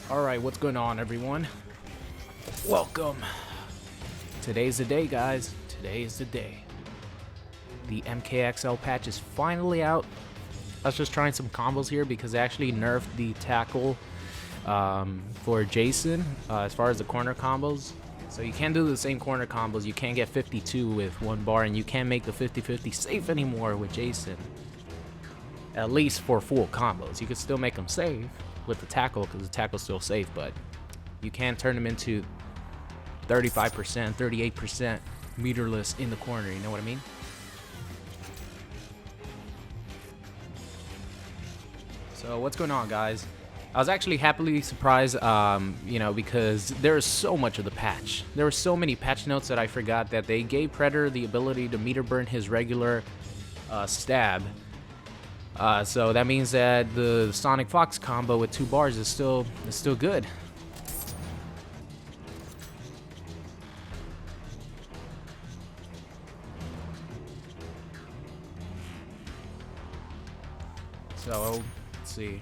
Alright, what's going on, everyone? Welcome. Today's the day, guys. Today is the day. The MKXL patch is finally out. I was just trying some combos here because they actually nerfed the tackle for Jason as far as the corner combos. So you can't do the same corner combos. You can't get 52 with one bar, and you can't make the 50-50 safe anymore with Jason. At least for full combos. You can still make them safe with the tackle because the tackle's still safe, but you can't turn them into 35%, 38% meterless in the corner, you know what I mean? So what's going on, guys? I was actually happily surprised, because there's so much of the patch. There were so many patch notes that I forgot that they gave Predator the ability to meter burn his regular stab. So that means that the Sonic Fox combo with 2 bars is still good. So let's see.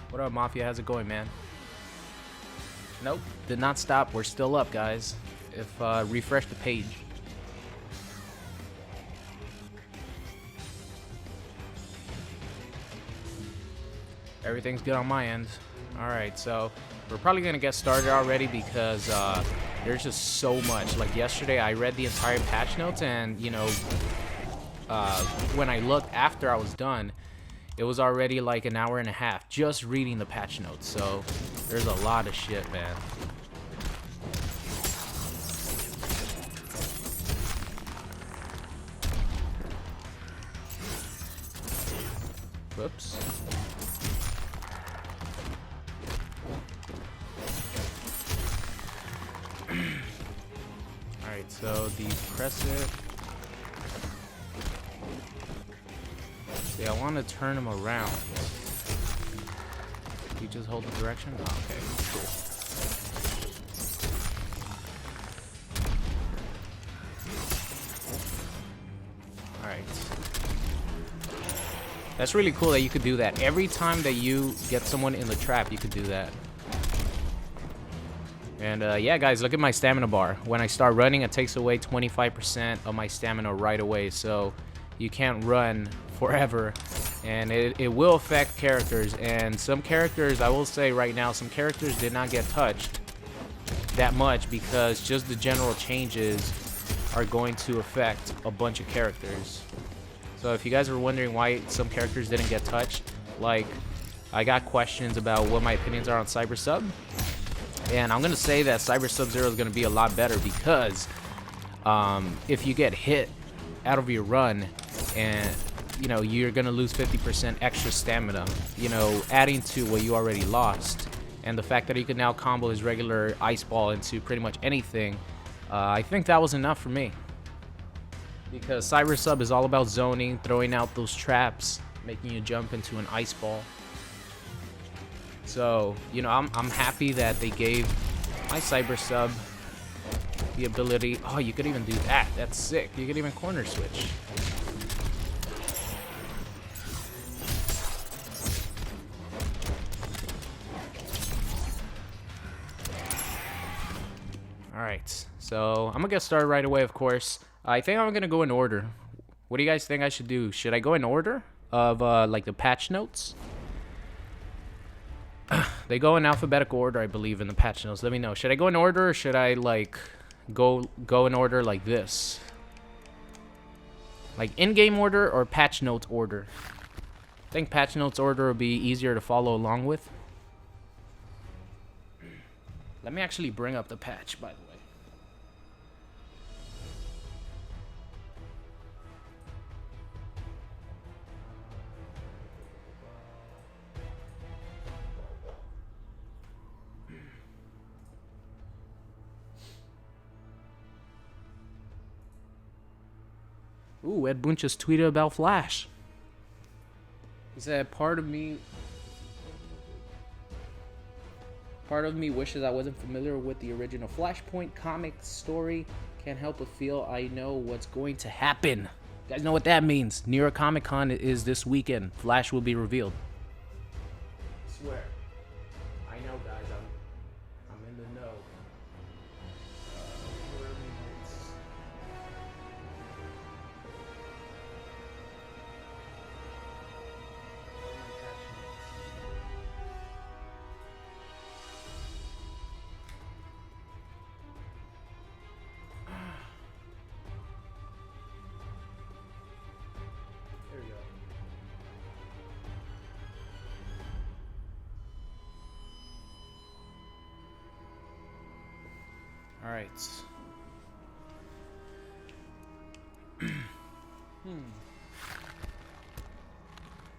What up, Mafia? How's it going, man? Nope, did not stop. We're still up, guys. If refresh the page. Everything's good on my end. Alright, so we're probably gonna get started already because there's just so much. Like yesterday I read the entire patch notes, and when I looked after I was done, it was already like an hour and a half just reading the patch notes. So there's a lot of shit, man. Whoops. Alright, so depress it. See, I want to turn him around. You just hold the direction? Oh, okay, cool. Alright. That's really cool that you could do that. Every time that you get someone in the trap, you could do that. And yeah, guys, look at my stamina bar. When I start running, it takes away 25% of my stamina right away. So you can't run forever. And it will affect characters. And some characters, I will say right now, some characters did not get touched that much because just the general changes are going to affect a bunch of characters. So if you guys are wondering why some characters didn't get touched, like, I got questions about what my opinions are on Cyber Sub. And I'm going to say that Cyber Sub-Zero is going to be a lot better because if you get hit out of your run and, you're going to lose 50% extra stamina, adding to what you already lost. And the fact that you can now combo his regular ice ball into pretty much anything, I think that was enough for me. Because Cyber Sub is all about zoning, throwing out those traps, making you jump into an ice ball. So, I'm happy that they gave my Cyber Sub the ability. Oh, you could even do that. That's sick. You could even corner switch. Alright, so I'm gonna get started right away, of course. I think I'm gonna go in order. What do you guys think I should do? Should I go in order of like the patch notes? They go in alphabetical order, I believe, in the patch notes. Let me know. Should I go in order, or should I like go in order like this? Like in-game order or patch notes order? I think patch notes order will be easier to follow along with. Let me actually bring up the patch, by the way. Ooh, Ed Boon just tweeted about Flash. He said, part of me wishes I wasn't familiar with the original Flashpoint comic story. Can't help but feel I know what's going to happen. You guys know what that means. New York Comic Con is this weekend. Flash will be revealed. I swear. I know, guys. I'm in the know. There we go. All right.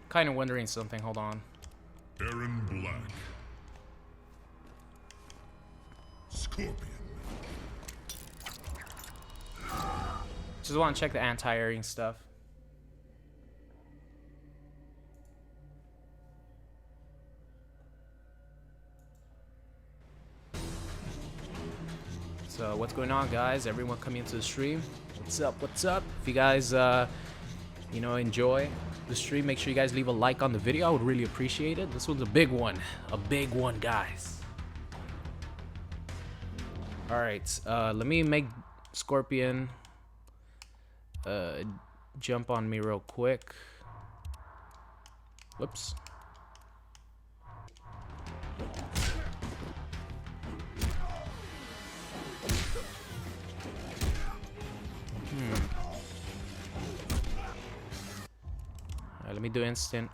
Kind of wondering something. Hold on. Aaron Black. Scorpion. Just want to check the anti-airing stuff. So what's going on, guys? Everyone coming into the stream. What's up? What's up? If you guys, you know, enjoy the stream, make sure you guys leave a like on the video. I would really appreciate it. This one's a big one, guys. All right, let me make Scorpion jump on me real quick. Whoops. Alright, let me do instant.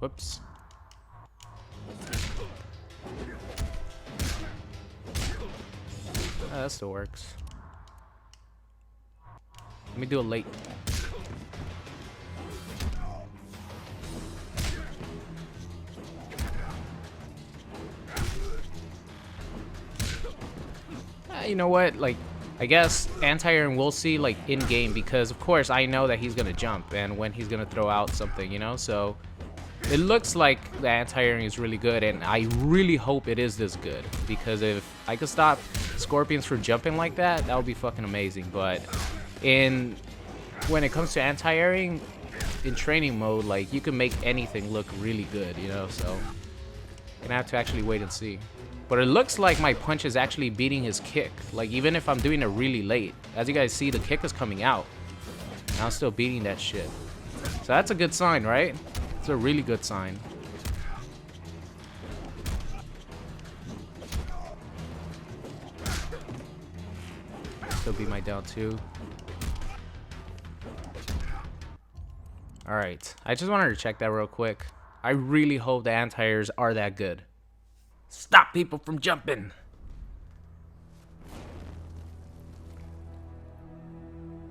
Whoops. Oh, that still works. Let me do a late. You know what? Like, I guess anti-airing we'll see like in game, because of course I know that he's gonna jump and when he's gonna throw out something, you know. So it looks like the anti-airing is really good, and I really hope it is this good, because if I could stop Scorpions from jumping like that, that would be fucking amazing. But when it comes to anti-airing in training mode, like, you can make anything look really good, you know. So gonna have to actually wait and see. But it looks like my punch is actually beating his kick. Like, even if I'm doing it really late. As you guys see, the kick is coming out. And I'm still beating that shit. So that's a good sign, right? It's a really good sign. Still beat my down 2. Alright. I just wanted to check that real quick. I really hope the anti-airs are that good. Stop people from jumping.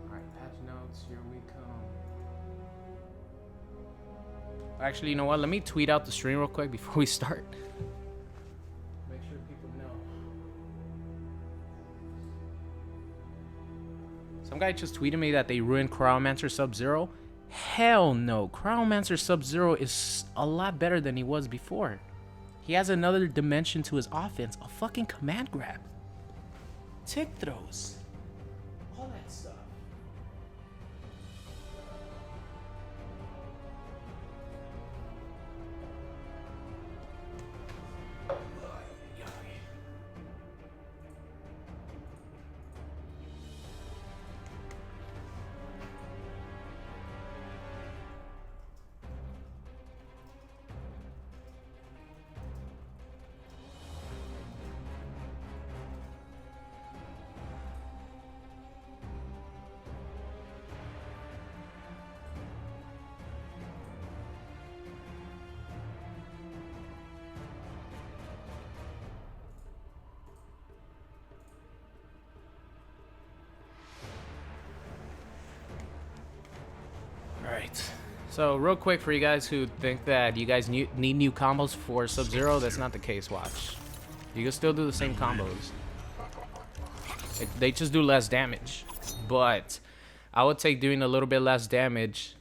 Alright, patch notes, here we come. Actually, you know what? Let me tweet out the stream real quick before we start. Make sure people know. Some guy just tweeted me that they ruined Cryomancer Sub-Zero. Hell no. Cryomancer Sub-Zero is a lot better than he was before. He has another dimension to his offense, a fucking command grab. Tick throws. All that stuff. Alright, so real quick for you guys who think that you guys need new combos for Sub-Zero, that's not the case. Watch. You can still do the same combos. They just do less damage. But I would take doing a little bit less damage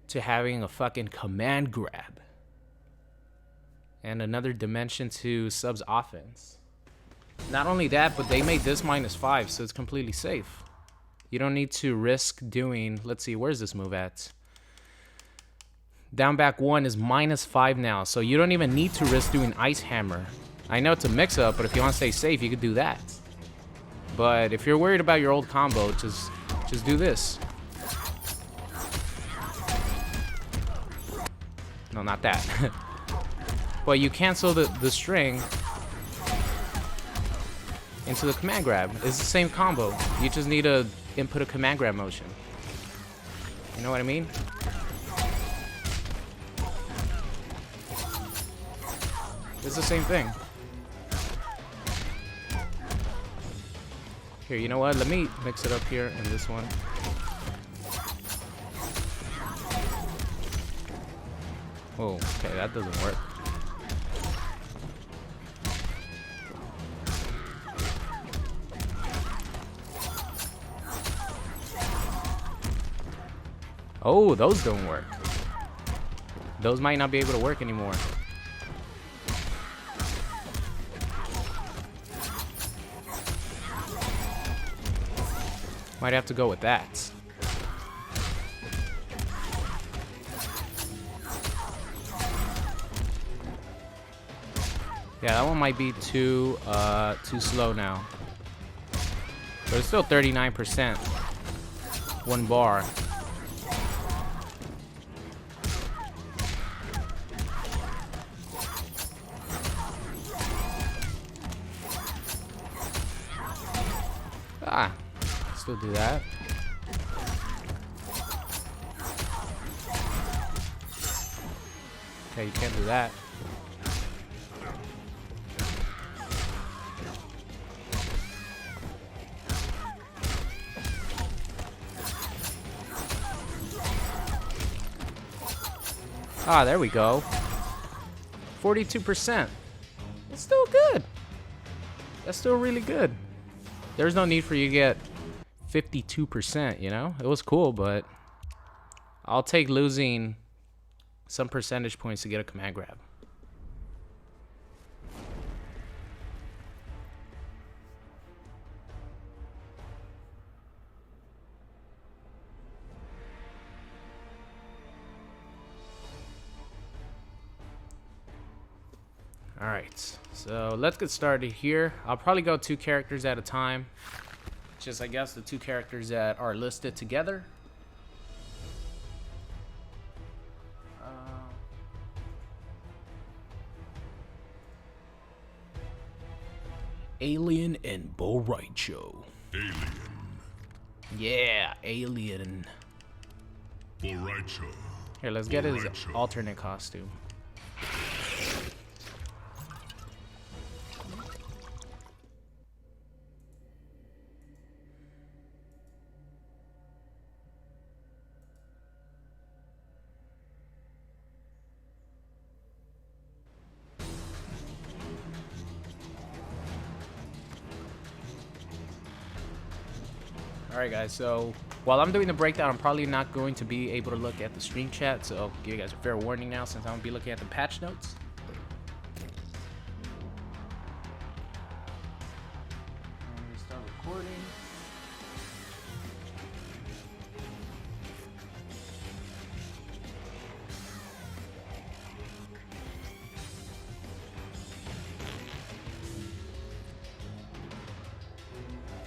to having a fucking command grab. and another dimension to sub's offense. Not only that, but they made this -5, so it's completely safe. You don't need to risk doing, let's see, where's this move at? Down back 1 is -5 now, so you don't even need to risk doing Ice Hammer. I know it's a mix-up, but if you want to stay safe, you could do that. But if you're worried about your old combo, just do this. No, not that. But you cancel the string into the command grab. It's the same combo. You just need to input a command grab motion. You know what I mean? It's the same thing. Here, you know what? Let me mix it up here in this one. Oh, okay, that doesn't work. Oh, those don't work. Those might not be able to work anymore. Might have to go with that. Yeah, that one might be too slow now. But it's still 39%. 1 bar. Ah, still do that. Okay, you can't do that. Ah, there we go. 42%. It's still good. That's still really good. There's no need for you to get 52%, you know? It was cool, but I'll take losing some percentage points to get a command grab. Alright, so let's get started here. I'll probably go 2 characters at a time. Just, I guess, the 2 characters that are listed together. Alien and Rai Cho. Alien. Yeah, Alien. Rai Cho. Here, let's get his alternate costume. Alright guys, so while I'm doing the breakdown, I'm probably not going to be able to look at the stream chat, so I'll give you guys a fair warning now since I'm going to be looking at the patch notes. And we start recording.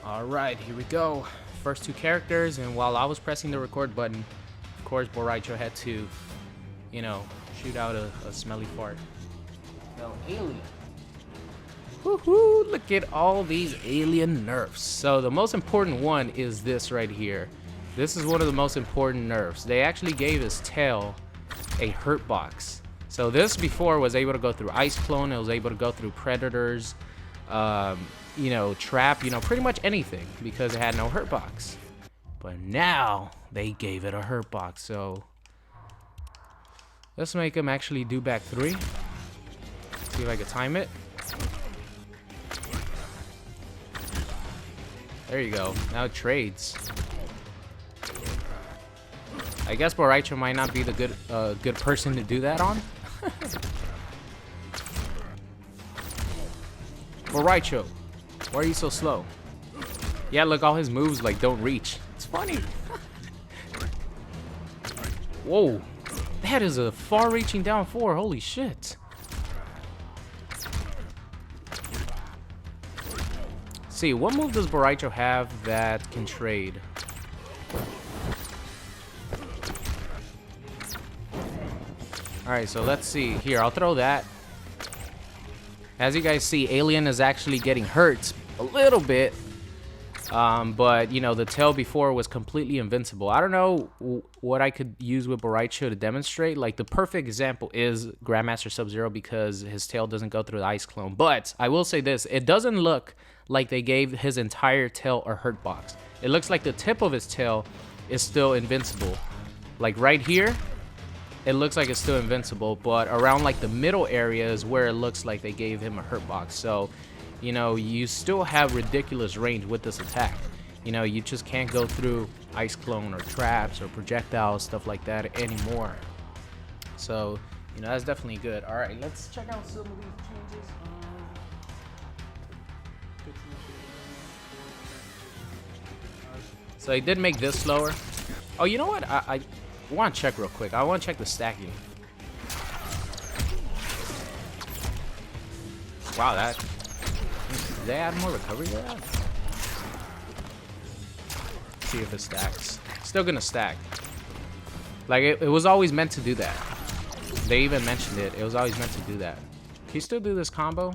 Alright, here we go. First 2 characters, and while I was pressing the record button, of course, Rai Cho had to, you know, shoot out a smelly fart. So, Alien. Woohoo! Look at all these Alien nerfs. So, the most important one is this right here. This is one of the most important nerfs. They actually gave his tail a hurt box. So, this before was able to go through Ice Clone, it was able to go through Predators, you know, Trap, you know, pretty much anything because it had no hurt box. But now they gave it a hurt box, so let's make him actually do back 3. See if I can time it. There you go. Now it trades. I guess Rai Cho might not be the good person to do that on. But Rai Cho, why are you so slow? Yeah, look, all his moves like don't reach. It's funny. Whoa, that is a far-reaching down 4. Holy shit. See, what move does Rai Cho have that can trade? Alright, so let's see. Here, I'll throw that. As you guys see, Alien is actually getting hurt a little bit. But, you know, the tail before was completely invincible. I don't know what I could use with Rai Cho to demonstrate. Like, the perfect example is Grandmaster Sub-Zero because his tail doesn't go through the ice clone. But I will say this. It doesn't look like they gave his entire tail a hurt box. It looks like the tip of his tail is still invincible. Like, right here, it looks like it's still invincible. But around, like, the middle area is where it looks like they gave him a hurt box. So, you know, you still have ridiculous range with this attack. You know, you just can't go through ice clone or traps or projectiles, stuff like that anymore. So, you know, that's definitely good. All right, let's check out some of these changes. So they did make this slower. Oh, you know what? I want to check real quick. I want to check the stacking. Wow, that... Did they add more recovery to that? See if it stacks. Still gonna stack. Like, it was always meant to do that. They even mentioned it. It was always meant to do that. Can you still do this combo?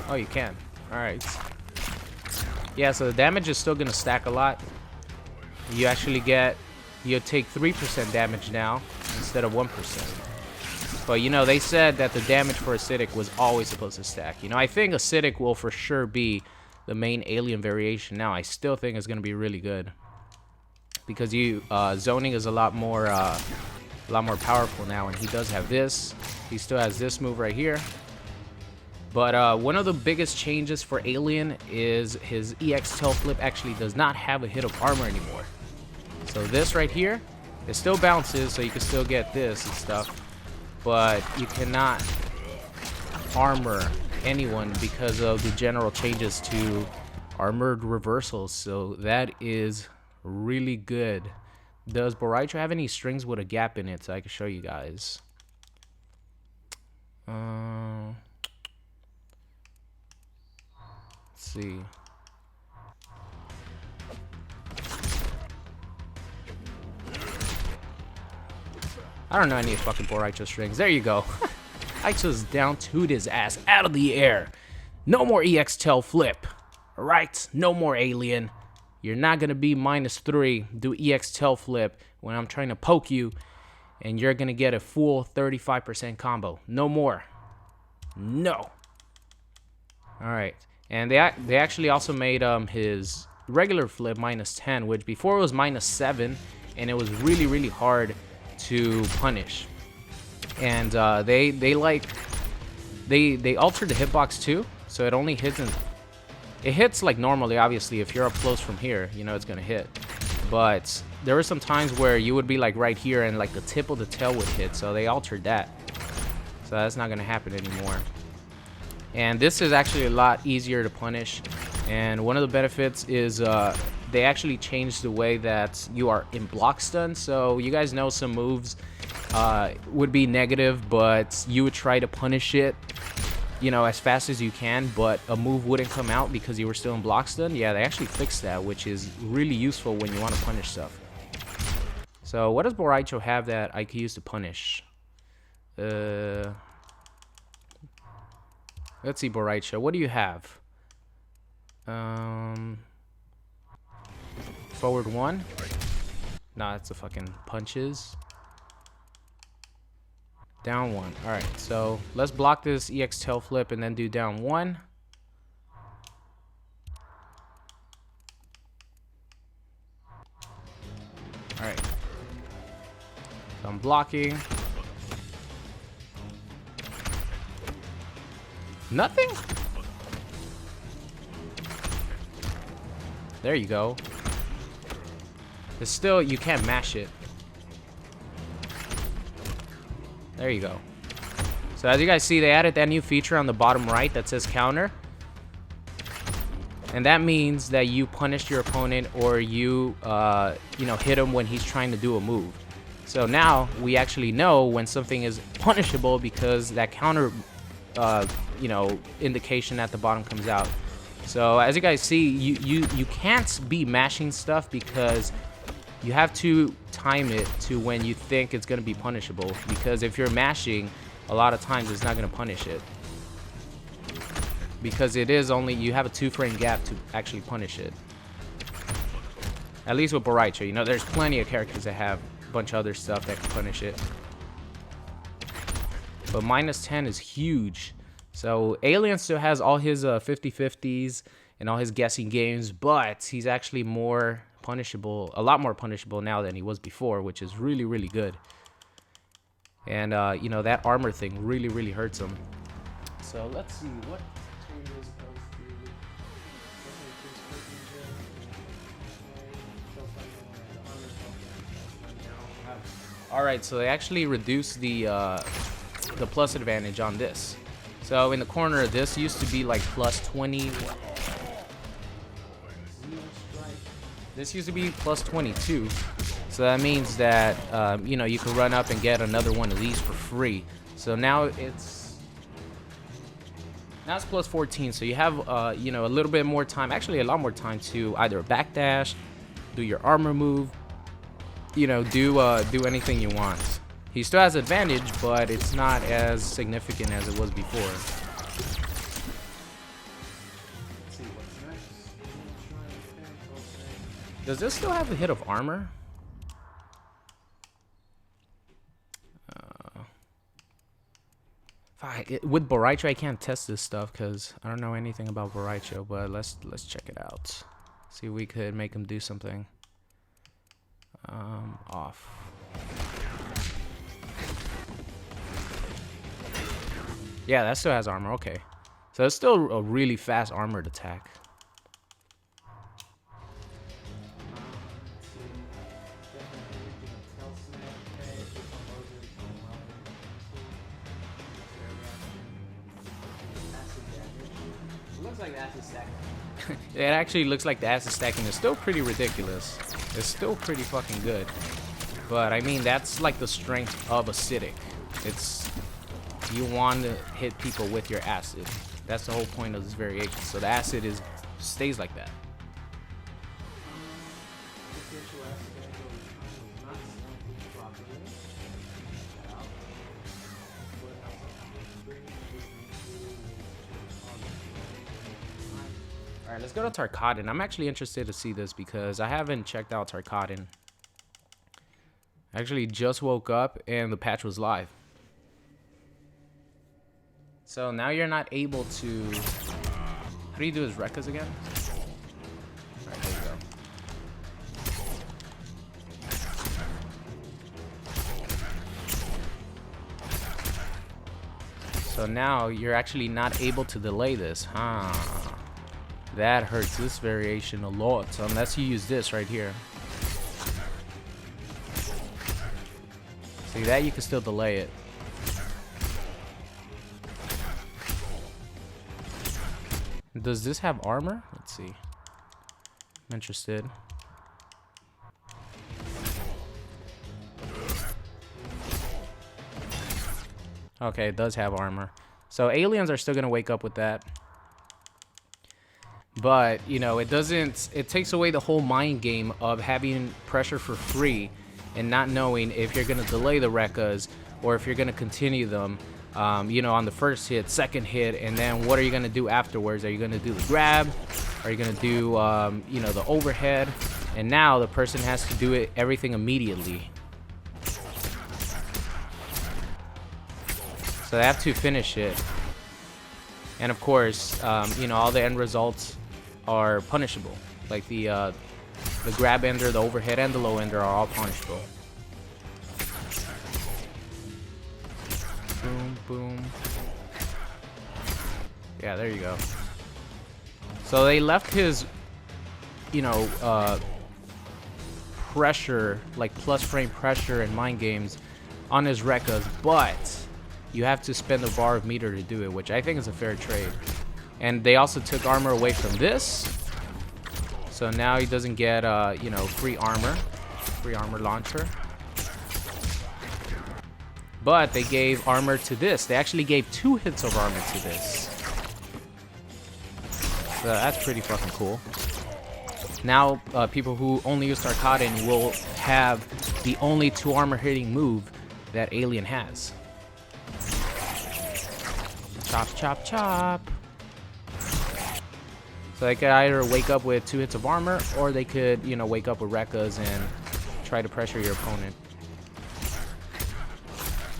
Oh, you can. Alright. Yeah, so the damage is still going to stack a lot. You actually get... You take 3% damage now instead of 1%. But, you know, they said that the damage for Acidic was always supposed to stack. You know, I think Acidic will for sure be the main Alien variation now. I still think it's going to be really good. Because zoning is a lot more powerful now. And he does have this. He still has this move right here. But one of the biggest changes for Alien is his EX tail flip actually does not have a hit of armor anymore. So this right here, it still bounces, so you can still get this and stuff. But you cannot armor anyone because of the general changes to armored reversals. So that is really good. Does Rai Cho have any strings with a gap in it so I can show you guys? See. I don't know any fucking Rai Cho strings. There you go. I just down toed his ass out of the air. No more EX tail flip. Alright, no more Alien. You're not gonna be -3. Do EX tail flip when I'm trying to poke you, and you're gonna get a full 35% combo. No more. No. Alright. And they actually also made his regular flip -10, which before it was -7, and it was really, really hard to punish. And they altered the hitbox too, so it only hits it hits like normally. Obviously, if you're up close from here, you know it's gonna hit. But there were some times where you would be like right here, and like the tip of the tail would hit. So they altered that. So that's not gonna happen anymore. And this is actually a lot easier to punish. And one of the benefits is they actually changed the way that you are in block stun. So you guys know some moves would be negative, but you would try to punish it, you know, as fast as you can, but a move wouldn't come out because you were still in block stun. Yeah, they actually fixed that, which is really useful when you want to punish stuff. So what does Rai Cho have that I could use to punish? Let's see, Rai Cho. What do you have? Forward 1? Nah, that's the fucking punches. Down 1. Alright, so let's block this EX tail flip and then do down 1. Alright. So I'm blocking. Nothing? There you go. It's still, you can't mash it. There you go. So as you guys see, they added that new feature on the bottom right that says counter. And that means that you punished your opponent, or you, you know, hit him when he's trying to do a move. So now we actually know when something is punishable because that counter, you know, indication at the bottom comes out. So as you guys see, you can't be mashing stuff because you have to time it to when you think it's going to be punishable. Because if you're mashing, a lot of times it's not going to punish it. Because it is only, you have a 2-frame gap to actually punish it. At least with Rai Cho. You know, there's plenty of characters that have a bunch of other stuff that can punish it. But -10 is huge. So Alien still has all his 50-50s and all his guessing games, but he's actually more punishable, a lot more punishable now than he was before, which is really, really good. And, you know, that armor thing really, really hurts him. So let's see, what changes Alright, so they actually reduced the plus advantage on this. So in the corner, this used to be like +20. This used to be +22. So that means that, you know, you can run up and get another one of these for free. So now it's +14. So you have, you know, a little bit more time, actually a lot more time to either backdash, do your armor move, you know, do anything you want. He still has advantage, but it's not as significant as it was before. Let's see what's next. Does this still have a hit of armor? With Rai Cho, I can't test this stuff because I don't know anything about Rai Cho, but let's check it out. See if we could make him do something. Off. Yeah, that still has armor. Okay. So it's still a really fast armored attack. Looks like the acid stacking. It actually looks like the acid stacking is still pretty ridiculous. It's still pretty fucking good. But I mean, that's like the strength of acidic. It's, you want to hit people with your acid. That's the whole point of this variation. So the acid stays like that. Alright, let's go to Tarkatan. I'm actually interested to see this because I haven't checked out Tarkatan. I actually just woke up and the patch was live. So now you're not able to... How do you do his Rekkas again? Alright, there you go. So now you're actually not able to delay this, huh? That hurts this variation a lot, so unless you use this right here. See that? You can still delay it. Does this have armor? Let's see. I'm interested. Okay, it does have armor. So aliens are still gonna wake up with that. But, you know, it doesn't, it takes away the whole mind game of having pressure for free and not knowing if you're going to delay the Rekkas or if you're going to continue them, you know, on the first hit, second hit, and then what are you going to do afterwards? Are you going to do the grab? Are you going to do, you know, the overhead? And now the person has to do it, everything immediately. So they have to finish it. And of course, you know, all the end results are punishable. Like the grab ender, the overhead, and the low ender are all punishable. Boom, boom. Yeah, there you go. So they left his you know, pressure, like plus frame pressure in mind games on his Rekkas, but you have to spend a bar of meter to do it, which I think is a fair trade. And they also took armor away from this, so now he doesn't get you know, free armor launcher. But they gave armor to this. They actually gave 2 hits of armor to this. So that's pretty fucking cool. Now, people who only use Tarkatan will have the only 2 armor hitting move that Alien has. Chop, chop, chop. So they could either wake up with 2 hits of armor, or they could, you know, wake up with Rekkas and try to pressure your opponent.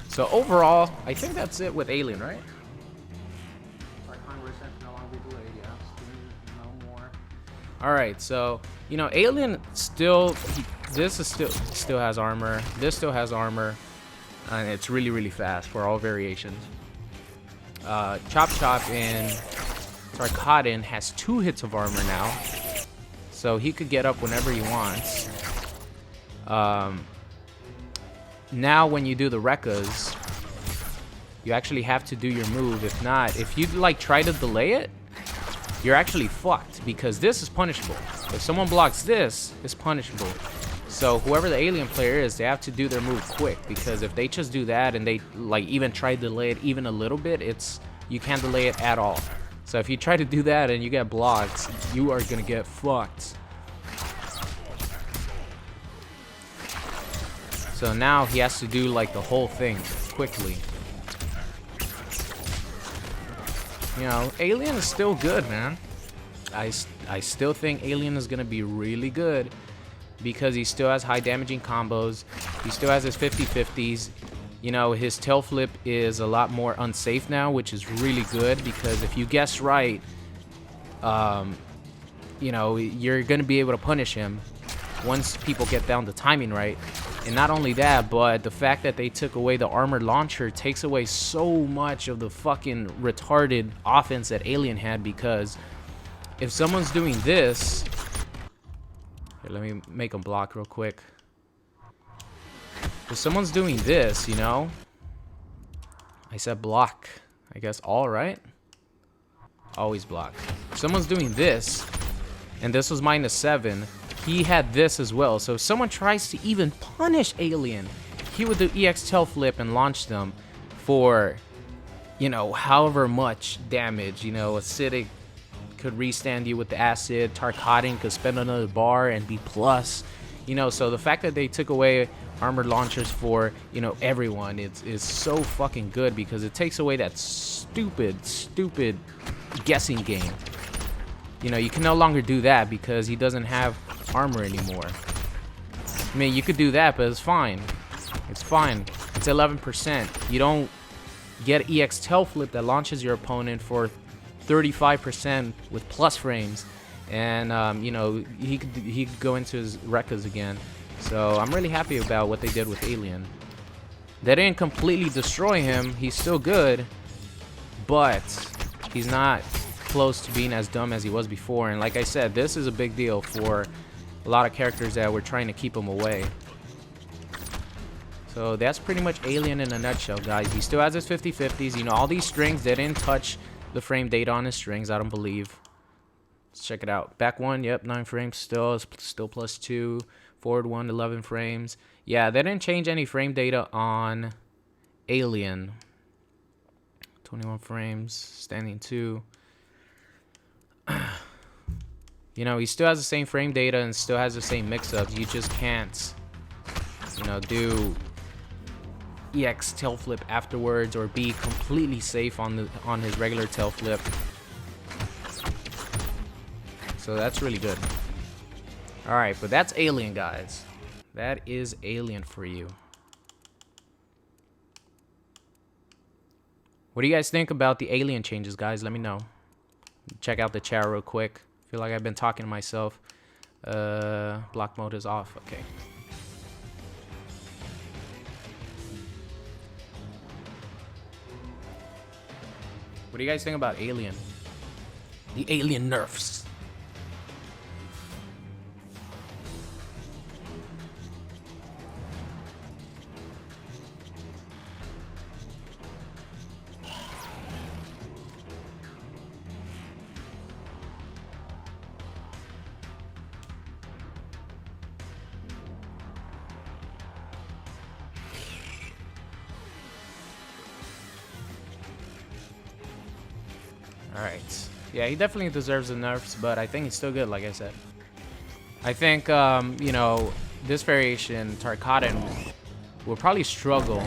So overall, I think that's it with Alien, right? Alright, so, you know, Alien still, this is still has armor, this still has armor, and it's really, really fast for all variations. Chop Chop in Tarkatan has 2 hits of armor now, so he could get up whenever he wants. Now when you do the Rekkas, you actually have to do your move. If not, if you like try to delay it, you're actually fucked, because this is punishable. If someone blocks this, it's punishable. So whoever the Alien player is, they have to do their move quick, because if they just do that and they like even try to delay it even a little bit, you can't delay it at all. So if you try to do that and you get blocked, you are gonna get fucked. So now he has to do like the whole thing quickly. You know, Alien is still good, man. I still think Alien is gonna be really good, because he still has high damaging combos. He still has his 50-50s. You know, his tail flip is a lot more unsafe now, which is really good, because if you guess right, you know, you're gonna be able to punish him once people get down the timing right. And not only that, but the fact that they took away the armored launcher takes away so much of the fucking retarded offense that Alien had, because if someone's doing this... Here, let me make him block real quick. If someone's doing this, you know... I said block. I guess all, right? Always block. If someone's doing this, and this was -7... he had this as well. So if someone tries to even punish Alien, he would do EX tail flip and launch them for, you know, however much damage. You know, Acidic could restand you with the acid. Tarkatan could spend another bar and be plus. You know, so the fact that they took away armored launchers for, you know, everyone is so fucking good, because it takes away that stupid guessing game. You know, you can no longer do that because he doesn't have armor anymore. I mean, you could do that, but it's fine. It's fine. It's 11%. You don't get EX tail flip that launches your opponent for 35% with plus frames, and you know, he could go into his Rekkas again. So I'm really happy about what they did with Alien. They didn't completely destroy him. He's still good, but he's not close to being as dumb as he was before. And like I said, this is a big deal for a lot of characters that were trying to keep him away. So that's pretty much Alien in a nutshell, guys. He still has his 50-50s. You know, all these strings, they didn't touch the frame data on his strings, I don't believe. Let's check it out. Back 1, yep, 9 frames still +2. Forward 1, 11 frames. Yeah, they didn't change any frame data on Alien. 21 frames, standing 2. You know, he still has the same frame data and still has the same mix-ups. You just can't, you know, do EX tail flip afterwards or be completely safe on his regular tail flip. So that's really good. All right, but that's Alien, guys. That is Alien for you. What do you guys think about the Alien changes, guys? Let me know. Check out the chat real quick. Feel like I've been talking to myself. Block mode is off. Okay. What do you guys think about Alien? The Alien nerfs. Alright. Yeah, he definitely deserves the nerfs, but I think he's still good, like I said. I think, you know, this variation, Tarkatan, will probably struggle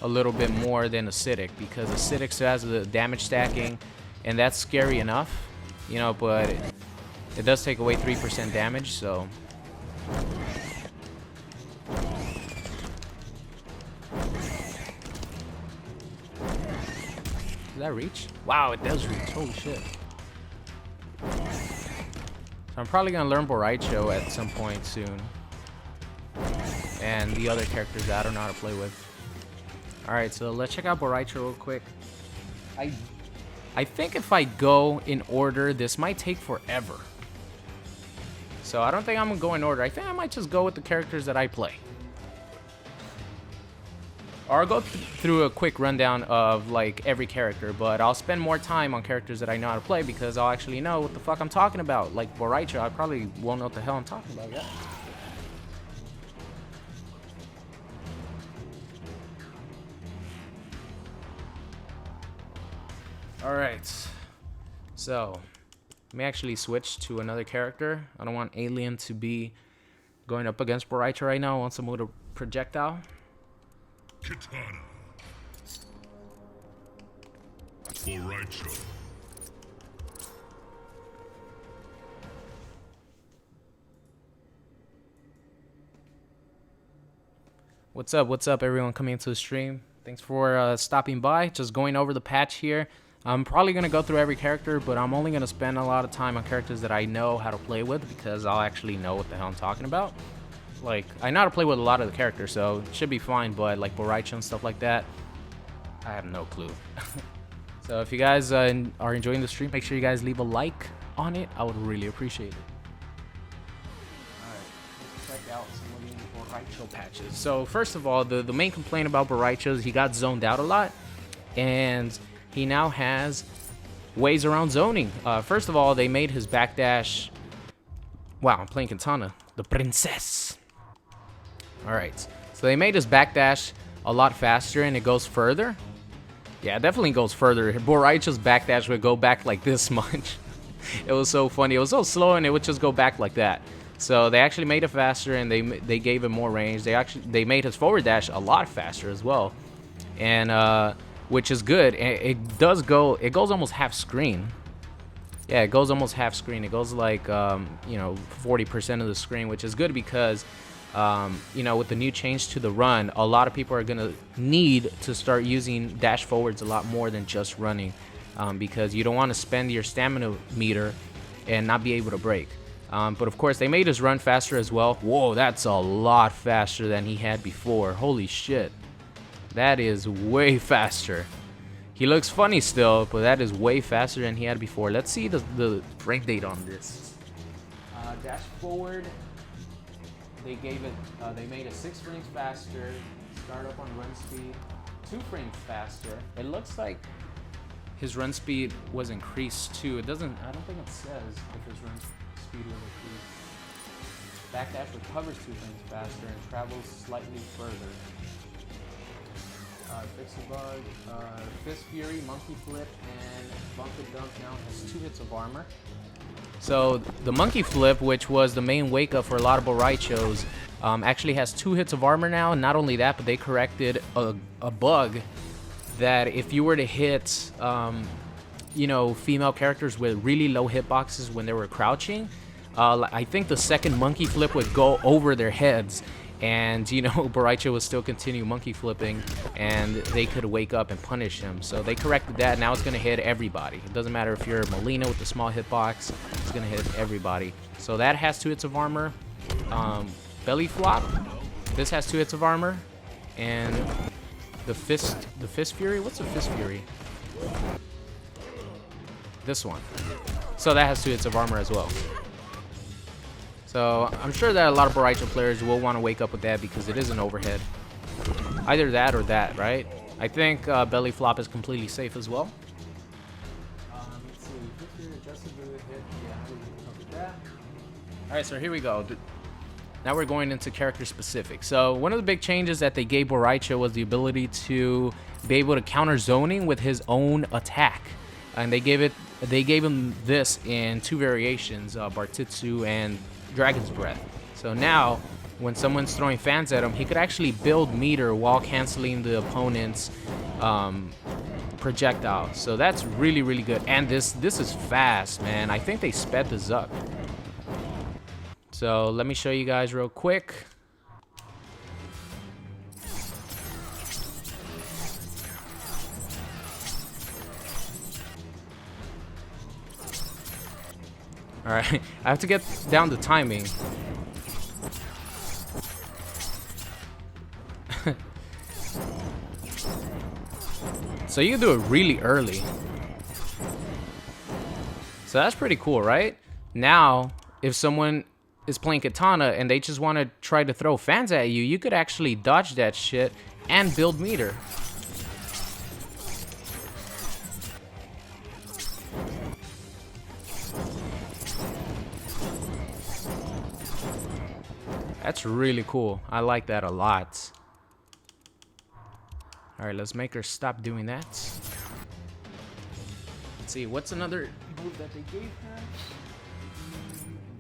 a little bit more than Acidic, because Acidic still has the damage stacking, and that's scary enough, you know, but it does take away 3% damage, so... Does that reach? Wow, it does reach. Holy shit. So I'm probably going to learn Rai Cho at some point soon. And the other characters that I don't know how to play with. Alright, so let's check out Rai Cho real quick. I think if I go in order, this might take forever. So I don't think I'm going to go in order. I think I might just go with the characters that I play. Or I'll go through a quick rundown of like every character, but I'll spend more time on characters that I know how to play because I'll actually know what the fuck I'm talking about. Like Rai Cho, I probably won't know what the hell I'm talking about yet. Alright, so let me actually switch to another character. I don't want Alien to be going up against Rai Cho right now. I want someone with a projectile. Kitana. For Rai Cho. What's up everyone coming into the stream? Thanks for stopping by. Just going over the patch here. I'm probably going to go through every character, but I'm only going to spend a lot of time on characters that I know how to play with because I'll actually know what the hell I'm talking about. Like, I know how to play with a lot of the characters, so it should be fine, but like Rai Cho and stuff like that, I have no clue. So if you guys are enjoying the stream, make sure you guys leave a like on it. I would really appreciate it. Alright, let's check out some of the Rai Cho patches. So first of all, the main complaint about Rai Cho is he got zoned out a lot, and he now has ways around zoning. First of all, they made his backdash... Wow, I'm playing Kitana. The princess. Alright, so they made his backdash a lot faster and it goes further. Yeah, it definitely goes further. Rai Cho's backdash would go back like this much. It was so funny. It was so slow and it would just go back like that. So they actually made it faster and they gave him more range. They made his forward dash a lot faster as well. And which is good. It goes almost half screen. Yeah, it goes almost half screen. It goes like, you know, 40% of the screen, which is good because, you know, with the new change to the run, a lot of people are going to need to start using dash forwards a lot more than just running because you don't want to spend your stamina meter and not be able to break. But of course, they made his run faster as well. Whoa, that's a lot faster than he had before. Holy shit. That is way faster. He looks funny still, but that is way faster than he had before. Let's see the frame date on this. Dash forward, they gave it, they made it 6 frames faster. Start up on run speed, 2 frames faster. It looks like his run speed was increased too. It doesn't, I don't think it says if his run speed was increased. Backdash recovers 2 frames faster and travels slightly further. Fix the bug, Fist Fury, Monkey Flip, and Bunker Dunk now has 2 hits of armor. So the Monkey Flip, which was the main wake up for a lot of Rai Chos, actually has 2 hits of armor now. And not only that, but they corrected a bug that if you were to hit, you know, female characters with really low hitboxes when they were crouching, I think the second Monkey Flip would go over their heads. And, you know, Rai Cho would still continue monkey flipping, and they could wake up and punish him. So they corrected that. Now it's going to hit everybody. It doesn't matter if you're Molina with the small hitbox. It's going to hit everybody. So that has 2 hits of armor. Belly Flop. This has 2 hits of armor. And the Fist Fury? What's the Fist Fury? This one. So that has 2 hits of armor as well. So I'm sure that a lot of Rai Cho players will want to wake up with that because it is an overhead. Either that or that, right? I think Belly Flop is completely safe as well. Let's see. Adjusted to hit. Yeah, alright, so here we go. Now we're going into character specific. So one of the big changes that they gave Rai Cho was the ability to be able to counter zoning with his own attack. and they gave him this in 2 variations, Bartitsu and Dragon's Breath. So now, when someone's throwing fans at him, he could actually build meter while canceling the opponent's projectile. So that's really, really good. And this is fast, man. I think they sped this up. So let me show you guys real quick. All right, I have to get down the timing. So you can do it really early. So that's pretty cool, right? Now, if someone is playing Kitana and they just want to try to throw fans at you, you could actually dodge that shit and build meter. That's really cool. I like that a lot. Alright, let's make her stop doing that. Let's see, what's another move that they gave her?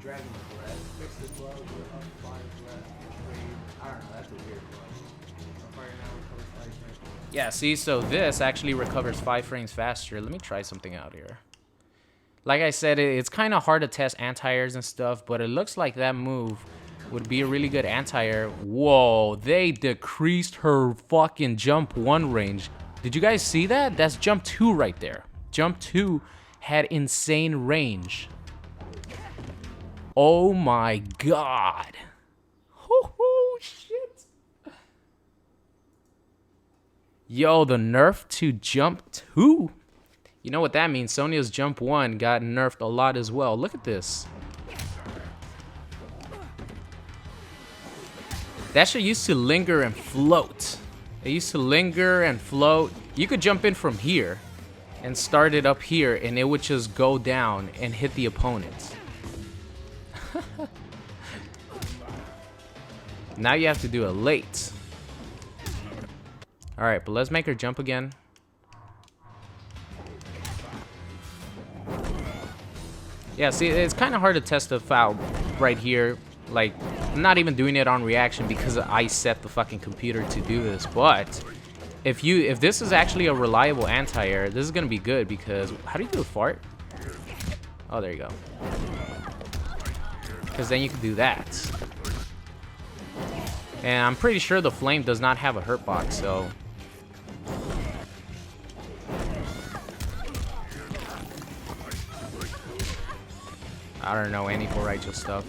Dragon's Breath. Fix the glove with up 5 breath. I don't know, that's a weird glove. Yeah, see, so this actually recovers 5 frames faster. Let me try something out here. Like I said, it's kind of hard to test anti-airs and stuff, but it looks like that move would be a really good anti-air. Whoa, they decreased her fucking jump 1 range. Did you guys see that? That's jump 2 right there. Jump 2 had insane range. Oh my god. Oh shit. Yo, the nerf to jump 2. You know what that means? Sonya's jump 1 got nerfed a lot as well. Look at this. That shit used to linger and float. It used to linger and float. You could jump in from here and start it up here, and it would just go down and hit the opponent. Now you have to do it late. Alright, but let's make her jump again. Yeah, see, it's kind of hard to test the foul right here. Like, I'm not even doing it on reaction because I set the fucking computer to do this. But if this is actually a reliable anti-air, this is gonna be good because how do you do a fart? Oh, there you go. Because then you can do that. And I'm pretty sure the flame does not have a hurt box, so. I don't know any for Rai Cho stuff.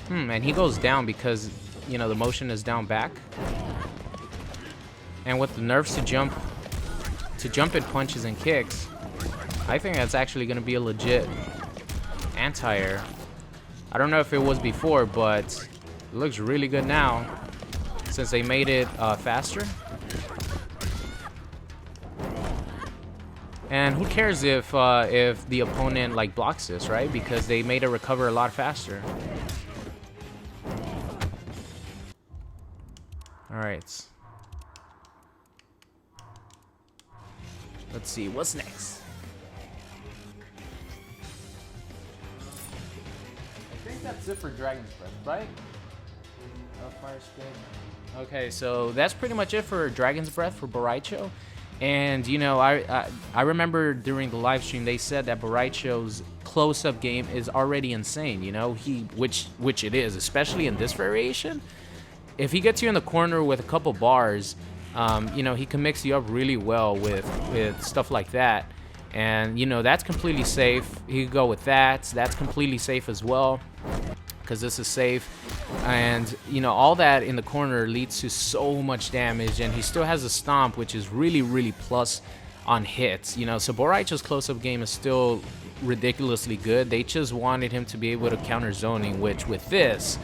And he goes down because, you know, the motion is down back. And with the nerfs to jump in punches and kicks, I think that's actually going to be a legit anti-air. I don't know if it was before, but it looks really good now since they made it faster. And who cares if the opponent like blocks this, right? Because they made it recover a lot faster. All right. Let's see what's next. I think that's it for Dragon's Breath, right? Fire spin. Okay, so that's pretty much it for Dragon's Breath for Rai Cho. And you know, I remember during the live stream they said that Rai Cho's close-up game is already insane. You know, which it is, especially in this variation. If he gets you in the corner with a couple bars, you know, he can mix you up really well with stuff like that. And, you know, that's completely safe. He could go with that. That's completely safe as well because this is safe. And, you know, all that in the corner leads to so much damage. And he still has a stomp, which is really, really plus on hits. You know, so Rai Cho's close-up game is still ridiculously good. They just wanted him to be able to counter zoning, which with this,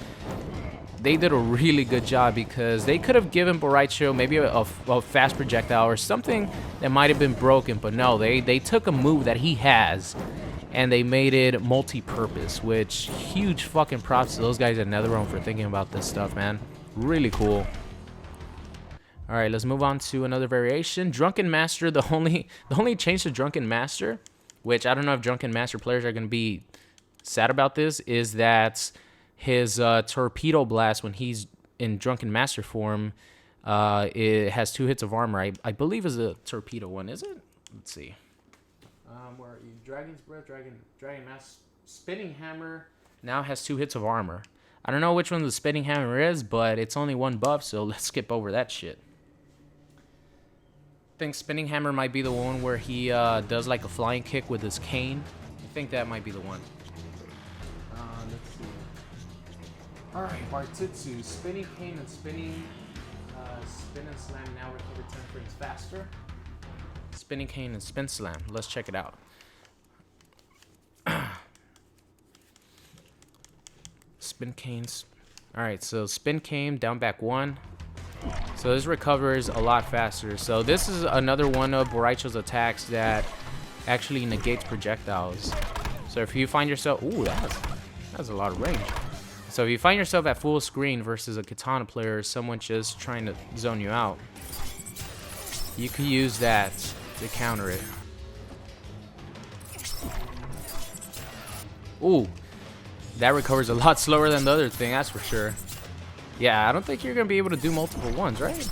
they did a really good job because they could have given Rai Cho maybe a fast projectile or something that might have been broken, but no, they took a move that he has and they made it multi-purpose, which huge fucking props to those guys at NetherRealm for thinking about this stuff, man. Really cool. All right, let's move on to another variation. Drunken Master. The only change to Drunken Master, which I don't know if Drunken Master players are gonna be sad about this, is that his torpedo blast when he's in Drunken Master form, it has 2 hits of armor. I believe is a torpedo one, is it? Let's see. Where are you? Dragon's Breath, Dragon Master, Spinning Hammer now has 2 hits of armor. I don't know which one the Spinning Hammer is, but it's only 1 buff, so let's skip over that shit. I think Spinning Hammer might be the one where he does like a flying kick with his cane. I think that might be the one. Let's see. Alright, Bartitsu, Spinning Cane and Spinning Spin and Slam now recover 10 frames faster. Spinning Cane and Spin Slam. Let's check it out. Spin Canes. Alright, so Spin Cane, down back 1. So this recovers a lot faster. So this is another one of Rai Cho's attacks that actually negates projectiles. So if you find yourself... Ooh, that's a lot of range. So if you find yourself at full screen versus a Kitana player or someone just trying to zone you out, you can use that to counter it. Ooh, that recovers a lot slower than the other thing, that's for sure. Yeah, I don't think you're going to be able to do multiple ones, right?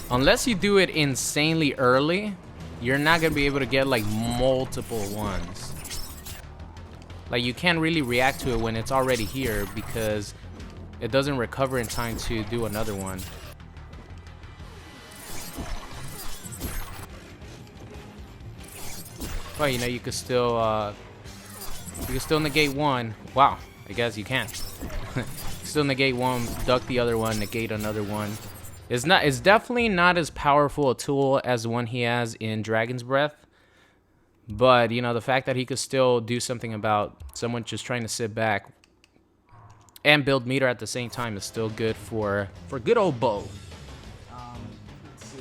Unless you do it insanely early, you're not going to be able to get like multiple ones. Like you can't really react to it when it's already here because it doesn't recover in time to do another one. Well, you know, you could still negate one. Wow, I guess you can. Still negate one, duck the other one, negate another one. It's definitely not as powerful a tool as the one he has in Dragon's Breath. But, you know, the fact that he could still do something about someone just trying to sit back and build meter at the same time is still good for good old Bo. Let's see.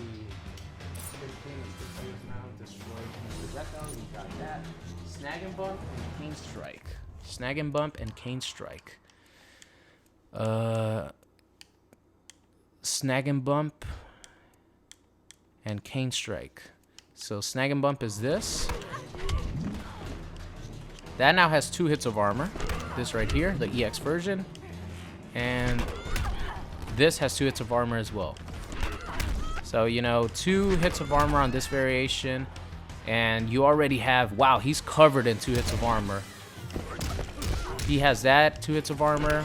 We got that. Snag and Bump and Cane Strike. Snag and Bump and Cane Strike. Snag and Bump and Cane Strike. So Snag and Bump is this. That now has 2 hits of armor. This right here, the EX version. And this has 2 hits of armor as well. So, you know, 2 hits of armor on this variation. And you already have, wow, he's covered in 2 hits of armor. He has that 2 hits of armor.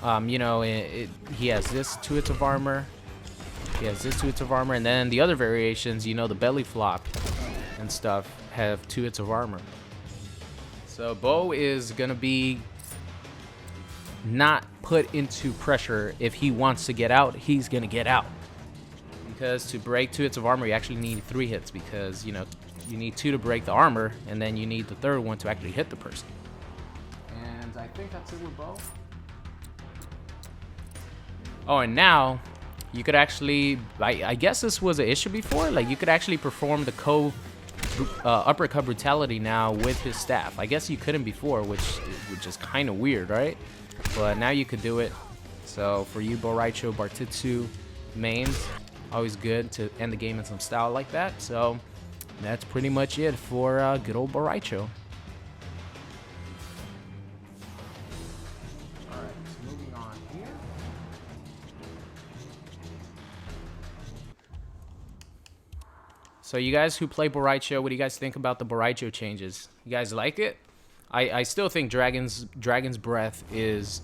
You know, he has this 2 hits of armor. He has this 2 hits of armor. And then the other variations, you know, the belly flop and stuff have 2 hits of armor. So Bo is going to be not put into pressure. If he wants to get out, he's going to get out. Because to break 2 hits of armor, you actually need 3 hits. Because, you know, you need 2 to break the armor. And then you need the third one to actually hit the person. And I think that's it with Bo. Oh, and now you could actually, I guess this was an issue before, like you could actually perform the uppercut brutality now with his staff. I guess you couldn't before, which is kind of weird, right? But now you could do it. So for you, Rai Cho, Bartitsu mains, always good to end the game in some style like that. So that's pretty much it for good old Rai Cho. So you guys who play Rai Cho, what do you guys think about the Rai Cho changes? You guys like it? I still think Dragon's Breath is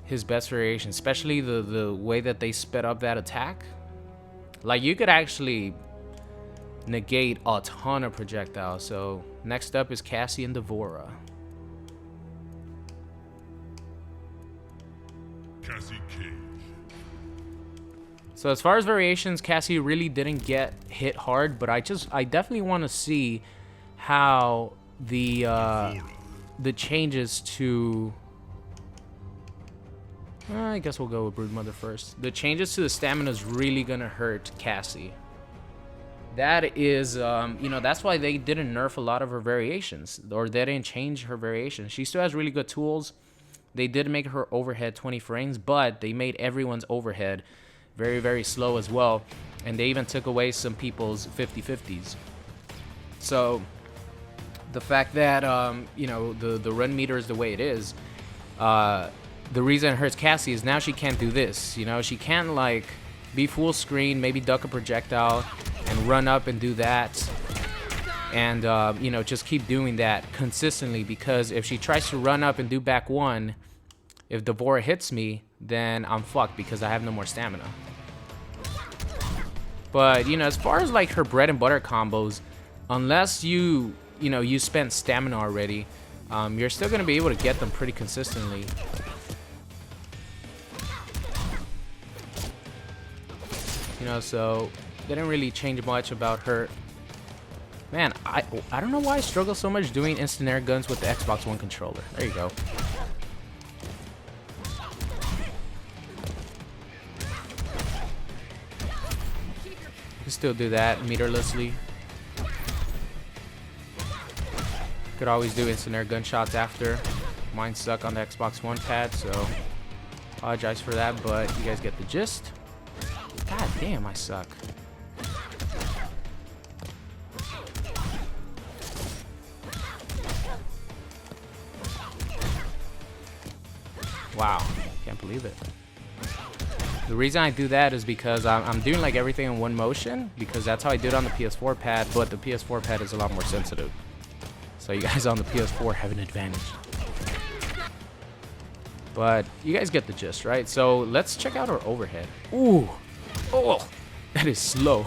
his best variation, especially the way that they sped up that attack. Like you could actually negate a ton of projectiles. So next up is Cassie and Devora. Cassie Cage. So as far as variations, Cassie really didn't get hit hard, but I definitely want to see how the changes to I guess we'll go with Broodmother first. The changes to the stamina is really gonna hurt Cassie. That is, you know, that's why they didn't nerf a lot of her variations, or they didn't change her variations. She still has really good tools. They did make her overhead 20 frames, but they made everyone's overhead very, very slow as well. And they even took away some people's 50-50s. So the fact that, you know, the run meter is the way it is, the reason it hurts Cassie is now she can't do this. You know, she can't, like, be full screen, maybe duck a projectile, and run up and do that. And, you know, just keep doing that consistently, because if she tries to run up and do back one, if Devora hits me, then I'm fucked because I have no more stamina. But, you know, as far as, like, her bread and butter combos, unless you know, you spent stamina already, you're still going to be able to get them pretty consistently. You know, so they didn't really change much about her. Man, I don't know why I struggle so much doing instant air guns with the Xbox One controller. There you go. You can still do that meterlessly. Could always do instant air gunshots after. Mine suck on the Xbox One pad, so apologize for that, but you guys get the gist. God damn, I suck. Wow, can't believe it. The reason I do that is because I'm doing like everything in one motion, because that's how I do it on the PS4 pad, but the PS4 pad is a lot more sensitive. So you guys on the PS4 have an advantage. But you guys get the gist, right? So let's check out our overhead. Ooh. Oh, that is slow.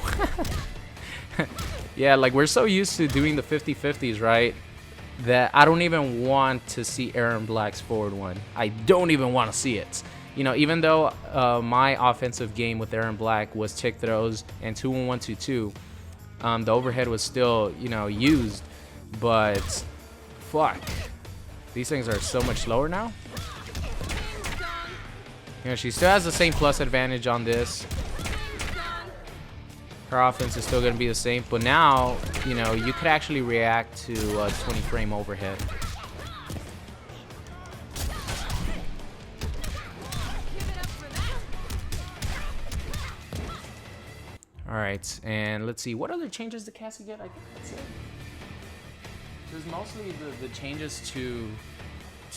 Yeah, like we're so used to doing the 50-50s, right? That I don't even want to see Aaron Black's forward one. I don't even want to see it. You know, even though my offensive game with Aaron Black was tick throws and 2-1-1-2-2, the overhead was still, you know, used. But fuck, these things are so much slower now. You know, she still has the same plus advantage on this. Her offense is still going to be the same, but now, you know, you could actually react to a 20 frame overhead. All right, and let's see, what other changes did Cassie get? I think that's it. There's mostly the changes to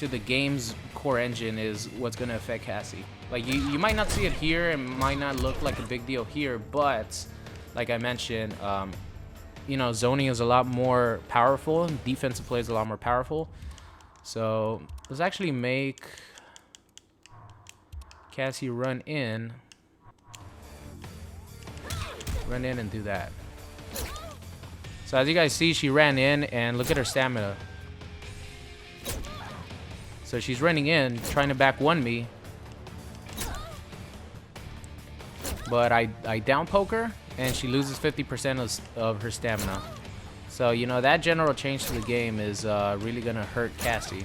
the game's core engine is what's going to affect Cassie. Like, you might not see it here, and might not look like a big deal here, but like I mentioned, you know, zoning is a lot more powerful, and defensive play is a lot more powerful. So let's actually make Cassie run in and do that. So as you guys see, she ran in, and look at her stamina. So she's running in, trying to back one me. But I down poke her, and she loses 50% of her stamina. So, you know, that general change to the game is really going to hurt Cassie.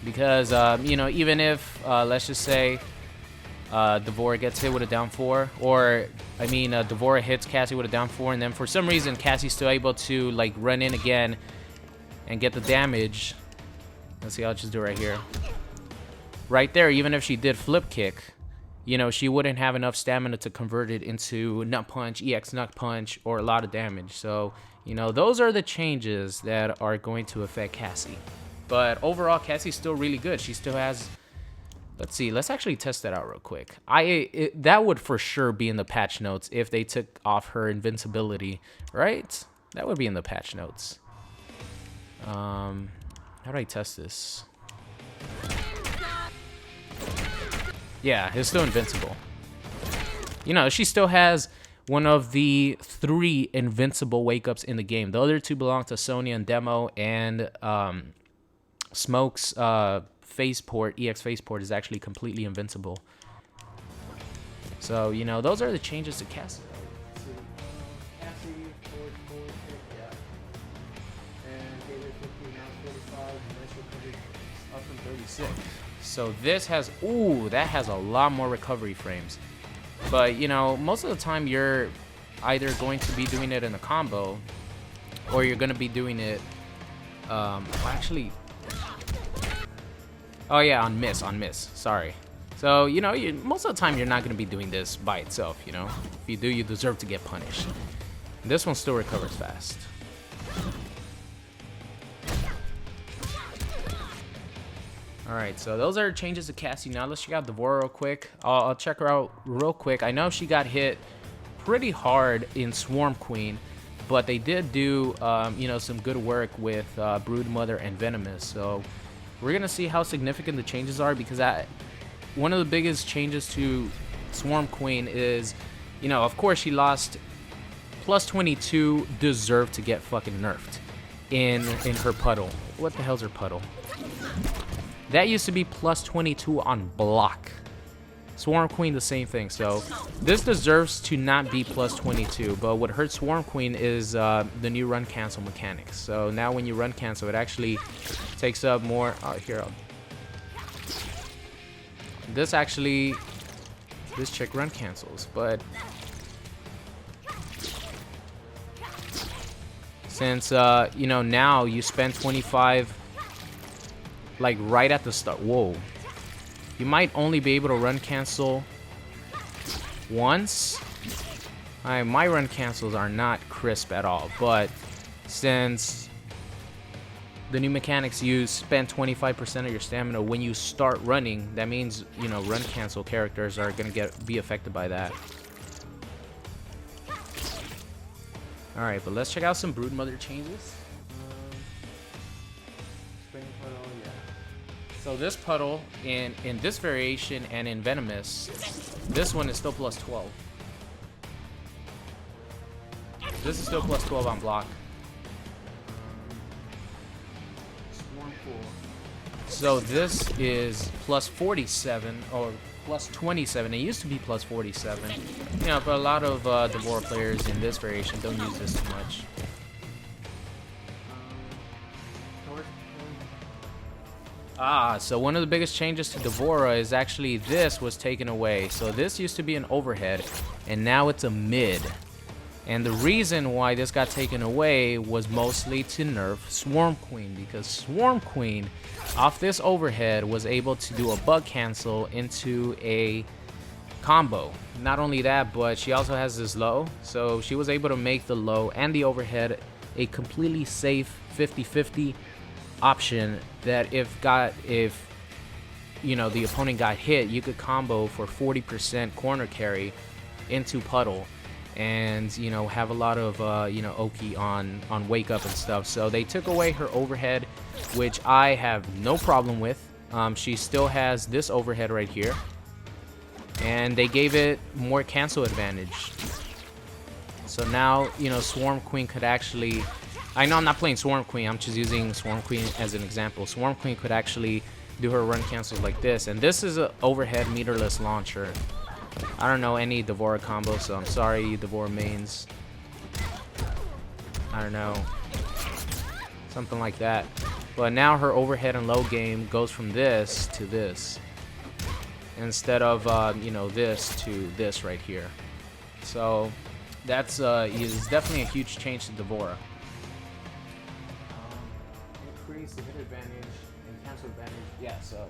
Because, you know, even if, let's just say, Devora gets hit with a down 4, or, I mean, Devora hits Cassie with a down 4, and then for some reason, Cassie's still able to, like, run in again and get the damage. Let's see, I'll just do it right here. Right there, even if she did flip kick, you know, she wouldn't have enough stamina to convert it into nut punch, EX nut punch, or a lot of damage. So, you know, those are the changes that are going to affect Cassie. But overall, Cassie's still really good. She still has... Let's see. Let's actually test that out real quick. That would for sure be in the patch notes if they took off her invincibility, right? That would be in the patch notes. How do I test this? Yeah, it's still invincible. You know, she still has one of the 3 invincible wake-ups in the game. The other 2 belong to Sonya and Demo, and Smoke's phase port, EX phase port, is actually completely invincible. So, you know, those are the changes to Cassie. Cassie, forward kick, yeah. And gave it 50, now 45, nice recovery up from 36. So this has, ooh, that has a lot more recovery frames. But, you know, most of the time you're either going to be doing it in a combo, or you're going to be doing it, actually, oh yeah, on miss, sorry. So, you know, most of the time you're not going to be doing this by itself, you know. If you do, you deserve to get punished. This one still recovers fast. Alright, so those are changes to Cassie. Now let's check out Devora real quick. I'll check her out real quick. I know she got hit pretty hard in Swarm Queen, but they did do, you know, some good work with Broodmother and Venomous. So we're going to see how significant the changes are, because one of the biggest changes to Swarm Queen is, you know, of course she lost plus 22, deserved to get fucking nerfed in her puddle. What the hell's her puddle? That used to be plus 22 on block. Swarm Queen, the same thing. So this deserves to not be plus 22. But what hurts Swarm Queen is the new run cancel mechanics. So now when you run cancel, it actually takes up more. Oh, here. This chick run cancels, but since you know, now you spend 25. Like right at the start. Whoa. You might only be able to run cancel once. My run cancels are not crisp at all. But since the new mechanics, you spend 25% of your stamina when you start running, that means, you know, run cancel characters are going to be affected by that. Alright, but let's check out some Broodmother changes. So this puddle in this variation and in Venomous, this one is still plus 12. This is still plus 12 on block. So this is plus 47 or plus 27. It used to be plus 47. You know, but a lot of Devora players in this variation don't use this too much. So one of the biggest changes to Devora is actually this was taken away. So this used to be an overhead, and now it's a mid. And the reason why this got taken away was mostly to nerf Swarm Queen, because Swarm Queen, off this overhead, was able to do a bug cancel into a combo. Not only that, but she also has this low, so she was able to make the low and the overhead a completely safe 50-50 option, that if you know, the opponent got hit, you could combo for 40% corner carry into puddle, and, you know, have a lot of you know, Oki on wake up and stuff. So they took away her overhead, which I have no problem with. She still has this overhead right here, and they gave it more cancel advantage. So now, you know, Swarm Queen could actually, I know I'm not playing Swarm Queen, I'm just using Swarm Queen as an example. Swarm Queen could actually do her run cancels like this, and this is an overhead meterless launcher. I don't know any Devora combo, so I'm sorry, you Devora mains. I don't know, something like that. But now her overhead and low game goes from this to this, instead of you know, this to this right here. So that's is definitely a huge change to Devora. Increase the hit advantage and cancel advantage. Yeah, so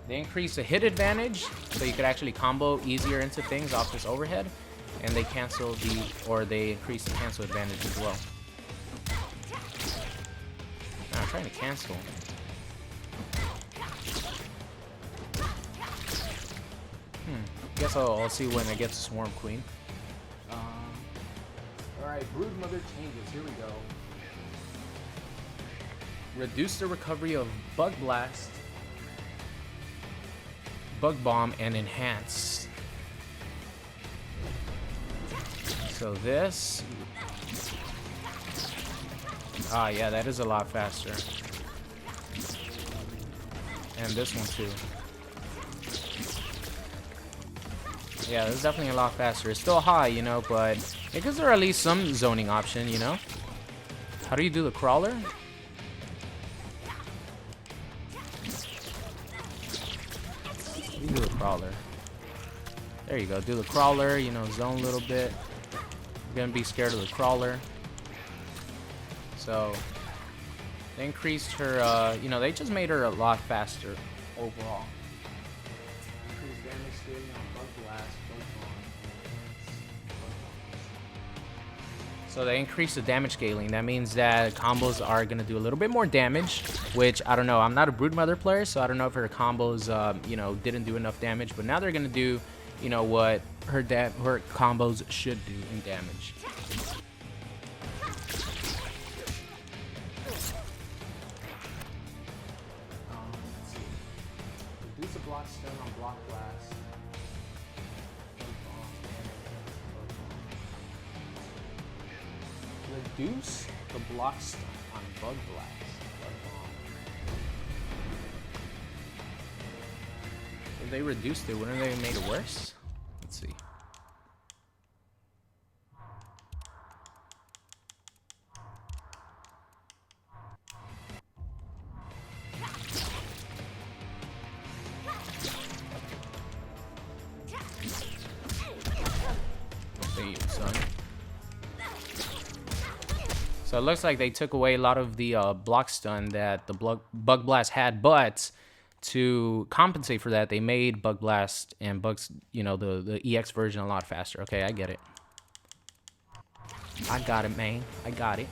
they increase the hit advantage, so you could actually combo easier into things off this overhead, and they cancel they increase the cancel advantage as well. I'm trying to cancel. Guess I'll see when I get to Swarm Queen. Alright, Broodmother changes. Here we go. Reduce the recovery of Bug Blast, Bug Bomb, and Enhance. So this... yeah, that is a lot faster. And this one too. Yeah, this is definitely a lot faster. It's still high, you know, but it gives her at least some zoning option, you know? How do you do the crawler? You do the crawler. There you go. Do the crawler, you know, zone a little bit. You're gonna be scared of the crawler. So they increased her, you know, they just made her a lot faster overall. Increased damage scaling on Bug Blast, Bug Bomb, and so they increased the damage scaling. That means that combos are gonna do a little bit more damage, which I don't know. I'm not a Broodmother player, so I don't know if her combos, you know, didn't do enough damage. But now they're gonna do, you know, what her combos should do in damage. Let's see. Reduce a block stun on block blast. Reduce the block stun on bug blast. If they reduced it, wouldn't they have made it worse? Let's see. Damn, son. So it looks like they took away a lot of the block stun that the Bug Blast had, but to compensate for that, they made Bug Blast and Bugs, you know, the EX version a lot faster. Okay, I get it. I got it, man. I got it.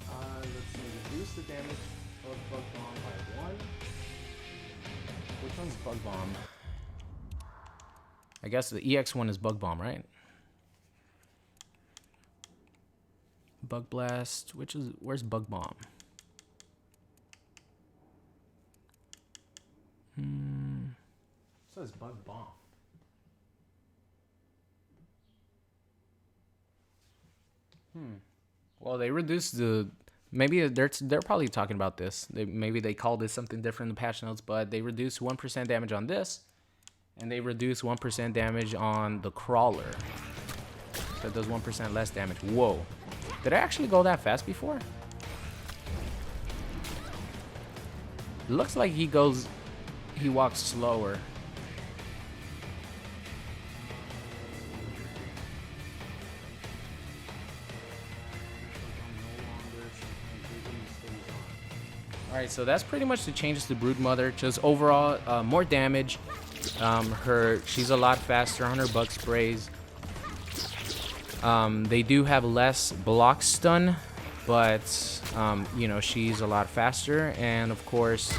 Let's see. Reduce the damage of Bug Bomb by 1. Which one's Bug Bomb? I guess the EX one is Bug Bomb, right? Bug Blast. Where's Bug Bomb? It says Bug Bomb. Well, they reduced the. Maybe they're probably talking about this. Maybe they called this something different in the patch notes, but they reduced 1% damage on this, and they reduced 1% damage on the crawler. So it does 1% less damage. Whoa! Did I actually go that fast before? It looks like he walks slower. Alright, so that's pretty much the changes to Broodmother. Just overall, more damage. She's a lot faster on her bug sprays. They do have less block stun, but you know, she's a lot faster, and of course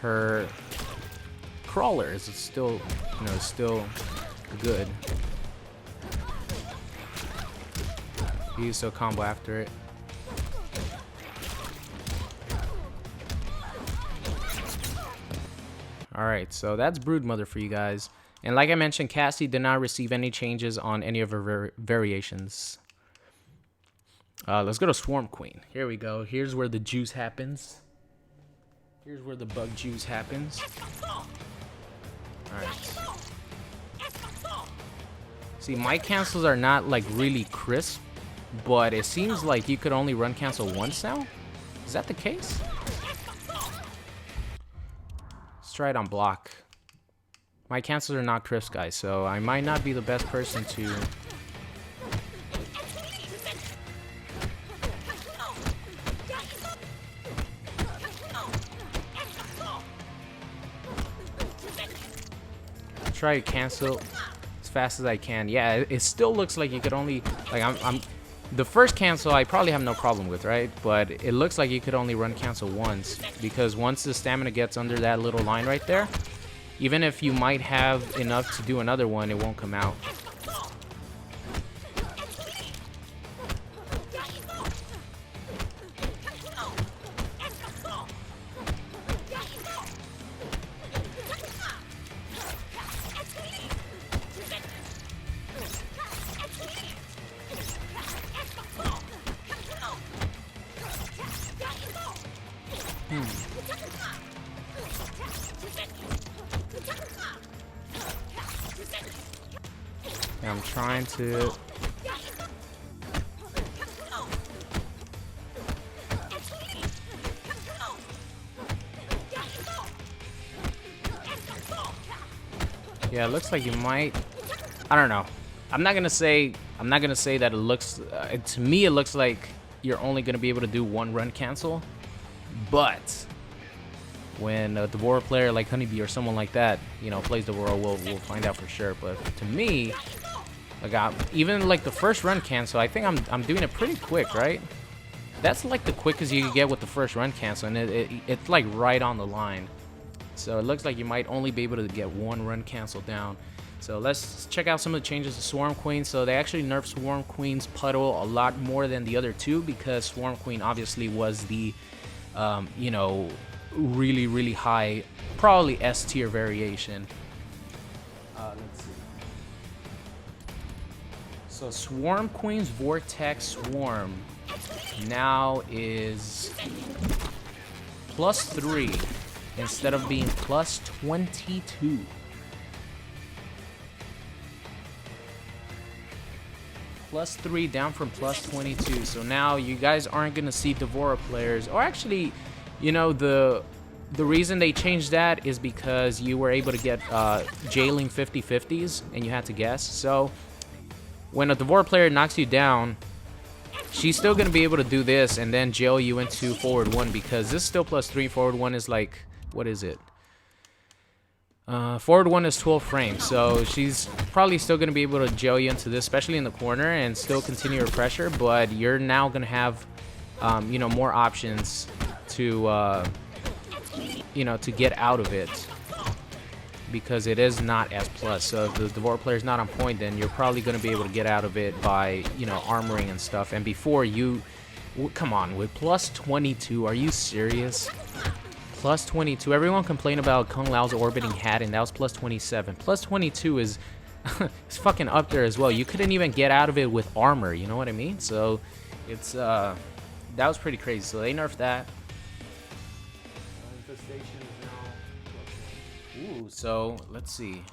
her crawler is still, you know, still good. You can still combo after it. Alright, so that's Broodmother for you guys. And like I mentioned, Cassie did not receive any changes on any of her variations. Let's go to Swarm Queen. Here we go. Here's where the juice happens. Here's where the bug juice happens. Alright. See, my cancels are not like really crisp, but it seems like you could only run cancel once now. Is that the case? Let's try it on block. My cancels are not crisp, guys, so I might not be the best person to... Try to cancel as fast as I can. Yeah, it still looks like you could only... Like, the first cancel I probably have no problem with, right? But it looks like you could only run cancel once, because once the stamina gets under that little line right there, even if you might have enough to do another one, it won't come out. I'm trying to... Yeah, it looks like you might. I don't know. I'm not gonna say that it looks. To me, it looks like you're only gonna be able to do one run cancel. But when a Devora player like Honeybee or someone like that, you know, plays Devora, we'll find out for sure. But to me, like even like the first run cancel, I think I'm doing it pretty quick, right? That's like the quickest you can get with the first run cancel, and it's like right on the line. So it looks like you might only be able to get one run cancel down. So let's check out some of the changes to Swarm Queen. So they actually nerfed Swarm Queen's puddle a lot more than the other two, because Swarm Queen obviously was the, you know, really high, probably S tier variation. Let's see. So Swarm Queen's Vortex Swarm now is +3 instead of being +22. +3 down from +22. So now you guys aren't gonna see Devora players, or actually, you know, the reason they changed that is because you were able to get jailing 50/50s and you had to guess. So when a Devora player knocks you down, she's still gonna be able to do this and then jail you into forward 1, because this is still +3. Forward 1 is like, what is it? Forward 1 is 12 frames, so she's probably still going to be able to jail you into this, especially in the corner, and still continue her pressure, but you're now going to have, you know, more options to, you know, to get out of it, because it is not S+. So if the Devora player is not on point, then you're probably going to be able to get out of it by, you know, armoring and stuff. And before you, come on, with +22, are you serious? +22. Everyone complained about Kung Lao's orbiting hat, and that was +27. +22 is it's fucking up there as well. You couldn't even get out of it with armor, you know what I mean? So it's that was pretty crazy. So they nerfed that. Infestation is now. Ooh, so let's see.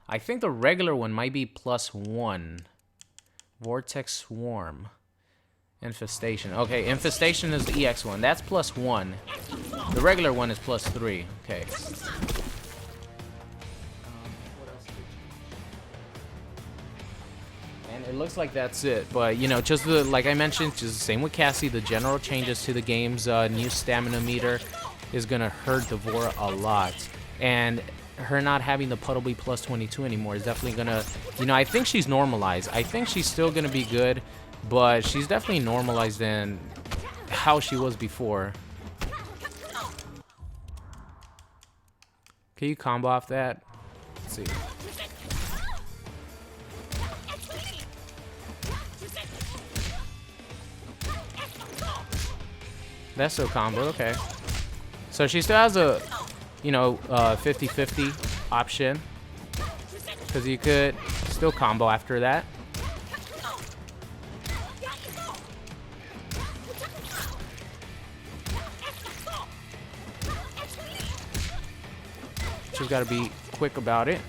I think the regular one might be +1. Vortex Swarm. Infestation. Okay, Infestation is the EX one. That's +1. The regular one is +3. Okay. What else did you... And it looks like that's it. But, you know, just the, like I mentioned, just the same with Cassie. The general changes to the game's new stamina meter is going to hurt Devora a lot. And her not having the puddle be +22 anymore is definitely going to... You know, I think she's normalized. I think she's still going to be good, but she's definitely normalized than how she was before. Can you combo off that? Let's see. That's so combo, okay. So she still has a, you know, 50/50 option, because you could still combo after that. She's got to be quick about it.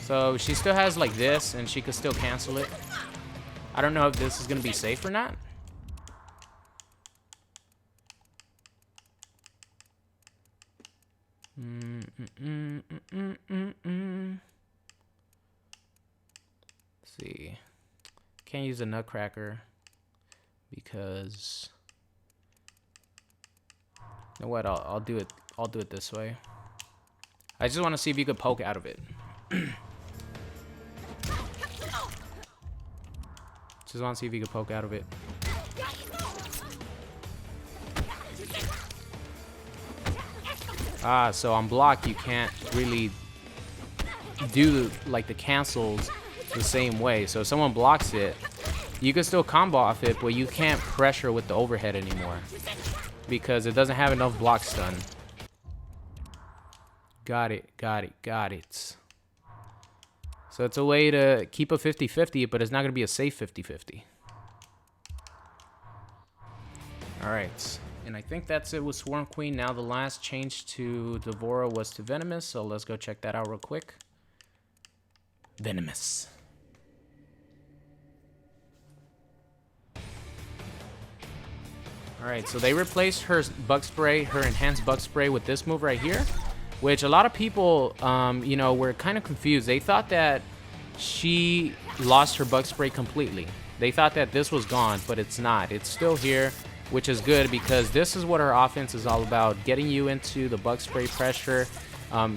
So she still has like this, and she could still cancel it. I don't know if this is going to be safe or not. Let's see. Can't use a nutcracker because... You know what? I'll do it. I'll do it this way. I just want to see if you could poke out of it. Just want to see if you could poke out of it. Ah, so on block you can't really do like the cancels the same way. So if someone blocks it, you can still combo off it, but you can't pressure with the overhead anymore, because it doesn't have enough block stun. Got it, got it, got it. So it's a way to keep a 50/50, but it's not going to be a safe 50/50. Alright, and I think that's it with Swarm Queen. Now the last change to Devora was to Venomous, so let's go check that out real quick. Venomous. Alright, so they replaced her bug spray, her enhanced bug spray, with this move right here. which a lot of people, you know, were kind of confused. They thought that she lost her bug spray completely. They thought that this was gone, but it's not. It's still here, which is good because this is what her offense is all about, getting you into the bug spray pressure,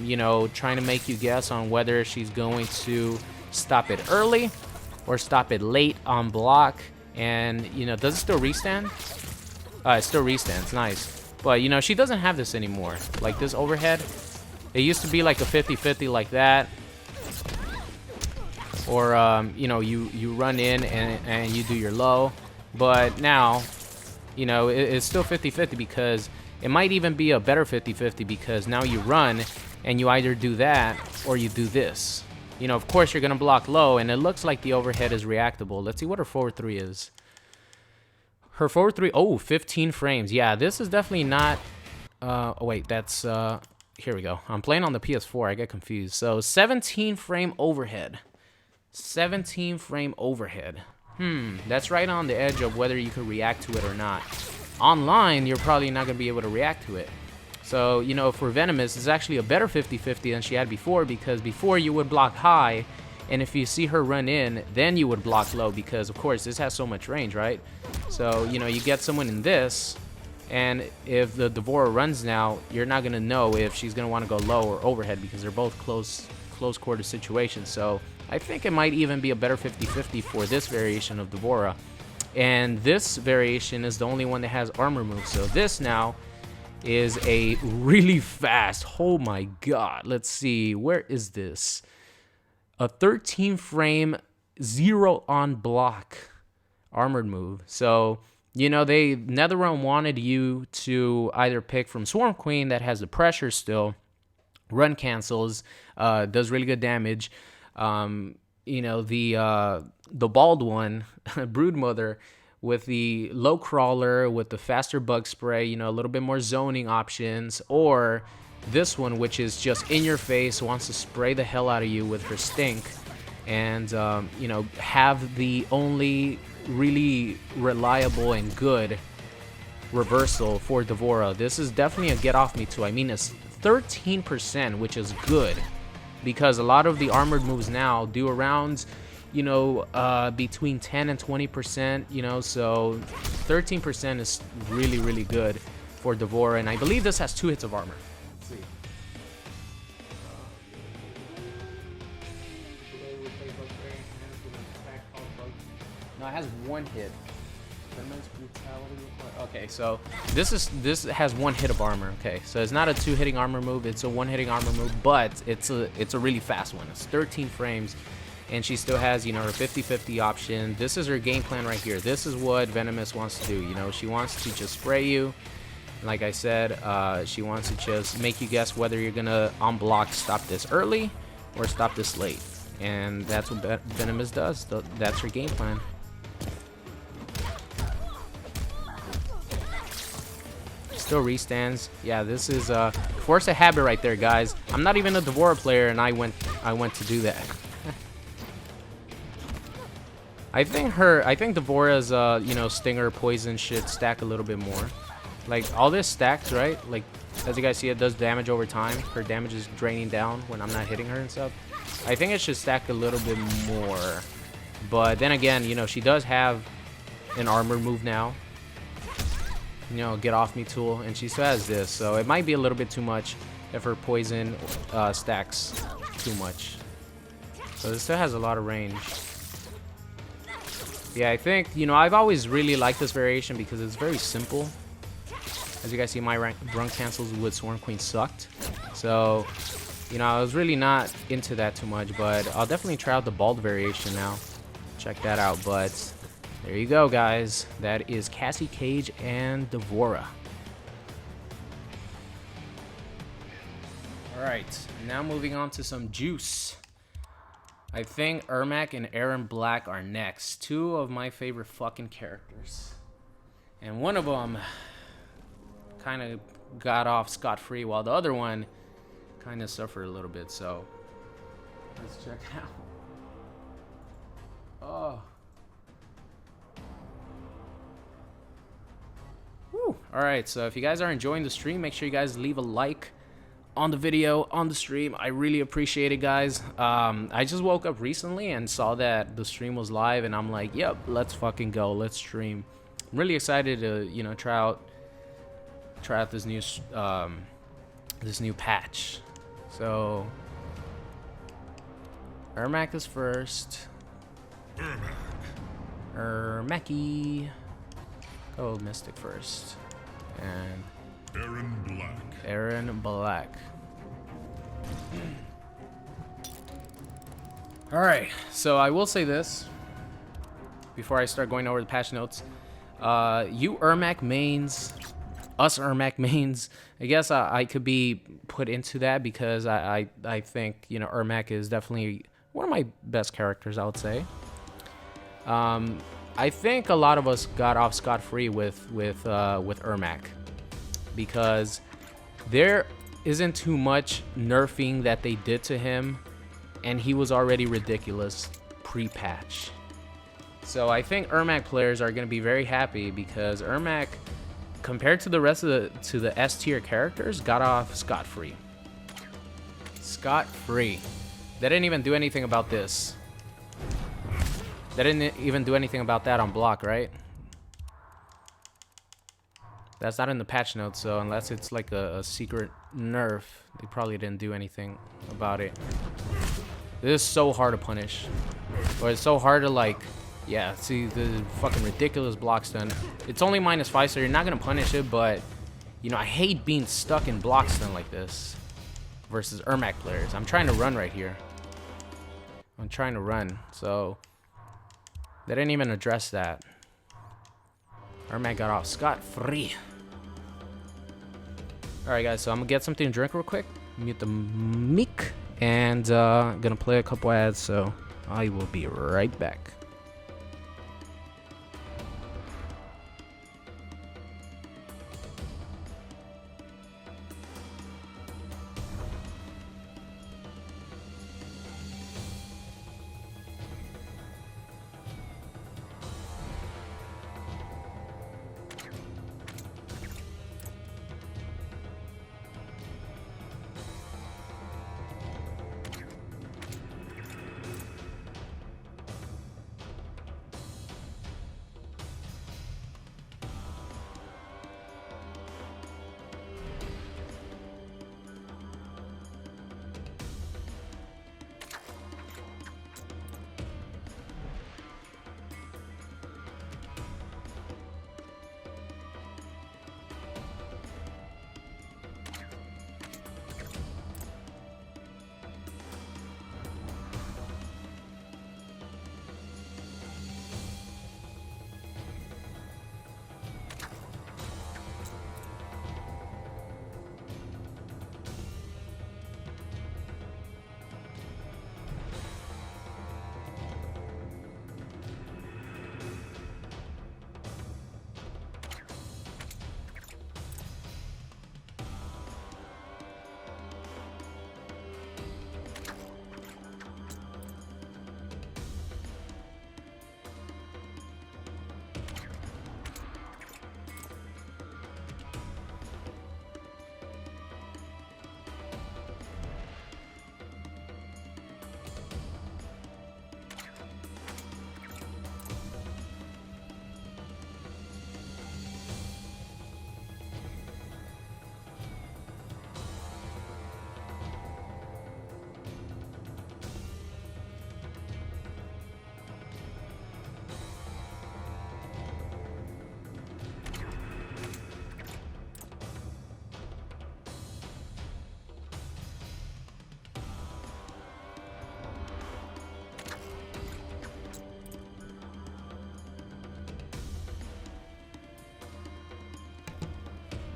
you know, trying to make you guess on whether she's going to stop it early or stop it late on block. And, you know, does it still restand? It still restands. Nice. But, you know, she doesn't have this anymore. Like this overhead. It used to be like a 50-50 like that. Or, you know, you run in and you do your low. But now, you know, it's still 50-50 because it might even be a better 50-50 because now you run and you either do that or you do this. You know, of course, you're going to block low, and it looks like the overhead is reactable. Let's see what her forward 3 is. Her forward 3, oh, 15 frames. Yeah, this is definitely not... oh, wait, that's... here we go. I'm playing on the PS4. I get confused. So, 17 frame overhead. 17 frame overhead. That's right on the edge of whether you could react to it or not. Online, you're probably not going to be able to react to it. So, you know, for Venomous, it's actually a better 50-50 than she had before, because before you would block high, and if you see her run in, then you would block low, because, of course, this has so much range, right? So, you know, you get someone in this, and if the D'Vorah runs now, you're not going to know if she's going to want to go low or overhead, because they're both close quarter situations. So, I think it might even be a better 50-50 for this variation of D'Vorah. And this variation is the only one that has armor moves. So, this now is a really fast, oh my god, let's see, where is this? A 13 frame 0 on block armored move. So, you know, NetherRealm wanted you to either pick from Swarm Queen that has the pressure still, run cancels, does really good damage. You know, the bald one, Broodmother, with the low crawler, with the faster bug spray, you know, a little bit more zoning options, or this one, which is just in your face, wants to spray the hell out of you with her stink, and, you know, have the only really reliable and good reversal for D'Vorah. This is definitely a get off me too. I mean, it's 13%, which is good, because a lot of the armored moves now do around, you know, between 10 and 20%, you know, so 13% is really, really good for D'Vorah, and I believe this has 2 hits of armor. Let's see. No, it has 1 hit. Okay, so this has 1 hit of armor. Okay, so it's not a 2-hitting armor move, it's a 1-hitting armor move, but it's a really fast one. It's 13 frames. And she still has, you know, her 50-50 option. This is her game plan right here. This is what Venomous wants to do. You know, she wants to just spray you. Like I said, she wants to just make you guess whether you're going to, on block, stop this early or stop this late. And that's what Venomous does. That's her game plan. Still restands. Yeah, this is force a habit right there, guys. I'm not even a D'Vorah player, and I went to do that. I think D'Vorah's, you know, Stinger, Poison should stack a little bit more. Like, all this stacks, right? Like, as you guys see, it does damage over time. Her damage is draining down when I'm not hitting her and stuff. I think it should stack a little bit more. But then again, you know, she does have an armor move now. You know, get off me tool. And she still has this. So it might be a little bit too much if her poison stacks too much. So this still has a lot of range. Yeah, I think, you know, I've always really liked this variation because it's very simple. As you guys see, my run cancels with Swarm Queen sucked. So, you know, I was really not into that too much, but I'll definitely try out the bald variation now. Check that out, but there you go, guys. That is Cassie Cage and D'Vorah. Alright, now moving on to some juice. I think Ermac and Aaron Black are next. 2 of my favorite fucking characters. And one of them kind of got off scot-free, while the other one kind of suffered a little bit. So, let's check it out. Oh. Woo. Alright, so if you guys are enjoying the stream, make sure you guys leave a like on the video, on the stream. I really appreciate it, guys. I just woke up recently and saw that the stream was live, and I'm like, yep, let's fucking go. Let's stream. I'm really excited to, you know, try out this new patch. So Ermac is first. Ermacky. Go Mystic first. And Aaron Black. Alright, so I will say this before I start going over the patch notes. You Ermac mains, us Ermac mains, I guess I could be put into that because I think, you know, Ermac is definitely one of my best characters, I would say. I think a lot of us got off scot-free with Ermac because there isn't too much nerfing that they did to him, and he was already ridiculous pre-patch. So I think Ermac players are going to be very happy because Ermac, compared to the rest of the S tier characters, got off scot-free. Scot-free. They didn't even do anything about this. They didn't even do anything about that on block, right? That's not in the patch notes, so unless it's like a secret nerf, they probably didn't do anything about it. This is so hard to punish. Or it's so hard to, like, yeah, see the fucking ridiculous block stun. It's only -5, so you're not gonna punish it, but, you know, I hate being stuck in block stun like this versus Ermac players. I'm trying to run right here. I'm trying to run, so they didn't even address that. Ermac got off scot-free. Alright guys, so I'm gonna get something to drink real quick, mute the mic, and gonna play a couple ads, so I will be right back.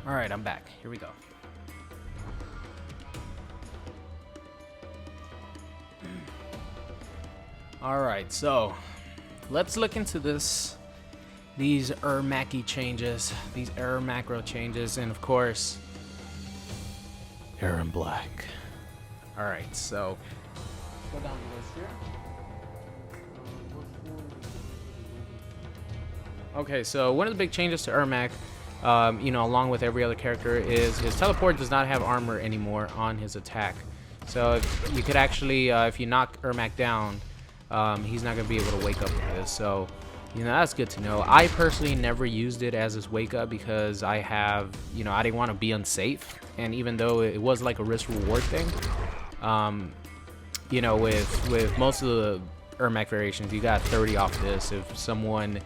All right, I'm back. Here we go. All right, so let's look into these Ermacky changes, these error macro changes, and of course, Aaron Black. All right, so go down the list here. Okay, so one of the big changes to Ermac you know, along with every other character, is his teleport does not have armor anymore on his attack. So if you could actually, if you knock Ermac down, he's not going to be able to wake up with this. So, you know, that's good to know. I personally never used it as his wake up because I have, you know, I didn't want to be unsafe. And even though it was like a risk reward thing, you know, with most of the Ermac variations, you got 30 off this if someone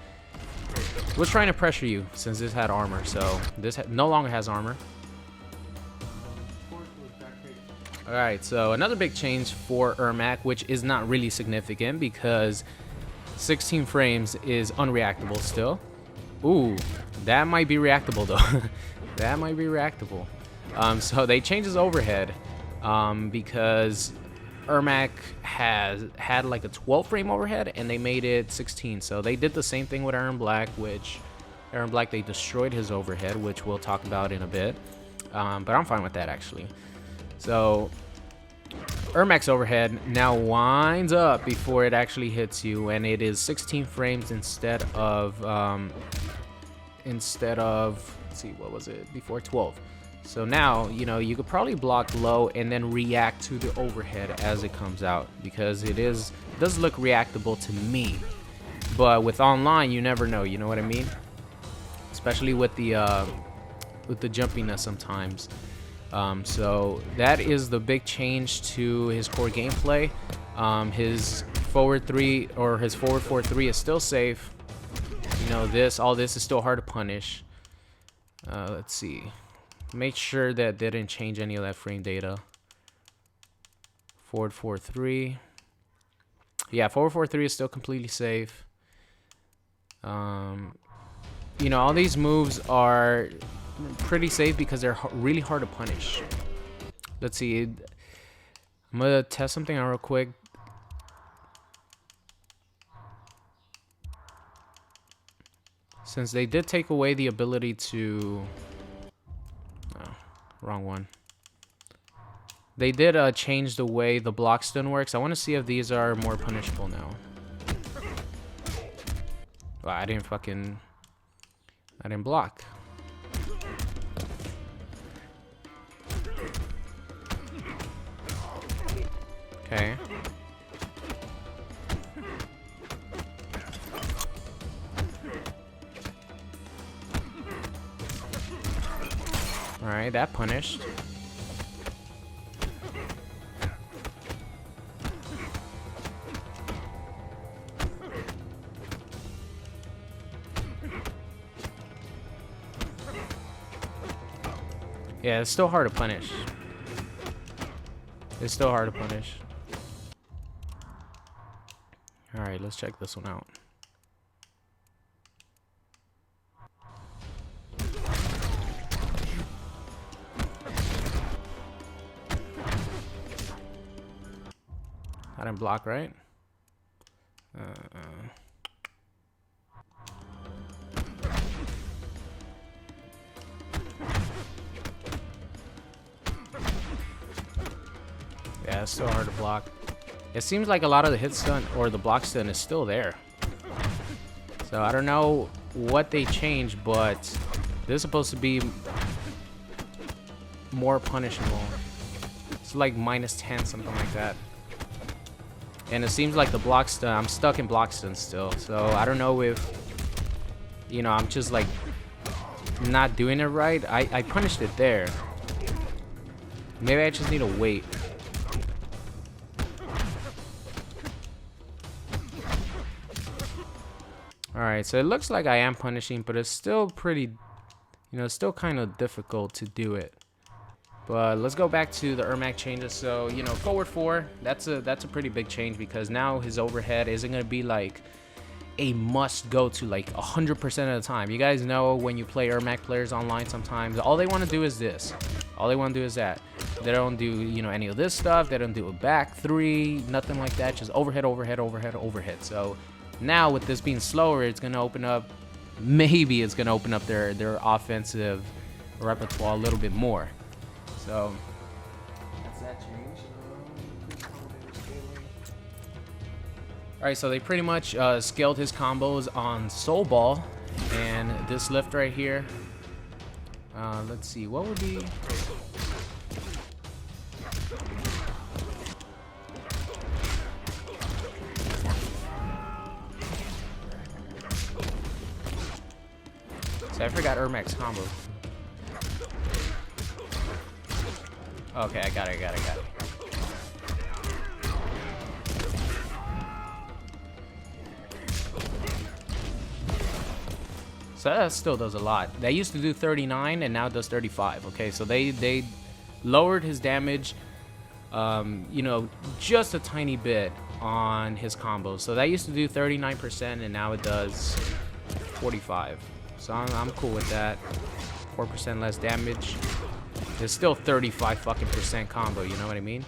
was trying to pressure you, since this had armor. So this no longer has armor. Alright, so another big change for Ermac, which is not really significant because 16 frames is unreactable still. Ooh, that might be reactable though. That might be reactable. So they changed his overhead because Ermac had like a 12 frame overhead and they made it 16. So they did the same thing with Iron Black, which Iron Black, they destroyed his overhead, which we'll talk about in a bit. But I'm fine with that actually. So Ermac's overhead now winds up before it actually hits you, and it is 16 frames instead of let's see, what was it before? 12. So now, you know, you could probably block low and then react to the overhead as it comes out, because it does look reactable to me. But with online, you never know, you know what I mean? Especially with the jumpiness sometimes. So that is the big change to his core gameplay. His forward 3 or his forward 4-3 is still safe. You know, all this is still hard to punish. Let's see. Make sure that they didn't change any of that frame data. Forward 4-3. Yeah, forward 4-3 is still completely safe. You know, all these moves are pretty safe because they're really hard to punish. Let's see. I'm gonna test something out real quick. Since they did take away the ability to... Oh, wrong one. They did change the way the block stun works. I want to see if these are more punishable now. Wow, I didn't block. Okay. Alright, that punished. Yeah, it's still hard to punish. It's still hard to punish. Alright, let's check this one out. I didn't block, right? Yeah, it's still hard to block. It seems like a lot of the hit stun or the block stun is still there. So I don't know what they changed, but this is supposed to be more punishable. It's like -10, something like that. And it seems like the block stun, I'm stuck in block stun still. So I don't know if, you know, I'm just like not doing it right. I punished it there. Maybe I just need to wait. Alright, so it looks like I am punishing, but it's still pretty, you know, it's still kind of difficult to do it. But let's go back to the Ermac changes. So, you know, forward 4, that's a pretty big change, because now his overhead isn't going to be like a must go to like 100% of the time. You guys know when you play Ermac players online, sometimes all they want to do is this. All they want to do is that. They don't do, you know, any of this stuff. They don't do a back 3, nothing like that. Just overhead, overhead, overhead, overhead. So now with this being slower, it's going to open up, maybe it's going to open up their offensive repertoire a little bit more. So that's that change. Alright, so they pretty much scaled his combos on Soul Ball, and this lift right here, Let's see, what would be... So I forgot Ermac's combo. Okay, I got it. So that still does a lot. That used to do 39 and now it does 35. Okay, so they lowered his damage, you know, just a tiny bit on his combos. So that used to do 39% and now it does 45. So I'm cool with that. 4% less damage. It's still 35 fucking percent combo, you know what I mean?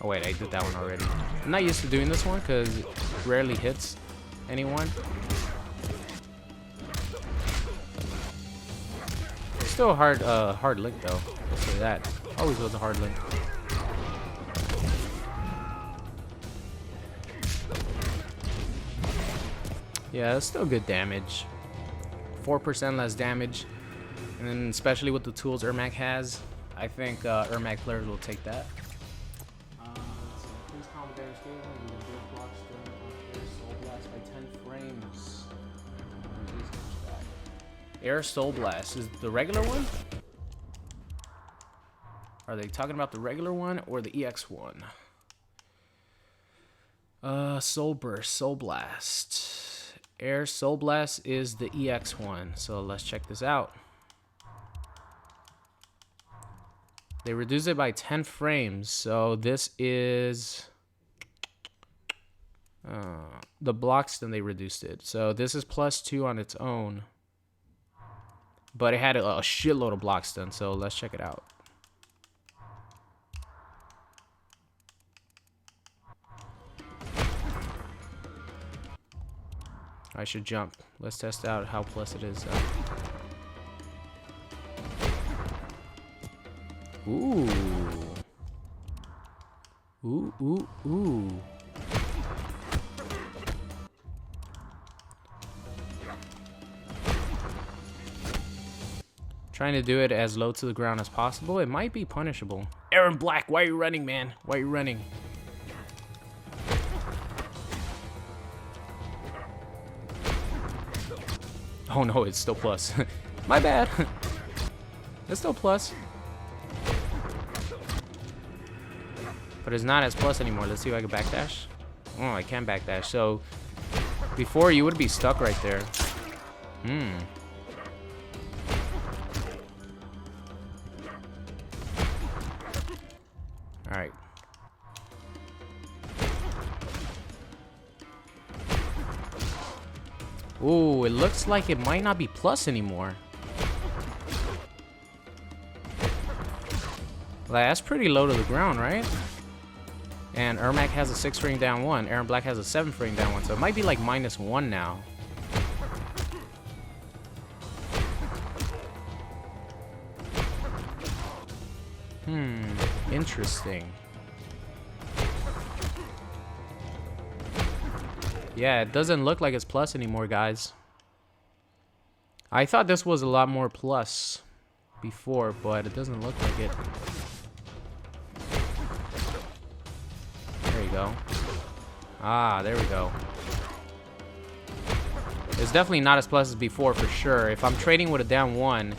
Oh wait, I did that one already. I'm not used to doing this one because it rarely hits anyone. It's still a hard link though. I'll say that. Always was a hard link. Yeah, it's still good damage. 4% less damage. And then especially with the tools Ermac has, I think Ermac players will take that. Air Soul Blast is the regular one? Are they talking about the regular one or the EX one? Soul Burst, Soul Blast. Air Soul Blast is the EX one. So let's check this out. They reduce it by 10 frames. So this is the blocks, then they reduced it. So this is +2 on its own. But it had a shitload of block stun, so let's check it out. I should jump. Let's test out how plus it is. Ooh. Ooh, ooh, ooh. Trying to do it as low to the ground as possible. It might be punishable. Aaron Black, why are you running, man? Why are you running? Oh no, it's still plus. My bad. It's still plus. But it's not as plus anymore. Let's see if I can backdash. Oh, I can backdash. So before you would be stuck right there. Alright. Ooh, it looks like it might not be plus anymore. Like, that's pretty low to the ground, right? And Ermac has a 6 frame down 1. Aaron Black has a 7 frame down 1. So it might be like -1 now. Interesting. Yeah, it doesn't look like it's plus anymore, guys. I thought this was a lot more plus before, but it doesn't look like it. There you go. Ah, there we go. It's definitely not as plus as before, for sure. If I'm trading with a down 1,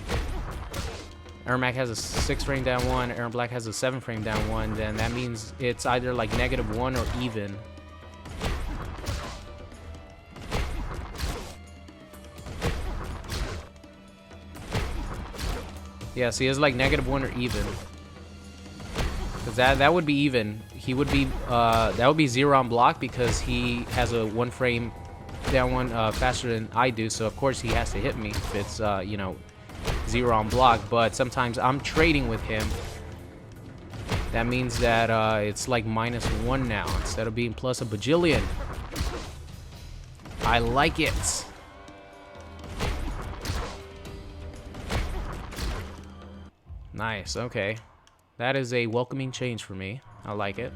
Ermac has a 6 frame down 1, Aaron Black has a 7 frame down 1, then that means it's either like -1 or even. Yeah, see, it's like -1 or even. Because that would be even. He would be, that would be 0 on block because he has a 1 frame down 1 faster than I do, so of course he has to hit me if it's, you know, 0 on block. But sometimes I'm trading with him. That means that it's like -1 now instead of being plus a bajillion. I like it. Nice, okay. That is a welcoming change for me. I like it.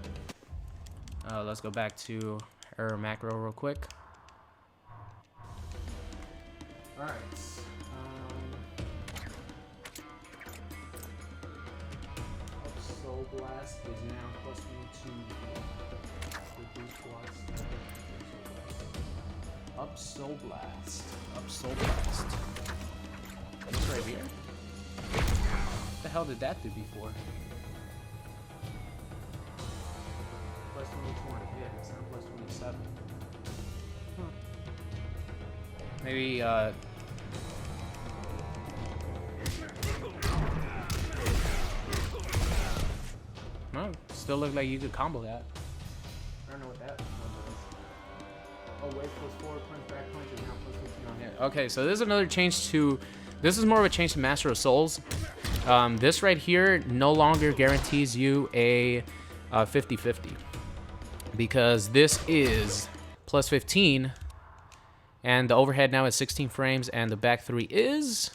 Let's go back to error macro real quick. Alright. Soul Blast is now plus 1 to reduce blocks. Up Soul Blast. Up Soul Blast. This right here? What the hell did that do before? Plus 21 hit, it's not plus 27. Huh. Maybe, no, still look like you could combo that. I don't know what that number is. Oh, wait, plus 4, punch back, punch, and now plus 15 on hit. Okay, so this is another change to... This is more of a change to Master of Souls. This right here no longer guarantees you a 50-50. Because this is plus 15. And the overhead now is 16 frames. And the back 3 is...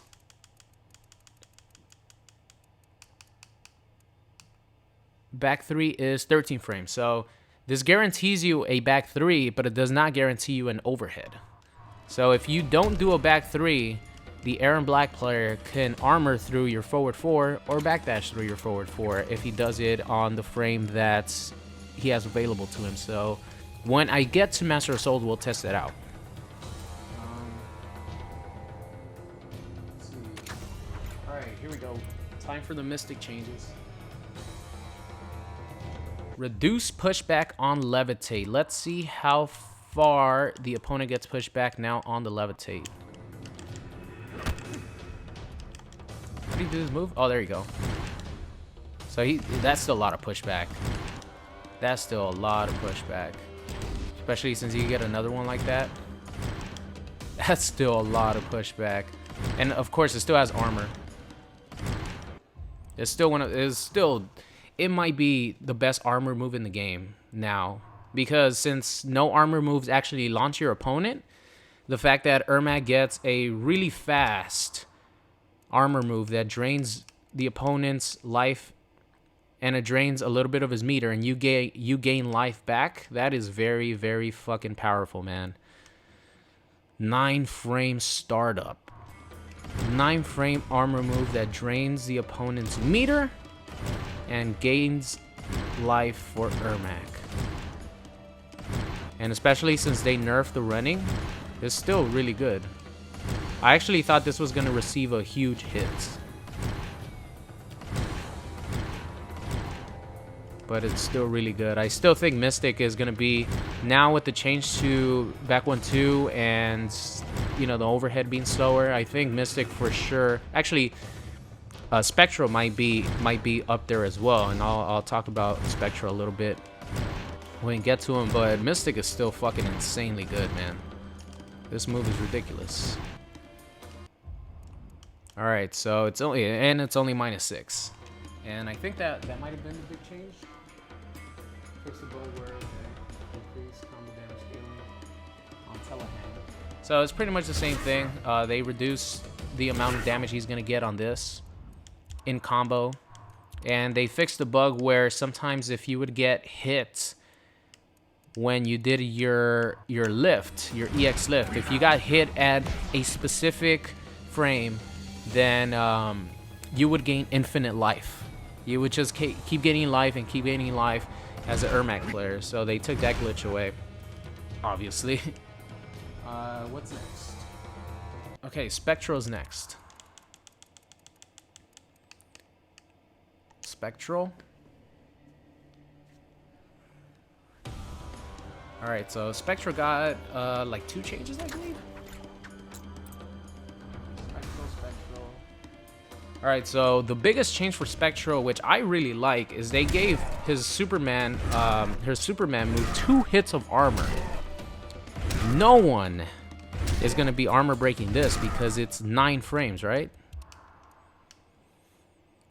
Back 3 is 13 frames. So this guarantees you a back 3, but it does not guarantee you an overhead. So if you don't do a back 3, the Aaron Black player can armor through your forward 4 or backdash through your forward 4 if he does it on the frame that he has available to him. So when I get to Master of Souls, we'll test it out. Let's see. All right, here we go. Time for the Mystic changes. Reduce pushback on levitate. Let's see how far the opponent gets pushed back now on the levitate. How do you do this move? Oh, there you go. So that's still a lot of pushback. That's still a lot of pushback. Especially since you get another one like that. That's still a lot of pushback. And of course it still has armor. It's still it might be the best armor move in the game now. Because since no armor moves actually launch your opponent, the fact that Ermac gets a really fast armor move that drains the opponent's life and it drains a little bit of his meter and you gain life back, that is very, very fucking powerful, man. 9 frame startup. 9 frame armor move that drains the opponent's meter and gains life for Ermac. And especially since they nerfed the running, it's still really good. I actually thought this was going to receive a huge hit. But it's still really good. I still think Mystic is going to be, now with the change to back 1-2 and, you know, the overhead being slower, I think Mystic for sure. Actually, Spectral might be up there as well. And I'll talk about Spectral a little bit when we get to him. But Mystic is still fucking insanely good, man. This move is ridiculous. All right, so it's only -6, and I think that might have been the big change. Fix the bug where increase combo damage scaling on Telehand. So it's pretty much the same thing. They reduce the amount of damage he's gonna get on this in combo, and they fixed the bug where sometimes if you would get hit when you did your lift, your EX lift, if you got hit at a specific frame, then you would gain infinite life. You would just keep gaining life and keep gaining life as an Ermac player. So they took that glitch away, obviously. What's next? Okay, Spectral's next. Spectral. All right, so Spectral got like 2 changes, I believe. All right, so the biggest change for Spectral, which I really like, is they gave his Superman move 2 hits of armor. No one is gonna be armor breaking this because it's 9 frames, right?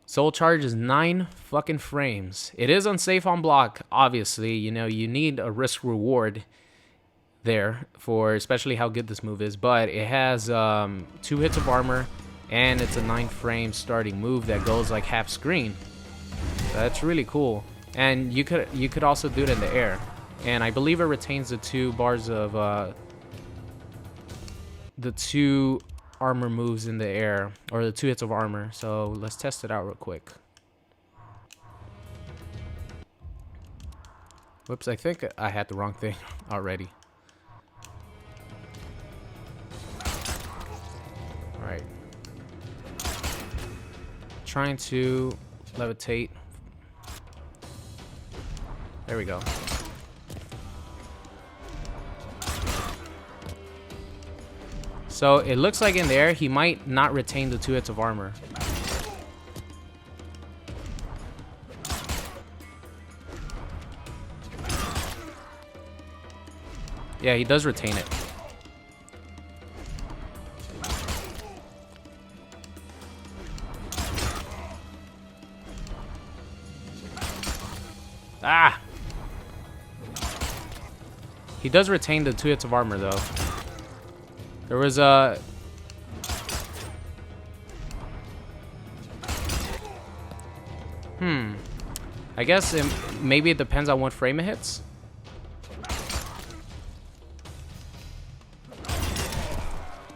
Soul Charge is 9 fucking frames. It is unsafe on block, obviously. You know, you need a risk reward there for especially how good this move is, but it has 2 hits of armor, and it's a 9-frame starting move that goes like half screen. So that's really cool. And you could also do it in the air, and I believe it retains the 2 bars of the 2 armor moves in the air, or the 2 hits of armor. So let's test it out real quick. Whoops, I think I had the wrong thing already. Alright. Trying to levitate. There we go. So it looks like in there he might not retain the 2 hits of armor. Yeah, he does retain it. Ah! He does retain the 2 hits of armor though. There was a... I guess maybe it depends on what frame it hits.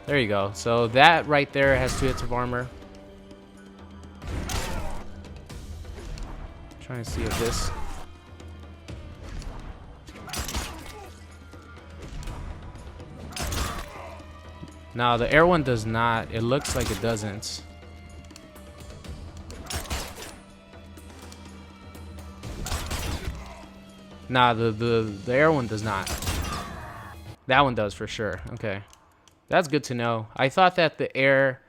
There you go. So that right there has 2 hits of armor. Trying to see if this... No, the air one does not. It looks like it doesn't. Nah, the air one does not. That one does for sure. Okay. That's good to know. I thought that the air,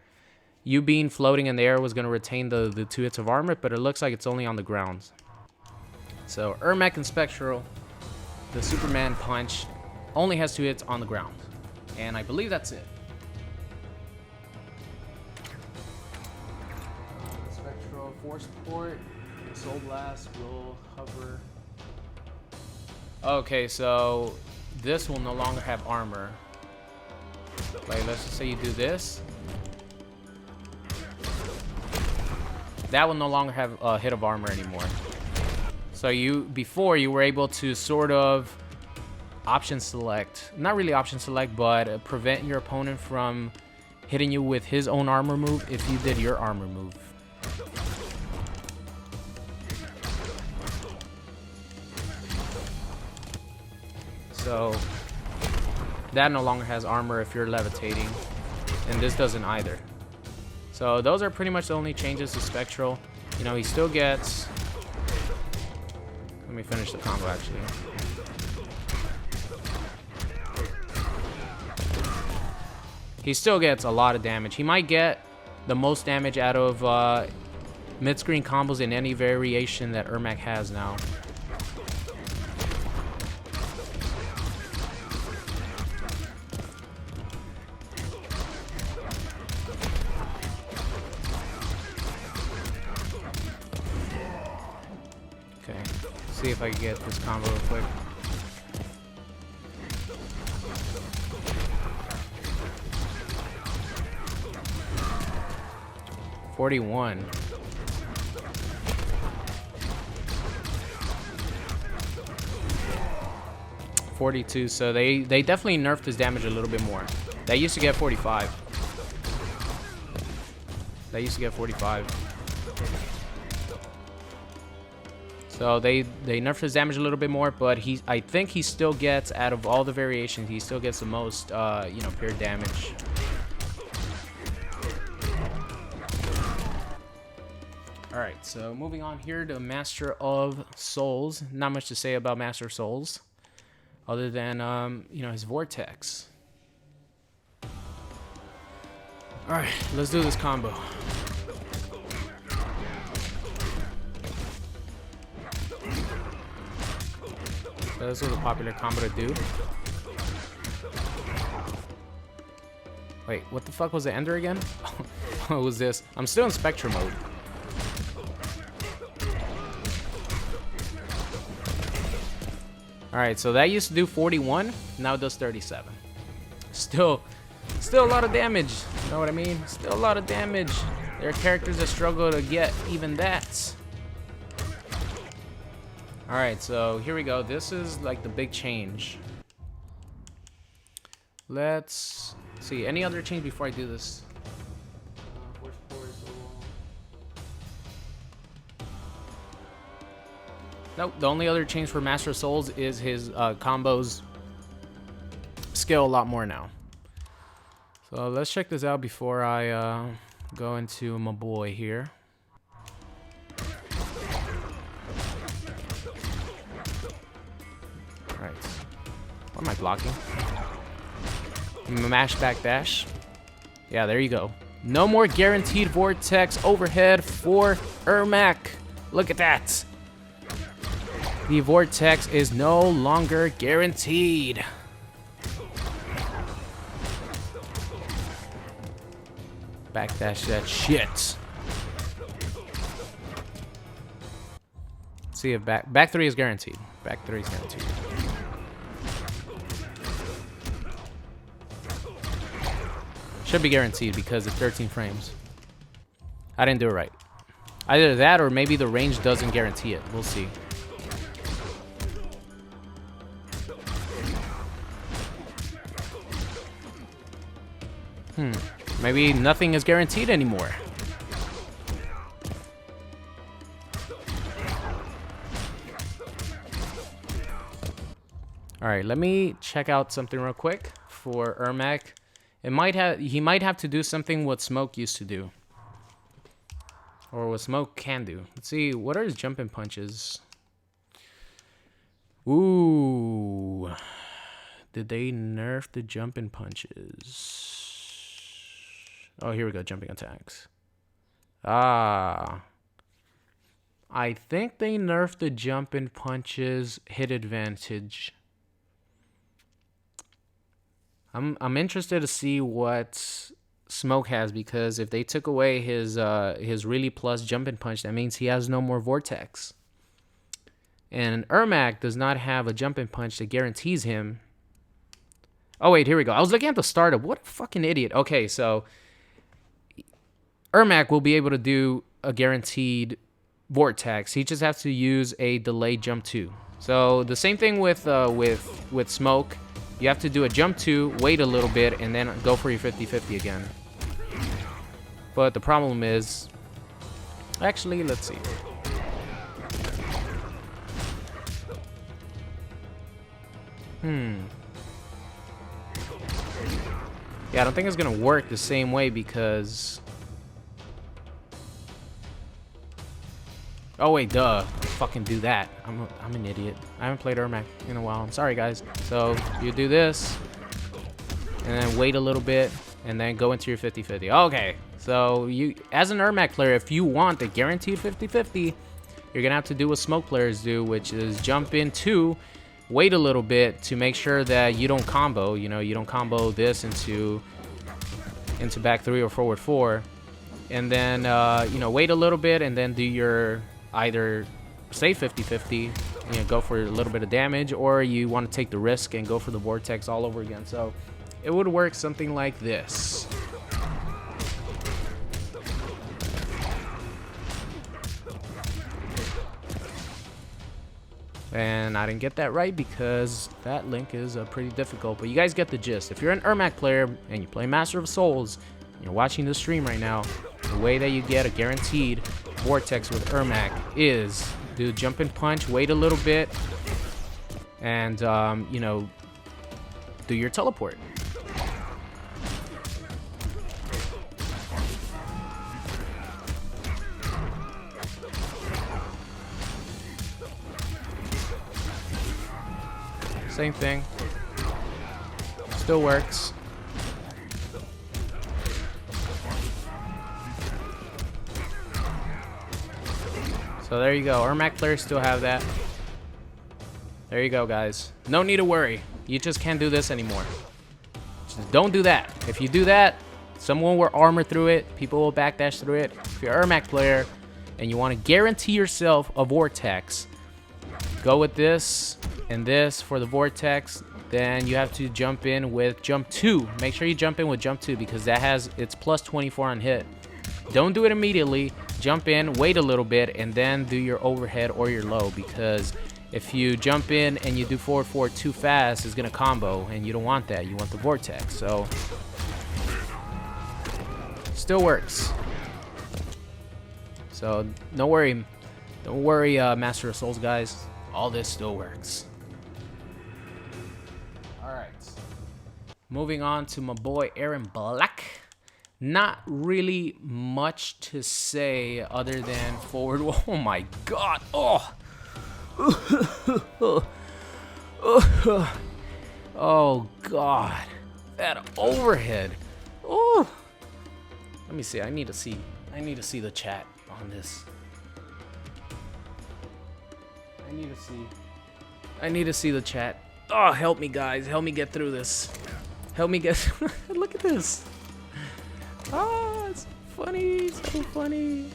you being floating in the air, was going to retain the 2 hits of armor, but it looks like it's only on the ground. So, Ermac and Spectral, the Superman punch, only has 2 hits on the ground. And I believe that's it. Spectral Force Port, Soul Blast will hover. Okay, so this will no longer have armor. Like, let's just say you do this. That will no longer have a hit of armor anymore. So before you were able to sort of option select, not really option select, but prevent your opponent from hitting you with his own armor move if you did your armor move. So that no longer has armor if you're levitating, and this doesn't either. So those are pretty much the only changes to Spectral. You know, he still gets... Let me finish the combo actually. He still gets a lot of damage. He might get the most damage out of mid-screen combos in any variation that Ermac has now. Okay, see if I can get this combo real quick. $41. $42. So they definitely nerfed his damage a little bit more. That used to get 45. That used to get 45. So they nerfed his damage a little bit more, but I think he still gets, out of all the variations, he still gets the most you know, pure damage. Alright, so moving on here to Master of Souls. Not much to say about Master of Souls, other than, you know, his Vortex. Alright, let's do this combo. So this was a popular combo to do. Wait, what the fuck was the ender again? What was this? I'm still in Spectre mode. Alright, so that used to do 41. Now it does 37. Still a lot of damage. You know what I mean? Still a lot of damage. There are characters that struggle to get even that. Alright, so here we go. This is like the big change. Let's see. Any other change before I do this? Nope, the only other change for Master of Souls is his combos scale a lot more now. So let's check this out before I go into my boy here. Alright. What am I blocking? Mash back dash. Yeah, there you go. No more guaranteed vortex overhead for Ermac. Look at that. The vortex is no longer guaranteed. Backdash that shit. Let's see if back 3 is guaranteed. Back 3 is guaranteed. Should be guaranteed because it's 13 frames. I didn't do it right. Either that or maybe the range doesn't guarantee it. We'll see. Maybe nothing is guaranteed anymore. Alright, let me check out something real quick for Ermac. He might have to do something what Smoke used to do. Or what Smoke can do. Let's see, what are his jumping punches? Ooh. Did they nerf the jumping punches? Oh, here we go, jumping attacks. Ah. I think they nerfed the jumping punches hit advantage. I'm interested to see what Smoke has, because if they took away his really plus jumping punch, that means he has no more vortex. And Ermac does not have a jumping punch that guarantees him. Oh wait, here we go. I was looking at the startup. What a fucking idiot. Okay, so Ermac will be able to do a guaranteed vortex. He just has to use a delayed jump 2. So the same thing with Smoke. You have to do a jump 2, wait a little bit, and then go for your 50-50 again. But the problem is, actually, let's see. Yeah, I don't think it's gonna work the same way because. Oh wait, duh. Fucking do that. I'm an idiot. I haven't played Ermac in a while. I'm sorry, guys. So you do this, and then wait a little bit, and then go into your 50-50. Okay. So you, as an Ermac player, if you want a guaranteed 50-50, you're gonna have to do what Smoke players do, which is jump in 2, wait a little bit to make sure that you don't combo. You know, you don't combo this into back 3 or forward 4, and then you know, wait a little bit, and then do your either say 50-50, you know, go for a little bit of damage, or you want to take the risk and go for the vortex all over again. So it would work something like this. And I didn't get that right because that link is pretty difficult, but you guys get the gist. If you're an Ermac player and you play Master of Souls, and you're watching this stream right now, the way that you get a guaranteed vortex with Ermac is do jump and punch, wait a little bit, and you know, do your teleport. Same thing. Still works. So there you go. Ermac players still have that. There you go, guys. No need to worry. You just can't do this anymore. Just don't do that. If you do that, someone will armor through it. People will backdash through it. If you're an Ermac player and you want to guarantee yourself a vortex, go with this. and this for the vortex, then you have to jump in with jump 2. Make sure you jump in with jump 2 because that has it's plus 24 on hit. Don't do it immediately. Jump in, wait a little bit, and then do your overhead or your low, because if you jump in and you do forward 4 too fast, it's gonna combo, and you don't want that. You want the vortex. So still works. So don't worry, Master of Souls guys. All this still works. All right. Moving on to my boy Aaron Black. Not really much to say other than forward. Oh my god. Oh. Oh god. That overhead. Oh. Let me see. I need to see the chat on this. I need to see the chat. Oh, help me guys. Help me get through this. Help me get look at this. Oh, it's funny. So funny.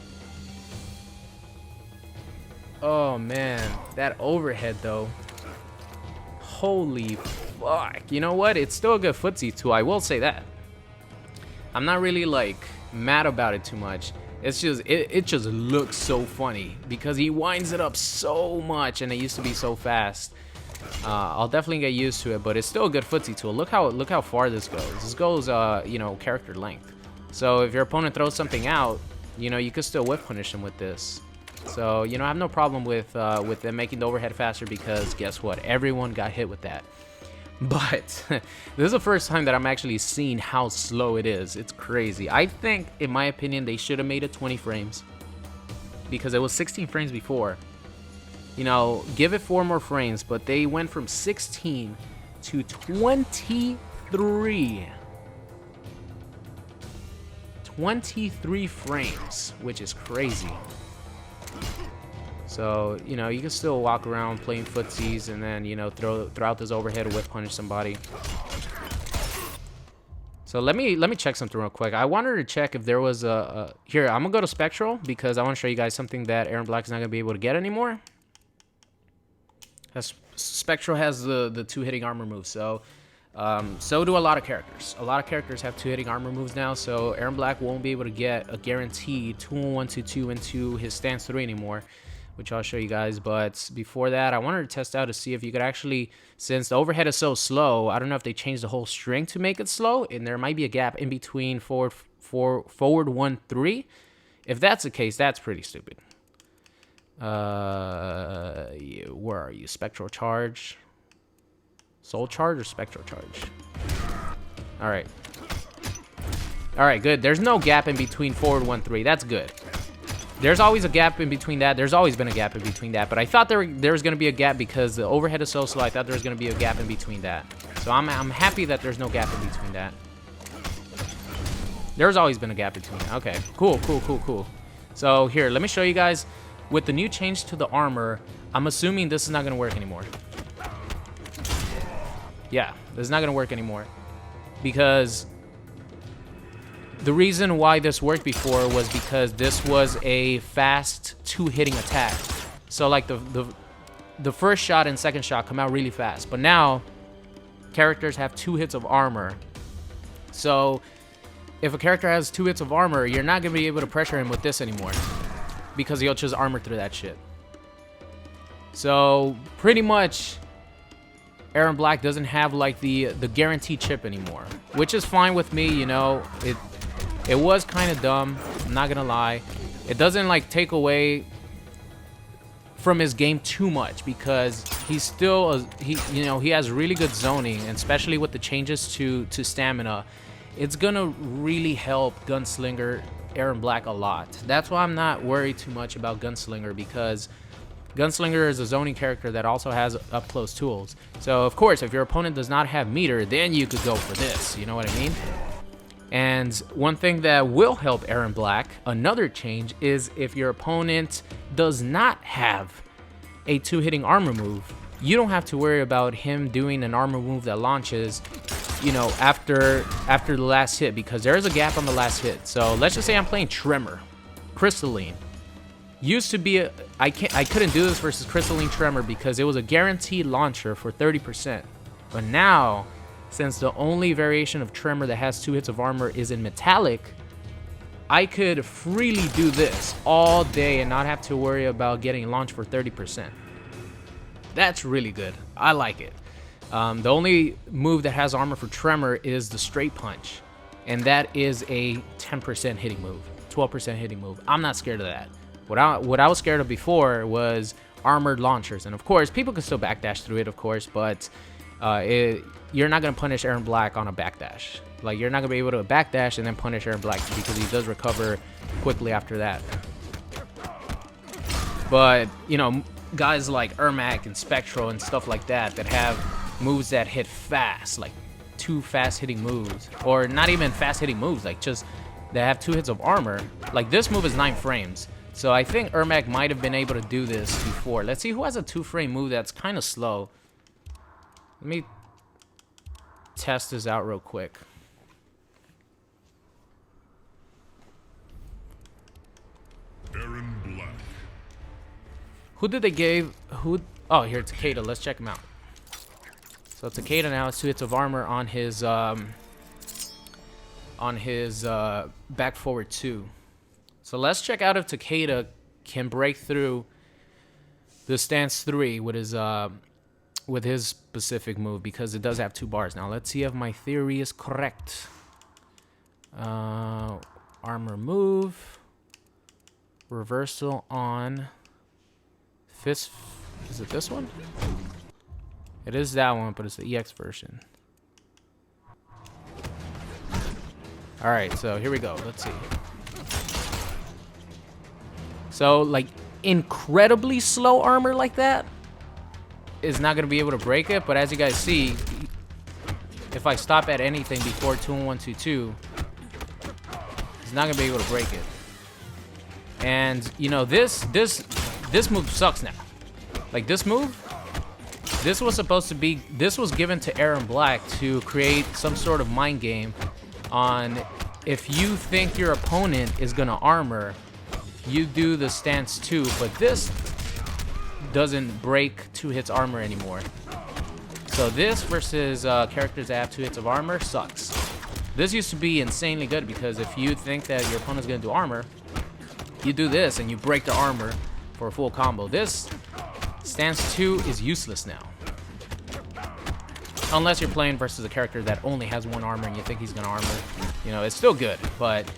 Oh man, that overhead though. Holy fuck. You know what? It's still a good footsie too. I will say that. I'm not really like mad about it too much. It's just it just looks so funny because he winds it up so much and it used to be so fast. I'll definitely get used to it, but it's still a good footsie tool. Look how far this goes. This goes you know, character length. So if your opponent throws something out, you know, you could still whip punish him with this. So, you know, I have no problem with them making the overhead faster because guess what? Everyone got hit with that. But this is the first time that I'm actually seeing how slow it is. It's crazy. I think, in my opinion, they should have made it 20 frames because it was 16 frames before. You know, give it 4 more frames, but they went from 16 to 23. 23 frames, which is crazy. So, you know, you can still walk around playing footsies and then, you know, throw out this overhead or whip punish somebody. So let me check something real quick. I wanted to check if there was a here, I'm gonna go to Spectral because I want to show you guys something that Aaron Black is not gonna be able to get anymore. Spectral has the 2-hitting armor move, so so do a lot of characters. A lot of characters have 2-hitting armor moves now, so Aaron Black won't be able to get a guaranteed 2-1-2-2 into his stance 3 anymore, which I'll show you guys. But before that, I wanted to test out to see if you could actually, since the overhead is so slow, I don't know if they changed the whole string to make it slow, and there might be a gap in between forward 1-3. If that's the case, that's pretty stupid. Where are you? Spectral Charge? Soul Charge or Spectral Charge? Alright. Alright, good. There's no gap in between forward 1-3. That's good. There's always a gap in between that. There's always been a gap in between that. But I thought there was going to be a gap because the overhead is so slow. I thought there was going to be a gap in between that. So I'm happy that there's no gap in between that. There's always been a gap between that. Okay, cool. So here, let me show you guys. With the new change to the armor, I'm assuming this is not going to work anymore. Yeah, this is not going to work anymore. Because the reason why this worked before was because this was a fast 2-hitting attack. So like the first shot and second shot come out really fast. But now, characters have 2 hits of armor. So if a character has 2 hits of armor, you're not going to be able to pressure him with this anymore, because he'll just armor through that shit. So pretty much Aaron Black doesn't have like the guaranteed chip anymore, which is fine with me. You know, it was kind of dumb, I'm not gonna lie. It doesn't like take away from his game too much because he's still he has really good zoning, and especially with the changes to stamina, it's gonna really help Gunslinger Aaron Black a lot. That's why I'm not worried too much about Gunslinger, because Gunslinger is a zoning character that also has up close tools. So of course, if your opponent does not have meter, then you could go for this, you know what I mean? And one thing that will help Aaron Black, another change, is if your opponent does not have a 2-hitting armor move, you don't have to worry about him doing an armor move that launches, you know, after the last hit, because there is a gap on the last hit. So let's just say I'm playing Tremor, Crystalline, Used to be I couldn't do this versus Crystalline Tremor because it was a guaranteed launcher for 30%. But now, since the only variation of Tremor that has 2 hits of armor is in metallic, I could freely do this all day and not have to worry about getting launched for 30%. That's really good. I like it. The only move that has armor for Tremor is the Straight Punch, and that is a 10% hitting move, 12% hitting move. I'm not scared of that. What I was scared of before was armored launchers, and of course, people can still backdash through it, of course, but you're not gonna punish Aaron Black on a backdash. Like, you're not gonna be able to backdash and then punish Aaron Black because he does recover quickly after that. But you know, guys like Ermac and Spectral and stuff like that that have moves that hit fast, like 2 fast hitting moves, or not even fast hitting moves, like just they have 2 hits of armor. Like this move is 9 frames. So I think Ermac might have been able to do this before. Let's see who has a 2-frame move that's kind of slow. Let me test this out real quick. Aaron Black. Who did they give? Who? Oh, here, Takeda. Let's check him out. So Takeda now has 2 hits of armor on his back forward 2. So let's check out if Takeda can break through the stance 3 with his specific move, because it does have 2 bars. Now let's see if my theory is correct. Armor move, reversal on fist. Is it this one? It is that one, but it's the EX version. All right, so here we go. Let's see. So, like, incredibly slow armor like that is not going to be able to break it. But as you guys see, if I stop at anything before 2-1-2-2, it's not going to be able to break it. And, you know, this move sucks now. Like, this move, this was supposed to be, this was given to Aaron Black to create some sort of mind game on if you think your opponent is going to armor, you do the stance 2, but this doesn't break 2 hits armor anymore. So this versus characters that have 2 hits of armor sucks. This used to be insanely good because if you think that your opponent's going to do armor, you do this and you break the armor for a full combo. This stance 2 is useless now. Unless you're playing versus a character that only has 1 armor and you think he's going to armor. You know, it's still good, but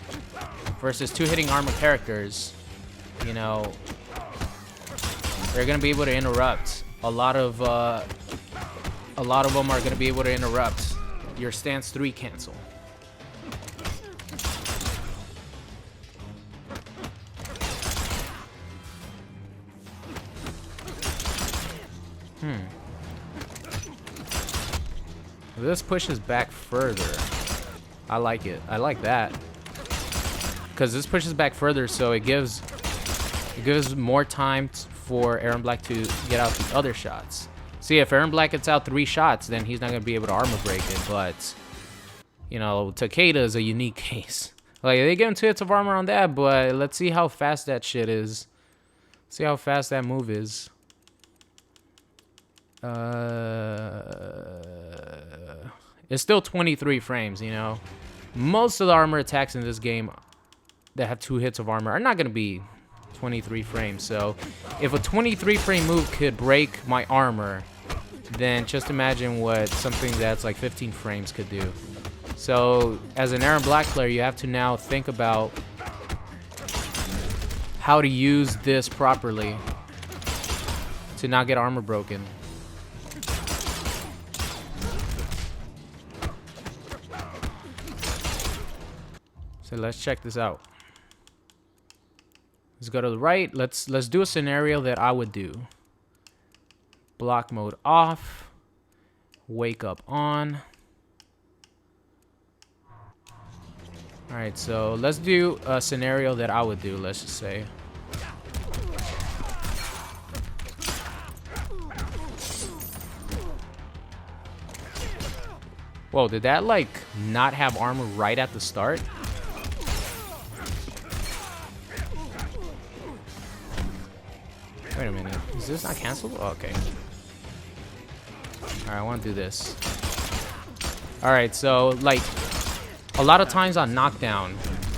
versus 2 hitting armor characters, you know, they're going to be able to interrupt. A lot of them are going to be able to interrupt your stance 3 cancel. This pushes back further. I like it. I like that. Because this pushes back further, so it gives more time for Aaron Black to get out the other shots. See, if Aaron Black gets out 3 shots, then he's not going to be able to armor break it. But, you know, Takeda is a unique case. Like, they give him 2 hits of armor on that, but let's see how fast that shit is. See how fast that move is. It's still 23 frames, you know. Most of the armor attacks in this game that have 2 hits of armor are not going to be 23 frames. So if a 23 frame move could break my armor, then just imagine what something that's like 15 frames could do. So as an Aaron Black player, you have to now think about how to use this properly to not get armor broken. So let's check this out. Let's go to the right. Let's do a scenario that I would do. Block mode off. Wake up on. All right, so let's do a scenario that I would do, let's just say. Whoa, did that like not have armor right at the start? Wait a minute. Is this not canceled? Oh, okay. Alright, I want to do this. Alright, so, like, a lot of times on knockdown,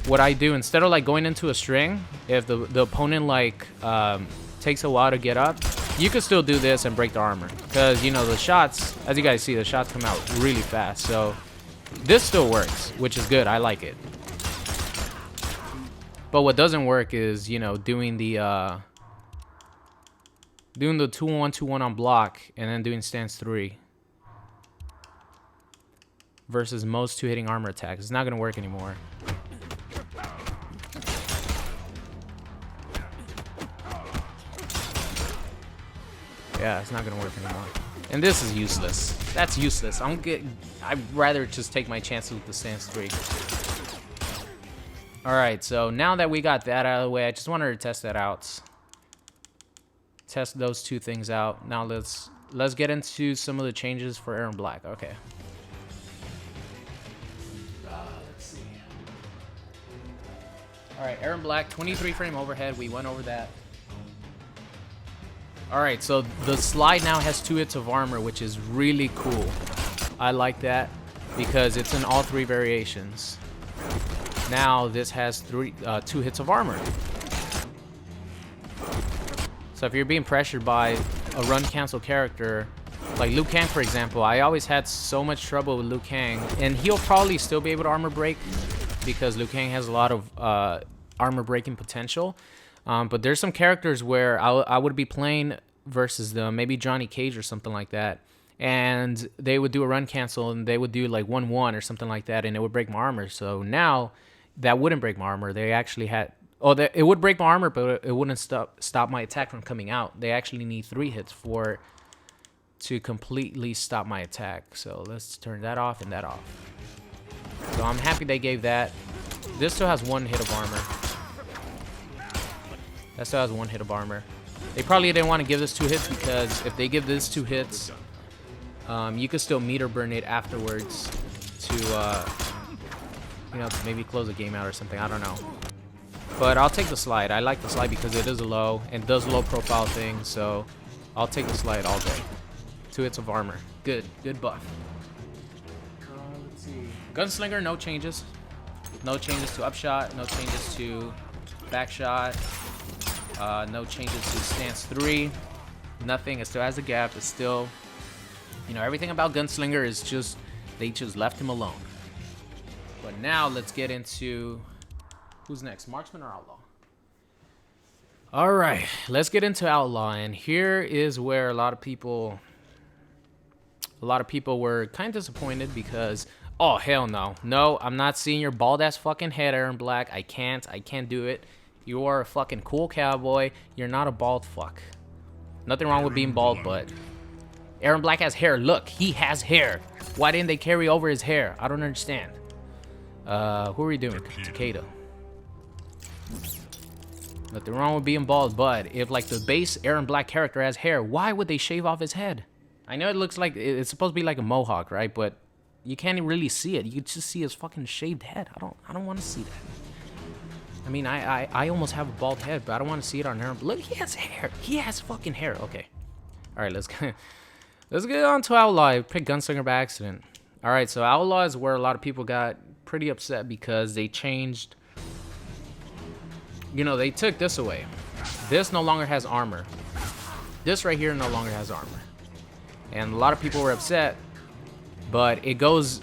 what I do, instead of, like, going into a string, if the opponent, like, takes a while to get up, you can still do this and break the armor. Because, you know, the shots, as you guys see, the shots come out really fast. So, this still works, which is good. I like it. But what doesn't work is, you know, doing the 2-1, 2-1 on block, and then doing stance 3. Versus most 2-hitting armor attacks. It's not going to work anymore. Yeah, it's not going to work anymore. And this is useless. That's useless. I'd rather just take my chances with the stance 3. Alright, so now that we got that out of the way, I just wanted to test that out. Test those two things out. Now let's get into some of the changes for Ermac Black. Okay. Let's see. Alright, Ermac Black, 23 frame overhead. We went over that. Alright, so the slide now has 2 hits of armor, which is really cool. I like that because it's in all 3 variations. Now this has 2 hits of armor. So if you're being pressured by a run cancel character, like Liu Kang for example, I always had so much trouble with Liu Kang, and he'll probably still be able to armor break because Liu Kang has a lot of armor breaking potential. But there's some characters where I would be playing versus them, maybe Johnny Cage or something like that, and they would do a run cancel and they would do like 1-1 or something like that, and it would break my armor. So now that wouldn't break my armor. They actually had, it would break my armor, but it wouldn't stop my attack from coming out. They actually need 3 hits to completely stop my attack. So let's turn that off and that off. So I'm happy they gave that. This still has 1 hit of armor. That still has 1 hit of armor. They probably didn't want to give this 2 hits because if they give this 2 hits, you could still meter burn it afterwards to, you know, to maybe close the game out or something. I don't know. But I'll take the slide. I like the slide because it is a low and does low profile things. So I'll take the slide all day. 2 hits of armor. Good. Good buff. Let's see. Gunslinger, no changes. No changes to upshot. No changes to backshot. No changes to stance 3. Nothing. It still has a gap. It's still, you know, everything about Gunslinger is just, they just left him alone. But now let's get into, who's next? Marksman or Outlaw? Alright, let's get into Outlaw. And here is where a lot of people were kind of disappointed because, oh, hell no. No, I'm not seeing your bald ass fucking head, Ermac Black. I can't do it. You are a fucking cool cowboy. You're not a bald fuck. Nothing wrong with being bald, but Ermac Black has hair. Look, he has hair. Why didn't they carry over his hair? I don't understand. Who are we doing? Takeda. Nothing wrong with being bald, but if like the base Ermac Black character has hair, why would they shave off his head? I know it looks like it's supposed to be like a mohawk, right? But you can't really see it. You can just see his fucking shaved head. I don't want to see that. I mean, I almost have a bald head, but I don't want to see it on Ermac. Look, he has hair. He has fucking hair. Okay. All right, let's get on to Outlaw. I picked Gunslinger by accident. All right, so Outlaw is where a lot of people got pretty upset because they changed, you know, they took this away. This no longer has armor. This right here no longer has armor. And a lot of people were upset, but it goes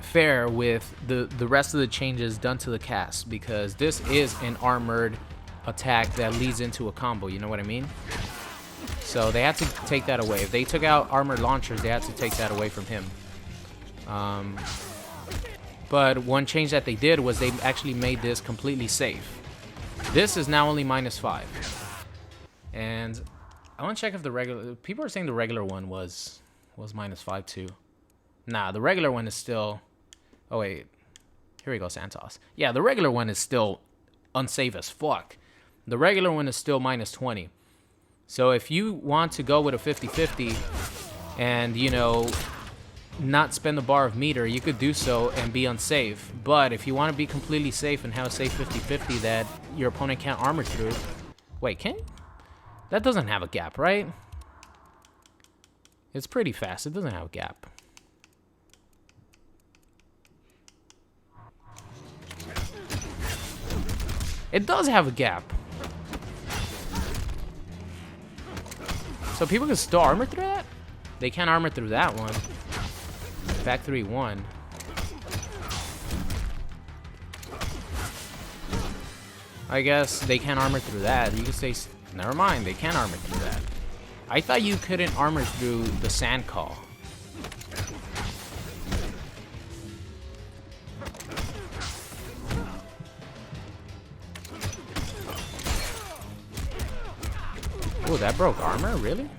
fair with the rest of the changes done to the cast because this is an armored attack that leads into a combo, you know what I mean? So they had to take that away. If they took out armored launchers, they had to take that away from him. But one change that they did was they actually made this completely safe. This is now only -5. And I want to check if the regular, people are saying the regular one was -5 too. Nah, the regular one is still, oh wait, here we go, Santos. Yeah, the regular one is still unsafe as fuck. The regular one is still -20. So if you want to go with a 50-50 and, you know, not spend the bar of meter, you could do so and be unsafe. But if you want to be completely safe and have a safe 50-50 that your opponent can't armor through, wait, can you? That doesn't have a gap, right? It's pretty fast. It doesn't have a gap. It does have a gap. So people can still armor through that? They can't armor through that one. Factory 1. I guess they can't armor through that. You can say, never mind, they can armor through that. I thought you couldn't armor through the sand call. Oh, that broke armor? Really?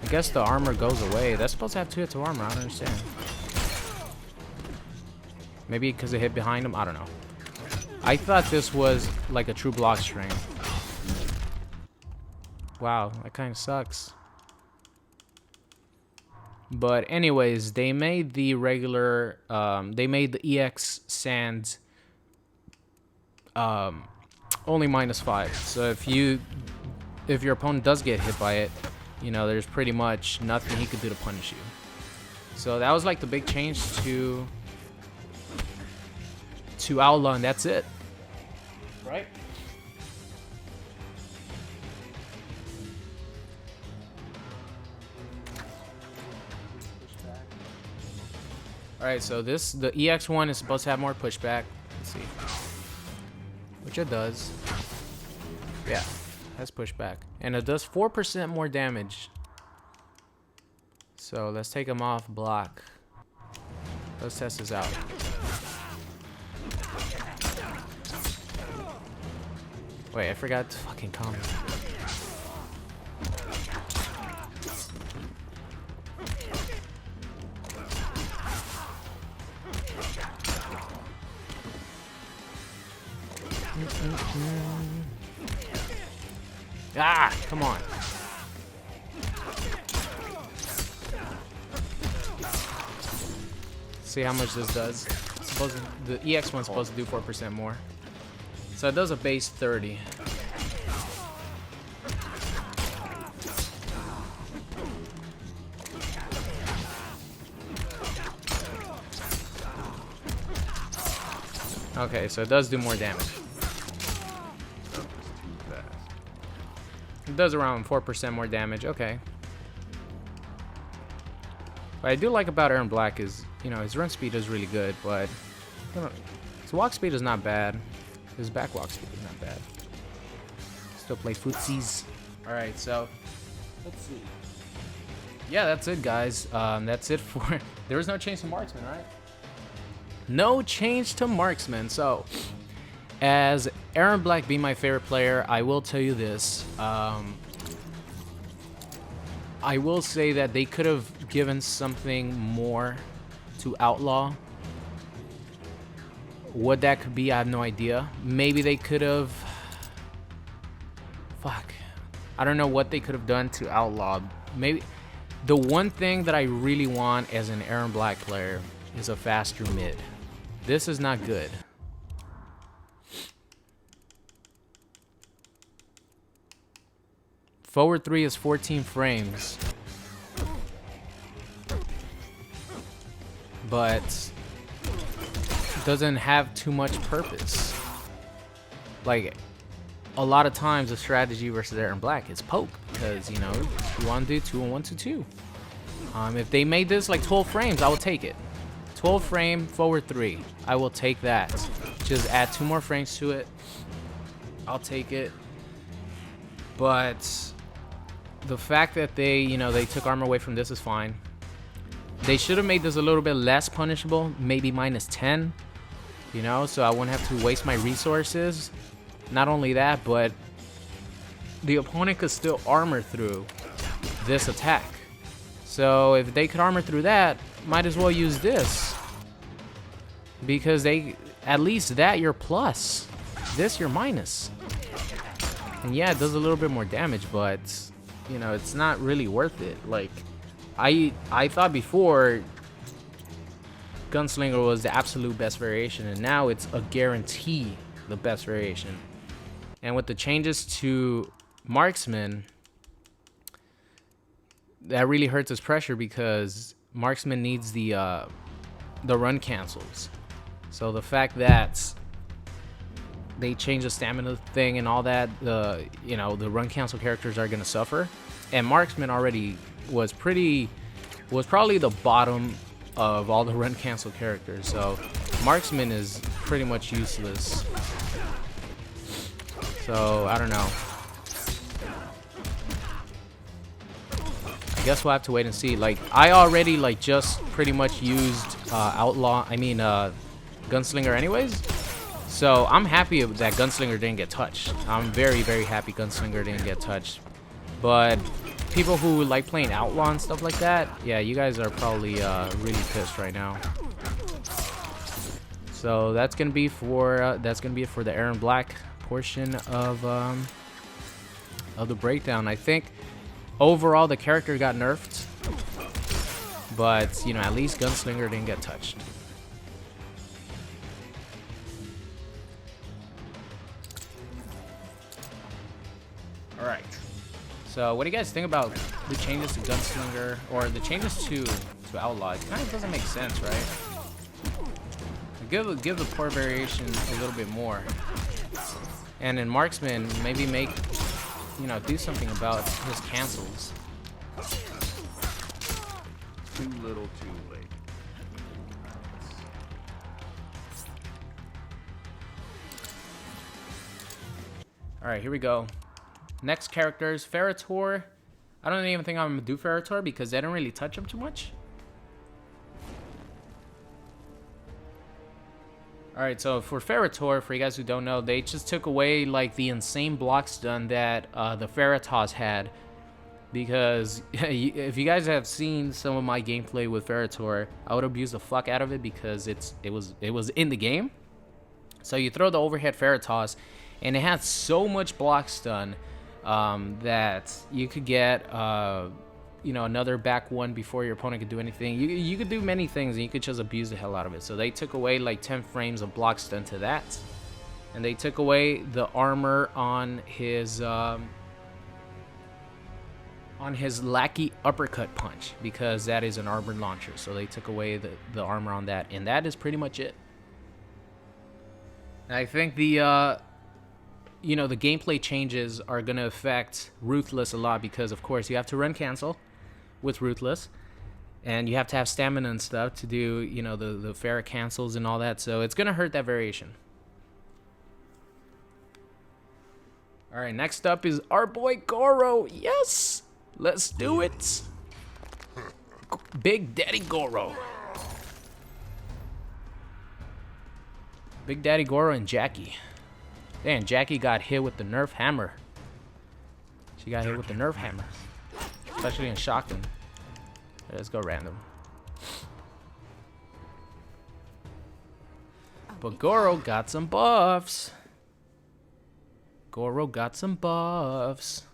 I guess the armor goes away. That's supposed to have 2 hits of armor. I don't understand. Maybe because it hit behind him? I don't know. I thought this was like a true block string. Wow, that kind of sucks. But anyways, they made the regular, they made the EX sand only -5. So if your opponent does get hit by it, you know, there's pretty much nothing he could do to punish you. So that was like the big change to Outlaw, and that's it. Right? Alright, so the EX one is supposed to have more pushback. Let's see. Which it does. Yeah, has pushback. And it does 4% more damage. So let's take him off block. Let's test this out. Wait, I forgot to fucking comment. Ah, come on. See how much this does. The EX one's supposed to do 4% more. So it does a base 30. Okay, so it does do more damage. It does around 4% more damage. Okay. What I do like about Ermac Black is, you know, his run speed is really good, but his walk speed is not bad. His back walk speed is not bad. Still play footsies. Alright, so let's see. Yeah, that's it, guys. That's it for... There was no change to Marksman, right? No change to Marksman. So, as Ermac Black being my favorite player, I will tell you this. I will say that they could have given something more to Outlaw. What that could be, I have no idea. Maybe they could have... Fuck. I don't know what they could have done to Outlaw. Maybe... The one thing that I really want as an Ermac Black player is a faster mid. This is not good. Forward 3 is 14 frames. But doesn't have too much purpose. Like, a lot of times the strategy versus Ermac Black is poke, because, you know, you want to do 2 and 1 to 2. If they made this like 12 frames, I will take it. 12 frame forward 3, I will take that. Just add 2 more frames to it, I'll take it. But the fact that they, you know, they took armor away from this is fine. They should have made this a little bit less punishable, maybe -10, you know, so I wouldn't have to waste my resources. Not only that, but the opponent could still armor through this attack. So if they could armor through that, might as well use this. Because they, at least that you're plus. This you're minus. And yeah, it does a little bit more damage, but, you know, it's not really worth it. Like, I thought before Gunslinger was the absolute best variation, and now it's a guarantee the best variation. And with the changes to Marksman, that really hurts his pressure because Marksman needs the run cancels. So the fact that they change the stamina thing and all that, the run cancel characters are gonna suffer. And Marksman already was probably the bottom of all the run cancel characters. So Marksman is pretty much useless. So I don't know. I guess we'll have to wait and see. Like, I already just pretty much used Gunslinger anyways. So I'm happy that Gunslinger didn't get touched. I'm very, very happy Gunslinger didn't get touched. But people who like playing Outlaw and stuff like that, yeah, you guys are probably really pissed right now. So that's gonna be for it for the Aaron Black portion of the breakdown. I think overall the character got nerfed, but at least Gunslinger didn't get touched. All right. So what do you guys think about the changes to Gunslinger or the changes to Outlaw? It kind of doesn't make sense, right? Give the poor variation a little bit more. And in Marksman, maybe do something about his cancels. Too little, too late. All right, here we go. Next characters, Ferra Torr. I don't even think I'm gonna do Ferra Torr because they don't really touch him too much. Alright, so for Ferra Torr, for you guys who don't know, they just took away the insane block stun that the Ferratos had. Because if you guys have seen some of my gameplay with Ferra Torr, I would abuse the fuck out of it because it was in the game. So you throw the overhead Ferratos, and it had so much block stun that you could get another back one before your opponent could do anything. You could do many things and you could just abuse the hell out of it. So they took away 10 frames of block stun to that, and they took away the armor on his lackey uppercut punch because that is an armored launcher. So they took away the armor on that, and that is pretty much it. And I think the gameplay changes are going to affect Ruthless a lot because, of course, you have to run cancel with Ruthless, and you have to have stamina and stuff to do, the Ferra cancels and all that. So it's going to hurt that variation. All right, next up is our boy Goro. Yes, let's do it. Big Daddy Goro. Big Daddy Goro and Jackie. Damn, Jackie got hit with the Nerf hammer. She got hit with the Nerf hammer. Especially in Shotgun. Let's go random. But Goro got some buffs. Goro got some buffs.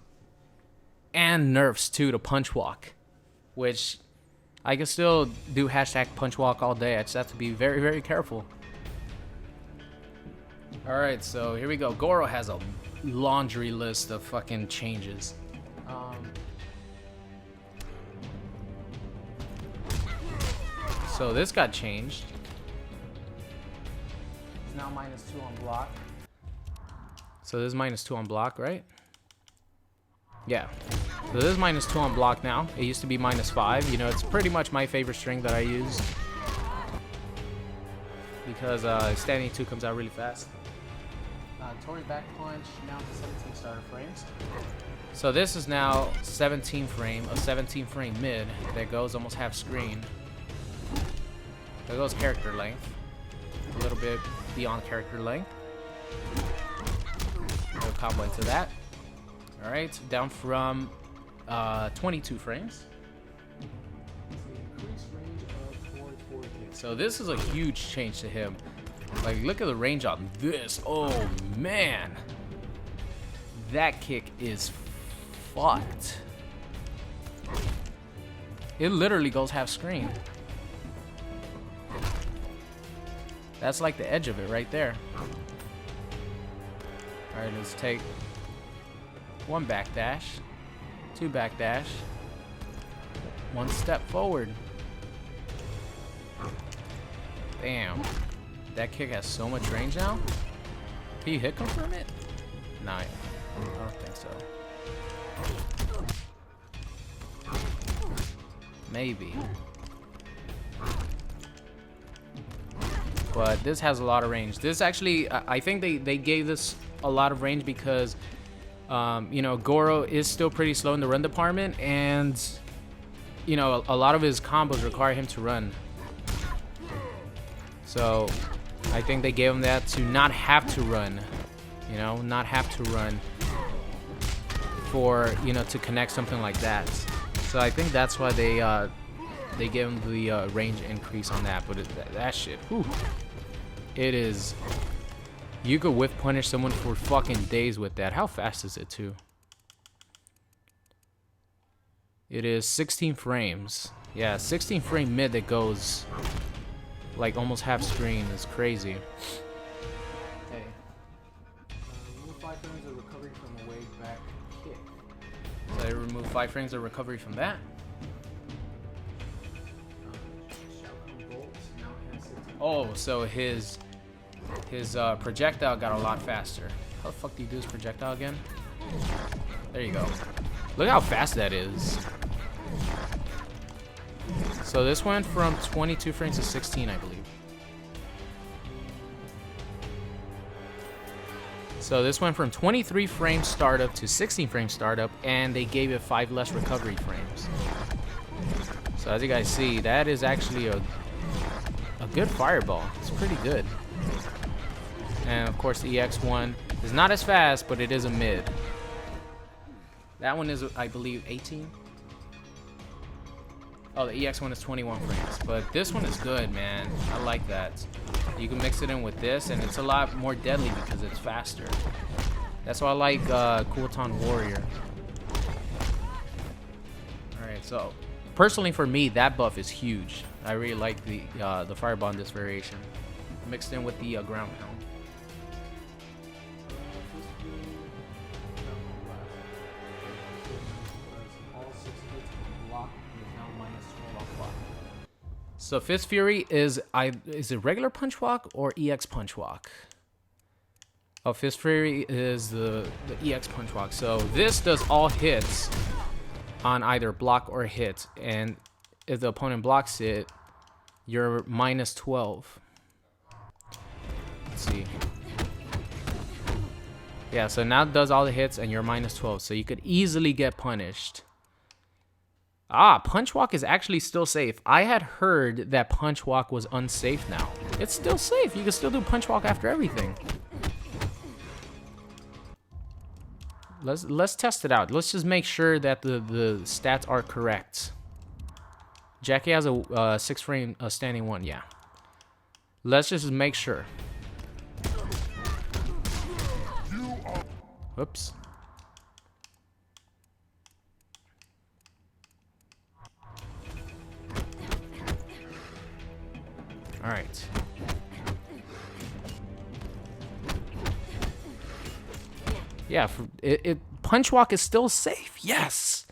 And nerfs too to punch walk. Which I can still do hashtag punch walk all day. I just have to be very, very careful. Alright, so here we go. Goro has a laundry list of fucking changes. So this got changed. It's now -2 on block. So this is -2 on block, right? Yeah. So this is -2 on block now. It used to be -5. It's pretty much my favorite string that I use. Because standing 2 comes out really fast. Torr's back punch now to 17 starter frames. So this is now 17 frame, a 17 frame mid that goes almost half screen. That goes character length, a little bit beyond character length. We'll combo into that. All right, down from 22 frames. So this is a huge change to him. Look at the range on this. Oh, man. That kick is fucked. It literally goes half screen. That's like the edge of it right there. Alright, let's take 1 backdash, 2 backdash, 1 step forward. Damn. That kick has so much range now? Can you hit confirm it? No, I don't think so. Maybe. But this has a lot of range. This actually, I think they gave this a lot of range because, you know, Goro is still pretty slow in the run department, and, you know, a lot of his combos require him to run. So, I think they gave him that to not have to run. You know, not have to run for, you know, to connect something like that. So I think that's why they gave him the range increase on that. But that shit, whew, it is. You could whiff punish someone for fucking days with that. How fast is it too? It is 16 frames. Yeah, 16 frame mid that goes like almost half screen is crazy. Hey, remove 5 frames of recovery from a way back kick. So I remove 5 frames of recovery from that. Oh, so his projectile got a lot faster. How the fuck do you do his projectile again? There you go. Look how fast that is. So this went from 22 frames to 16, I believe. So this went from 23 frames startup to 16 frames startup, and they gave it 5 less recovery frames. So as you guys see, that is actually a good fireball. It's pretty good. And of course the EX one is not as fast, but it is a mid. That one is, I believe, 18. Oh, the EX one is 21 frames, but this one is good, man. I like that. You can mix it in with this, and it's a lot more deadly because it's faster. That's why I like Kotal Warrior. All right, so personally for me, that buff is huge. I really like the fireball in this variation, mixed in with the ground pound. So Fist Fury is it regular punch walk or EX punch walk? Oh, Fist Fury is the EX punch walk. So this does all hits on either block or hit, and if the opponent blocks it, you're minus 12. Let's see. Yeah, so now it does all the hits and you're minus 12, so you could easily get punished. Ah, Punch Walk is actually still safe. I had heard that Punch Walk was unsafe now. It's still safe. You can still do Punch Walk after everything. Let's test it out. Let's just make sure that the stats are correct. Jackie has a 6 frame standing 1, yeah. Let's just make sure. Whoops. All right. Yeah, Punch Walk is still safe. Yes.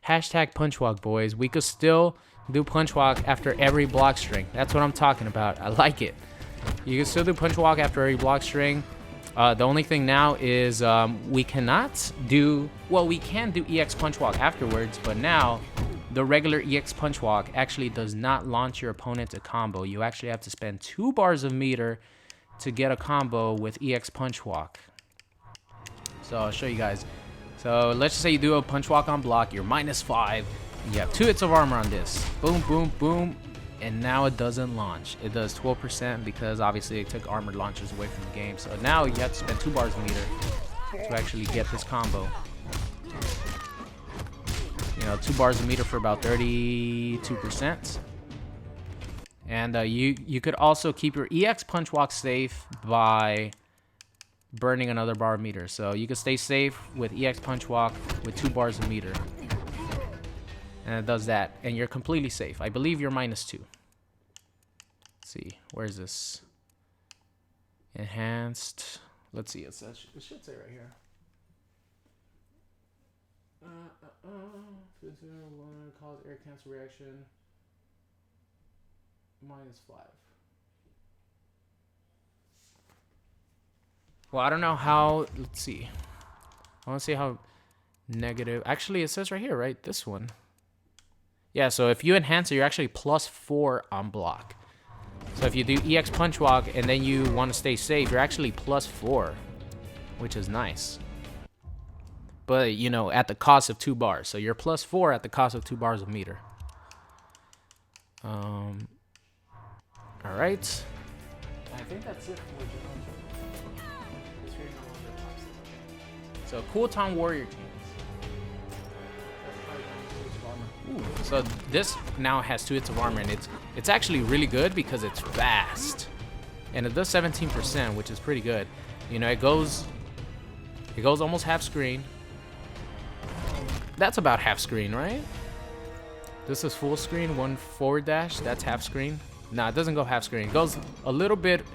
Hashtag Punch Walk, boys. We could still do Punch Walk after every block string. That's what I'm talking about. I like it. You can still do Punch Walk after every block string. The only thing now is we cannot do... Well, we can do EX Punch Walk afterwards, but now the regular EX Punch Walk actually does not launch your opponent to combo. You actually have to spend 2 bars of meter to get a combo with EX Punch Walk. So I'll show you guys. So let's just say you do a Punch Walk on block. You're minus 5. You have 2 hits of armor on this. Boom, boom, boom. And now it doesn't launch. It does 12% because obviously it took armored launchers away from the game. So now you have to spend 2 bars of meter to actually get this combo. You know, 2 bars of meter for about 32%. And you could also keep your EX Punch Walk safe by burning another bar of meter. So you could stay safe with EX Punch Walk with 2 bars of meter. And it does that. And you're completely safe. I believe you're minus 2. Let's see. Where's this? Enhanced. Let's see. It should say right here. Physical one cause air cancer reaction. -5. Well, I don't know how. Let's see. I want to see how negative. Actually, it says right here, right? This one. Yeah, so if you enhance it, you're actually +4 on block. So if you do EX Punch Walk and then you want to stay safe, you're actually +4, which is nice. But, you know, at the cost of 2 bars. So you're +4 at the cost of 2 bars of meter. All right. I think that's it for So Kotal Warrior chains. Ooh, so this now has 2 hits of armor, and it's actually really good because it's fast, and it does 17%, which is pretty good. You know, it goes almost half screen. That's about half screen, right? This is full screen, 1 forward dash. That's half screen. Nah, it doesn't go half screen. It goes a little bit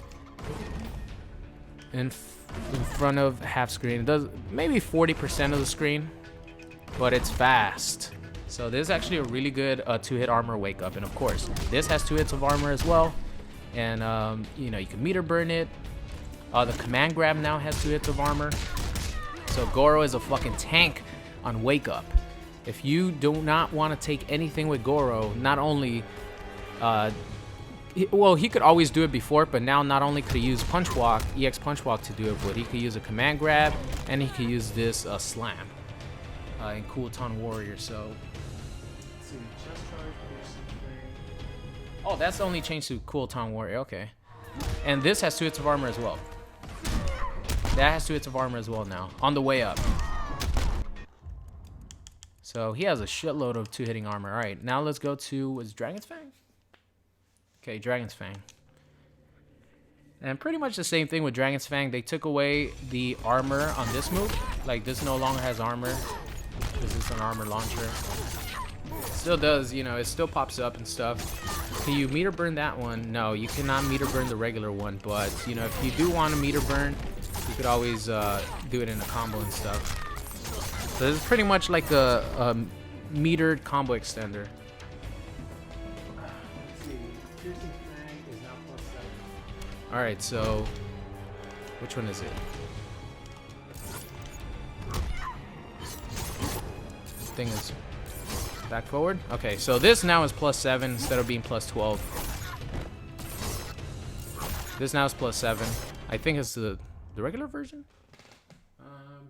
in front of half screen. It does maybe 40% of the screen, but it's fast. So this is actually a really good 2-hit armor wake up, and of course this has 2 hits of armor as well. And you know, you can meter burn it. The command grab now has 2 hits of armor. So Goro is a fucking tank on wake up. If you do not want to take anything with Goro, not only well, he could always do it before, but now not only could he use Punch Walk, EX Punch Walk to do it, but he could use a command grab, and he could use this slam in Kotal Warrior. So, let's see, chest charge, oh, that's the only change to Kotal Warrior. Okay, and this has 2 hits of armor as well. That has 2 hits of armor as well now on the way up. So he has a shitload of 2-hitting armor. All right, now let's go to what's Dragon's Fang. Okay, Dragon's Fang. And pretty much the same thing with Dragon's Fang. They took away the armor on this move. Like, this no longer has armor. This is an armor launcher. Still does, you know, it still pops up and stuff. Can you meter burn that one? No, you cannot meter burn the regular one. But, you know, if you do want to meter burn, you could always do it in a combo and stuff. So this is pretty much like a metered combo extender. Alright, so which one is it? This thing is back forward? Okay, so this now is +7 instead of being +12. This now is +7. I think it's the regular version?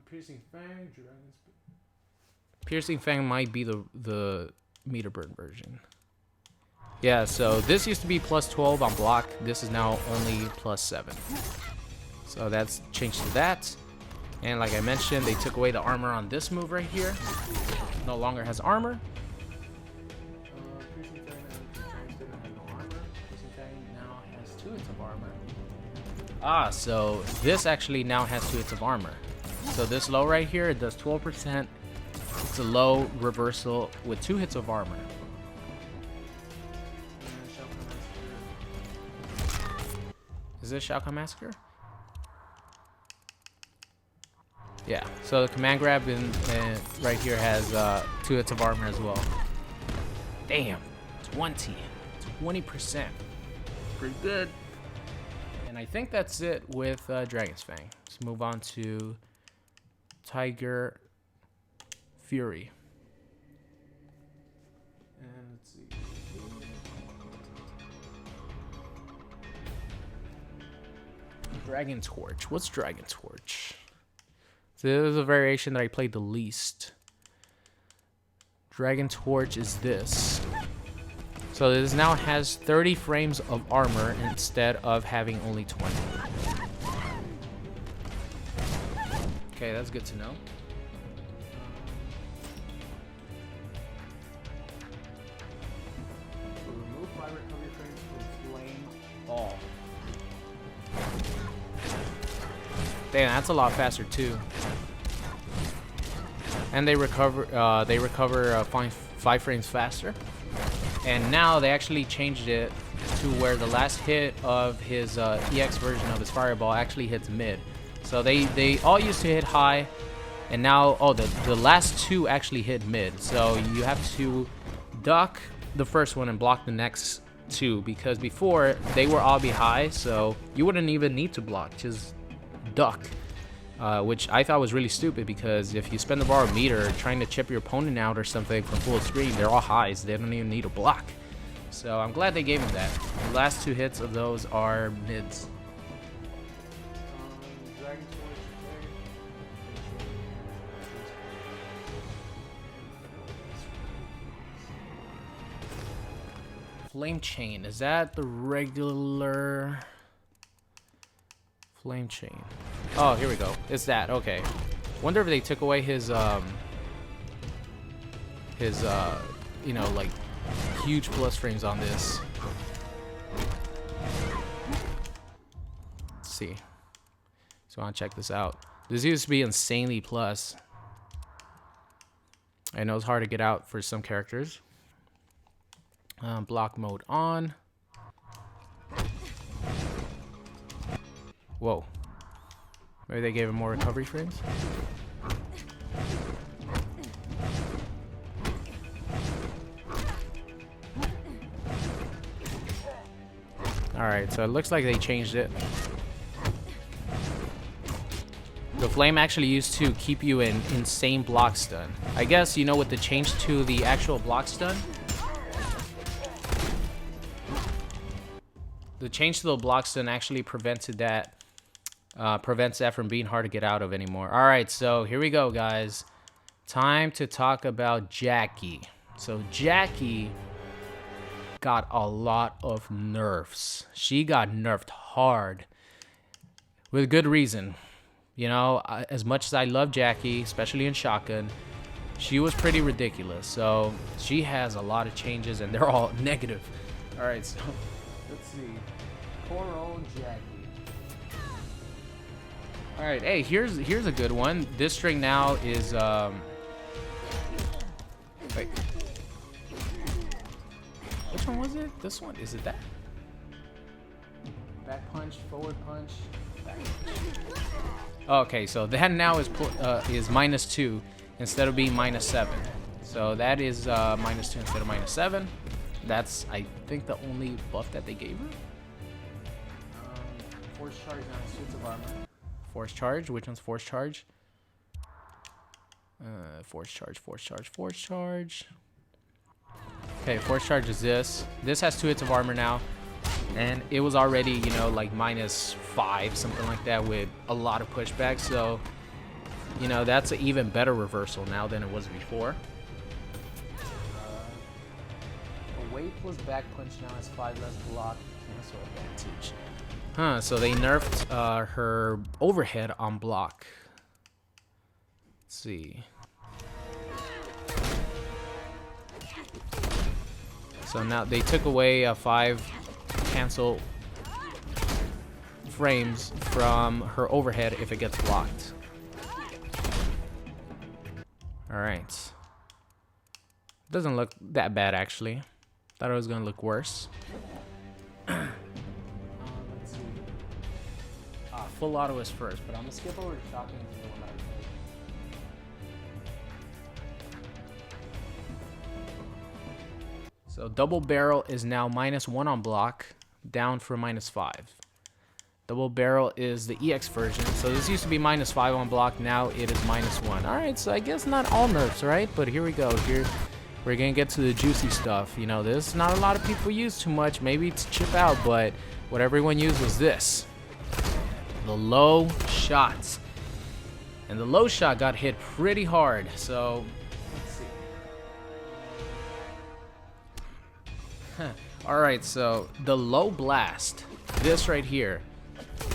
Piercing Fang, Piercing Fang might be the meter burn version. Yeah, so this used to be +12 on block. This is now only +7. So that's changed to that. And like I mentioned, they took away the armor on this move right here. No longer has armor. Now has 2 hits of armor. Ah, so this actually now has 2 hits of armor. So this low right here, it does 12%. It's a low reversal with 2 hits of armor. Is this Shao Kahn Massacre? Yeah, so the command grab right here has 2 hits of armor as well. Damn, 20%. Pretty good. And I think that's it with Dragon's Fang. Let's move on to Tiger Fury. And let's see. Dragon Torch. What's Dragon Torch? So this is a variation that I played the least. Dragon Torch is this. So this now has 30 frames of armor instead of having only 20. Okay, that's good to know. Remove 5 recovery frames from flame ball. Damn, that's a lot faster too. And they recover 5 frames faster. And now they actually changed it to where the last hit of his EX version of his fireball actually hits mid. So they all used to hit high, and now the last two actually hit mid. So you have to duck the first one and block the next two, because before they were all be high, so you wouldn't even need to block, just duck. Which I thought was really stupid, because if you spend the bar meter trying to chip your opponent out or something from full screen, they're all highs. They don't even need a block. So I'm glad they gave him that. The last two hits of those are mids. Flame Chain, is that the regular Flame Chain? Oh, here we go. It's that. Okay. Wonder if they took away his you know, like huge plus frames on this. Let's see. So I want to check this out. This used to be insanely plus. I know it's hard to get out for some characters. Block mode on. Whoa. Maybe they gave him more recovery frames? Alright, so it looks like they changed it. The flame actually used to keep you in insane block stun. I guess, you know, with the change to the actual block stun, the change to the block stun actually prevented that, prevents that from being hard to get out of anymore. Alright, so here we go, guys. Time to talk about Jackie. So Jackie got a lot of nerfs. She got nerfed hard with good reason. You know, as much as I love Jackie, especially in shotgun, she was pretty ridiculous. So she has a lot of changes, and they're all negative. All right, so let's see. Poor old Jackie. All right, hey, here's a good one. This string now is wait. Which one was it? This one? Is it that? Back punch, forward punch, back punch. Okay, so that now is -2 instead of being -7. So that is -2 instead of -7. That's, I think, the only buff that they gave her. Force charge on suits of armor. Force charge. Which one's force charge? Force charge. Force charge. Force charge. Okay, force charge is this. This has 2 hits of armor now, and it was already, you know, like -5, something like that, with a lot of pushback. So, you know, that's an even better reversal now than it was before. Away plus back punch now has 5 less block, cancel advantage. Huh? So they nerfed her overhead on block. Let's see. So now they took away 5 cancel frames from her overhead if it gets blocked. Alright. Doesn't look that bad, actually. Thought it was gonna look worse. Let's see. Full auto is first, but I'm gonna skip over to shotgun. So double barrel is now -1 on block, down from -5. Double barrel is the EX version. So this used to be -5 on block, now it is -1. Alright, so I guess not all nerfs, right? But here we go. Here we're gonna get to the juicy stuff. You know, this not a lot of people use too much, maybe to chip out, but what everyone used was this. The low shots. And the low shot got hit pretty hard, so alright, so the low blast, this right here,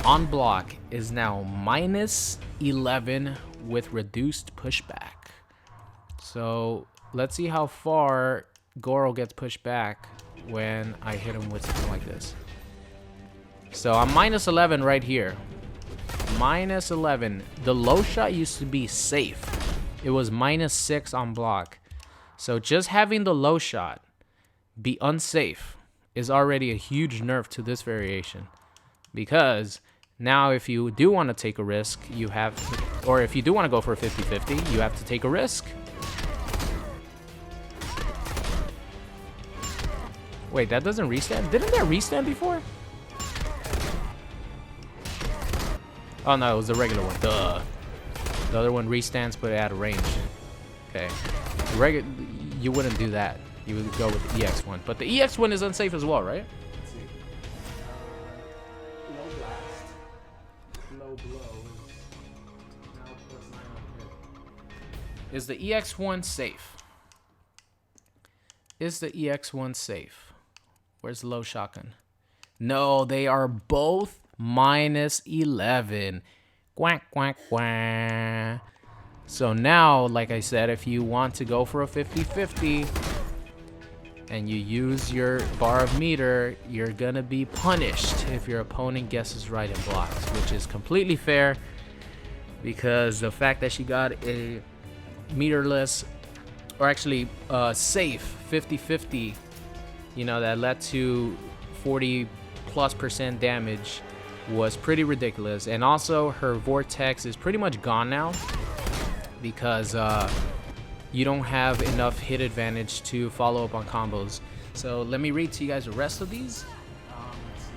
on block is now -11 with reduced pushback. So let's see how far Goro gets pushed back when I hit him with something like this. So I'm -11 right here. -11. The low shot used to be safe. It was -6 on block. So just having the low shot be unsafe is already a huge nerf to this variation, because Now, if you do want to take a risk, you have to, or if you do want to go for a 50-50, you have to take a risk. Wait, that doesn't restand? Didn't that restand before? Oh no, it was the regular one. Duh. The other one restands, but at a range. Okay. You wouldn't do that. You would go with the EX one. But the EX one is unsafe as well, right? Let's see. Low blast. Low blow. Now +9 on hit. Is the EX one safe? Is the EX one safe? Where's the low shotgun? No, they are both -11. Quack, quack, quack. So now, like I said, if you want to go for a 50-50 and you use your bar of meter, you're gonna be punished if your opponent guesses right and blocks, which is completely fair because the fact that she got a meterless, or actually safe 50-50, you know, that led to 40+% damage was pretty ridiculous. And also her vortex is pretty much gone now because you don't have enough hit advantage to follow up on combos. So let me read to you guys the rest of these. Let's see.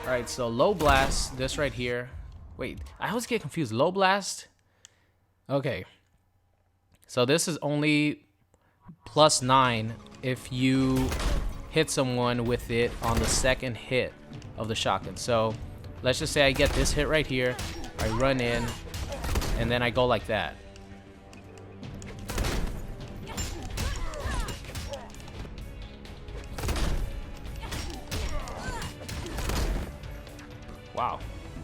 All right, so low blast, this right here. Wait, I always get confused. Low blast. Okay. So this is only +9 if you hit someone with it on the second hit of the shotgun. So let's just say I get this hit right here, I run in, and then I go like that. Wow.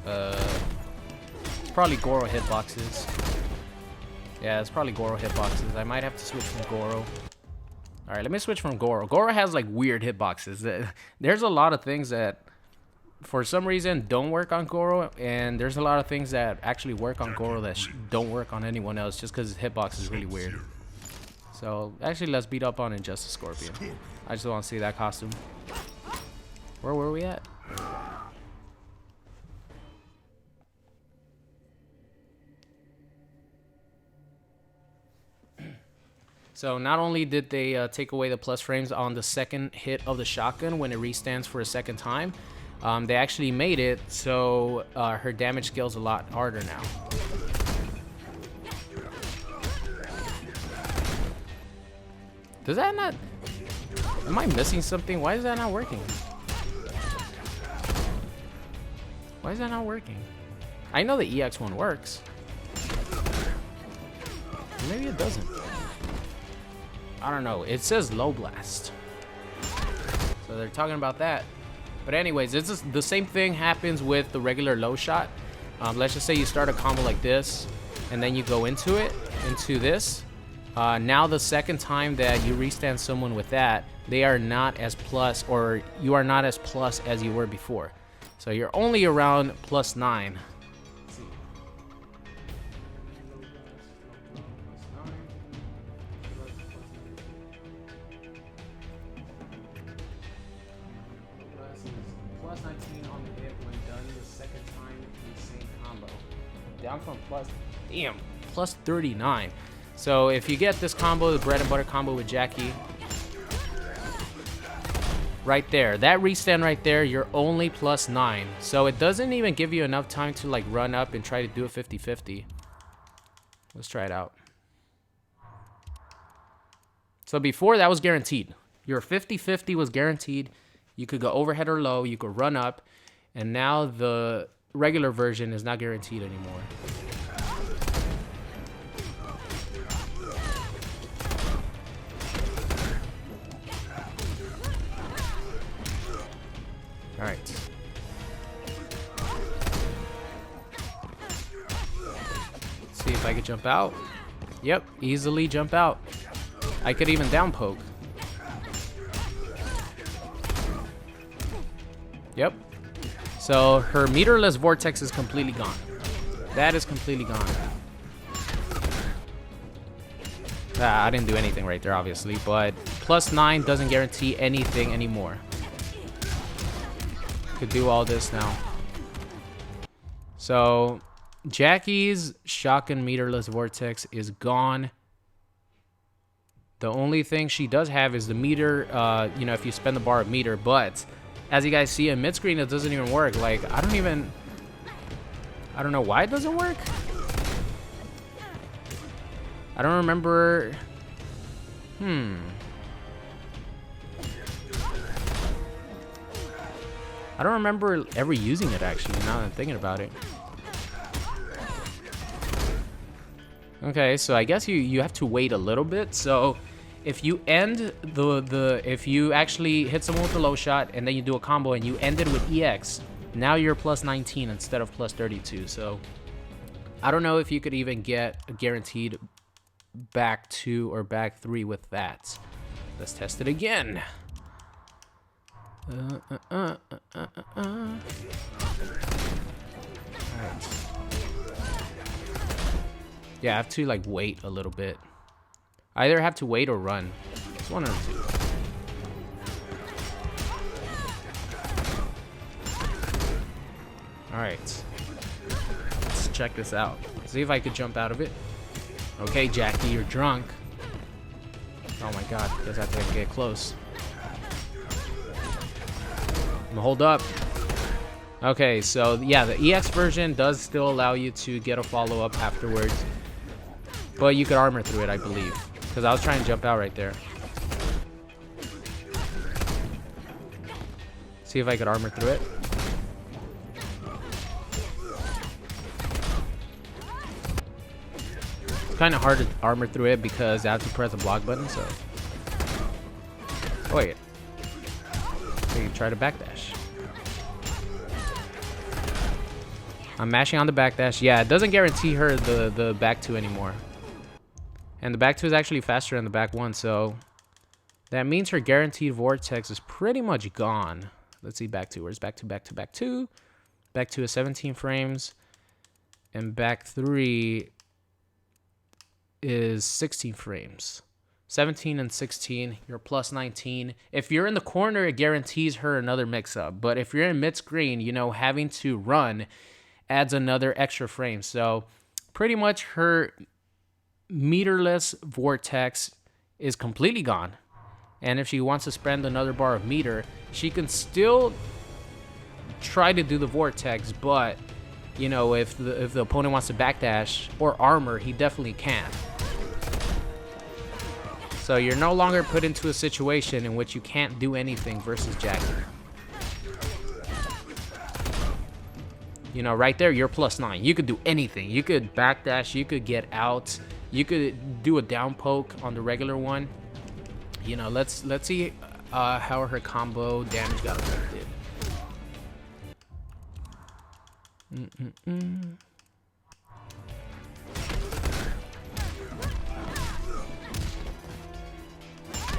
It's probably Goro hitboxes. Yeah, it's probably Goro hitboxes. I might have to switch from Goro. All right, let me switch from Goro. Goro has like weird hitboxes. There's a lot of things that for some reason don't work on Goro, and there's a lot of things that actually work on Goro that don't work on anyone else just because his hitbox is really weird. So actually, let's beat up on Injustice Scorpion. I just want to see that costume. Where were we at? So not only did they take away the plus frames on the second hit of the shotgun when it restands for a second time, they actually made it so her damage scales a lot harder now. Does that not... Am I missing something? Why is that not working? Why is that not working? I know the EX one works. Maybe it doesn't. I don't know. It says low blast. So they're talking about that. But anyways, this is the same thing happens with the regular low shot. Let's just say you start a combo like this, and then you go into it, into this. Now the second time that you restand someone with that, they are not as plus, or you are not as plus as you were before. So you're only around +9. +19 on the hit when done the second time in the same combo. Down from +39. So if you get this combo, the bread and butter combo with Jackie, right there, that restand right there, you're only +9. So it doesn't even give you enough time to like run up and try to do a 50-50. Let's try it out. So before, that was guaranteed. Your 50-50 was guaranteed. You could go overhead or low, you could run up, and now the regular version is not guaranteed anymore. All right. See if I could jump out. Yep, easily jump out. I could even down poke. Yep. So her meterless vortex is completely gone. That is completely gone. I didn't do anything right there, obviously, but +9 doesn't guarantee anything anymore. could do all this now. So Jackie's shotgun meterless vortex is gone. The only thing she does have is the meter, you know, if you spend the bar of meter, but as you guys see in mid-screen, it doesn't even work. Like, I don't know why it doesn't work. I don't remember. I don't remember ever using it, actually, now that I'm thinking about it. Okay, so I guess you have to wait a little bit. So if you end if you actually hit someone with a low shot and then you do a combo and you end it with EX, now you're plus 19 instead of plus 32. So I don't know if you could even get a guaranteed back 2 or back 3 with that. Let's test it again. Alright. Yeah, I have to like wait a little bit. I either have to wait or run. It's one of the two. Alright. Let's check this out. See if I could jump out of it. Okay, Jackie, you're drunk. Oh my god, guess I have to get close. I'm gonna hold up. Okay, so yeah, the EX version does still allow you to get a follow-up afterwards. But you could armor through it, I believe. Because I was trying to jump out right there. See if I could armor through it. It's kind of hard to armor through it because I have to press the block button, so. Oh, wait. So you try to backdash. I'm mashing on the backdash. Yeah, it doesn't guarantee her the back 2 anymore. And the back 2 is actually faster than the back 1, so that means her guaranteed vortex is pretty much gone. Let's see back 2. Where's back 2, back 2, back 2? Back 2 is 17 frames. And back 3 is 16 frames. 17 and 16, you're plus 19. If you're in the corner, it guarantees her another mix-up. But if you're in mid-screen, you know, having to run adds another extra frame. So pretty much her meterless vortex is completely gone. And if she wants to spend another bar of meter, she can still try to do the vortex, but you know, if the opponent wants to backdash or armor, he definitely can. So you're no longer put into a situation in which you can't do anything versus Jackie. You know, right there, you're plus 9. You could do anything. You could backdash. You could get out. You could do a down poke on the regular one. You know, let's see how her combo damage got affected.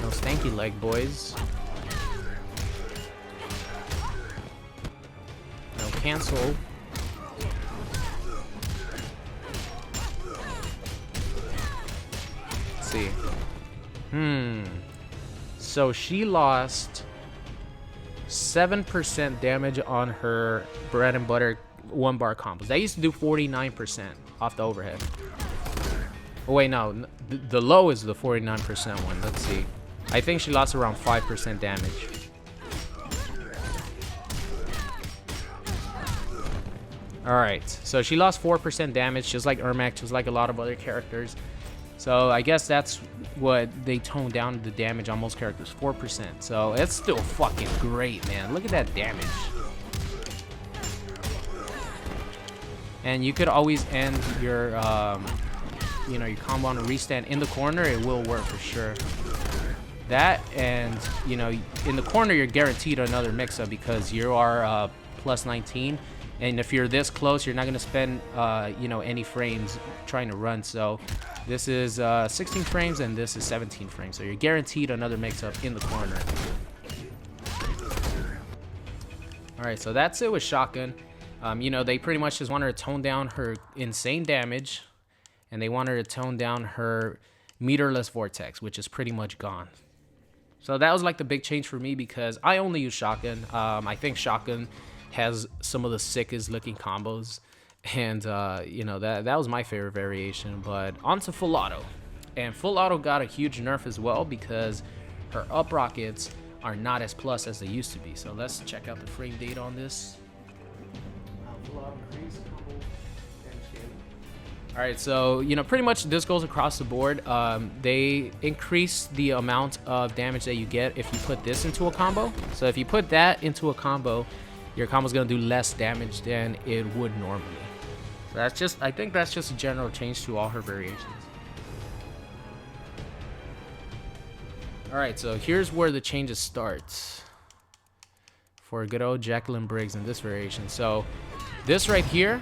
No stanky leg, boys. No cancel. Let's see. So she lost 7% damage on her bread and butter 1-bar combos. That used to do 49% off the overhead. Oh wait, no, the low is the 49% one. Let's see. I think she lost around 5% damage. Alright, so she lost 4% damage, just like Ermac, just like a lot of other characters. So I guess that's what they toned down the damage on most characters, 4%. So it's still fucking great, man. Look at that damage. And you could always end your, you know, your combo on a restand in the corner. It will work for sure. That and, you know, in the corner, you're guaranteed another mix-up because you are plus 19. And if you're this close, you're not going to spend, you know, any frames trying to run. So this is 16 frames and this is 17 frames. So you're guaranteed another mix-up in the corner. All right, so that's it with Shotgun. You know, they pretty much just want her to tone down her insane damage. And they want her to tone down her meterless vortex, which is pretty much gone. So that was like the big change for me because I only use Shotgun. I think Shotgun has some of the sickest looking combos, and you know, that was my favorite variation. But on to full auto, and full auto got a huge nerf as well because her up rockets are not as plus as they used to be. So let's check out the frame data on this. Full auto increase, combo, damage scaling. All right, so you know, pretty much this goes across the board. They increase the amount of damage that you get if you put this into a combo. So if you put that into a combo, your combo's gonna do less damage than it would normally. So that's just, I think that's just a general change to all her variations. All right, so here's where the changes start for good old Jacqueline Briggs in this variation. So this right here,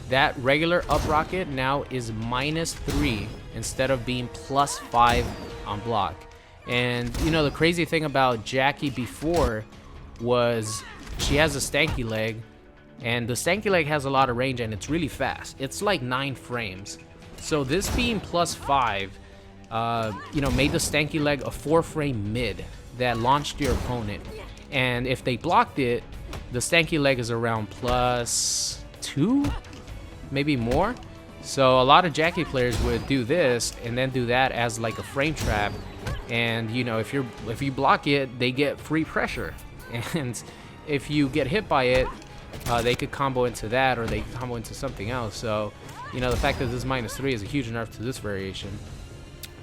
that regular up rocket now is -3 instead of being +5 on block. And you know, the crazy thing about Jackie before was she has a stanky leg, and the stanky leg has a lot of range and it's really fast. It's like 9 frames. So this being +5, you know, made the stanky leg a 4-frame mid that launched your opponent. And if they blocked it, the stanky leg is around +2, maybe more. So a lot of Jackie players would do this and then do that as like a frame trap. And you know, if you block it, they get free pressure. And if you get hit by it, they could combo into that, or they could combo into something else. So you know, the fact that this is -3 is a huge nerf to this variation.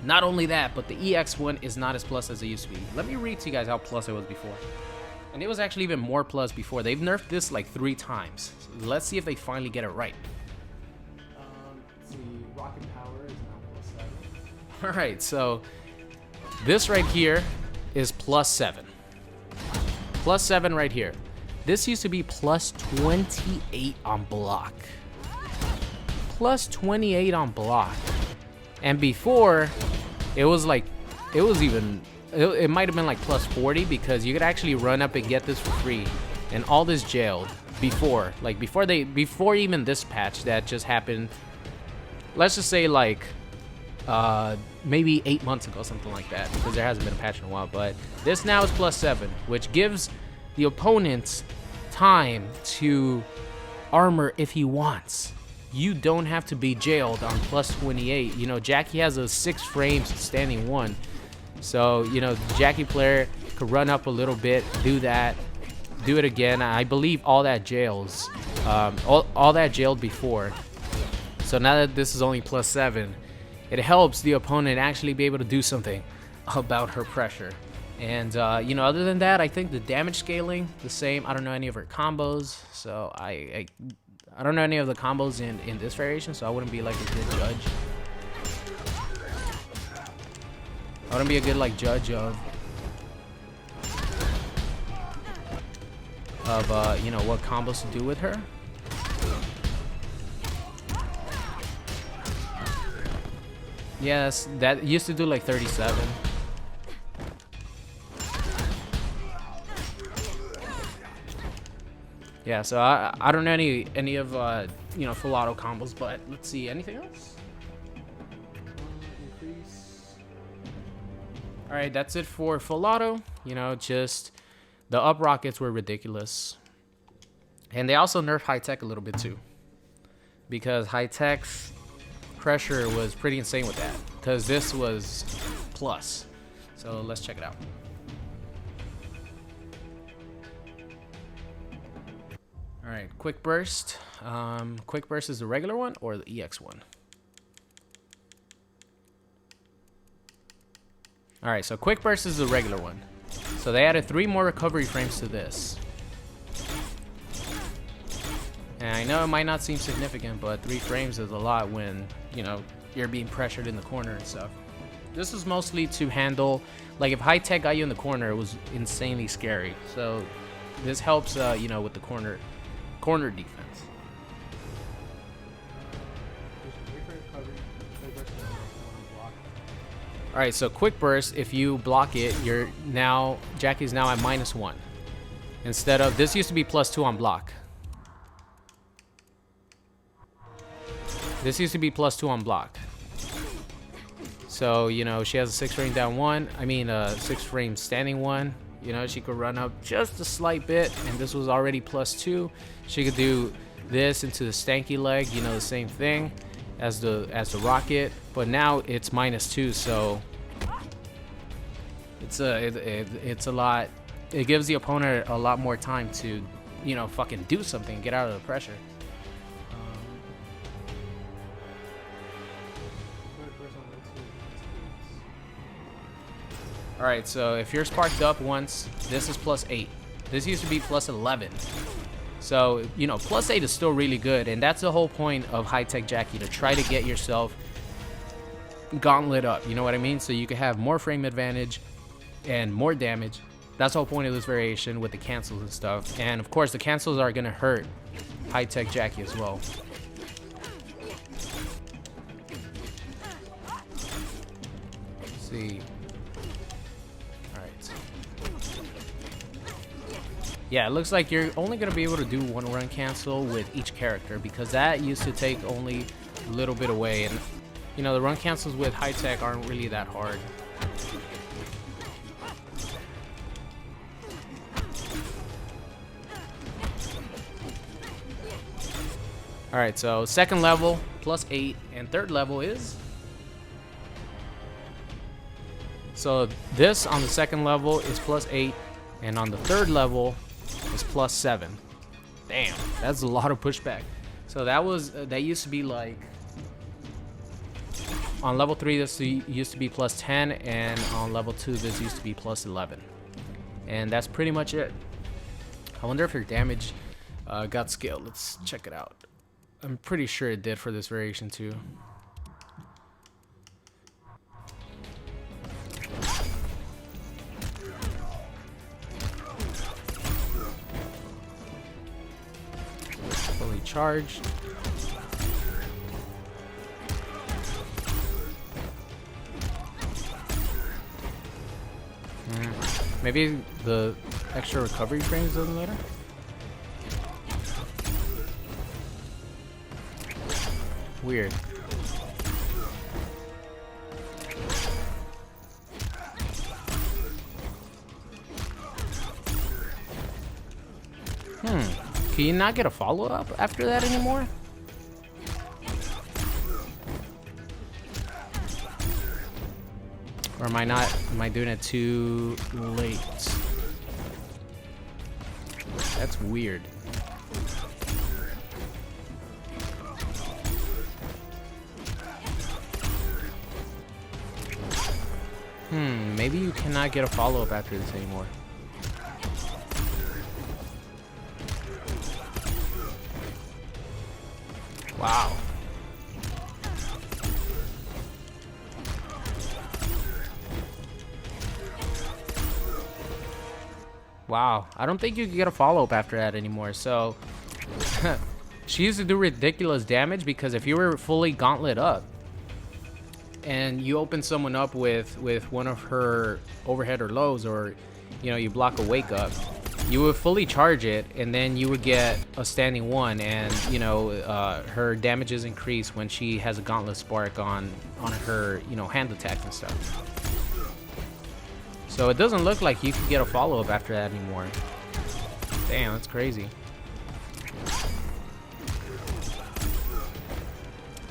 Not only that, but the EX one is not as plus as it used to be. Let me read to you guys how plus it was before. And it was actually even more plus before. They've nerfed this like 3 times. So let's see if they finally get it right. Let's see, rocket power is now +7. Alright, so this right here is +7. +7 right here. This used to be +28 on block. +28 on block. And before, it was like, it might have been like +40, because you could actually run up and get this for free. And all this jailed before, like before even this patch that just happened. Let's just say like maybe 8 months ago, something like that, because there hasn't been a patch in a while. But this now is +7, which gives the opponent time to armor if he wants. You don't have to be jailed on +28. You know, Jackie has a 6 frames standing 1. So, you know, Jackie player could run up a little bit, do that, do it again. I believe all that jails, all that jailed before. So now that this is only +7, it helps the opponent actually be able to do something about her pressure. And, you know, other than that, I think the damage scaling, the same. I don't know any of her combos, so I don't know any of the combos in this variation, so I wouldn't be like a good judge. I wouldn't be a good like judge of you know, what combos to do with her. Yes, that used to do like 37. Yeah, so I don't know any of you know, full auto combos, but let's see, anything else? Increase. All right, that's it for full auto. You know, just the up rockets were ridiculous, and they also nerfed high tech a little bit too, because high tech's pressure was pretty insane with that, because this was plus. So let's check it out. All right, quick burst. Quick burst is the regular one or the EX one? All right, so quick burst is the regular one. So they added 3 more recovery frames to this. And I know it might not seem significant, but 3 frames is a lot when, you know, you're being pressured in the corner and stuff. This is mostly to handle, like if high tech got you in the corner, it was insanely scary. So this helps, you know, with the corner defense. All right, so quick burst, if you block it, Jackie's now at -1. Instead of, this used to be +2 on block. This used to be +2 on block. So, you know, she has a 6 frame down 1, 6 frame standing 1, You know, she could run up just a slight bit, and this was already +2. She could do this into the stanky leg, you know, the same thing as the rocket, but now it's -2, so it's a lot. It gives the opponent a lot more time to, you know, fucking do something, get out of the pressure. All right, so if you're sparked up once, this is +8. This used to be +11. So, you know, +8 is still really good, and that's the whole point of high-tech Jackie, to try to get yourself gauntlet up, you know what I mean? So you can have more frame advantage and more damage. That's the whole point of this variation with the cancels and stuff. And of course, the cancels are gonna hurt high-tech Jackie as well. Let's see. Yeah, it looks like you're only going to be able to do one run cancel with each character, because that used to take only a little bit away. And, you know, the run cancels with high tech aren't really that hard. Alright, so second level, +8, and third level is... So this on the second level is +8, and on the third level is +7. Damn, that's a lot of pushback. So that used to be like, on level 3 this used to be +10, and on level 2 this used to be +11. And that's pretty much it. I wonder if your damage got scaled. Let's check it out. I'm pretty sure it did for this variation too. Fully charged. Maybe the extra recovery frames doesn't matter. Weird. Can you not get a follow-up after that anymore? Or am I doing it too late? That's weird. Maybe you cannot get a follow-up after this anymore. Wow. Wow. I don't think you can get a follow-up after that anymore. So she used to do ridiculous damage, because if you were fully gauntlet up and you open someone up with one of her overhead or lows, or you know, you block a wake up, you would fully charge it, and then you would get a standing 1, and you know, her damages increase when she has a gauntlet spark on her, you know, hand attacks and stuff. So it doesn't look like you could get a follow-up after that anymore. Damn, that's crazy.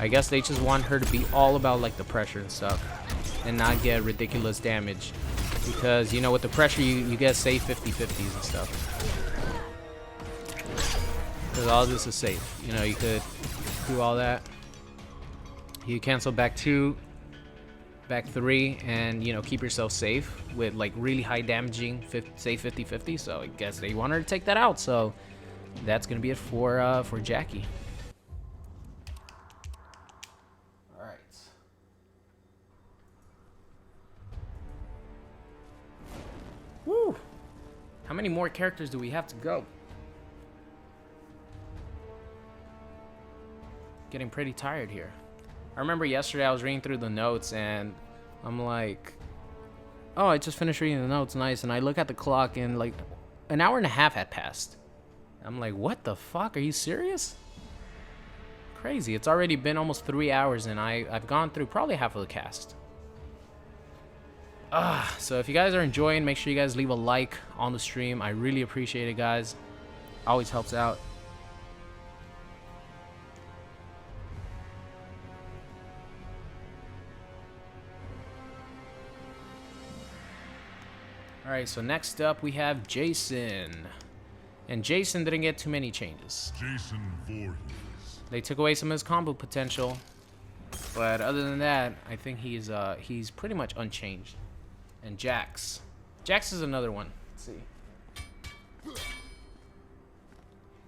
I guess they just want her to be all about like the pressure and stuff, and not get ridiculous damage. Because, you know, with the pressure, you get safe 50-50s and stuff. Because all this is safe. You know, you could do all that. You cancel back 2, back 3, and, you know, keep yourself safe with, like, really high damaging, safe 50-50. So I guess they want her to take that out. So that's going to be it for Jackie. Woo! How many more characters do we have to go? Getting pretty tired here. I remember yesterday I was reading through the notes and I'm like, oh, I just finished reading the notes, nice. And I look at the clock and like an hour and a half had passed. I'm like, what the fuck? Are you serious? Crazy. It's already been almost 3 hours and I've gone through probably half of the cast. So if you guys are enjoying, make sure you guys leave a like on the stream. I really appreciate it, guys. Always helps out. Alright, so next up we have Jason. And Jason didn't get too many changes. Jason Voorhees. They took away some of his combo potential. But other than that, I think he's pretty much unchanged. And Jax. Jax is another one. Let's see.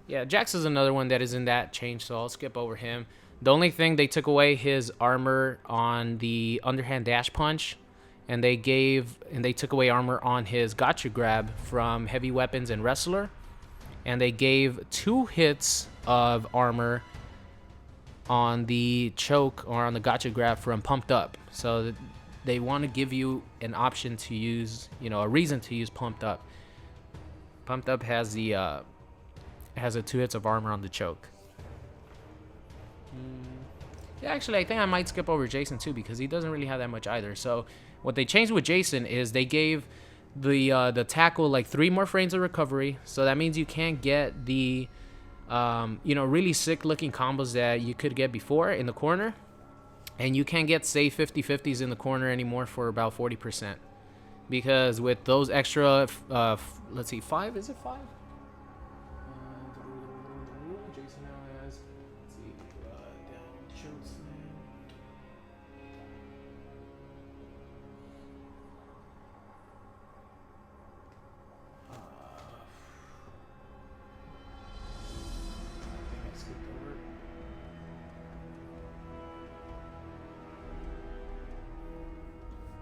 Yeah, Jax is another one that isn't that changed, so I'll skip over him. The only thing, they took away his armor on the underhand dash punch. And they took away armor on his gotcha grab from heavy weapons and wrestler. And they gave 2 hits of armor on the choke or on the gotcha grab from pumped up. So they want to give you an option to use, a reason to use pumped up. Pumped up has the has a 2 hits of armor on the choke. Yeah, actually, I think I might skip over Jason too because he doesn't really have that much either. So what they changed with Jason is they gave the tackle like 3 more frames of recovery. So that means you can't get the really sick looking combos that you could get before in the corner, and you can't get say 50-50s in the corner anymore for about 40%, because with those extra let's see, 5, is it 5? Jason now has, let's see, down choke slam.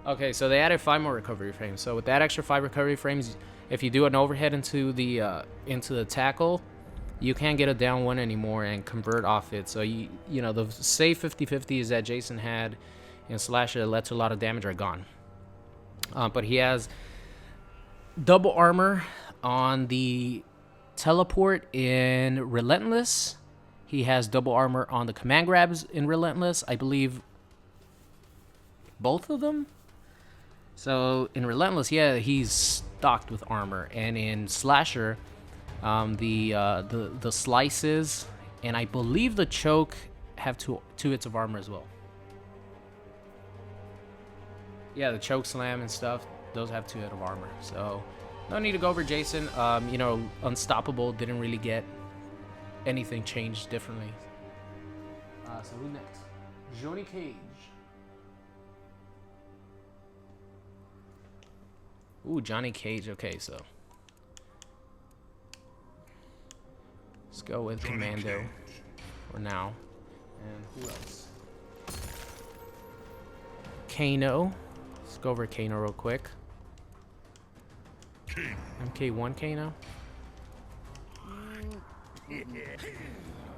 Okay, so they added 5 more recovery frames. So with that extra 5 recovery frames, if you do an overhead into the tackle, you can't get a down 1 anymore and convert off it. So the save 50-50s that Jason had in Slasher that led to a lot of damage are gone. But he has double armor on the teleport in Relentless. He has double armor on the command grabs in Relentless. I believe both of them. So in Relentless, yeah, he's stocked with armor, and in Slasher, the slices and I believe the choke have two hits of armor as well. Yeah, the choke slam and stuff, those have 2 hits of armor. So no need to go over Jason. Unstoppable didn't really get anything changed differently. So who next? Johnny Cage. Ooh, Johnny Cage. Okay, so let's go with Johnny Commando Cage. for now. And who else? Kano. Let's go over Kano real quick. Kano. MK1 Kano.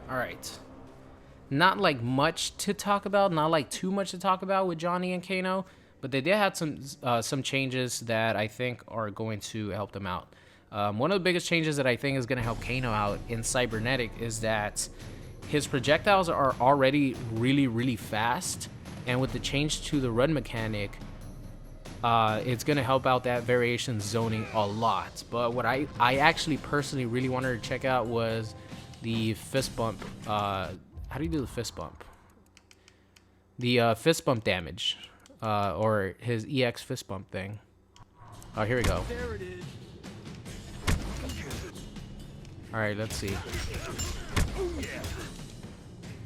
All right. Not like much to talk about. Not like too much to talk about with Johnny and Kano. But they did have some changes that I think are going to help them out. One of the biggest changes that I think is going to help Kano out in Cybernetic is that his projectiles are already really, really fast. And with the change to the run mechanic, it's going to help out that variation zoning a lot. But what I actually personally really wanted to check out was the fist bump. How do you do the fist bump? The fist bump damage. Or his EX fist bump thing. Oh, here we go. There it is. All right, let's see.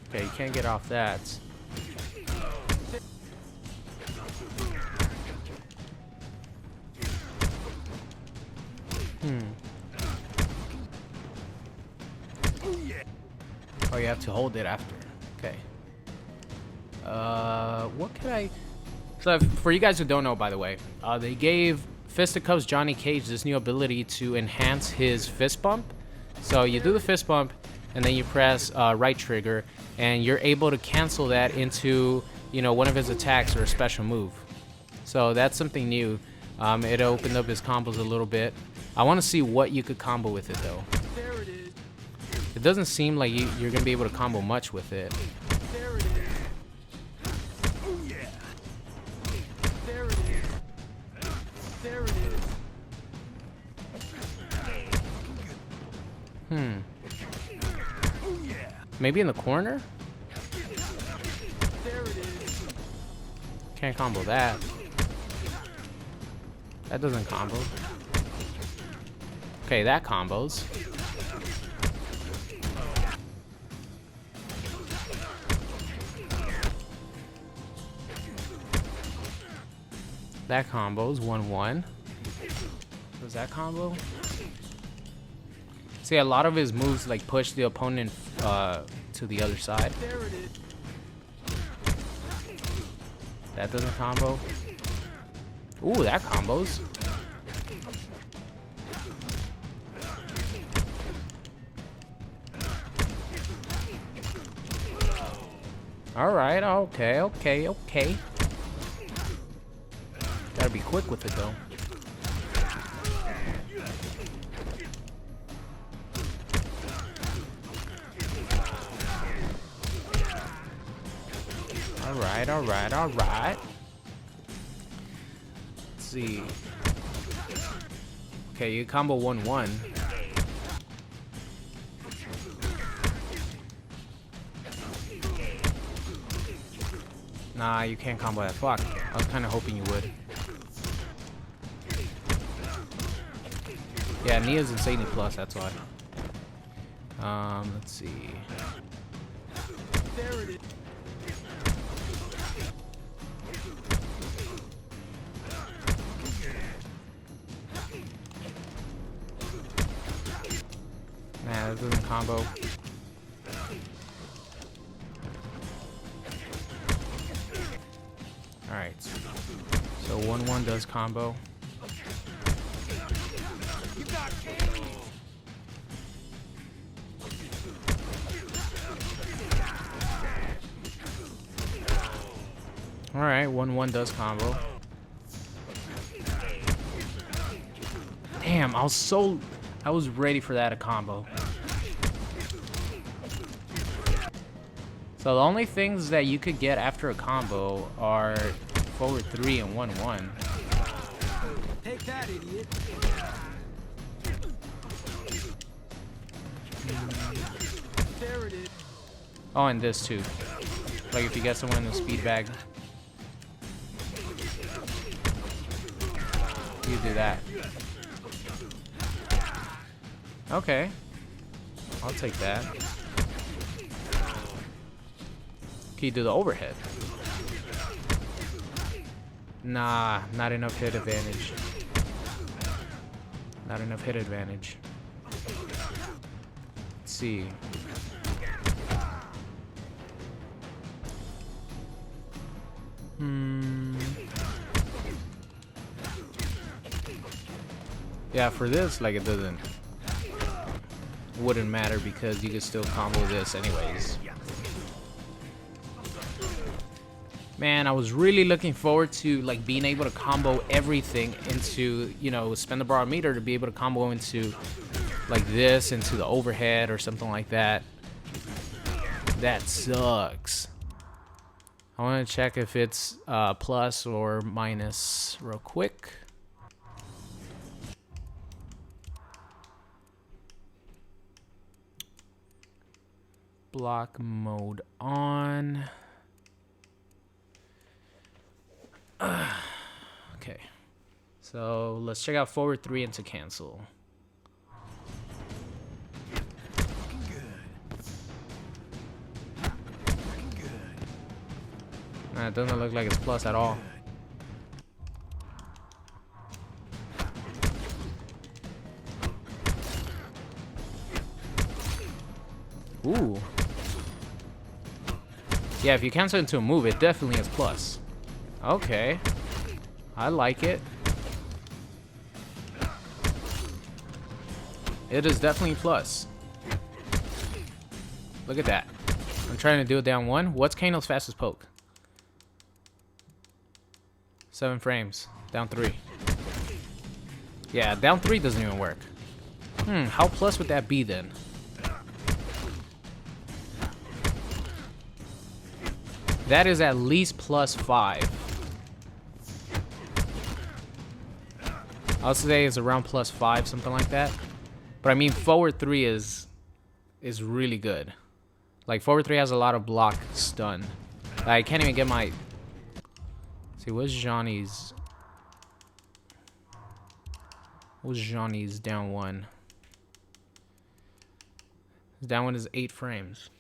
Okay, you can't get off that. Oh, you have to hold it after. Okay. What can I... So for you guys who don't know, by the way, they gave Fisticuffs Johnny Cage this new ability to enhance his fist bump. So you do the fist bump, and then you press right trigger, and you're able to cancel that into, one of his attacks or a special move. So that's something new. It opened up his combos a little bit. I want to see what you could combo with it, though. There it is. It doesn't seem like you're going to be able to combo much with it. There it is. Oh yeah. There it is. Maybe in the corner? There it is. Can't combo that. That doesn't combo. Okay, that combos. That combos 1-1. Does that combo? See, a lot of his moves like push the opponent to the other side. There it is. That doesn't combo. Ooh, that combos. All right, okay. Gotta be quick with it though. All right. Let's see. Okay, you combo 1-1. Nah, you can't combo that. Fuck. I was kind of hoping you would. Yeah, Nia's insanely plus, that's why. Let's see. There it is. Nah, that doesn't combo. Alright. So 1-1 does combo. You got Kenshi. Alright, 1-1 does combo. Damn, I was ready for that a combo. So the only things that you could get after a combo are forward 3 and 1-1. Take that, idiot. There it is. Oh, and this too. Like if you get someone in the speed bag, you do that. Okay, I'll take that. Can you do the overhead? Nah, not enough hit advantage. Not enough hit advantage. Let's see. Yeah, for this, like, wouldn't matter because you could still combo this anyways. Man, I was really looking forward to like being able to combo everything into, you know, spend the bar meter to be able to combo into like this, into the overhead or something like that. That sucks. I want to check if it's plus or minus real quick. Block mode on. Okay, so let's check out forward 3 into cancel. Nah, it doesn't look like it's plus at all. Ooh. Yeah, if you cancel into a move, it definitely is plus. Okay. I like it. It is definitely plus. Look at that. I'm trying to do it down 1. What's Kano's fastest poke? 7 frames. Down 3. Yeah, down 3 doesn't even work. How plus would that be then? That is at least plus 5. I'll say it's around plus 5, something like that. But I mean, forward 3 is really good. Like forward 3 has a lot of block stun. I can't even get my... See, what's Johnny's... What's Johnny's down 1? His down 1 is 8 frames.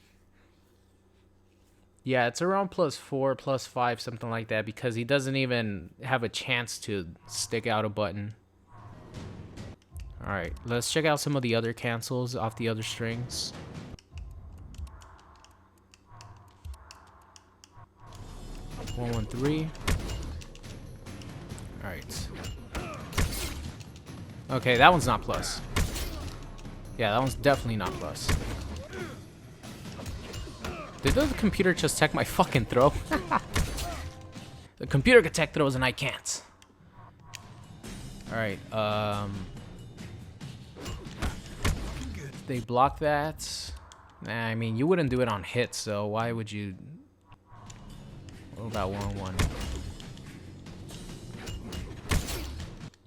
Yeah, it's around +4, +5, something like that, because he doesn't even have a chance to stick out a button. Alright, let's check out some of the other cancels off the other strings. One, 1, 3. Alright. Okay, that one's not plus. Yeah, that one's definitely not plus. Did the computer just tech my fucking throw? The computer can tech throws and I can't. Alright, they block that. Nah, I mean, you wouldn't do it on hit, so why would you... What about 1-1?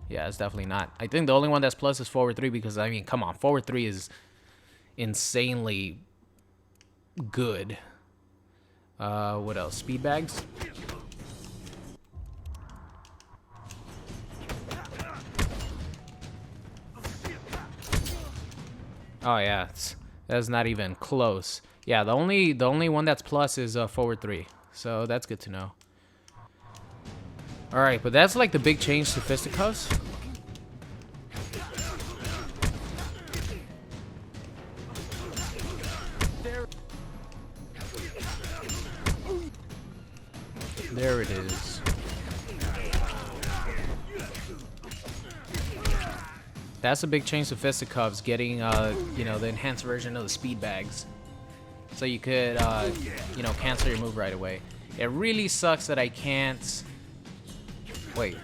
Yeah, it's definitely not. I think the only one that's plus is forward 3 because, I mean, come on. Forward 3 is insanely good. What else? Speed bags? Oh, yeah. That's not even close. Yeah, the only one that's plus is forward 3. So that's good to know. Alright, but that's like the big change to Fisticuffs. There it is. That's a big change to Fisticuffs, getting you know, the enhanced version of the speed bags. So you could you know, cancel your move right away. It really sucks that I can't... Wait.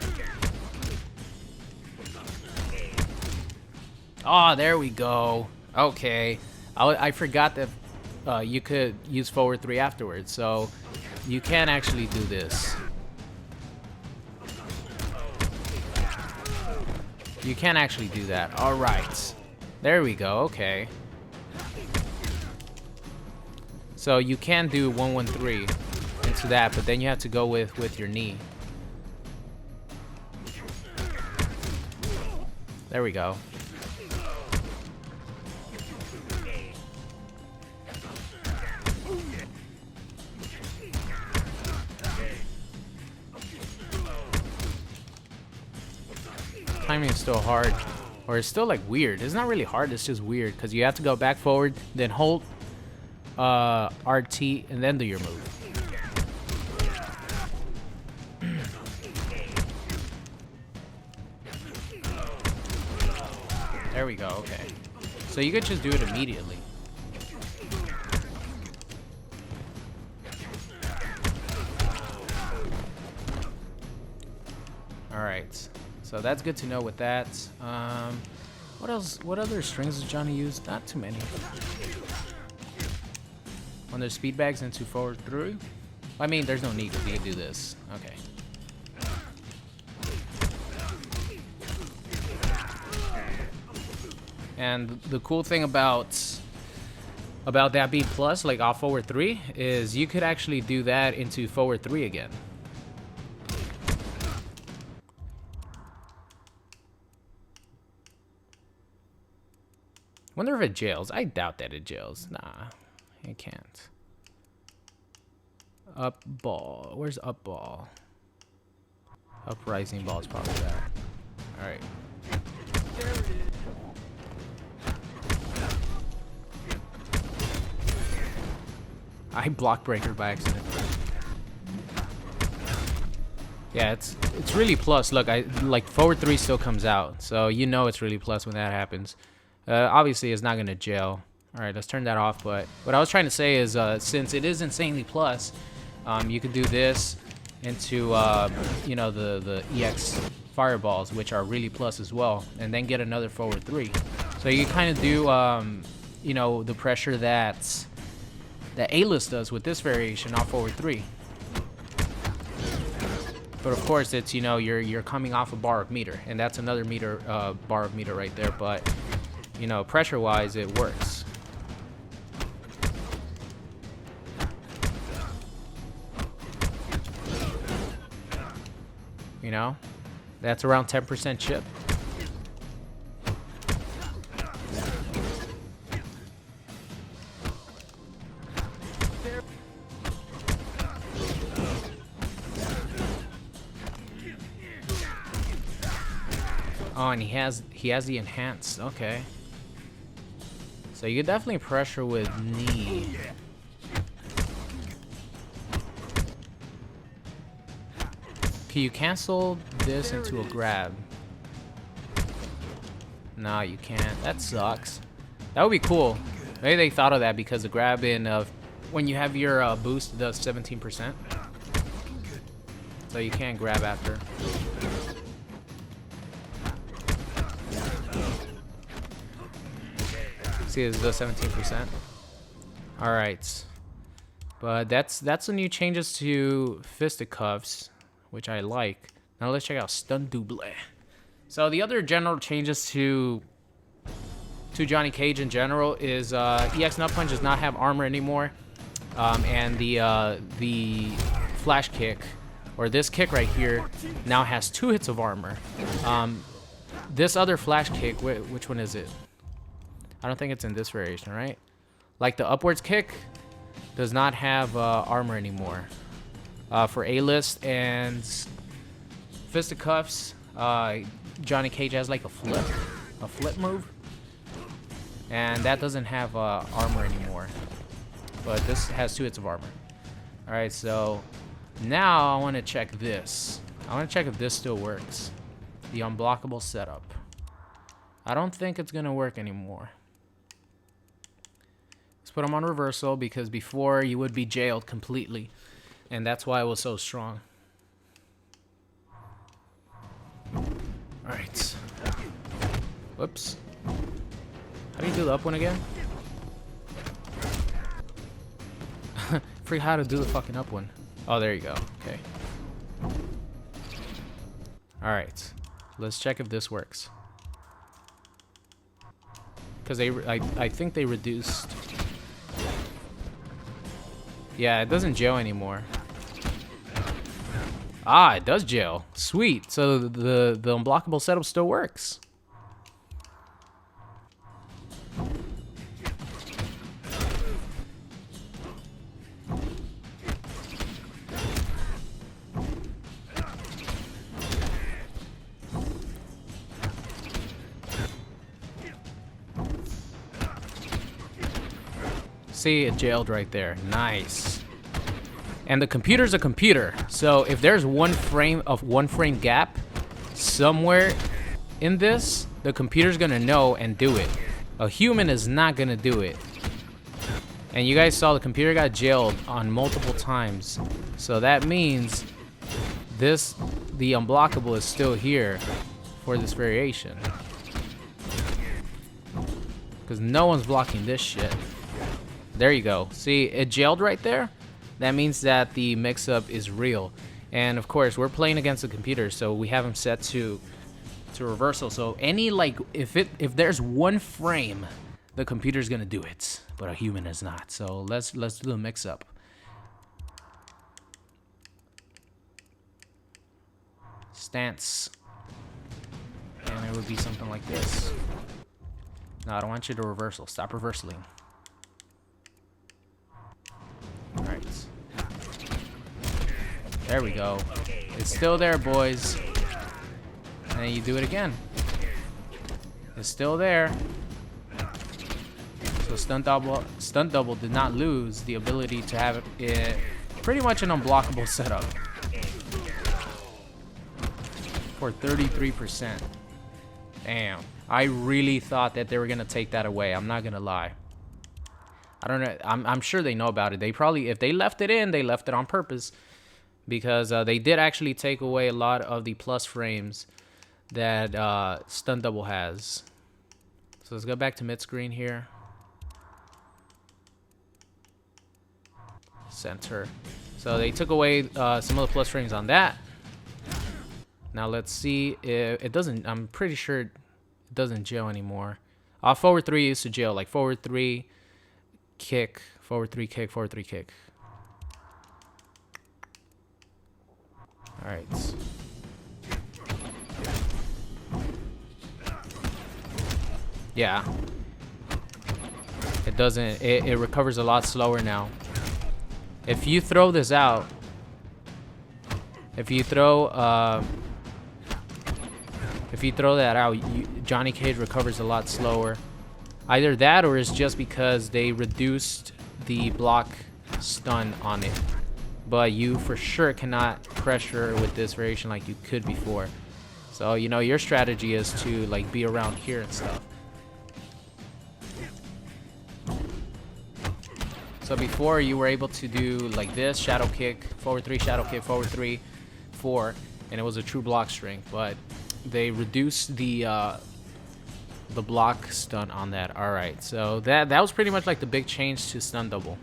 Oh, there we go. Okay. I forgot that you could use forward 3 afterwards, so you can actually do this. You can actually do that. Alright. There we go. Okay. So you can do 1-1-3 into that, but then you have to go with your knee. There we go. Timing is still hard, or it's still like weird. It's not really hard, it's just weird because you have to go back forward, then hold RT, and then do your move. There we go, okay. So you could just do it immediately. Alright. So that's good to know with that. What else? What other strings does Johnny use? Not too many. When there's speed bags into forward 3? I mean, there's no need because you can do this. Okay. And the cool thing about that being plus, like off forward 3, is you could actually do that into forward 3 again. Wonder if it jails. I doubt that it jails. Nah, it can't. Up ball. Where's up ball? Uprising ball is probably that. All right. There it is. I block breaker by accident. Yeah, it's really plus. Look, like forward 3 still comes out, so you know it's really plus when that happens. Obviously, it's not gonna jail. All right, let's turn that off. But what I was trying to say is, since it is insanely plus, you could do this into you know, the EX fireballs, which are really plus as well, and then get another forward 3. So you kind of do you know, the pressure that A-list does with this variation off forward 3. But of course, it's, you know, you're coming off a bar of meter, and that's another meter bar of meter right there. But you know, pressure-wise, it works. You know, that's around 10% chip. Oh, and he has the enhanced. Okay. So you could definitely pressure with knee. Can you cancel this into a grab? No, you can't. That sucks. That would be cool. Maybe they thought of that because the grab in when you have your boost it does 17%. So you can't grab after. See, it does 17%. All right, but that's the new changes to Fisticuffs, which I like. Now let's check out Stunt Double. So the other general changes to Johnny Cage in general is EX Nut Punch does not have armor anymore, and the flash kick, or this kick right here, now has 2 hits of armor. This other flash kick, which one is it? I don't think it's in this variation, right? Like the upwards kick does not have armor anymore. For A-list and Fisticuffs, Johnny Cage has like a flip move, and that doesn't have armor anymore. But this has 2 hits of armor. All right, so now I want to check this. I want to check if this still works. The unblockable setup. I don't think it's gonna work anymore. Let's put him on reversal because before you would be jailed completely, and that's why it was so strong. All right. Whoops. How do you do the up one again? Forget how to do the fucking up one. Oh, there you go. Okay. All right. Let's check if this works. Because I think they reduced. Yeah, it doesn't gel anymore. Ah, it does gel. Sweet. So the unblockable setup still works. See, it jailed right there. Nice. And the computer's a computer, so if there's one frame gap somewhere in this, the computer's gonna know and do it. A human is not gonna do it. And you guys saw the computer got jailed on multiple times, so that means the unblockable is still here for this variation, because no one's blocking this shit. There you go. See, it jailed right there. That means that the mix-up is real. And of course, we're playing against the computer, so we have them set to reversal. So any if there's one frame, the computer's gonna do it, but a human is not. So let's do the mix-up. Stance, and it would be something like this. No, I don't want you to reversal. Stop reversing. Alright. There we go. It's still there, boys. And then you do it again. It's still there. So Stunt Double did not lose the ability to have it pretty much an unblockable setup. For 33%. Damn. I really thought that they were going to take that away. I'm not going to lie. I don't know. I'm sure they know about it. They probably, if they left it in, they left it on purpose, because they did actually take away a lot of the plus frames that Stunt Double has. So let's go back to mid screen here. Center. So they took away some of the plus frames on that. Now let's see if it doesn't. I'm pretty sure it doesn't gel anymore. Forward 3 used to gel, like forward 3. Kick, forward 3 kick, forward 3 kick. All right. Yeah. It doesn't, it recovers a lot slower now. If you throw this out, if you throw that out, Johnny Cage recovers a lot slower. Either that or it's just because they reduced the block stun on it. But you for sure cannot pressure with this variation like you could before. So, you know, your strategy is to like be around here and stuff. So before you were able to do like this, shadow kick, forward 3, shadow kick, forward 3, 4, and it was a true block string. But they reduced the block stun on that. All right, so that was pretty much like the big change to stun double,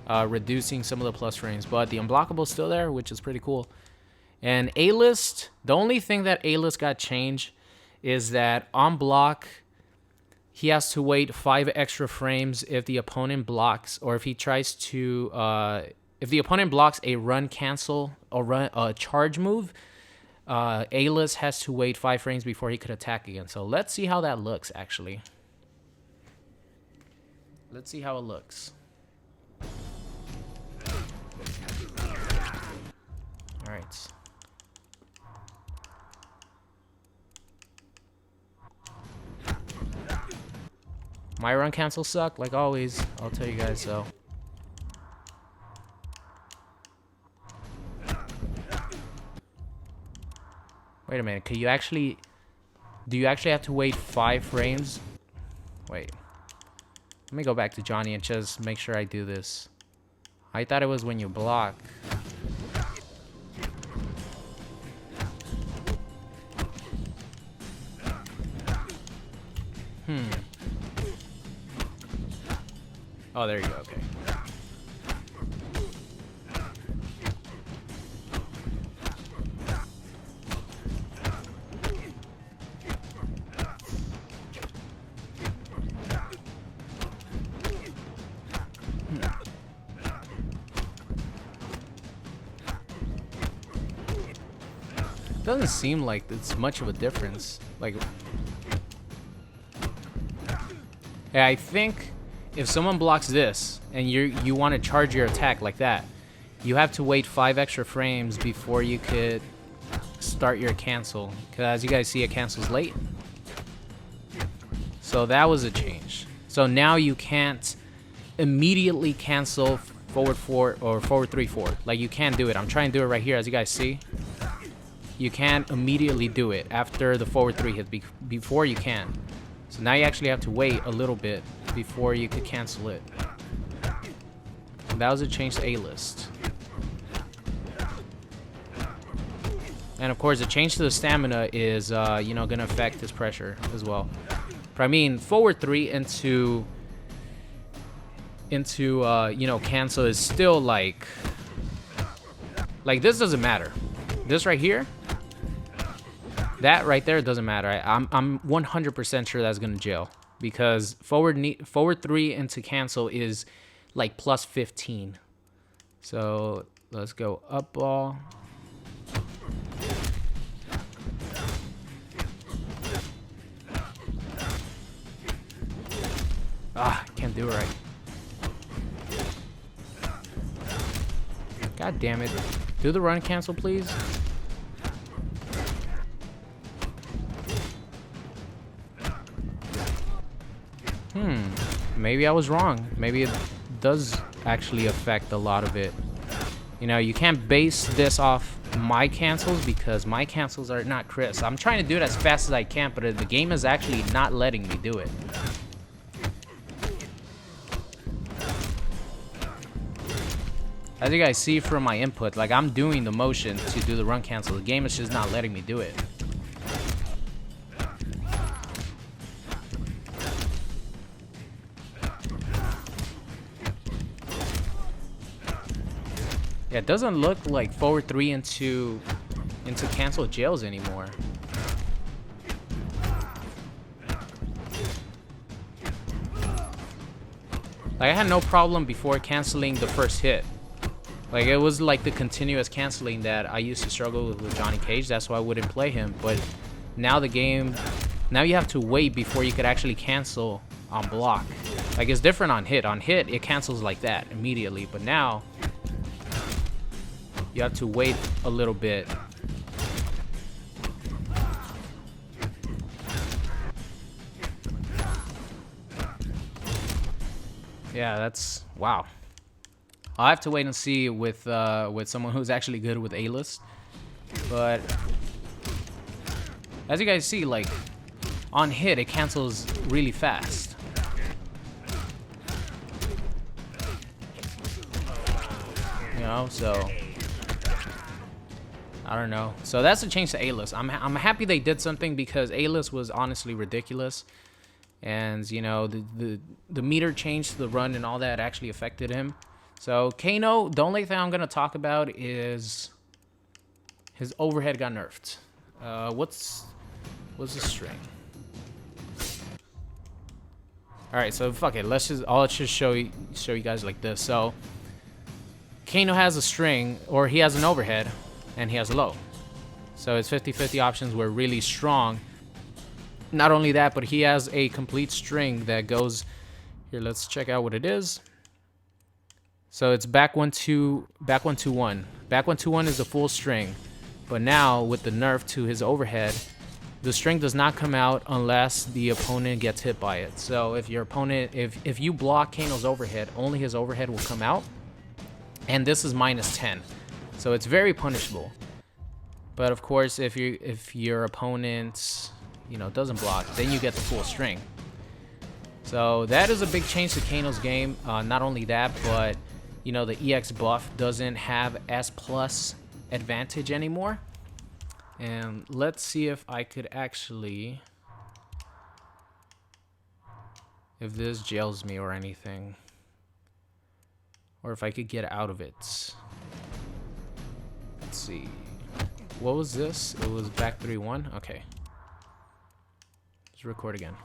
reducing some of the plus frames, but the unblockable is still there, which is pretty cool. And A-list, the only thing that A-list got changed is that on block, he has to wait 5 extra frames if the opponent blocks, or if he tries to, if the opponent blocks a run cancel or charge move, A-list has to wait 5 frames before he could attack again. So let's see how that looks, actually. Let's see how it looks. All right. My run cancel suck, like always. I'll tell you guys so. Wait a minute. Could you actually? Do you actually have to wait 5 frames? Wait. Let me go back to Johnny and just make sure I do this. I thought it was when you block. Oh, there you go. Okay. Doesn't seem like it's much of a difference. Like, yeah, I think if someone blocks this and you want to charge your attack like that, you have to wait 5 extra frames before you could start your cancel. Because as you guys see, it cancels late. So that was a change. So now you can't immediately cancel forward 4 or forward 3, 4. Like, you can't do it. I'm trying to do it right here, as you guys see. You can't immediately do it after the forward 3 hit. Before you can. So now you actually have to wait a little bit before you could cancel it. That was a change to A-list. And of course, the change to the stamina is, you know, gonna affect his pressure as well. But I mean, forward 3 into you know, cancel is still like this doesn't matter. This right here, that right there doesn't matter. I'm 100% sure that's gonna jail because forward 3 into cancel is like plus 15. So let's go up ball. Ah, can't do it right. God damn it. Do the run cancel, please. Maybe I was wrong. Maybe it does actually affect a lot of it. You know, you can't base this off my cancels because my cancels are not crisp. I'm trying to do it as fast as I can, but the game is actually not letting me do it. As you guys see from my input, like I'm doing the motion to do the run cancel. The game is just not letting me do it. Yeah, it doesn't look like forward 3 into cancel jails anymore. Like I had no problem before canceling the first hit. Like it was like the continuous canceling that I used to struggle with Johnny Cage. That's why I wouldn't play him. But now the game Now you have to wait before you could actually cancel on block. Like, it's different on hit. On hit, it cancels like that immediately. But now, you have to wait a little bit. Yeah, that's... wow. I'll have to wait and see with someone who's actually good with A-list. But as you guys see, like, on hit, it cancels really fast. You know, so I don't know. So that's a change to A-list. I'm happy they did something, because A-list was honestly ridiculous. And, you know, the meter change to the run and all that actually affected him. So, Kano, the only thing I'm going to talk about is his overhead got nerfed. What's the string? Alright, so fuck it. Let's just show you guys like this. So, Kano has a string, or he has an overhead, and he has a low. So, his 50-50 options were really strong. Not only that, but he has a complete string that goes... Here, let's check out what it is. So it's back 1 2 1. Back 1 2 1 is a full string, but now with the nerf to his overhead, the string does not come out unless the opponent gets hit by it. So if your opponent, if you block Kano's overhead, only his overhead will come out, and this is -10, so it's very punishable. But of course, if your opponent, you know, doesn't block, then you get the full string. So that is a big change to Kano's game. Not only that, but you know, the EX buff doesn't have S+ advantage anymore. And let's see if I could actually... if this jails me or anything. Or if I could get out of it. Let's see. What was this? It was back 3-1? Okay. Let's record again.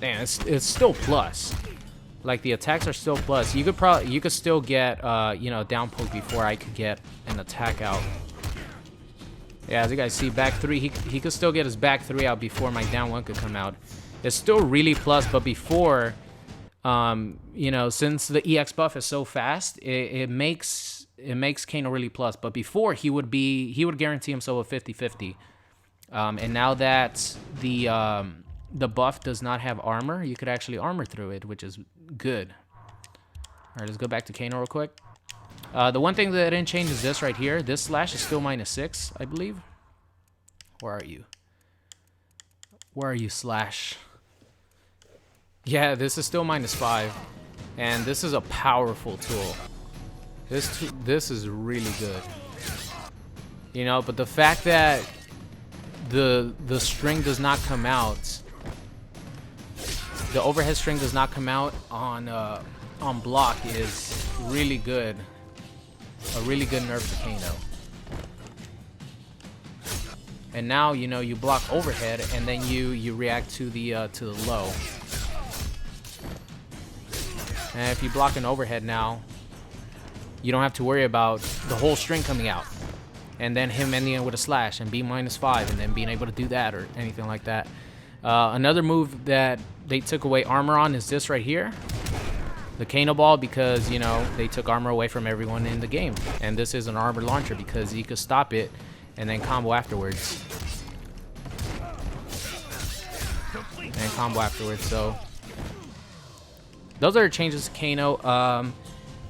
Damn, it's still plus. Like, the attacks are still plus. You could still get you know, down poke before I could get an attack out. Yeah, as you guys see, back 3, he could still get his back 3 out before my down 1 could come out. It's still really plus, but before, you know, since the EX buff is so fast, it makes Kano really plus. But before, he would guarantee himself a 50-50. And now that the buff does not have armor, you could actually armor through it, which is good. All right, let's go back to Kano real quick. The one thing that didn't change is this right here. This slash is still -6, I believe. Where are you? Where are you, slash? Yeah, this is still -5. And this is a powerful tool. This is really good. You know, but the fact that the string does not come out, the overhead string does not come out on block is really good. A really good nerf to Kano. And now, you know, you block overhead, and then you react to the low. And if you block an overhead now, you don't have to worry about the whole string coming out, and then him ending it with a slash and being -5, and then being able to do that or anything like that. Another move that they took away armor on is this right here, the Kano ball, because, you know, they took armor away from everyone in the game. And this is an armor launcher because you could stop it and then combo afterwards. So those are changes to Kano.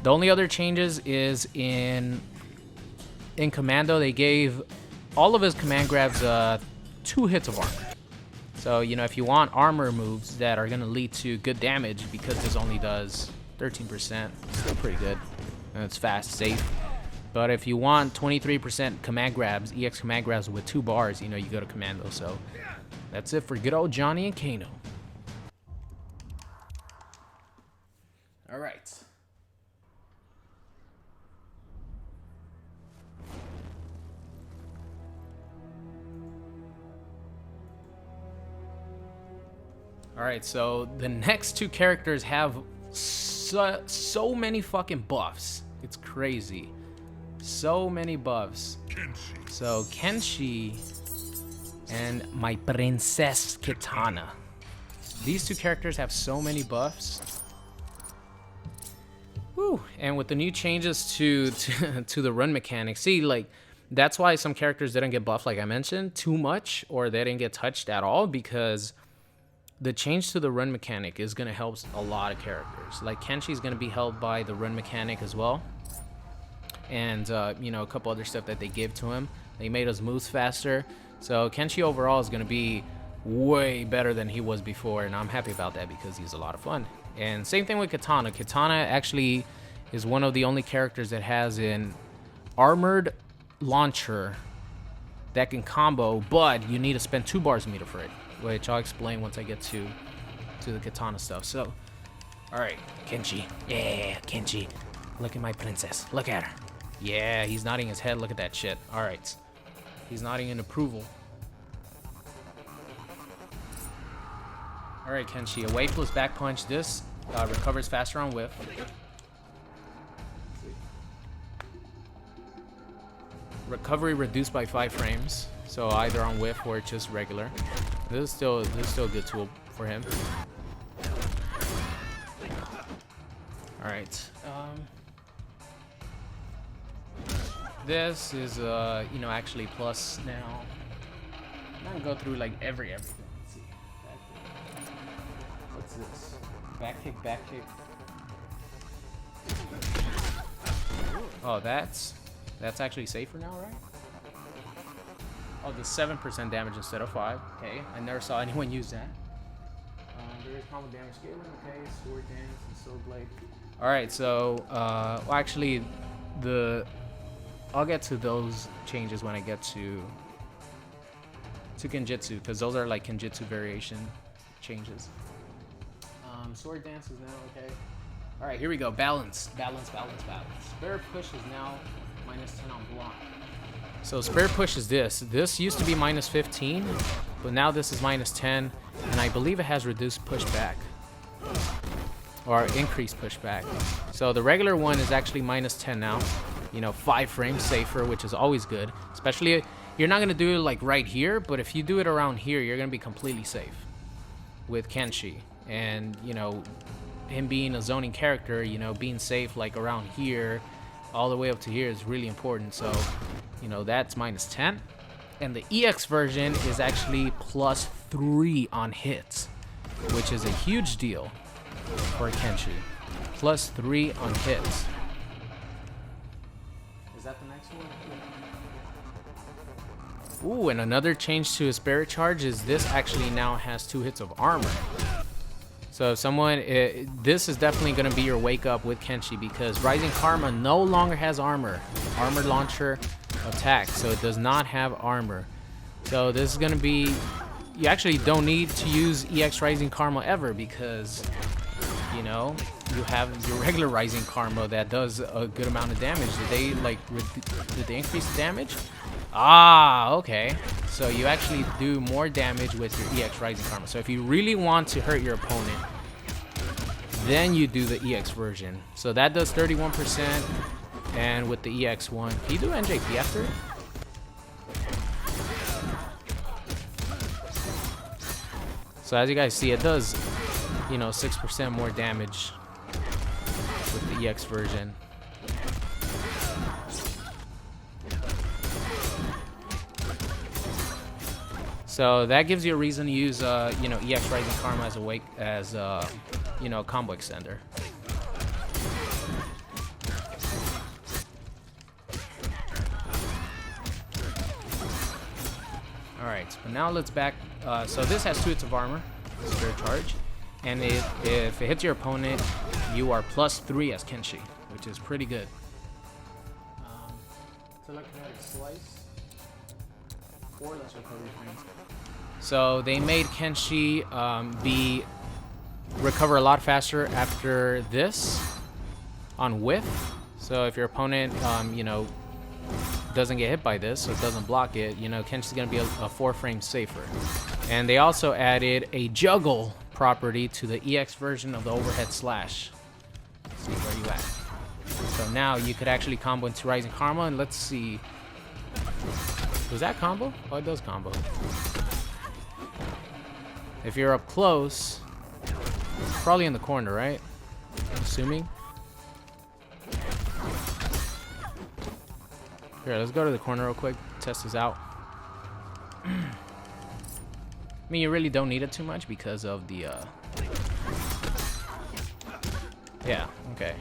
The only other changes is in Commando. They gave all of his command grabs 2 hits of armor. So, you know, if you want armor moves that are going to lead to good damage, because this only does 13%, still pretty good. And it's fast, safe. But if you want 23% command grabs, EX command grabs with 2 bars, you know, you go to Commando. So that's it for good old Johnny and Kano. All right. Alright, so the next 2 characters have so many fucking buffs. It's crazy. So many buffs. Kenshi. So Kenshi and my princess Kitana. These two characters have so many buffs. Woo! And with the new changes to the run mechanics, see, like, that's why some characters didn't get buffed, like I mentioned, too much, or they didn't get touched at all, because the change to the run mechanic is going to help a lot of characters. Like, Kenshi is going to be helped by the run mechanic as well. And, you know, a couple other stuff that they give to him. They made his moves faster. So Kenshi overall is going to be way better than he was before, and I'm happy about that because he's a lot of fun. And same thing with Kitana. Kitana actually is one of the only characters that has an armored launcher that can combo, but you need to spend 2 bars meter for it, which I'll explain once I get to the Kitana stuff. So, alright, Kenshi. Yeah, Kenshi. Look at my princess. Look at her. Yeah, he's nodding his head. Look at that shit. Alright. He's nodding in approval. Alright, Kenshi. Away plus back punch. This recovers faster on whiff. Recovery reduced by 5 frames. So either on whiff or just regular. This is still a good tool for him. Alright. This is you know, actually plus now. I'm not gonna go through like everything. Let's see. What's this? Back kick, back kick. Oh, that's actually safer now, right? Oh, the 7% damage instead of 5. Okay, I never saw anyone use that. There is combo damage scaling. Okay, sword dance and soul blade. All right, so well, actually, I'll get to those changes when I get to Kenjutsu, because those are like Kenjutsu variation changes. Sword dance is now okay. All right, here we go. Balance. Spare push is now -10 on block. So spare push is this. This used to be -15, but now this is -10, and I believe it has reduced pushback or increased pushback. So the regular one is actually -10 now. You know, 5 frames safer, which is always good. Especially, you're not gonna do it like right here, but if you do it around here, you're gonna be completely safe with Kenshi. And you know, him being a zoning character, you know, being safe like around here all the way up to here is really important. So, you know, that's -10. And the EX version is actually +3 on hits, which is a huge deal for Kenshi. +3 on hits. Is that the next one? Ooh, and another change to his spirit charge is this actually now has 2 hits of armor. So if someone, this is definitely going to be your wake up with Kenshi, because Rising Karma no longer has armor. Armored launcher attack, so it does not have armor. So this is going to be, you actually don't need to use EX Rising Karma ever, because, you know, you have your regular Rising Karma that does a good amount of damage. Did they increase the damage? Ah, okay. So you actually do more damage with your EX Rising Karma. So if you really want to hurt your opponent, then you do the EX version. So that does 31%, and with the EX one, can you do NJP after it? So as you guys see, it does, you know, 6% more damage with the EX version. So that gives you a reason to use, you know, EX Rising Karma as you know, a combo extender. All right, but now let's back. So this has 2 hits of armor, spirit charge, and if it hits your opponent, you are +3 as Kenshi, which is pretty good. Telekinetic slice. 4 less recovery frames. So they made Kenshi recover a lot faster after this on whiff. So if your opponent, you know, doesn't get hit by this, so it doesn't block it, you know, Kenshi's gonna be a 4 frames safer. And they also added a juggle property to the EX version of the overhead slash. See, where you at? So now you could actually combo into Rising Karma, and let's see. Does that combo? Oh, it does combo. If you're up close, probably in the corner, right? I'm assuming. Here, let's go to the corner real quick. Test this out. I mean, you really don't need it too much because of the, yeah, okay.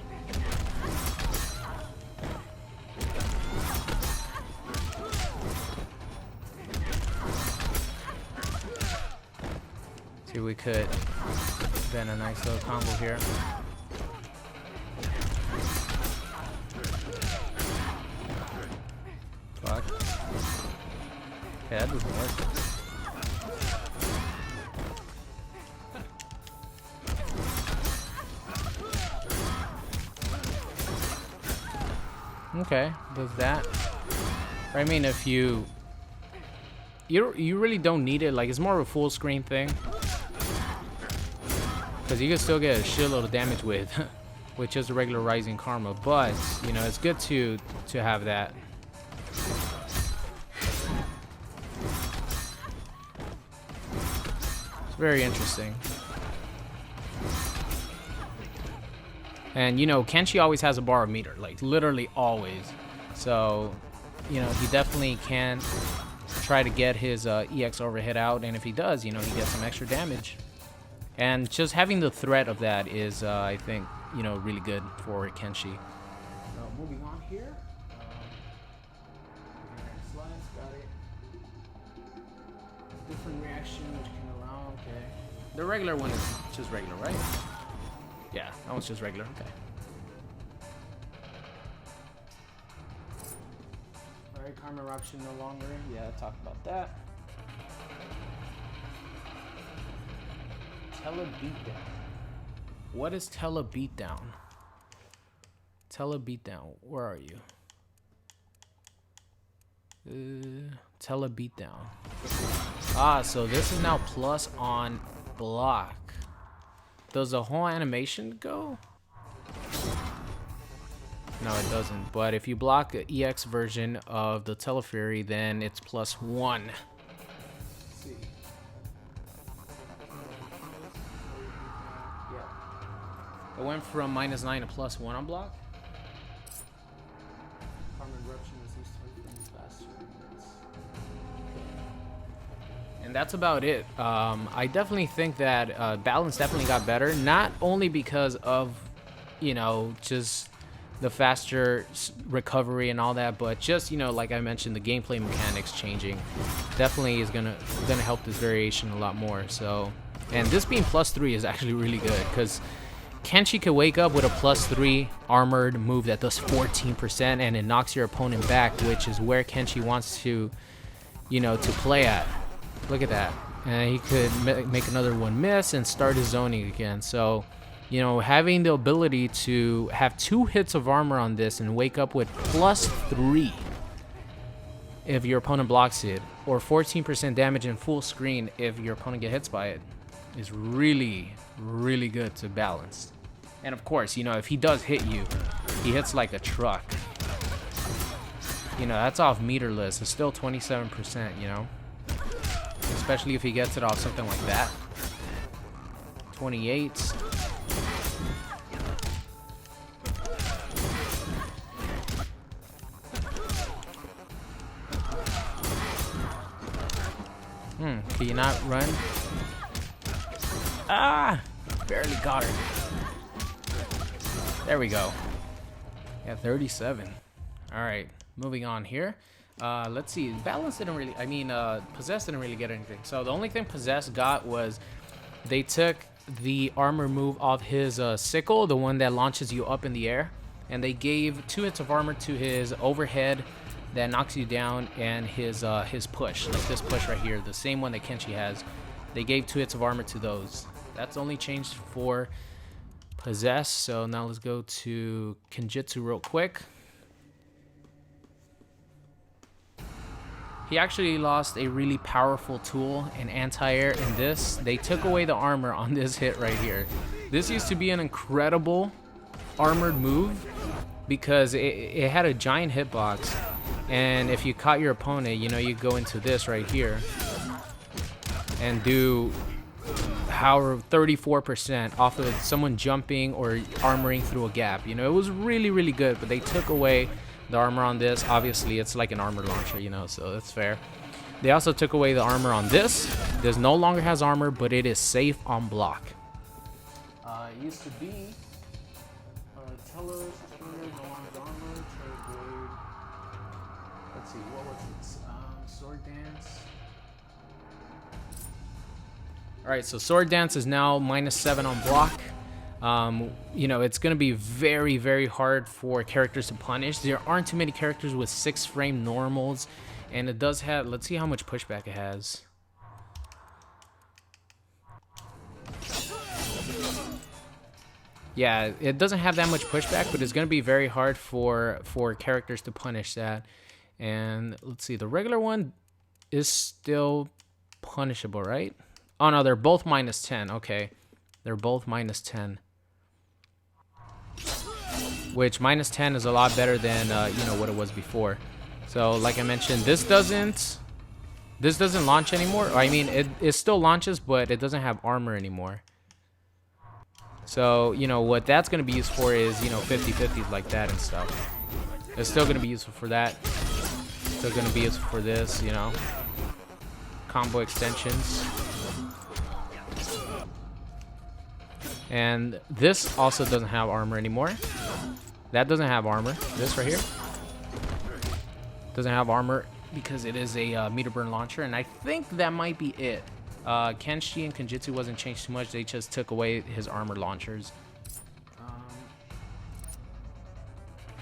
See, we could bend a nice little combo here. Fuck. Okay, that doesn't work. Okay, does that. I mean, if you really don't need it. Like, it's more of a full screen thing, because you can still get a shitload of damage with just a regular Rising Karma. But you know, it's good to have that. It's very interesting. And you know, Kenshi always has a bar of meter, like literally always. So, you know, he definitely can try to get his EX overhead out, and if he does, you know, he gets some extra damage. And just having the threat of that is, I think, you know, really good for Kenshi. Moving on here. Slides, got it. Different reaction, which can allow, okay. The regular one is just regular, right? Yeah, that one's just regular, okay. Alright, Karma Eruption no longer. Yeah, I talked about that. Tele Beatdown. What is Tele Beatdown? Tele Beatdown, where are you? Tele Beatdown. Ah, so this is now plus on block. Does the whole animation go? No, it doesn't. But if you block the EX version of the Telefury, then it's +1. Let's see. Yeah. It went from -9 to +1 on block. And that's about it. I definitely think that balance definitely got better, not only because of, you know, just the faster recovery and all that, but just, you know, like I mentioned, the gameplay mechanics changing definitely is gonna help this variation a lot more. So, and this being +3 is actually really good, because Kenshi could wake up with a +3 armored move that does 14%, and it knocks your opponent back, which is where Kenshi wants to, you know, to play at. Look at that. And he could make another one miss and start his zoning again. So, you know, having the ability to have 2 hits of armor on this and wake up with +3 if your opponent blocks it, or 14% damage in full screen if your opponent gets hits by it, is really, really good to balance. And of course, you know, if he does hit you, he hits like a truck. You know, that's off meterless. It's still 27%, you know? Especially if he gets it off something like that. 28. Can you not run? Ah! Barely got her. There we go. Yeah, 37. Alright, moving on here. Let's see. Balance didn't really, Possess didn't really get anything. So the only thing Possess got was they took the armor move of his sickle, the one that launches you up in the air, and they gave 2 hits of armor to his overhead that knocks you down, and his push, like this push right here, the same one that Kenshi has. They gave 2 hits of armor to those. That's only changed for Possess. So now let's go to Kenjutsu real quick. He actually lost a really powerful tool in anti-air in this. They took away the armor on this hit right here. This used to be an incredible armored move because it had a giant hitbox, and if you caught your opponent, you know, you go into this right here and do however 34% off of someone jumping or armoring through a gap. You know, it was really, really good, but they took away the armor on this. Obviously, it's like an armor launcher, you know, so that's fair. They also took away the armor on this. This no longer has armor, but it is safe on block. It used to be Teller, no longer armor, Triborg. Let's see, what was it? Sword Dance. Alright, so Sword Dance is now -7 on block. You know, it's going to be very, very hard for characters to punish. There aren't too many characters with 6-frame normals, and it does have, let's see how much pushback it has. Yeah, it doesn't have that much pushback, but it's going to be very hard for characters to punish that. And let's see, the regular one is still punishable, right? Oh no, they're both -10. Okay, they're both -10. Which -10 is a lot better than you know, what it was before. So like I mentioned, this doesn't launch anymore. I mean, it still launches, but it doesn't have armor anymore. So you know what that's going to be used for is, you know, 50-50s like that and stuff. It's still going to be useful for that. Still going to be useful for this, you know, combo extensions. And this also doesn't have armor anymore. That doesn't have armor. This right here doesn't have armor because it is a meter burn launcher, and I think that might be it. Kenshi and Kenjutsu wasn't changed too much. They just took away his armor launchers.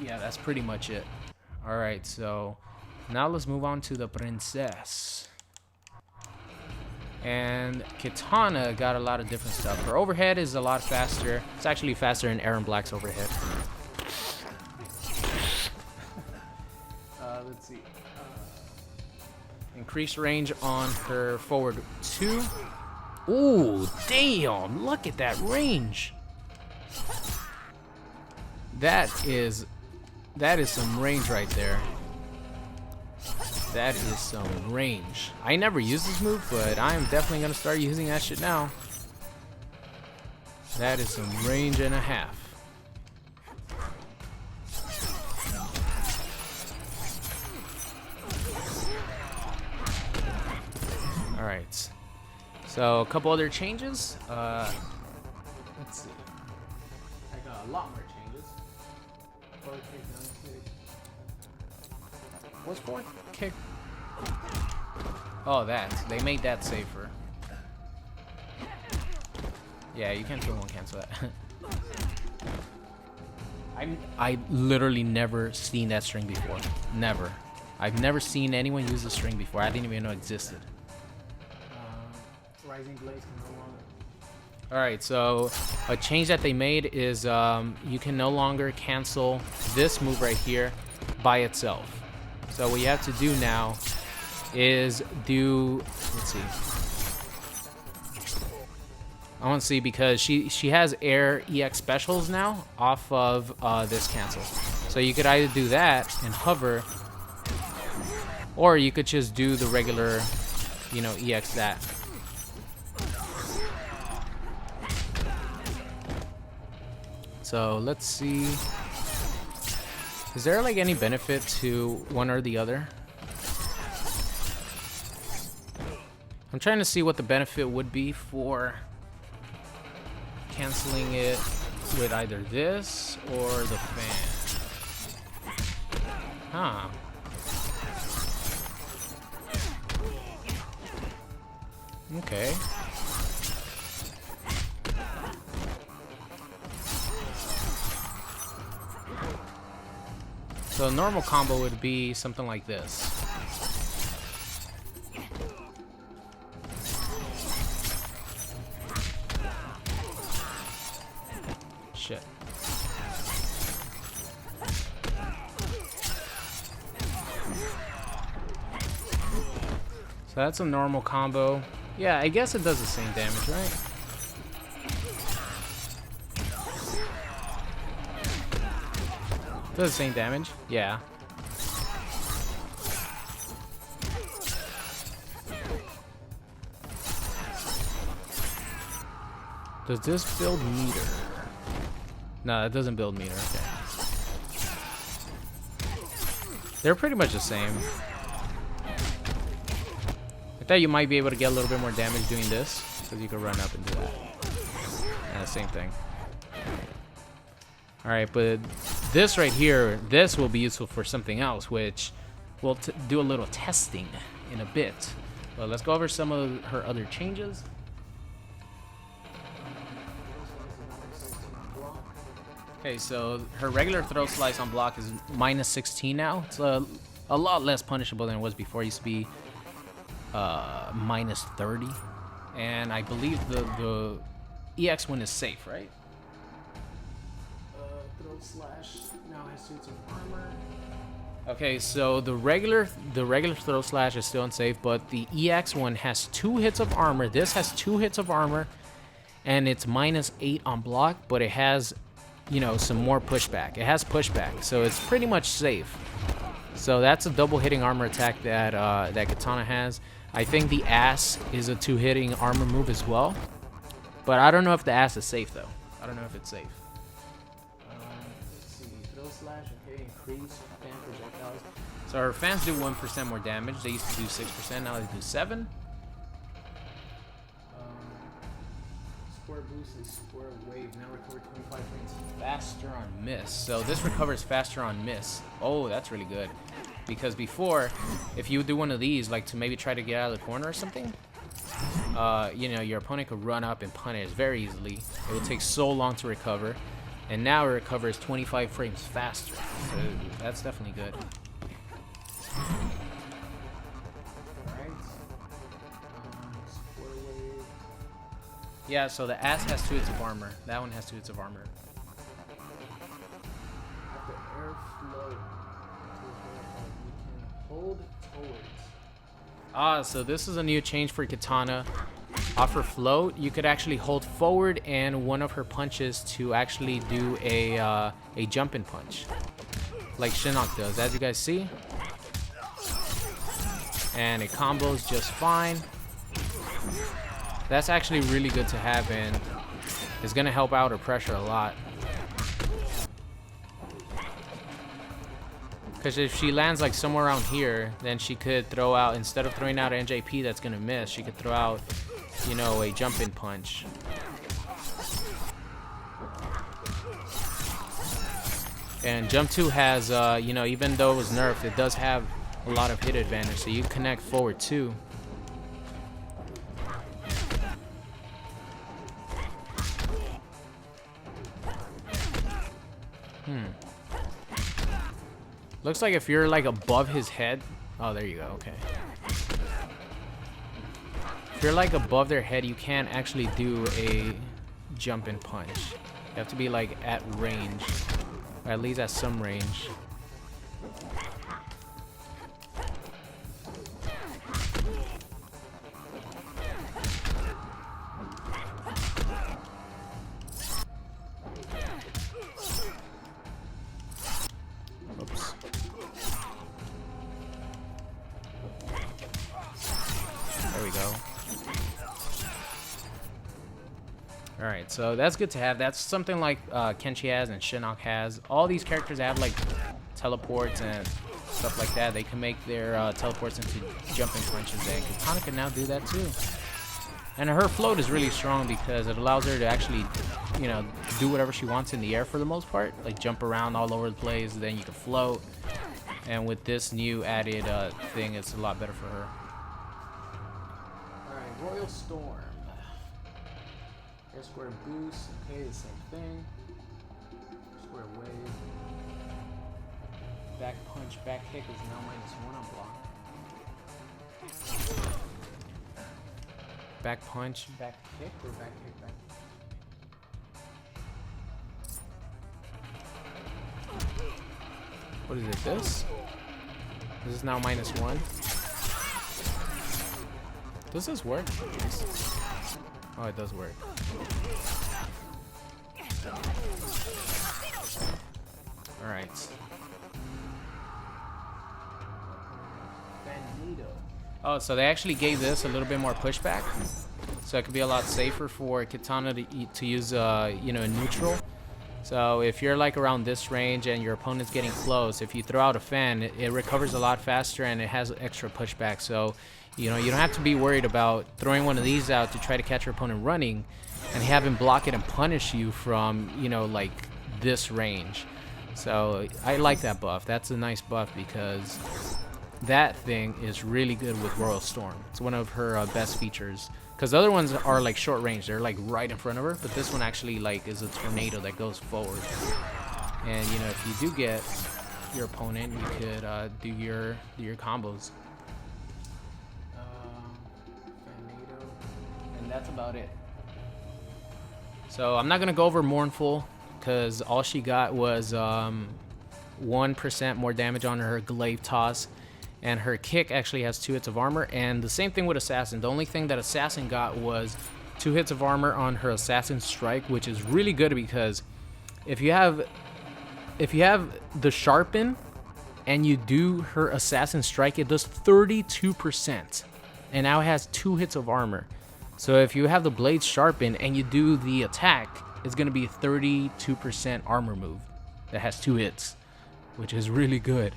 Yeah, that's pretty much it. Alright, so now let's move on to the princess. And Kitana got a lot of different stuff. Her overhead is a lot faster. It's actually faster than Aaron Black's overhead. Let's see. Increased range on her forward 2. Ooh, damn! Look at that range. That is some range right there. That is some range. I never used this move, but I am definitely gonna start using that shit now. That is some range and a half. Alright. So a couple other changes. Let's see. I got a lot more changes. What's forward kick? Oh, they made that safer. Yeah, you can't kill one cancel that. I literally never seen that string before. Never. I've never seen anyone use the string before. I didn't even know it existed. Rising Blaze can no longer. Alright, so a change that they made is you can no longer cancel this move right here by itself. So what you have to do now is do, let's see. I want to see because she has air EX specials now off of this cancel. So you could either do that and hover, or you could just do the regular, you know, EX that. So let's see. Is there like any benefit to one or the other? I'm trying to see what the benefit would be for canceling it with either this or the fan. Huh. Okay. So a normal combo would be something like this. Shit. So that's a normal combo. Yeah, I guess it does the same damage, right? Does the same damage? Yeah. Does this build meter? No, it doesn't build meter. Okay. They're pretty much the same. I thought you might be able to get a little bit more damage doing this, because you could run up and do that. Yeah, same thing. Alright, but this right here, this will be useful for something else, which we'll do a little testing in a bit. But let's go over some of her other changes. Okay, so her regular throw slice on block is minus 16 now. It's a lot less punishable than it was before. It used to be minus 30. And I believe the EX one is safe, right? Throw slash now has suits of armor. Okay, so the regular throw slash is still unsafe, but the EX one has 2 hits of armor. This has 2 hits of armor, and it's minus 8 on block, but it has, you know, some more pushback. It has pushback, so it's pretty much safe. So that's a double hitting armor attack that that Kitana has. I think the ass is a 2 hitting armor move as well, but I don't know if the ass is safe though. I don't know if it's safe. Let's see. Throw slash. Okay, increase fan projectiles. So her fans do 1% more damage. They used to do 6%. Now they do 7. Square boost and square wave now recover 25 frames. Faster on miss. So this recovers faster on miss. Oh, that's really good. Because before, if you would do one of these, like to maybe try to get out of the corner or something, you know, your opponent could run up and punish very easily. It would take so long to recover. And now it recovers 25 frames faster. So that's definitely good. Alright. Square wave. Yeah, so the ass has 2 hits of armor. That one has 2 hits of armor. After airflow, you can hold towards. So this is a new change for Kitana. Off her float, you could actually hold forward and one of her punches to actually do a jumping punch, like Shinnok does, as you guys see. And it combos just fine. That's actually really good to have, and it's gonna help out her pressure a lot. Because if she lands like somewhere around here, then she could throw out, instead of throwing out an NJP that's gonna miss, she could throw out, you know, a jump-in punch. And Jump 2 has, you know, even though it was nerfed, it does have a lot of hit advantage, so you connect forward too. Looks like if you're like above his head. Oh, there you go. Okay. If you're like above their head, you can't actually do a jump and punch. You have to be like at range, or at least at some range. Oops. There we go. Alright, so that's good to have. That's something like Kenshi has and Shinnok has. All these characters have like teleports and stuff like that. They can make their teleports into jumping punches, and Kitana can now do that too. And her float is really strong because it allows her to actually, you know, do whatever she wants in the air for the most part. Like jump around all over the place, then you can float. And with this new added thing, it's a lot better for her. Alright, Royal Storm. Air square boost, okay, the same thing. Square wave. Back punch, back kick is now -1 on block. Back punch. Back kick or back kick, back What is it, this? This is now -1. Does this work? Oh, it does work. All right. Oh, so they actually gave this a little bit more pushback, so it could be a lot safer for Kitana to use, you know, neutral. So if you're like around this range and your opponent's getting close, if you throw out a fan, it recovers a lot faster and it has extra pushback. So, you know, you don't have to be worried about throwing one of these out to try to catch your opponent running and have him block it and punish you from, you know, like this range. So I like that buff. That's a nice buff because that thing is really good with Royal Storm. It's one of her best features. Because the other ones are like short range. They're like right in front of her. But this one actually like is a tornado that goes forward. And you know, if you do get your opponent, you could do your combos. Tornado. And that's about it. So I'm not gonna go over Mournful because all she got was 1% more damage on her glaive toss. And her kick actually has 2 hits of armor, and the same thing with Assassin. The only thing that Assassin got was 2 hits of armor on her Assassin Strike, which is really good because if you have the Sharpen and you do her Assassin Strike, it does 32%, and now it has 2 hits of armor. So if you have the blade Sharpen and you do the attack, it's gonna be a 32% armor move that has 2 hits, which is really good.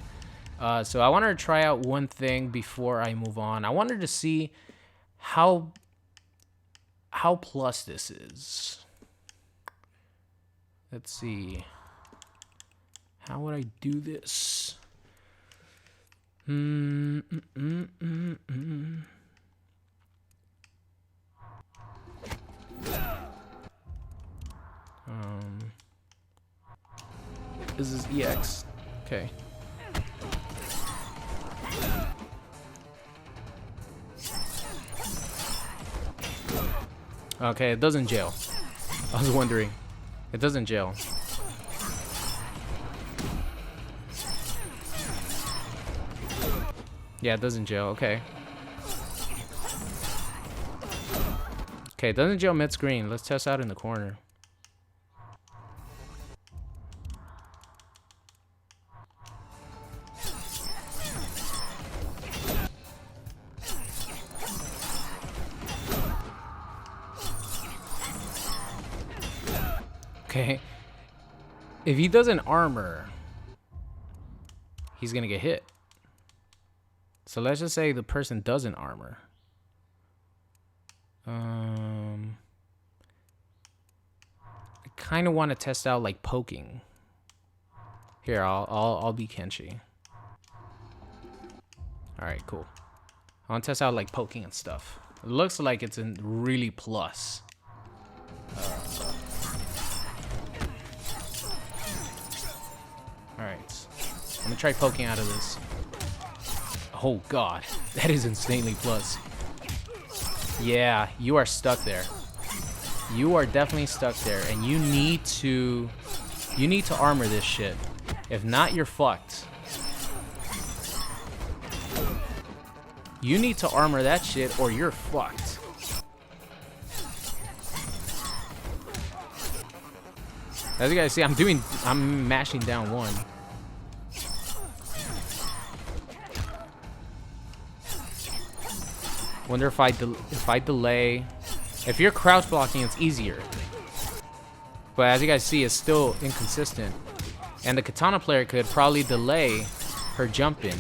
So I wanted to try out one thing before I move on. I wanted to see how plus this is. Let's see. How would I do this? This is EX. Okay. Okay, it doesn't jail. I was wondering. It doesn't jail. Yeah, it doesn't jail. Okay. Okay, it doesn't jail mid-screen. Let's test out in the corner. Okay. If he doesn't armor, he's gonna get hit. So let's just say the person doesn't armor. I kind of want to test out like poking. Here, I'll be Kenshi. All right, cool. I want to test out like poking and stuff. It looks like it's in really plus. Alright. I'm gonna try poking out of this. Oh god. That is insanely plus. Yeah, you are stuck there. You are definitely stuck there. And you need to armor this shit. If not, you're fucked. You need to armor that shit or you're fucked. As you guys see, I'm mashing down 1. Wonder if I delay. If you're crouch blocking, it's easier. But as you guys see, it's still inconsistent. And the Kitana player could probably delay her jump in.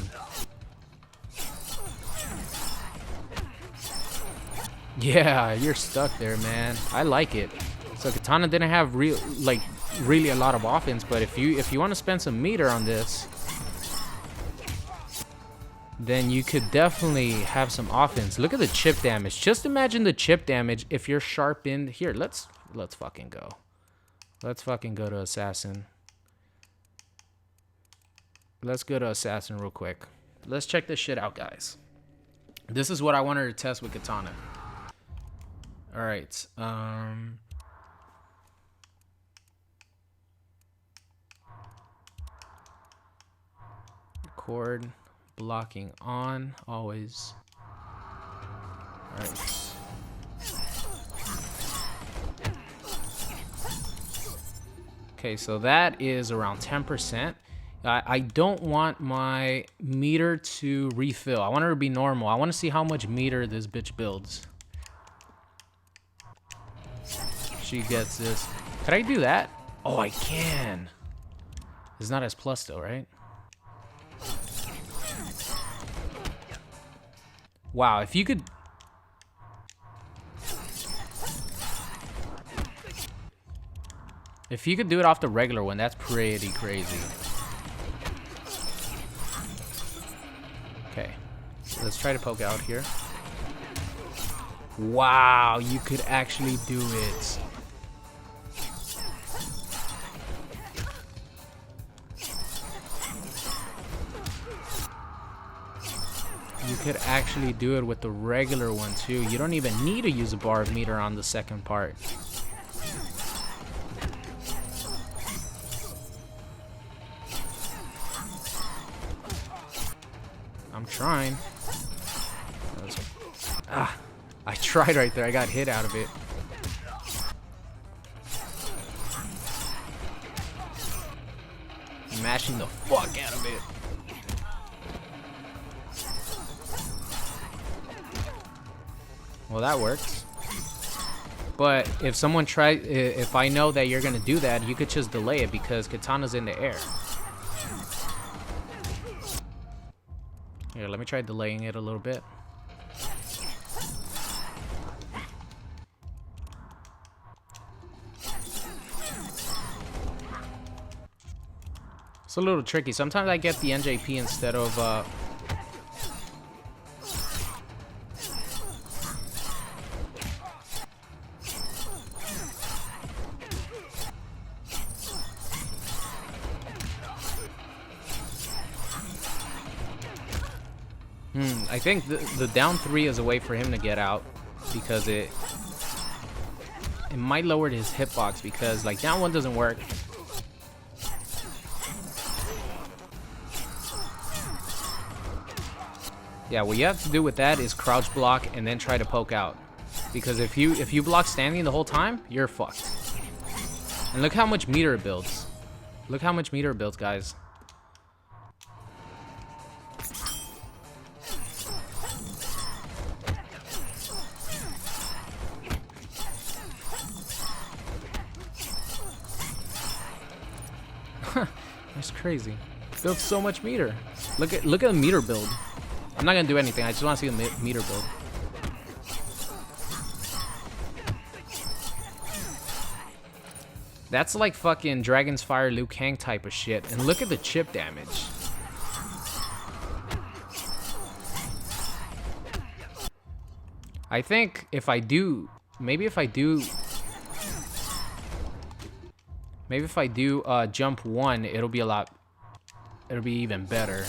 Yeah, you're stuck there, man. I like it. So Kitana didn't have really a lot of offense, but if you want to spend some meter on this, then you could definitely have some offense. Look at the chip damage. Just imagine the chip damage if you're sharpened. Here, let's fucking go. Let's fucking go to Assassin. Let's go to Assassin real quick. Let's check this shit out, guys. This is what I wanted to test with Kitana. All right. Record, blocking on, always. All right. Okay, so that is around 10%. I don't want my meter to refill. I want her to be normal. I want to see how much meter this bitch builds. She gets this. Could I do that? Oh, I can. It's not as plus though, right? Wow, if you could... If you could do it off the regular one, that's pretty crazy. Okay, let's try to poke out here. Wow, you could actually do it. You could actually do it with the regular one too. You don't even need to use a bar of meter on the second part. I'm trying. I tried right there. I got hit out of it. Mashing the fuck out of it. Well, that works. But if someone tries, if I know that you're gonna do that, you could just delay it because Kitana's in the air. Here, let me try delaying it a little bit. It's a little tricky. Sometimes I get the NJP instead of I think the down 3 is a way for him to get out because it might lower his hitbox because like down 1 doesn't work. Yeah, what you have to do with that is crouch block and then try to poke out. Because if you block standing the whole time, you're fucked. And look how much meter it builds. Look how much meter it builds, guys. That's crazy. Builds so much meter. Look at the meter build. I'm not gonna do anything. I just want to see the meter build. That's like fucking Dragon's Fire Liu Kang type of shit. And look at the chip damage. I think if I do, maybe if I do jump 1, it'll be even better.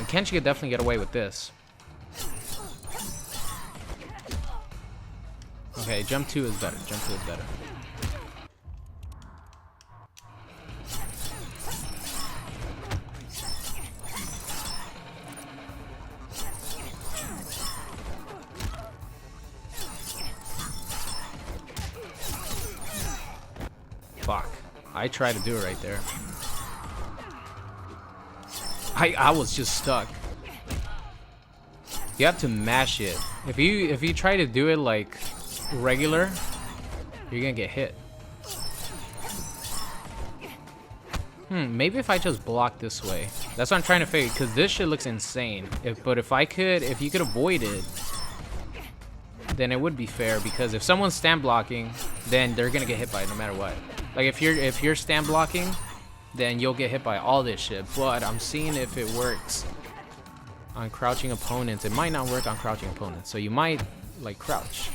Kenshi could definitely get away with this. Okay, jump 2 is better. Jump 2 is better. Fuck. I tried to do it right there. I was just stuck. You have to mash it. If you try to do it like regular, you're gonna get hit. Maybe if I just block this way. That's what I'm trying to figure, because this shit looks insane. If you could avoid it, then it would be fair, because if someone's stand blocking, then they're gonna get hit by it no matter what. Like if you're stand blocking, then you'll get hit by all this shit. But I'm seeing if it works on crouching opponents. It might not work on crouching opponents, so you might like crouch.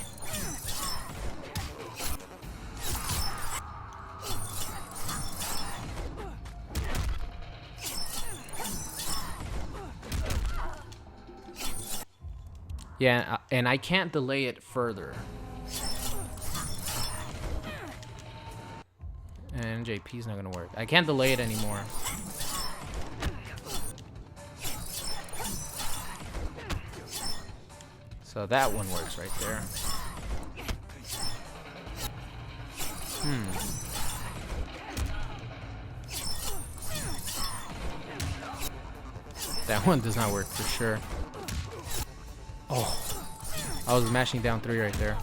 Yeah, and I can't delay it further. And JP's not gonna work. I can't delay it anymore. So that one works right there. That one does not work for sure. Oh, I was mashing down 3 right there.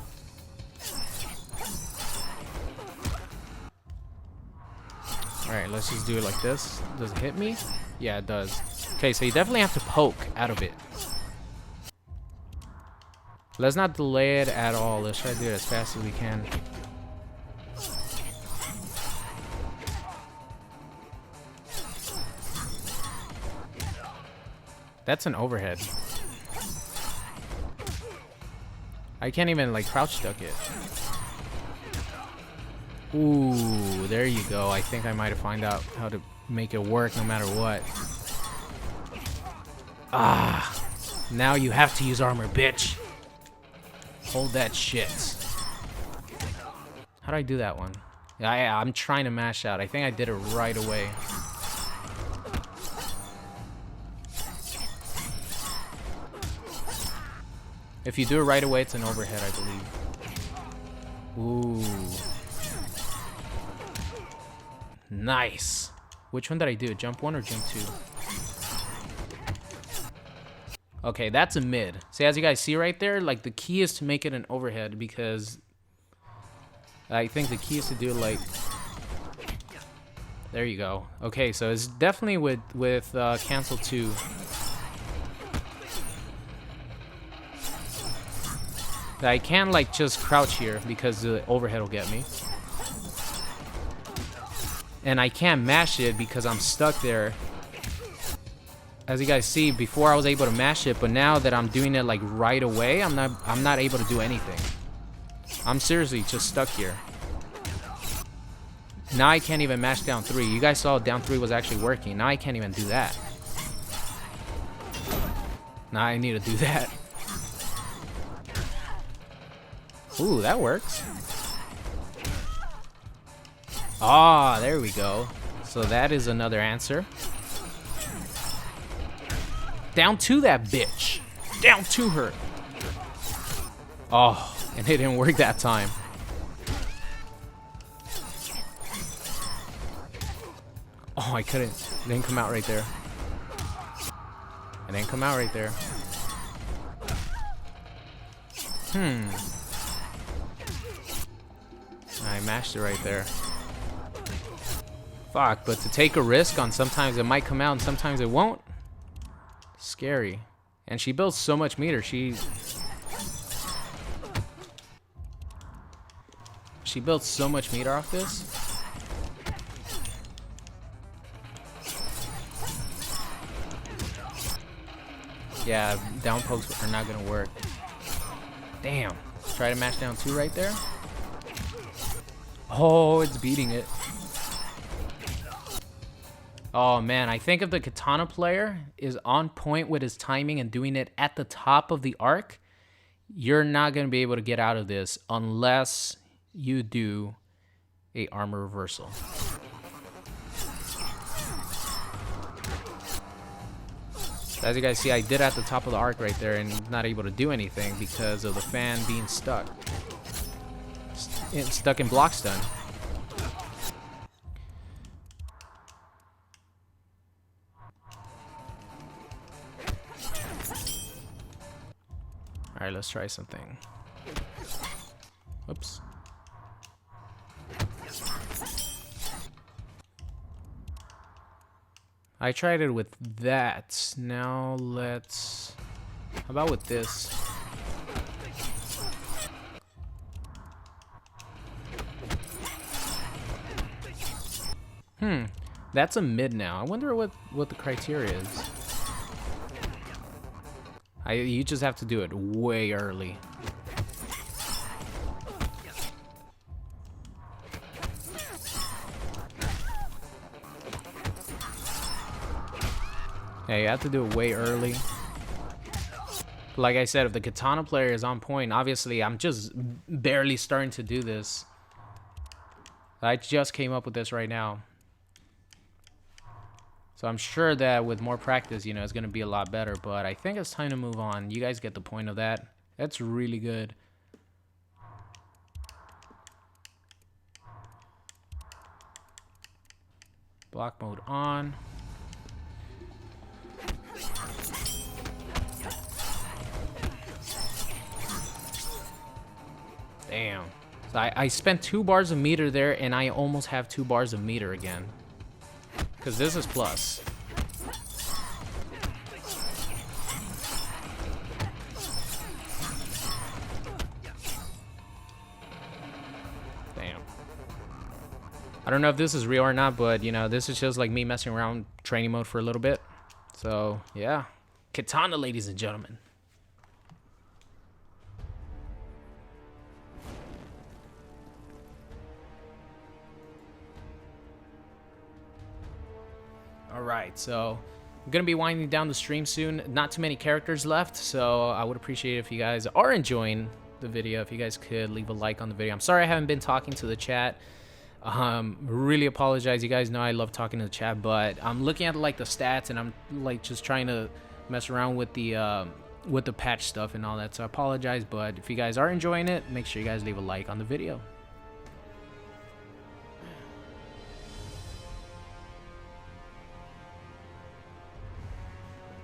Alright, let's just do it like this. Does it hit me? Yeah, it does. Okay, so you definitely have to poke out of it. Let's not delay it at all. Let's try to do it as fast as we can. That's an overhead. I can't even like crouch duck it. Ooh, there you go. I think I might have found out how to make it work no matter what. Ah, now you have to use armor, bitch. Hold that shit. How do I do that one? Yeah, I'm trying to mash out. I think I did it right away. If you do it right away, it's an overhead, I believe. Ooh. Nice. Which one did I do? Jump 1 or jump 2? Okay, that's a mid. See, as you guys see right there, like the key is to make it an overhead because I think the key is to do like... There you go. Okay, so it's definitely with cancel 2. I can't like just crouch here because the overhead will get me. And I can't mash it because I'm stuck there. As you guys see, before I was able to mash it, but now that I'm doing it like right away, I'm not able to do anything. I'm seriously just stuck here. Now I can't even mash down 3. You guys saw down 3 was actually working. Now I can't even do that. Now I need to do that. Ooh, that works. Ah, there we go. So that is another answer. Down to that bitch. Down to her. Oh, and it didn't work that time. Oh, I couldn't. It didn't come out right there. It didn't come out right there. I mashed it right there. Fuck, but to take a risk on sometimes it might come out and sometimes it won't. Scary. And she builds so much meter. She built so much meter off this. Yeah, down pokes are not gonna work. Damn. Try to mash down 2 right there. Oh, it's beating it. Oh man, I think if the Kitana player is on point with his timing and doing it at the top of the arc, you're not going to be able to get out of this unless you do a armor reversal. As you guys see, I did at the top of the arc right there and not able to do anything because of the fan being stuck. It's stuck in block stun. Alright, let's try something. Oops. I tried it with that. Now let's... How about with this? That's a mid now. I wonder what the criteria is. You just have to do it way early. Yeah, you have to do it way early. Like I said, if the Kitana player is on point, obviously I'm just barely starting to do this. I just came up with this right now. So I'm sure that with more practice, you know, it's going to be a lot better. But I think it's time to move on. You guys get the point of that. That's really good. Block mode on. Damn. So I spent 2 bars of meter there, and I almost have 2 bars of meter again. Because this is plus. Damn. I don't know if this is real or not, but, you know, this is just like me messing around training mode for a little bit. So, yeah. Kitana, ladies and gentlemen. Alright, so I'm going to be winding down the stream soon. Not too many characters left, so I would appreciate it if you guys are enjoying the video. If you guys could leave a like on the video. I'm sorry I haven't been talking to the chat. Really apologize. You guys know I love talking to the chat, but I'm looking at like the stats and I'm like just trying to mess around with the patch stuff and all that. So I apologize, but if you guys are enjoying it, make sure you guys leave a like on the video.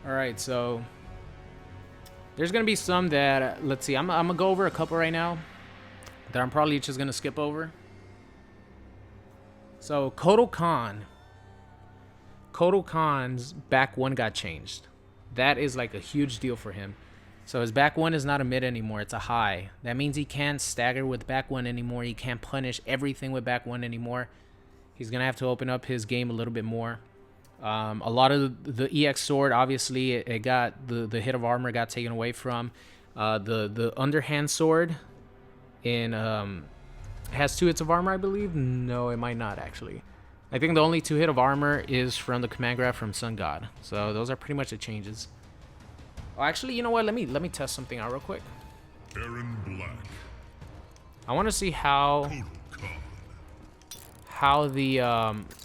Alright, so there's gonna be some that let's see, I'm gonna go over a couple right now that I'm probably just gonna skip over. So Kotal Khan's back 1 got changed. That is like a huge deal for him. So his back 1 is not a mid anymore, it's a high. That means he can't stagger with back 1 anymore. He can't punish everything with back 1 anymore. He's gonna have to open up his game a little bit more. A lot of the EX sword, obviously, it got the hit of armor got taken away from. The underhand sword in has 2 hits of armor, I believe. No, it might not actually. I think the only 2 hit of armor is from the command grab from Sun God. So those are pretty much the changes. Oh, actually, you know what? Let me test something out real quick. Aaron Black. I want to see how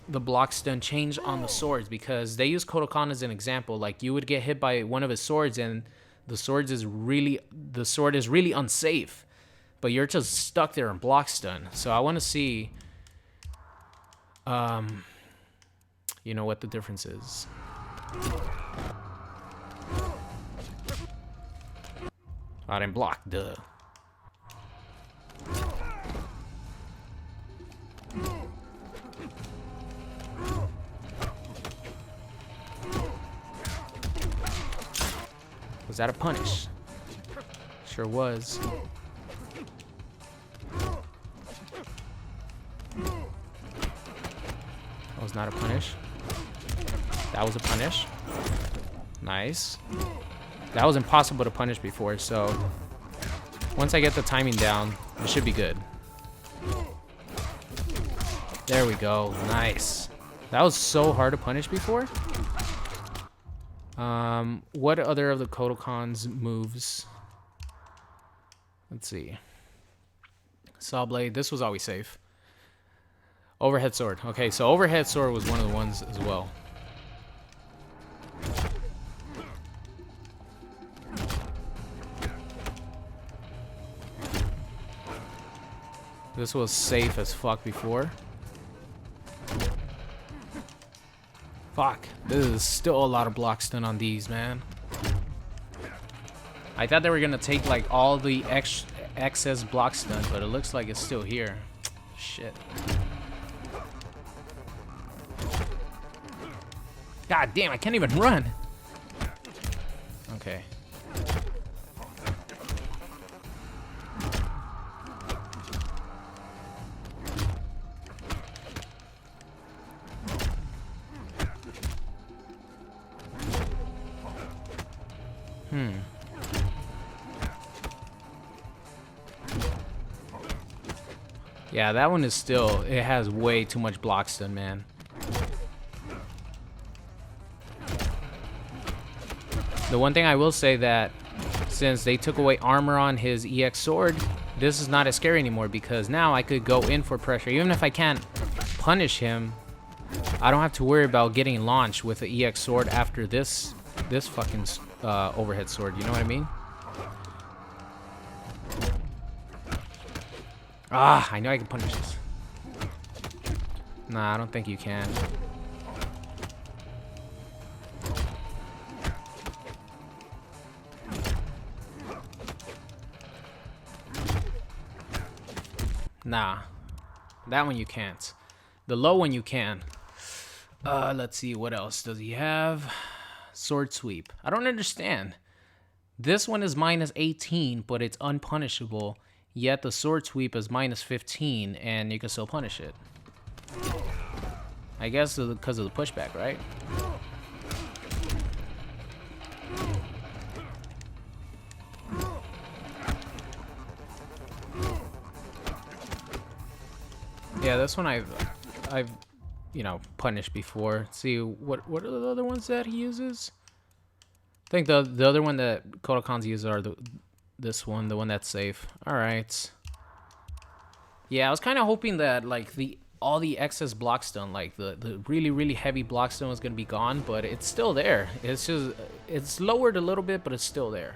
the block stun changed on the swords, because they use Kotal Khan as an example. Like, you would get hit by one of his swords and the sword is really unsafe, but you're just stuck there in block stun. So I want to see you know what the difference is. I didn't block, duh. Was that a punish? Sure was. That was not a punish. That was a punish. Nice. That was impossible to punish before, so once I get the timing down, it should be good. There we go. Nice. That was so hard to punish before. What other of the Kotal Khan's moves? Let's see. Saw blade. This was always safe. Overhead sword. Okay, so overhead sword was one of the ones as well. This was safe as fuck before. Fuck. This is still a lot of block stun on these, man. I thought they were gonna take like all the excess block stun, but it looks like it's still here. Shit. God damn, I can't even run. Okay. Yeah, that one is still, it has way too much block stun, man. The one thing I will say that since they took away armor on his EX sword, this is not as scary anymore, because now I could go in for pressure. Even if I can't punish him, I don't have to worry about getting launched with the EX sword after this fucking overhead sword. You know what I mean? Ah, I know I can punish this. Nah, I don't think you can. Nah, that one you can't. The low one you can. Let's see, what else does he have? Sword sweep. I don't understand. This one is minus 18, but it's unpunishable. Yet the sword sweep is minus 15, and you can still punish it. I guess because of the pushback, right? Yeah, this one I've you know, punished before. Let's see, what are the other ones that he uses? I think the other one that Kotal uses are this one, the one that's safe. All right. Yeah, I was kind of hoping that like all the excess block stun, like the really heavy block stun was gonna be gone, but it's still there. It's just it's lowered a little bit, but it's still there.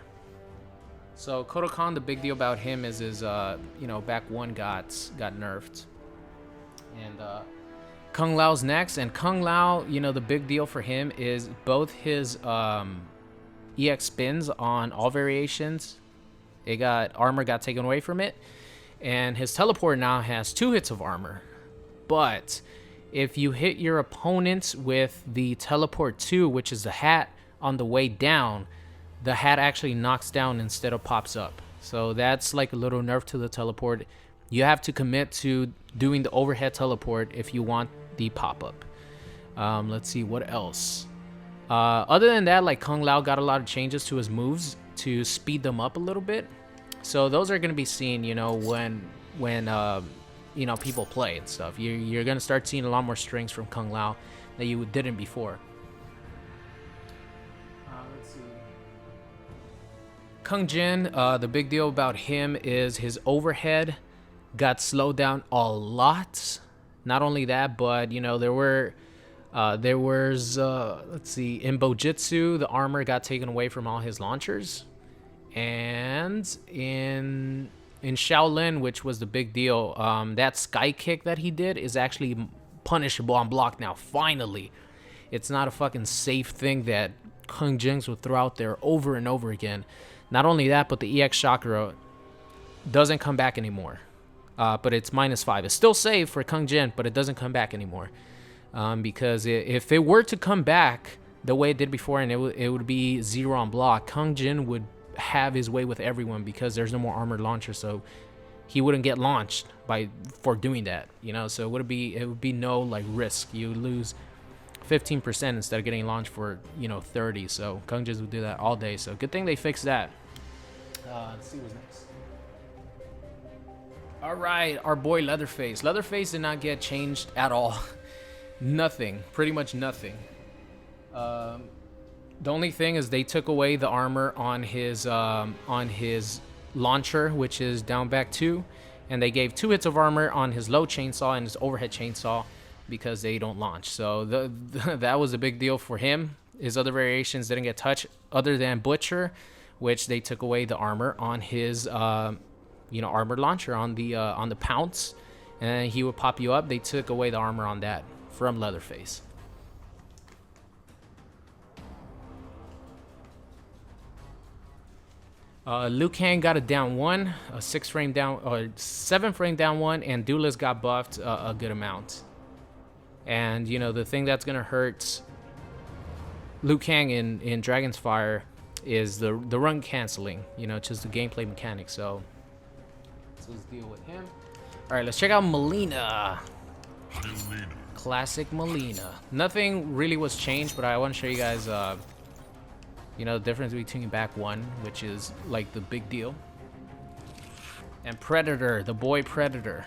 So Kotal, the big deal about him is his you know, back one got nerfed. And Kung Lao's next, and Kung Lao, you know, the big deal for him is both his EX spins on all variations. Armor got taken away from it, and his teleport now has 2 hits of armor. But if you hit your opponent with the teleport 2, which is the hat on the way down, the hat actually knocks down instead of pops up. So that's like a little nerf to the teleport. You have to commit to doing the overhead teleport if you want the pop-up. Let's see, what else? Other than that, like Kung Lao got a lot of changes to his moves to speed them up a little bit. So those are going to be seen, you know, when you know, people play and stuff. You're going to start seeing a lot more strings from Kung Lao that you didn't before. Let's see. Kung Jin, the big deal about him is his overhead got slowed down a lot. Not only that, but you know, there was let's see, in Bojutsu, the armor got taken away from all his launchers, and in Shaolin, which was the big deal, that sky kick that he did is actually punishable on block now. Finally, it's not a fucking safe thing that Kung Jins would throw out there over and over again. Not only that, but the EX chakra doesn't come back anymore. But it's -5. It's still safe for Kung Jin, but it doesn't come back anymore. Because if it were to come back the way it did before, and it would be 0 on block, Kung Jin would have his way with everyone because there's no more armored launcher, so he wouldn't get launched for doing that, you know. So it would be no like risk. You lose 15% instead of getting launched for, you know, 30. So Kung Jin would do that all day. So good thing they fixed that. Let's see what's next. All right, our boy Leatherface. Leatherface did not get changed at all. Nothing, pretty much nothing. The only thing is they took away the armor on his launcher, which is down back 2, and they gave 2 hits of armor on his low chainsaw and his overhead chainsaw because they don't launch. So that was a big deal for him. His other variations didn't get touched, other than Butcher, which they took away the armor on his you know, armored launcher on the pounce, and he would pop you up. They took away the armor on that from Leatherface. Liu Kang got a down 1, a 6-frame down, or 7-frame down 1, and Duelist got buffed a good amount. And you know, the thing that's gonna hurt Liu Kang in Dragon's Fire is the run canceling. You know, just the gameplay mechanics. So let's deal with him. All right, let's check out Melina. Classic Melina. Nothing really was changed, but I want to show you guys, you know, the difference between back 1, which is like the big deal, and Predator, the boy Predator.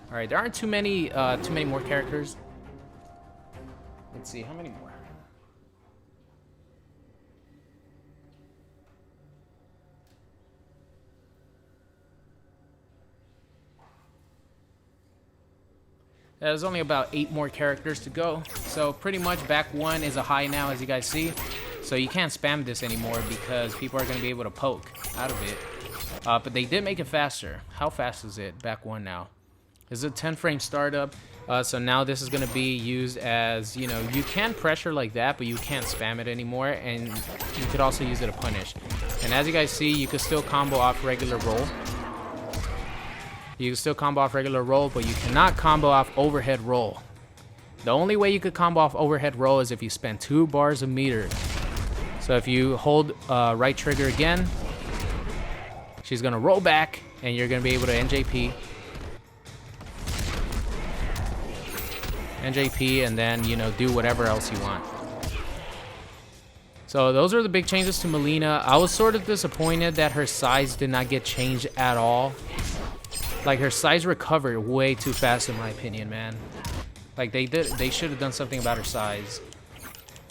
All right, there aren't too many more characters. Let's see, how many more? There's only about 8 more characters to go. So pretty much back 1 is a high now, as you guys see. So you can't spam this anymore because people are going to be able to poke. out of it. But they did make it faster. How fast is it? Back one now. It's a 10-frame startup. So now this is going to be used as, you know, you can pressure like that, but you can't spam it anymore. And you could also use it to punish. And as you guys see, you can still combo off regular roll. You can still combo off regular roll, but you cannot combo off overhead roll. The only way you could combo off overhead roll is if you spend 2 bars of meter. So if you hold right trigger again, she's going to roll back, and you're going to be able to NJP. NJP, and then, you know, do whatever else you want. So those are the big changes to Mileena. I was sort of disappointed that her size did not get changed at all. Like, her size recovered way too fast, in my opinion, man. Like, they should have done something about her size.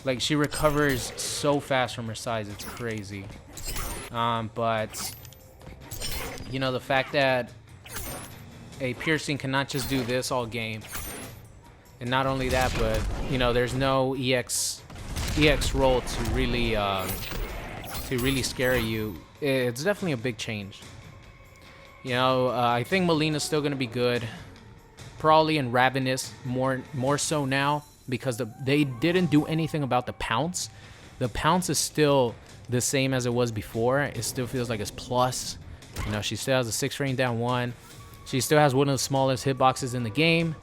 Like, she recovers so fast from her size, it's crazy. But you know, the fact that a piercing cannot just do this all game, and not only that, but you know, there's no EX roll to really scare you. It's definitely a big change. You know, I think Mileena's still gonna be good. Probably in Ravenous more so now, because they didn't do anything about the pounce. The pounce is still the same as it was before. It still feels like it's plus. You know, she still has a 6-frame down 1. She still has one of the smallest hitboxes in the game.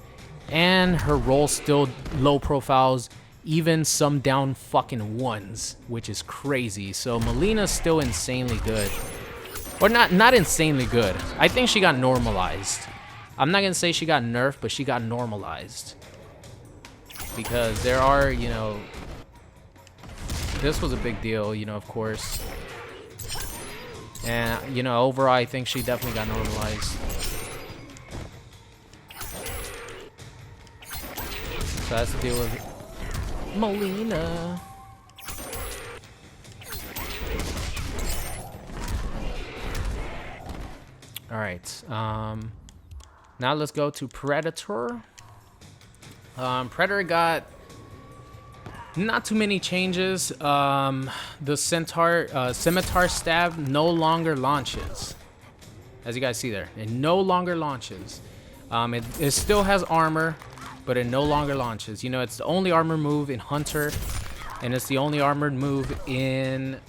And her roll's still low profiles, even some down fucking 1s, which is crazy. So Mileena's still insanely good. Or not insanely good. I think she got normalized. I'm not gonna say she got nerfed, but she got normalized. Because there are, you know, this was a big deal, you know, of course. And, you know, overall, I think she definitely got normalized. So that's the deal with Mileena. Alright, now let's go to Predator. Predator got not too many changes. The scimitar stab no longer launches. As you guys see there, it no longer launches. It still has armor, but it no longer launches. You know, it's the only armor move in Hunter, and it's the only armored move in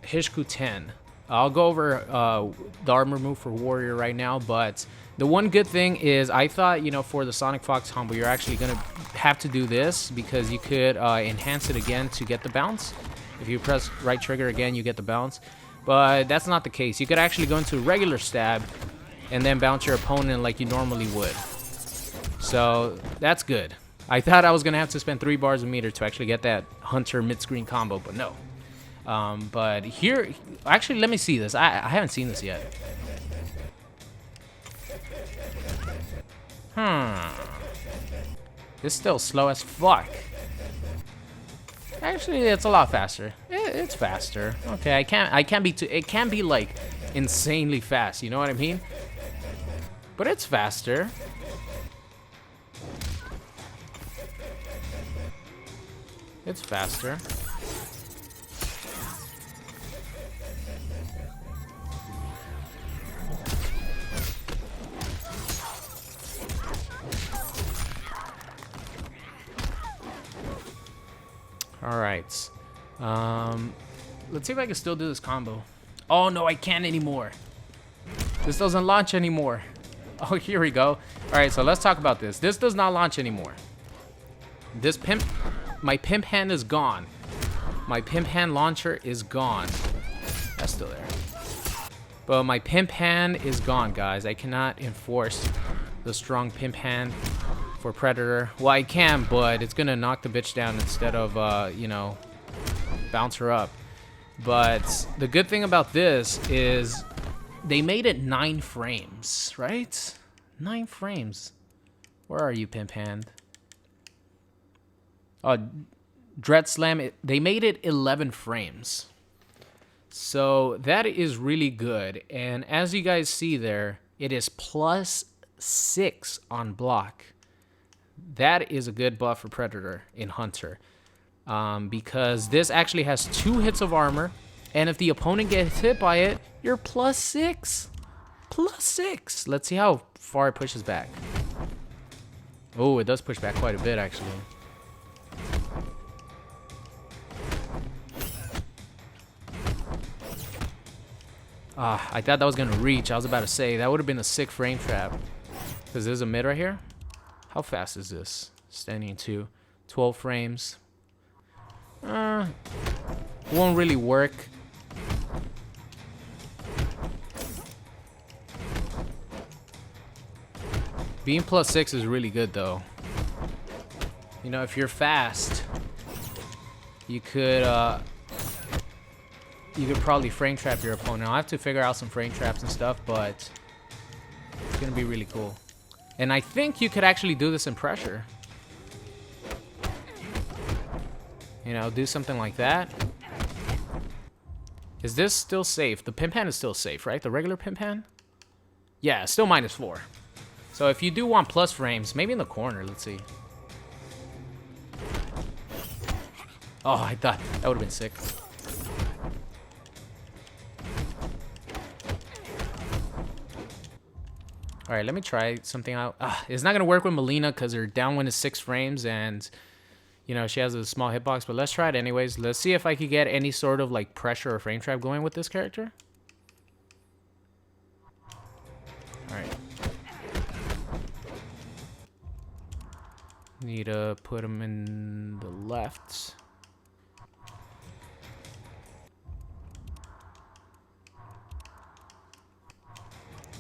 Hishku 10. I'll go over the armor move for Warrior right now, but the one good thing is I thought, you know, for the Sonic Fox combo, you're actually going to have to do this because you could enhance it again to get the bounce. If you press right trigger again, you get the bounce. But that's not the case. You could actually go into regular stab and then bounce your opponent like you normally would. So that's good. I thought I was going to have to spend 3 bars of meter to actually get that Hunter mid-screen combo, but no. But here, actually, let me see this. I haven't seen this yet. It's still slow as fuck. Actually, it's a lot faster. It's faster. Okay, I can't be too. It can be like insanely fast. You know what I mean? But it's faster. It's faster. All right. Let's see if I can still do this combo. Oh no, I can't anymore. This doesn't launch anymore. Oh, here we go. All right, so let's talk about this. This does not launch anymore. This my pimp hand is gone. My pimp hand launcher is gone. That's still there. But my pimp hand is gone, guys. I cannot enforce the strong pimp hand for Predator. Well, I can, but it's gonna knock the bitch down instead of, you know, bounce her up. But the good thing about this is they made it 9 frames, right? 9 frames. Where are you, pimp hand? Dread Slam, they made it 11 frames. So that is really good. And as you guys see there, it is +6 on block. That is a good buff for Predator in Hunter. Because this actually has 2 hits of armor And if the opponent gets hit by it, you're +6. +6. Let's see how far it pushes back. Oh, it does push back quite a bit, actually. Ah, I thought that was gonna reach. I was about to say that would have been a sick frame trap. Because there's a mid right here. How fast is this? Standing 2, 12 frames. Won't really work. Being +6 is really good though. You know, if you're fast, you could probably frame trap your opponent. I'll have to figure out some frame traps and stuff, but it's gonna be really cool. And I think you could actually do this in pressure. You know, do something like that. Is this still safe? The Pimpan is still safe, right? The regular Pimpan? Yeah, still -4. So if you do want plus frames, maybe in the corner, let's see. Oh, I thought that would have been sick. All right, let me try something out. It's not going to work with Melina because her downwind is 6 frames and, you know, she has a small hitbox, but let's try it anyways. Let's see if I could get any sort of like pressure or frame trap going with this character. All right. Need to put him in the left.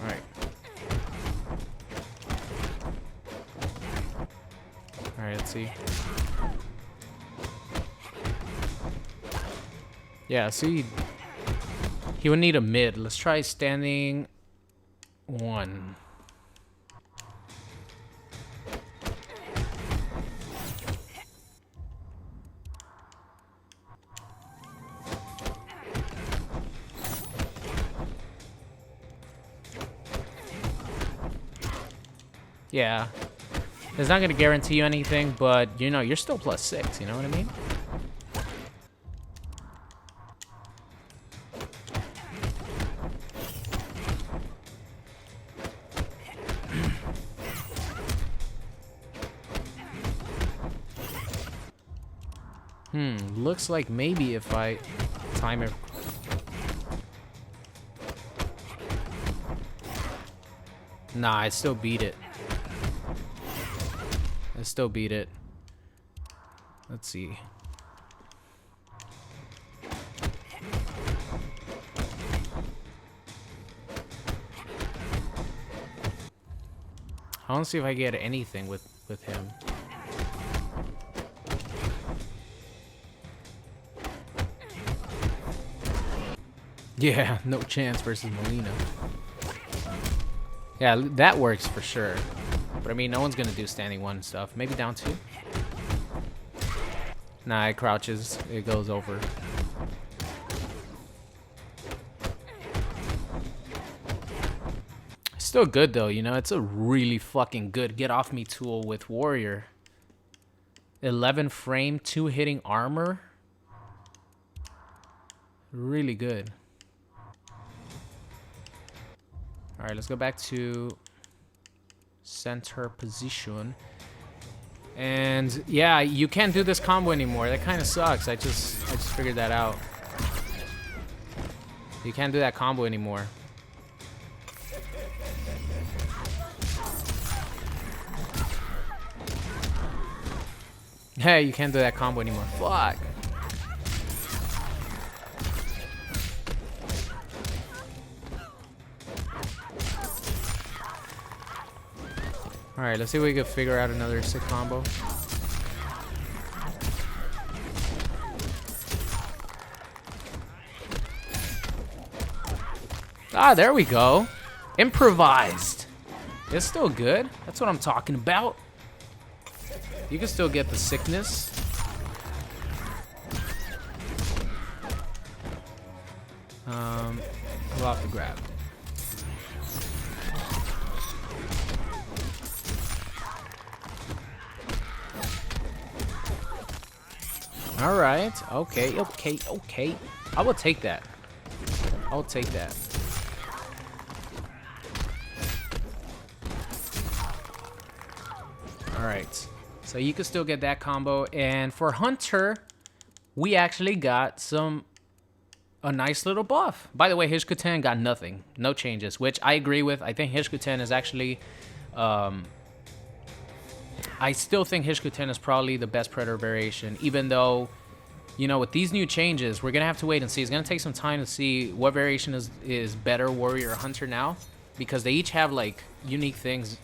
All right. All right, let's see. Yeah, see, he would need a mid. Let's try standing 1. Yeah, it's not gonna guarantee you anything, but you know, you're still +6, you know what I mean? Looks like maybe if I time it. Nah, I still beat it. I still beat it. Let's see. I want to see if I get anything with him. Yeah, no chance versus Melina. Yeah, that works for sure. But I mean, no one's gonna do standing 1 stuff. Maybe down 2. Nah, it crouches. It goes over. Still good though, you know. It's a really fucking good get off me tool with Warrior. 11 frame, 2 hitting armor. Really good. All right, let's go back to center position. And yeah, you can't do this combo anymore. That kind of sucks. I just figured that out. You can't do that combo anymore. Hey, you can't do that combo anymore. Fuck. Alright, let's see if we can figure out another sick combo. Ah, there we go. Improvised. It's still good. That's what I'm talking about. You can still get the sickness. We'll have to grab. All right. Okay. I will take that. I'll take that. Alright. So you can still get that combo. And for Hunter, we actually got a nice little buff. By the way, Hishkuten got nothing. No changes, which I agree with. I think Hishkuten is actually... I still think Hishkuten is probably the best Predator variation, even though, you know, with these new changes, we're going to have to wait and see. It's going to take some time to see what variation is better, Warrior or Hunter now, because they each have, like, unique things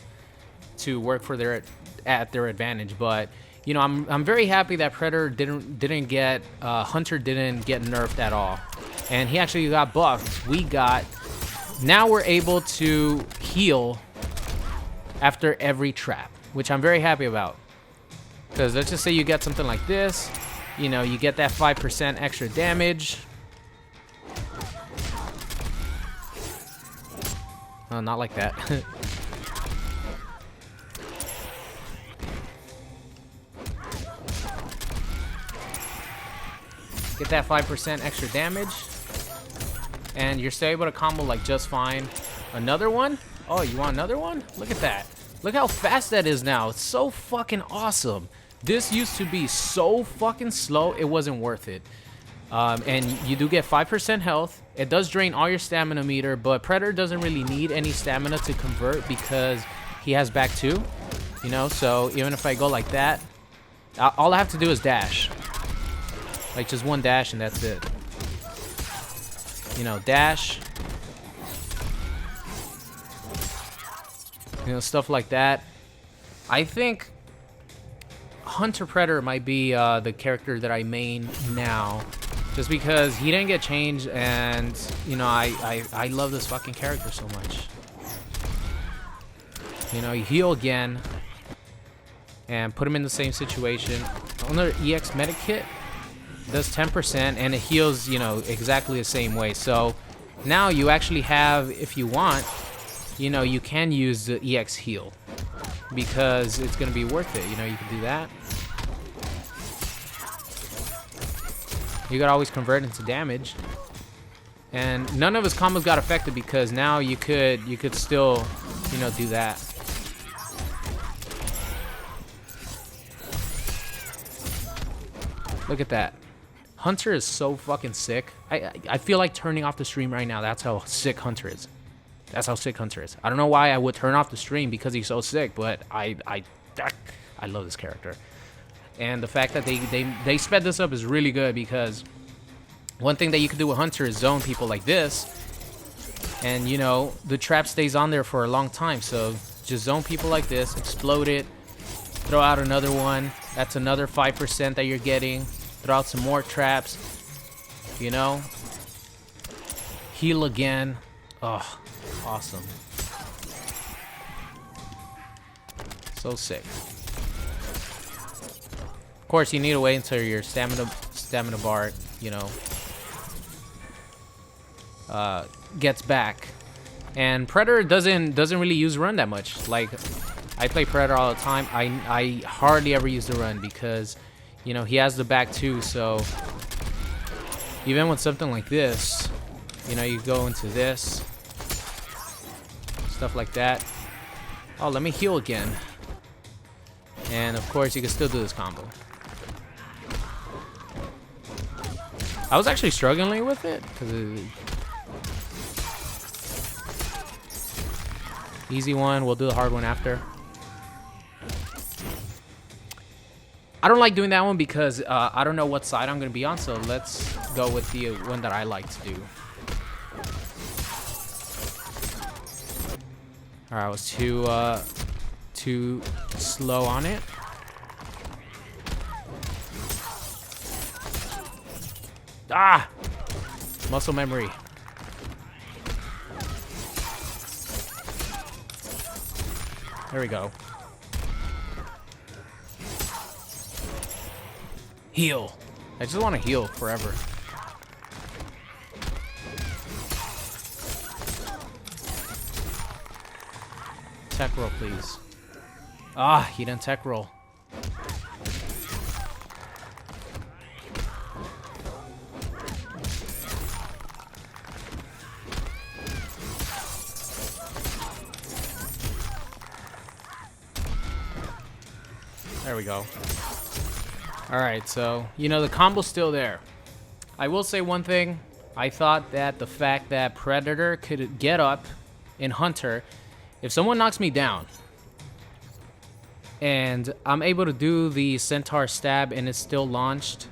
to work for at their advantage. But, you know, I'm very happy that Predator didn't get, Hunter didn't get nerfed at all. And he actually got buffed. Now we're able to heal after every trap, which I'm very happy about. Because let's just say you get something like this, you know, you get that 5% extra damage. Oh, not like that. Get that 5% extra damage. And you're still able to combo like just fine. Another one? Oh, you want another one? Look at that. Look how fast that is now. It's so fucking awesome. This used to be so fucking slow, it wasn't worth it. And you do get 5% health. It does drain all your stamina meter, but Predator doesn't really need any stamina to convert because he has back 2. You know, so even if I go like that, all I have to do is dash. Like just one dash and that's it. You know, dash. You know, stuff like that. I think Hunter Predator might be the character that I main now, just because he didn't get changed, and you know, I love this fucking character so much. You know, you heal again and put him in the same situation. Another EX medic kit does 10% and it heals, you know, exactly the same way. So now you actually have, if you want, you know, you can use the EX heal because it's going to be worth it. You know, you can do that. You got to always convert into damage. And none of his combos got affected because now you could still, you know, do that. Look at that. Hunter is so fucking sick. I feel like turning off the stream right now. That's how sick Hunter is. That's how sick Hunter is. I don't know why I would turn off the stream because he's so sick, but I love this character. And the fact that they sped this up is really good because one thing that you can do with Hunter is zone people like this. And, you know, the trap stays on there for a long time. So just zone people like this, explode it, throw out another one. That's another 5% that you're getting. Throw out some more traps, you know. Heal again. Oh, awesome. So sick. Of course, you need to wait until your stamina bar, you know, gets back. And Predator doesn't really use run that much. Like, I play Predator all the time. I hardly ever use the run because, you know, he has the back too. So even with something like this, you know, you go into this, stuff like that. Oh, let me heal again. And of course, you can still do this combo. I was actually struggling with it because easy one. We'll do the hard one after. I don't like doing that one because I don't know what side I'm going to be on, so let's go with the one that I like to do. Alright, I was too slow on it. Ah! Muscle memory. There we go. Heal. I just want to heal forever. Tech roll, please. Ah, he didn't tech roll. There we go. Alright, so, you know, the combo's still there. I will say one thing. I thought that the fact that Predator could get up in Hunter, if someone knocks me down, and I'm able to do the Centaur stab and it's still launched,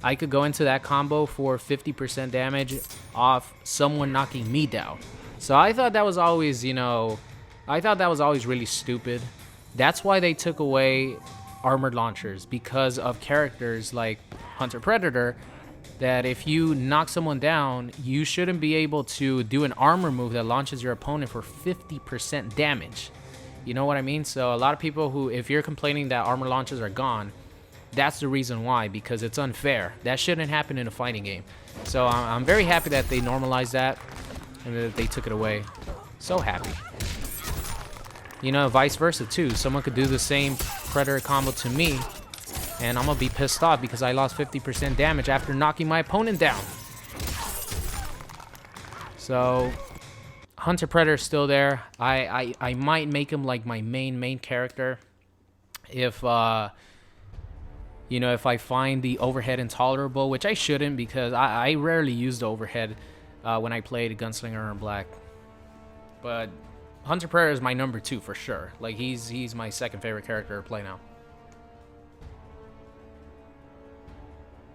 I could go into that combo for 50% damage off someone knocking me down. So I thought that was always, you know, I thought that was always really stupid. That's why they took away armored launchers, because of characters like Hunter Predator, that if you knock someone down, you shouldn't be able to do an armor move that launches your opponent for 50% damage. You know what I mean? So a lot of people who, if you're complaining that armor launchers are gone, that's the reason why, because it's unfair. That shouldn't happen in a fighting game. So I'm very happy that they normalized that and that they took it away. So happy. You know, vice versa too. Someone could do the same Predator combo to me, and I'm gonna be pissed off because I lost 50% damage after knocking my opponent down. So Hunter Predator's still there. I might make him like my main character if you know, if I find the overhead intolerable, which I shouldn't, because I rarely use the overhead when I played Gunslinger in Black. But Hunter Predator is my number 2 for sure. Like, he's my second favorite character to play now.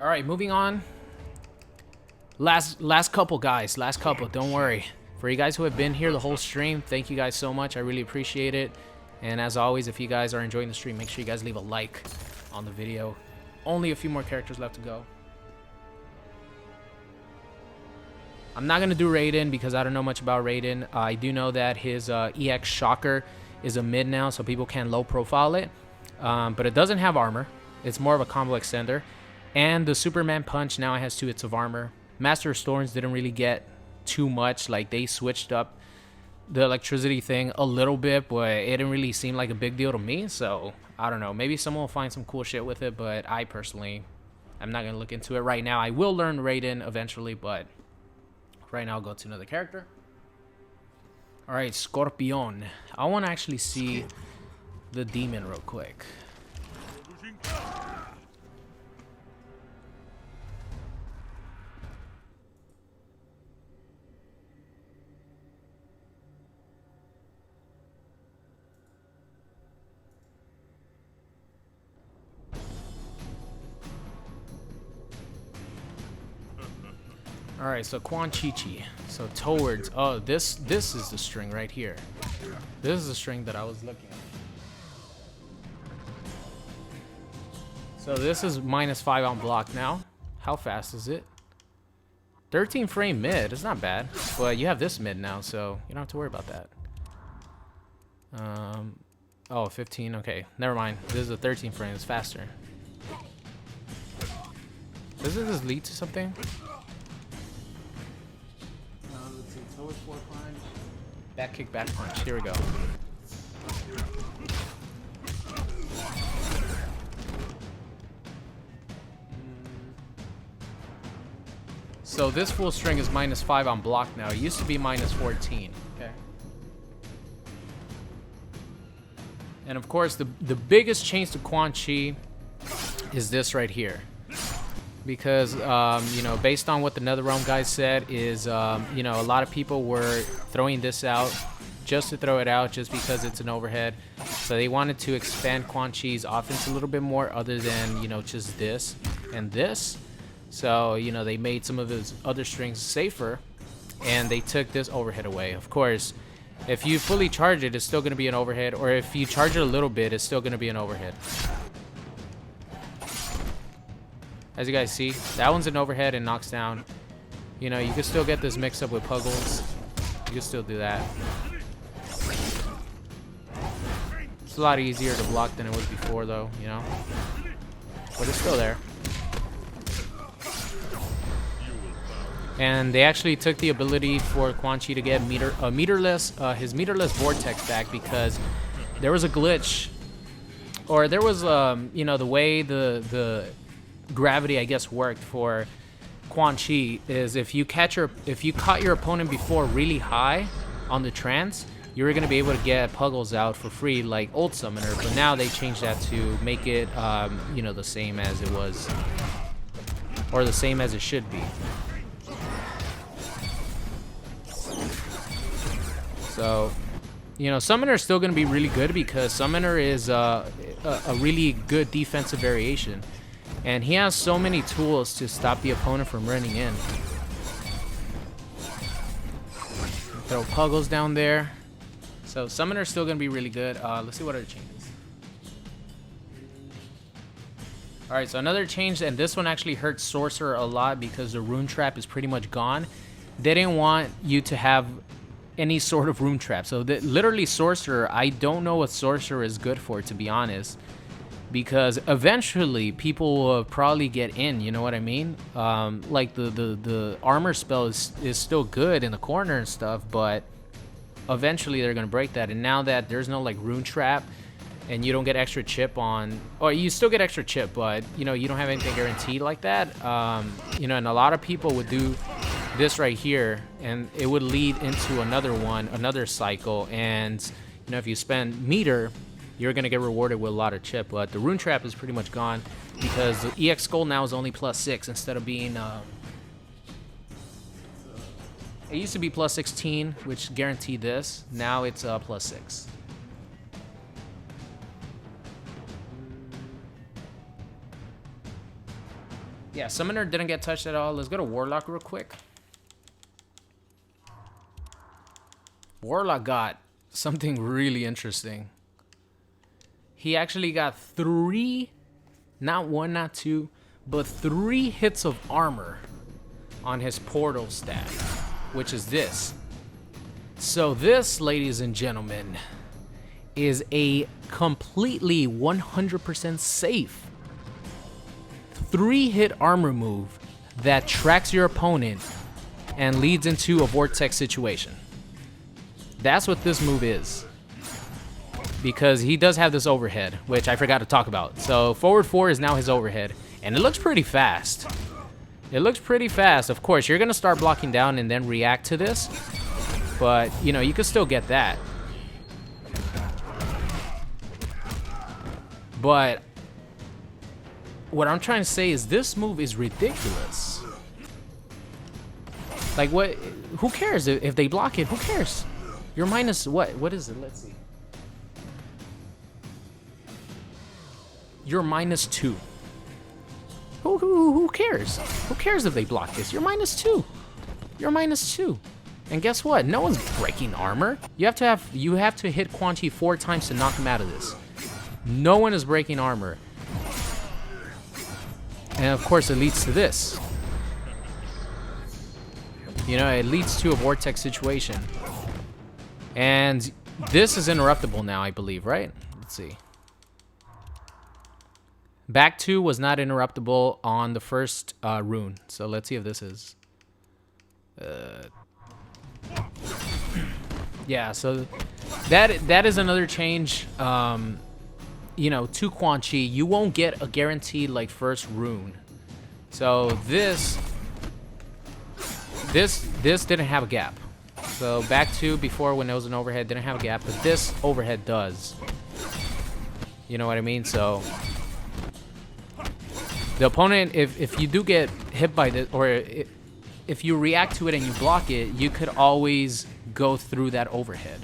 All right, moving on. Last couple, guys. Last couple. Don't worry. For you guys who have been here the whole stream, thank you guys so much. I really appreciate it. And as always, if you guys are enjoying the stream, make sure you guys leave a like on the video. Only a few more characters left to go. I'm not going to do Raiden because I don't know much about Raiden. I do know that his EX Shocker is a mid now, so people can low profile it. But it doesn't have armor. It's more of a combo extender. And the Superman Punch now has 2 hits of armor. Master of Storms didn't really get too much. Like, they switched up the electricity thing a little bit, but it didn't really seem like a big deal to me. So, I don't know. Maybe someone will find some cool shit with it, but I personally, I'm not going to look into it right now. I will learn Raiden eventually, but right now I'll go to another character. Alright, Scorpion. I want to actually see the demon real quick. Alright, so Quan Chi. So towards, oh, this is the string right here. This is the string that I was looking at. So this is -5 on block now. How fast is it? 13 frame mid. It's not bad. But you have this mid now, so you don't have to worry about that. Oh, 15. Okay, never mind. This is a 13 frame. It's faster. Doesn't this lead to something? Let's see. Towards 4 punch. Back kick, back punch. Here we go. So this full string is -5 on block now. It used to be -14. Okay. And of course, the biggest change to Quan Chi is this right here. Because, you know, based on what the NetherRealm guys said is, you know, a lot of people were throwing this out just to throw it out just because it's an overhead. So they wanted to expand Quan Chi's offense a little bit more other than, you know, just this and this. So, you know, they made some of his other strings safer and they took this overhead away. Of course, if you fully charge it, it's still going to be an overhead. Or if you charge it a little bit, it's still going to be an overhead. As you guys see, that one's an overhead and knocks down. You know, you can still get this mixed up with Puggles. You can still do that. It's a lot easier to block than it was before, though, you know. But it's still there. And they actually took the ability for Quan Chi to get his meterless vortex back because there was a glitch, or there was you know, the way the gravity, I guess, worked for Quan Chi is if you caught your opponent before really high on the trance, you were gonna be able to get Puggles out for free like old Summoner, but now they changed that to make it, you know, the same as it was, or the same as it should be. So, you know, Summoner is still gonna be really good because Summoner is a really good defensive variation, and he has so many tools to stop the opponent from running in. Throw Puggles down there. So Summoner's still gonna be really good. Let's see what other changes. Alright, so another change, and this one actually hurts Sorcerer a lot because the rune trap is pretty much gone. They didn't want you to have any sort of rune trap. So literally Sorcerer, I don't know what Sorcerer is good for, to be honest. Because eventually people will probably get in, you know what I mean? Like the armor spell is still good in the corner and stuff, but eventually they're gonna break that. And now that there's no like rune trap and you don't get extra chip on, or you still get extra chip, but you know, you don't have anything guaranteed like that. You know, and a lot of people would do this right here and it would lead into another cycle, and you know, if you spend meter, you're gonna get rewarded with a lot of chip. But the rune trap is pretty much gone because the EX Skull now is only +6 instead of being it used to be +16, which guaranteed this. Now it's +6. Yeah, Summoner didn't get touched at all. Let's go to Warlock real quick. Warlock got something really interesting. He actually got 3, not 1, not 2, but 3 hits of armor on his portal stat, which is this. So this, ladies and gentlemen, is a completely 100% safe 3-hit armor move that tracks your opponent and leads into a vortex situation. That's what this move is. Because he does have this overhead, which I forgot to talk about. So forward 4 is now his overhead, and it looks pretty fast. It looks pretty fast. Of course, you're gonna start blocking down and then react to this, but you know, you can still get that. But what I'm trying to say is this move is ridiculous. Like, what? Who cares if they block it? Who cares? You're minus what? What is it? Let's see. You're -2. Who cares? Who cares if they block this? You're -2. You're -2. And guess what? No one's breaking armor. You have to hit Quan Chi 4 times to knock him out of this. No one is breaking armor. And of course it leads to this. You know, it leads to a vortex situation. And this is interruptible now, I believe, right? Let's see. Back 2 was not interruptible on the first rune. So let's see if this is. Yeah, so that is another change. You know, to Quan Chi, you won't get a guaranteed like first rune. So this didn't have a gap. So back 2 before, when it was an overhead, didn't have a gap, but this overhead does. You know what I mean? So the opponent, if you do get hit by this, or if you react to it and you block it, you could always go through that overhead.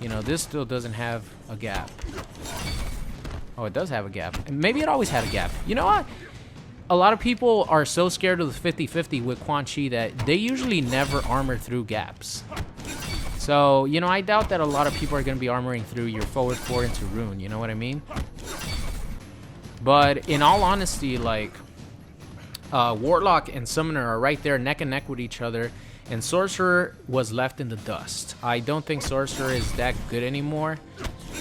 You know, this still doesn't have a gap. Oh, it does have a gap. Maybe it always had a gap. You know what? A lot of people are so scared of the 50-50 with Quan Chi that they usually never armor through gaps. So, you know, I doubt that a lot of people are going to be armoring through your forward 4 into rune. You know what I mean? But in all honesty, like, Warlock and Summoner are right there neck and neck with each other, and Sorcerer was left in the dust. I don't think Sorcerer is that good anymore.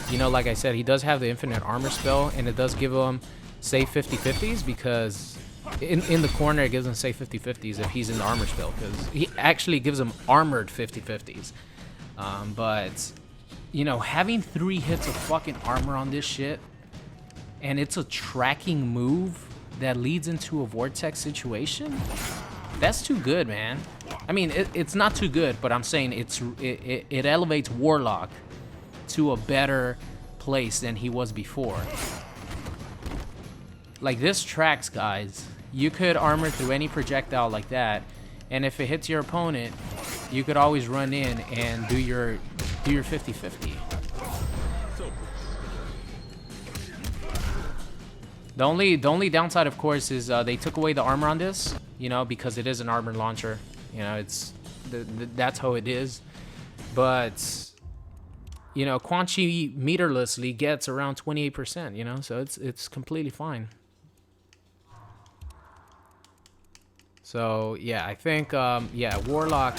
You know, like I said, he does have the infinite armor spell, and it does give him safe 50-50s, because in the corner it gives him safe 50-50s if he's in the armor spell, because he actually gives him armored 50-50s. But, you know, having 3 hits of fucking armor on this shit, and it's a tracking move that leads into a vortex situation, that's too good, man. I mean, it's not too good, but I'm saying it elevates Warlock to a better place than he was before. Like, this tracks, guys. You could armor through any projectile like that, and if it hits your opponent, you could always run in and do your 50-50. The only downside, of course, is they took away the armor on this, you know, because it is an armor launcher. You know, it's that's how it is. But you know, Quan Chi meterlessly gets around 28%. You know, so it's completely fine. So yeah, I think yeah, Warlock.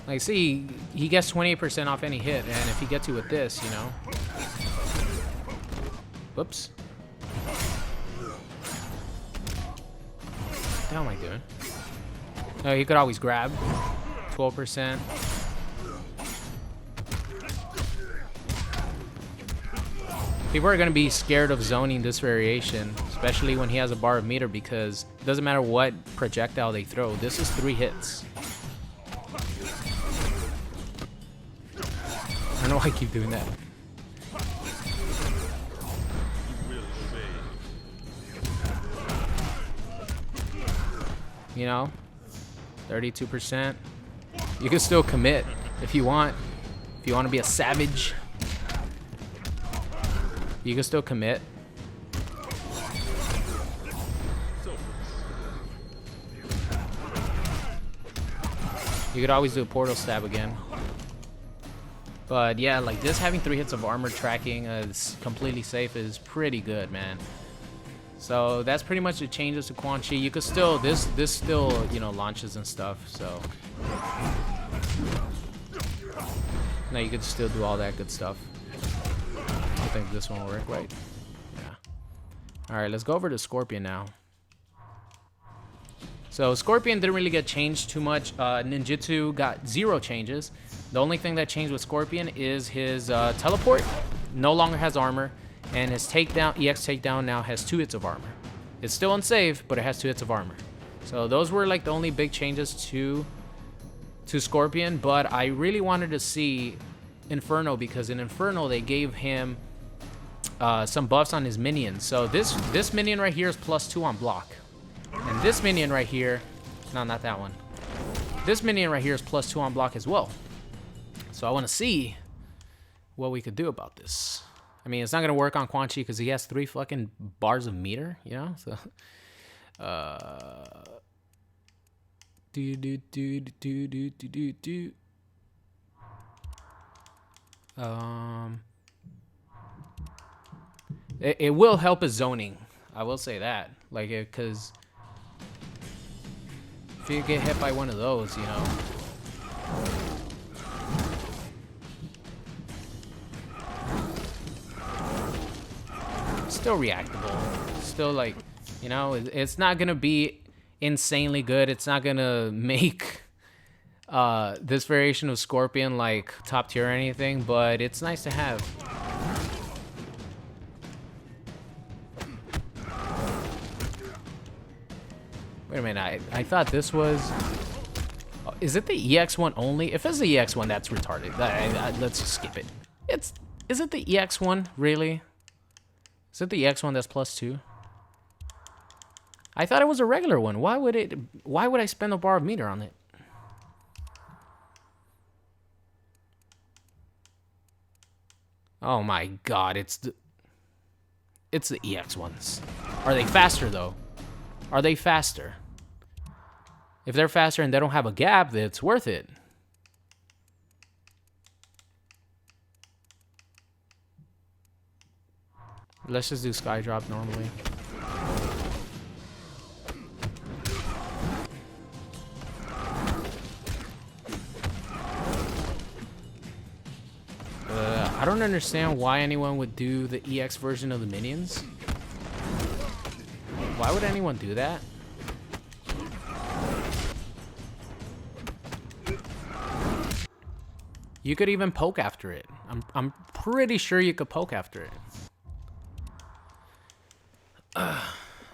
Like, see, he gets 28% off any hit, and if he gets you with this, you know. Whoops. What the hell am I doing? No, he could always grab. 12%. People are going to be scared of zoning this variation, especially when he has a bar of meter, because it doesn't matter what projectile they throw. This is 3 hits. I don't know why I keep doing that. You know, 32%. You can still commit if you want. If you want to be a savage, you can still commit. You could always do a portal stab again. But yeah, like this, having 3 hits of armor tracking is completely safe is pretty good, man. So that's pretty much the changes to Quan Chi. You could still, this still, you know, launches and stuff, so. Now you could still do all that good stuff. I think this one will work, right? Yeah. Alright, let's go over to Scorpion now. So Scorpion didn't really get changed too much. Ninjutsu got 0 changes. The only thing that changed with Scorpion is his teleport no longer has armor, and his takedown, EX takedown, now has 2 hits of armor. It's still unsafe, but it has 2 hits of armor. So those were like the only big changes to Scorpion. But I really wanted to see Inferno, because in Inferno they gave him some buffs on his minions. So this minion right here is +2 on block, and this minion right here, no, not that one. This minion right here is +2 on block as well. So I want to see what we could do about this. I mean, it's not going to work on Quan Chi because he has 3 fucking bars of meter, you know? So, It will help his zoning. I will say that. Like, because if you get hit by one of those, you know. Still reactable. Still, like, you know, it's not gonna be insanely good. It's not gonna make this variation of Scorpion like top tier or anything, but it's nice to have. Wait a minute, I thought this was... Is it the EX one only? If it's the EX one, that's retarded. Let's just skip it. Is it the EX one, really? Is it the EX one that's +2? I thought it was a regular one. Why would I spend a bar of meter on it? Oh my god, it's the EX ones. Are they faster though? Are they faster? If they're faster and they don't have a gap, then it's worth it. Let's just do Sky Drop normally. I don't understand why anyone would do the EX version of the minions. Why would anyone do that? You could even poke after it. I'm pretty sure you could poke after it.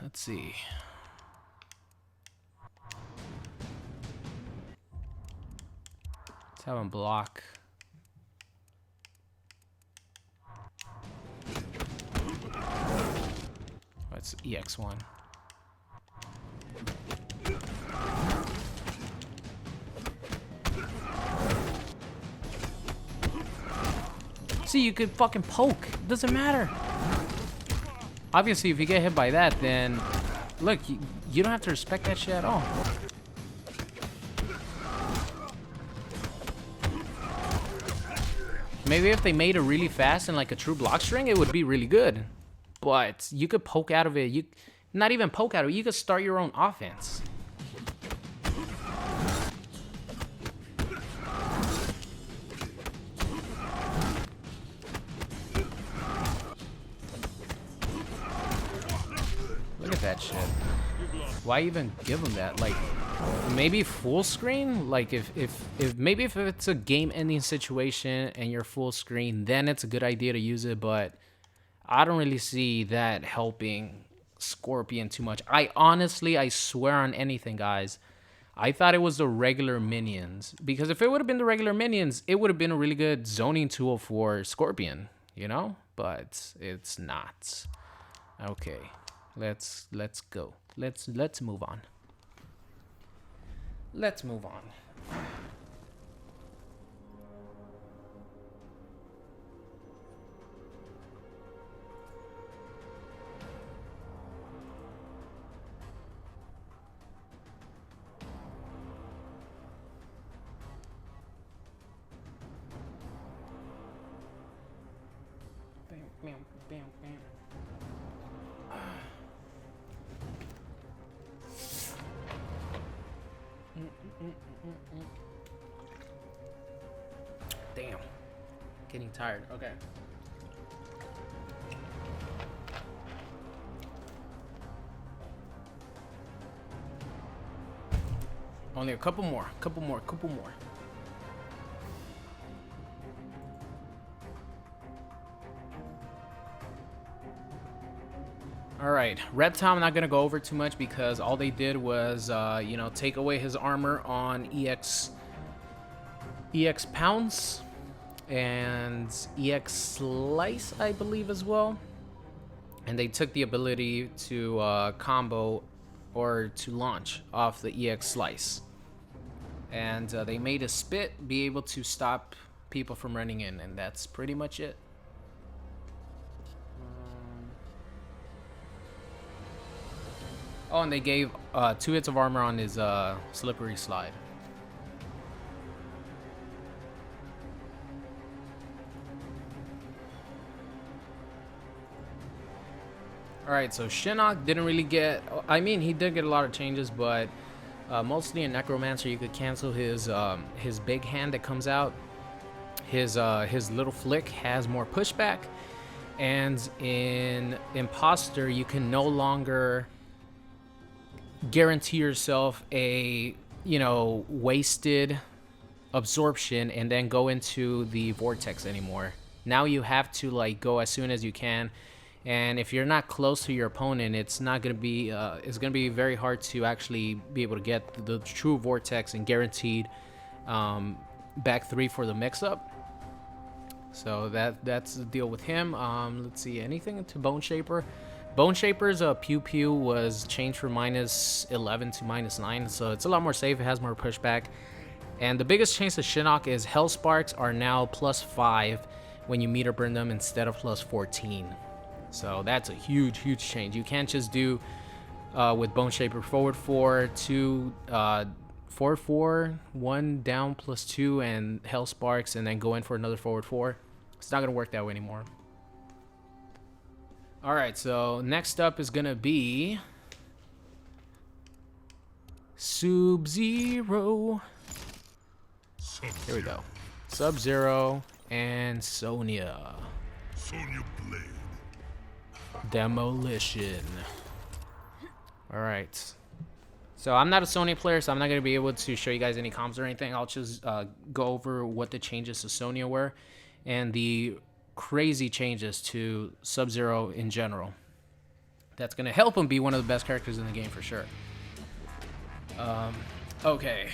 Let's see. Let's have him block. That's EX1. See, you could fucking poke. It doesn't matter. Obviously, if you get hit by that, then look, you don't have to respect that shit at all. Maybe if they made it really fast and like a true block string, it would be really good. But you could poke out of it. You not even poke out of it. You could start your own offense. Look at that shit. Why even give them that? Like, maybe full screen? Like, if maybe if it's a game-ending situation and you're full screen, then it's a good idea to use it. But I don't really see that helping Scorpion too much. I swear on anything, guys, I thought it was the regular minions. Because if it would have been the regular minions, it would have been a really good zoning tool for Scorpion, you know? But it's not. Okay. Let's go. Let's move on. Let's move on. Damn. Getting tired. Okay. Only a couple more. Couple more. All right, Reptile I'm not gonna go over too much because all they did was, you know, take away his armor on EX Pounce and EX Slice, I believe, as well. And they took the ability to combo or to launch off the EX Slice. And they made a spit be able to stop people from running in, and that's pretty much it. Oh, and they gave 2 hits of armor on his slippery slide. Alright, so Shinnok didn't really get... I mean, he did get a lot of changes, but mostly in Necromancer, you could cancel his big hand that comes out. His little flick has more pushback. And in Imposter, you can no longer guarantee yourself a, you know, wasted absorption and then go into the vortex anymore. Now you have to like go as soon as you can, and if you're not close to your opponent, it's not gonna be it's gonna be very hard to actually be able to get the true vortex and guaranteed back 3 for the mix-up. So that's the deal with him. Let's see, anything to Bone Shaper. Bone Shaper's Pew Pew was changed from -11 to -9, so it's a lot more safe. It has more pushback. And the biggest change to Shinnok is Hell Sparks are now +5 when you meter burn them instead of +14. So that's a huge change. You can't just do with Bone Shaper forward 4, 2, forward 4, 1 down +2, and Hell Sparks, and then go in for another forward 4. It's not gonna work that way anymore. Alright, so next up is gonna be Sub-Zero. Here we go. Sub-Zero and Sonya. Sonya Blade. Demolition. Alright. So I'm not a Sonya player, so I'm not going to be able to show you guys any comps or anything. I'll just go over what the changes to Sonya were and the crazy changes to Sub-Zero in general. that's gonna help him be one of the best characters in the game for sure. Okay,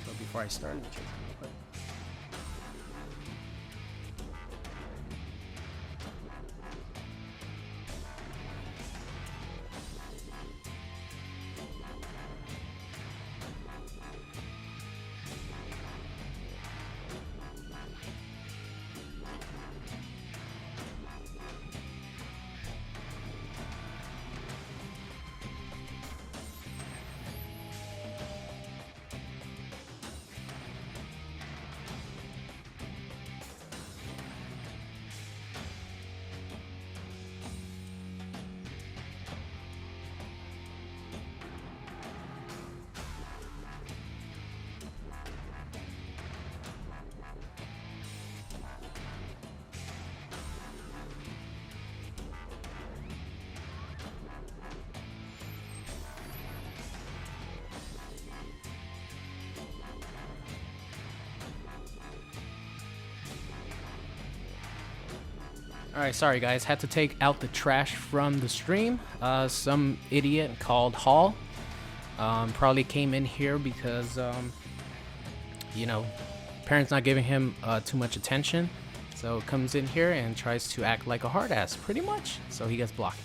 so before I start, let me check something real quick. Alright, sorry guys, had to take out the trash from the stream. Some idiot called Hall probably came in here because, you know, parents not giving him too much attention. So comes in here and tries to act like a hard ass, pretty much. So he gets blocked.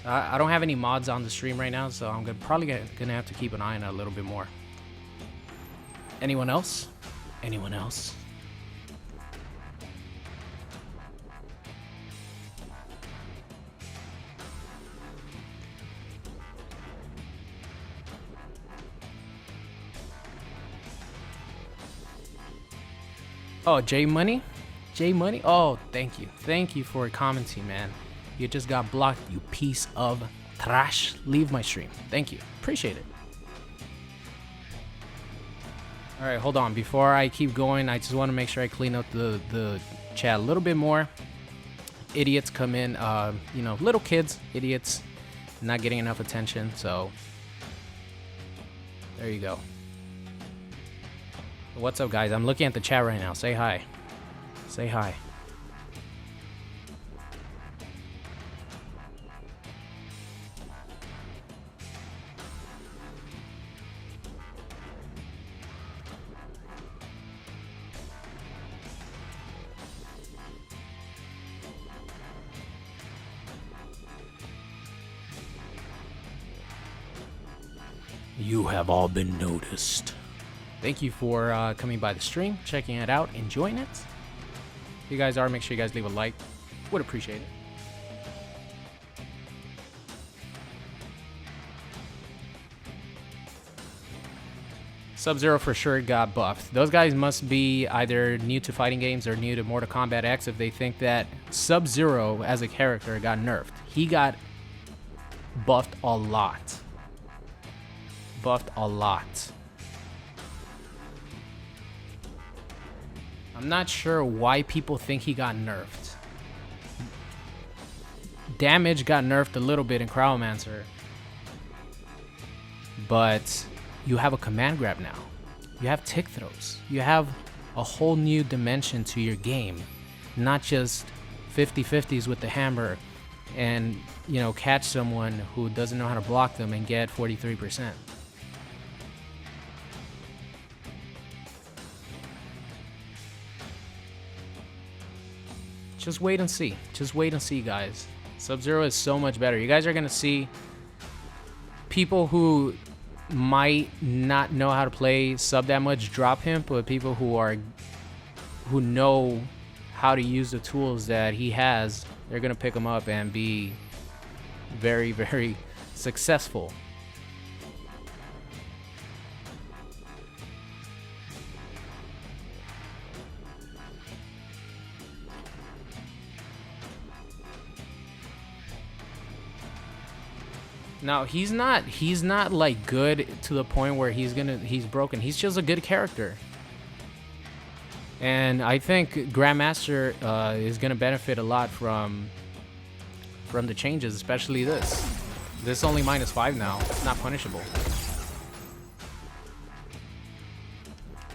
I don't have any mods on the stream right now, so I'm probably gonna have to keep an eye on it a little bit more. Anyone else? Anyone else? Oh, J Money? J Money? Oh, thank you. Thank you for commenting, man. You just got blocked, you piece of trash. Leave my stream. Thank you. Appreciate it. Alright, hold on. Before I keep going, I just want to make sure I clean up the chat a little bit more. Idiots come in, you know, little kids, idiots, not getting enough attention, so there you go. What's up, guys? I'm looking at the chat right now. Say hi. Say hi. You have all been noticed. Thank you for coming by the stream, checking it out, enjoying it. If you guys are, make sure you guys leave a like. Would appreciate it. Sub-Zero for sure got buffed. Those guys must be either new to fighting games or new to Mortal Kombat X if they think that Sub-Zero as a character got nerfed. He got buffed a lot. Buffed a lot. I'm not sure why people think he got nerfed. Damage got nerfed a little bit in Cryomancer. But you have a command grab now. You have tick throws. You have a whole new dimension to your game. Not just 50-50s with the hammer and, you know, catch someone who doesn't know how to block them and get 43%. Just wait and see. Just wait and see, guys. Sub-Zero is so much better. You guys are going to see people who might not know how to play sub that much drop him, but people who know how to use the tools that he has, they're going to pick him up and be very, very successful. Now he's not like good to the point where he's broken. He's just a good character. And I think Grandmaster is gonna benefit a lot from the changes, especially this. This only -5 now. It's not punishable.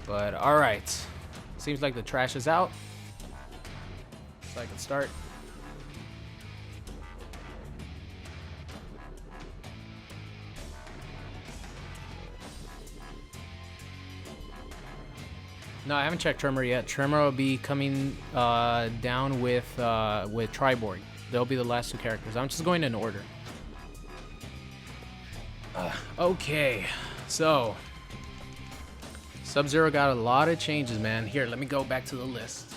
But alright. Seems like the trash is out. So I can start. No, I haven't checked Tremor yet. Tremor will be coming down with Triborg. They'll be the last two characters. I'm just going in order. Okay, so Sub-Zero got a lot of changes, man. Here, let me go back to the list.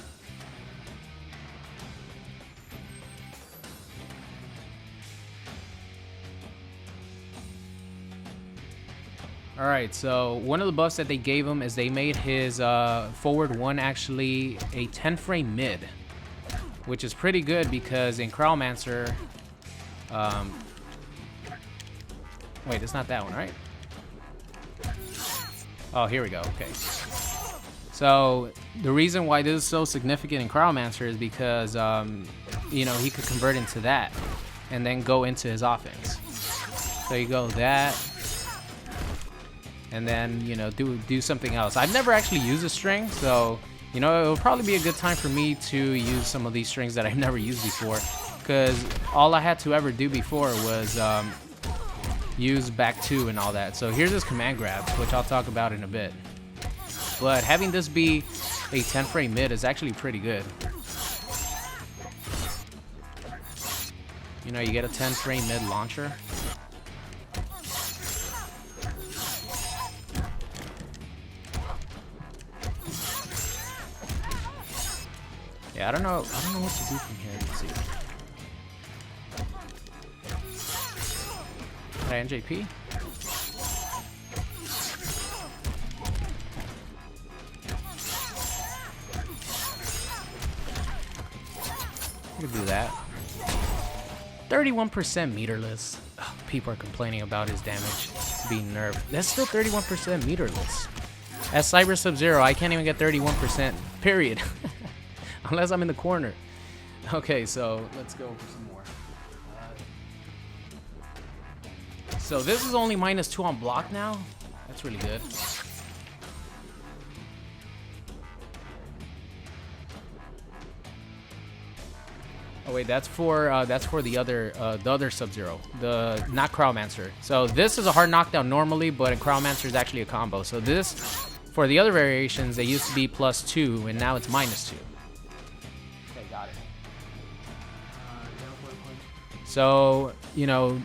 Alright, so one of the buffs that they gave him is they made his forward one actually a 10 frame mid, which is pretty good because in Crowmancer, wait, it's not that one, right? Oh, here we go, okay. So the reason why this is so significant in Crowmancer is because, you know, he could convert into that and then go into his offense. So you go that, and then, you know, do something else. I've never actually used a string, so, you know, it will probably be a good time for me to use some of these strings that I've never used before, because all I had to ever do before was use back two and all that. So here's his command grab, which I'll talk about in a bit. But having this be a 10 frame mid is actually pretty good. You know, you get a 10 frame mid launcher. Yeah, I don't know what to do from here. Let's see. Can I NJP? I could do that. 31% meterless. Ugh, people are complaining about his damage being nerfed. That's still 31% meterless. As Cyber Sub-Zero, I can't even get 31%, period. Unless I'm in the corner. Okay, so let's go for some more. So this is only -2 on block now. That's really good. Oh wait, that's for the other Sub-Zero, the not Crowmancer. So this is a hard knockdown normally, but in Crowmancer is actually a combo. So this, for the other variations, they used to be +2, and now it's -2. Okay, got it. So, you know,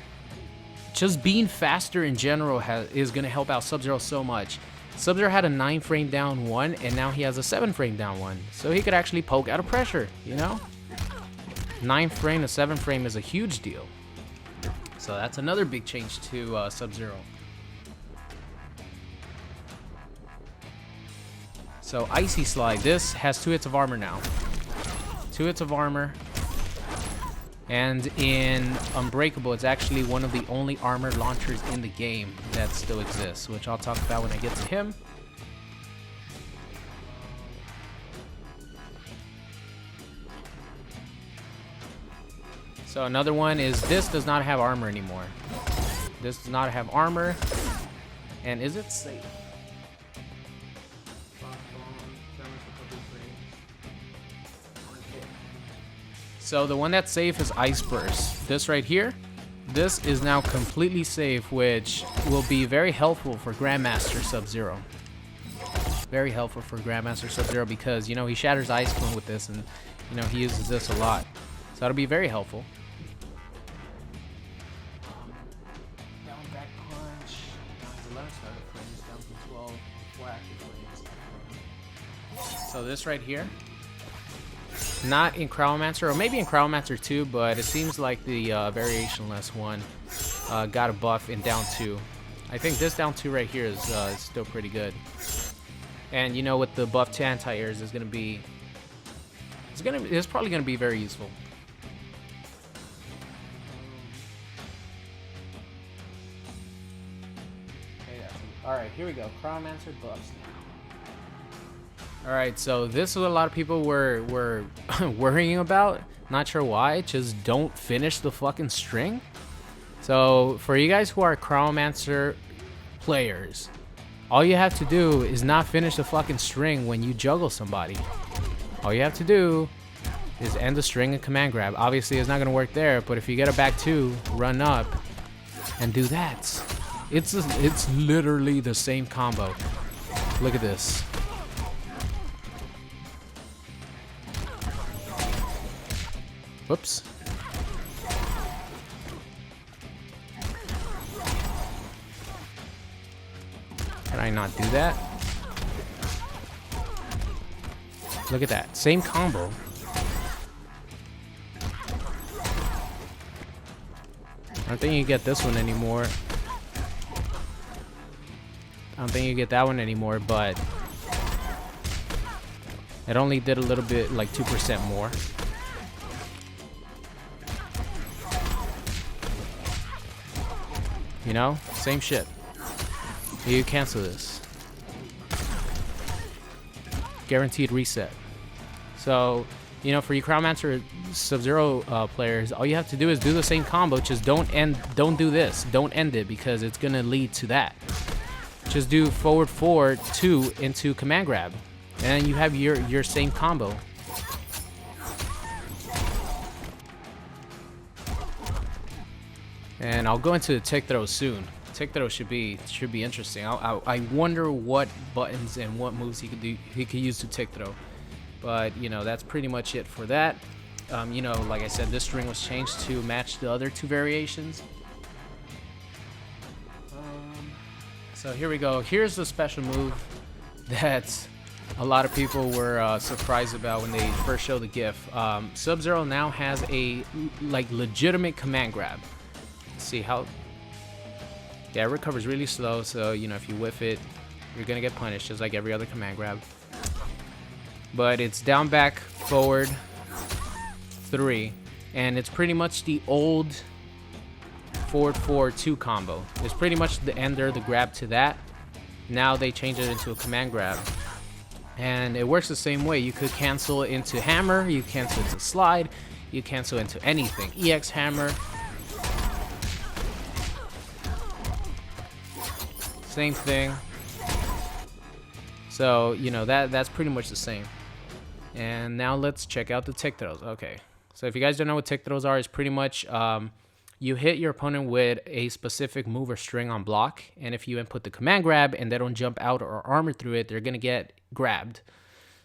just being faster in general is going to help out Sub-Zero so much. Sub-Zero had a 9 frame down one, and now he has a 7 frame down one. So he could actually poke out of pressure, you know? 9 frame to 7 frame is a huge deal. So that's another big change to Sub-Zero. So Icy Slide, this has 2 hits of armor now. 2 hits of armor. And in Unbreakable, it's actually one of the only armor launchers in the game that still exists, which I'll talk about when I get to him. So another one is this does not have armor anymore. This does not have armor. And is it safe? So the one that's safe is Ice Burst. This right here, this is now completely safe, which will be very helpful for Grandmaster Sub-Zero. Very helpful for Grandmaster Sub-Zero because, you know, he shatters Ice Clone with this, and, you know, he uses this a lot. So that'll be very helpful. Down back punch. Down to 11 starter frames. Down to 12 before active frames. So this right here. Not in Crowmancer, or maybe in Crowmancer 2, but it seems like the variationless one got a buff in down 2. I think this down 2 right here is still pretty good. And, you know, with the buff to anti-airs, it's probably gonna be very useful. All right, here we go. Crowmancer buffs now. All right, so this is what a lot of people were worrying about. Not sure why. Just don't finish the fucking string. So for you guys who are Crowmancer players, all you have to do is not finish the fucking string when you juggle somebody. All you have to do is end the string and command grab. Obviously, it's not gonna work there, but if you get a back two, run up and do that. It's literally the same combo. Look at this. Whoops. Can I not do that? Look at that. Same combo. I don't think you get this one anymore. I don't think you get that one anymore, but it only did a little bit, like 2% more. You know? Same shit. You cancel this. Guaranteed reset. So, you know, for you Crownmaster Sub-Zero players, all you have to do is do the same combo. Just don't do this. Don't end it, because it's gonna lead to that. Just do forward 4, 2 into command grab, and you have your same combo. And I'll go into the tick throw soon. Tick throw should be interesting. I wonder what buttons and what moves he could use to tick throw. But you know, that's pretty much it for that. You know, like I said, this string was changed to match the other two variations. So here we go. Here's the special move that a lot of people were surprised about when they first showed the GIF. Sub-Zero now has a like legitimate command grab. Let's see how. Yeah, it recovers really slow, so you know, if you whiff it, you're gonna get punished just like every other command grab. But it's down, back, forward 3, and it's pretty much the old forward 4 2 combo. It's pretty much the ender, the grab to that. Now they change it into a command grab, and it works the same way. You could cancel it into hammer, you cancel it into slide, you cancel into anything. EX hammer. Same thing. So, you know, that's pretty much the same. And now let's check out the tick throws. Okay. So if you guys don't know what tick throws are, it's pretty much you hit your opponent with a specific move or string on block, and if you input the command grab and they don't jump out or armor through it, they're gonna get grabbed.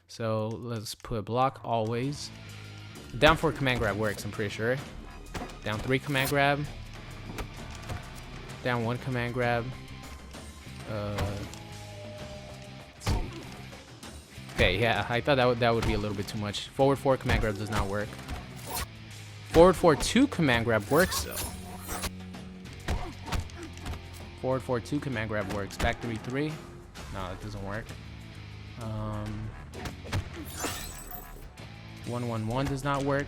So let's put block always. Down 4 command grab works, I'm pretty sure. Down 3 command grab. Down 1 command grab. Let's see. Okay, yeah, I thought that would be a little bit too much. Forward 4 command grab does not work. Forward 4 2 command grab works though. Forward 4 2 command grab works. Back 3 3. No, it doesn't work. 1 1 1 does not work.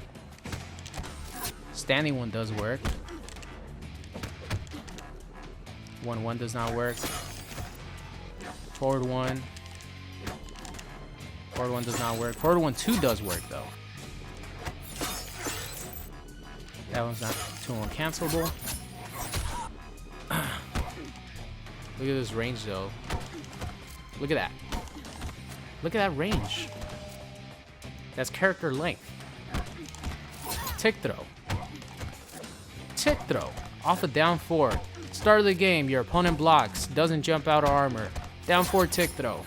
Standing 1 does work. 1 1 does not work. Forward 1. Forward 1 does not work. Forward 1 2 does work though. That one's not 2-1 cancelable. Look at this range though. Look at that. Look at that range. That's character length. Tick throw. Tick throw. Off of down 4. Start of the game, your opponent blocks, doesn't jump out of armor. Down 4 tick throw.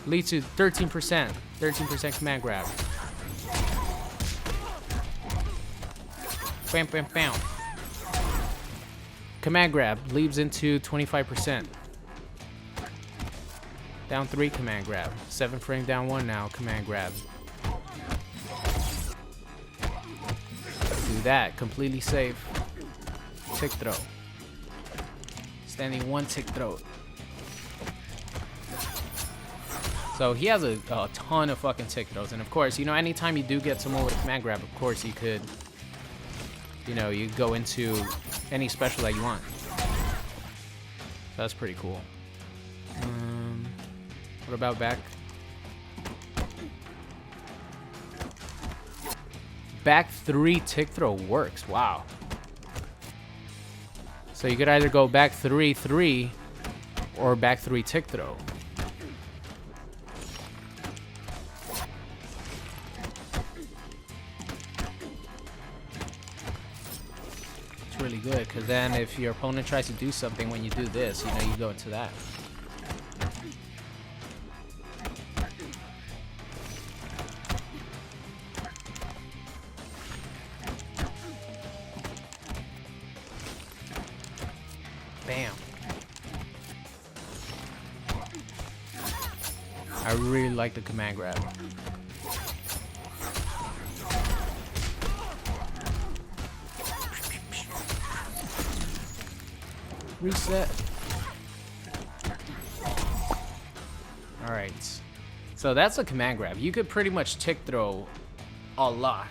Leads to 13%. 13% command grab. Bam, bam, bam. Command grab leads into 25%. Down 3 command grab. 7 frame down 1 now, command grab. Do that, completely safe. Tick throw. Standing 1 tick throw. So he has a ton of fucking tick throws, and of course, you know, anytime you do get someone with a command grab, of course you could, you know, you go into any special that you want. That's pretty cool. What about back? Back 3 tick throw works. Wow. So you could either go back 3 3 or back 3 tick throw. It's really good, because then if your opponent tries to do something when you do this, you know, you go into that. Bam. I really like the command grab. Reset. Alright. So that's a command grab. You could pretty much tick throw a lot.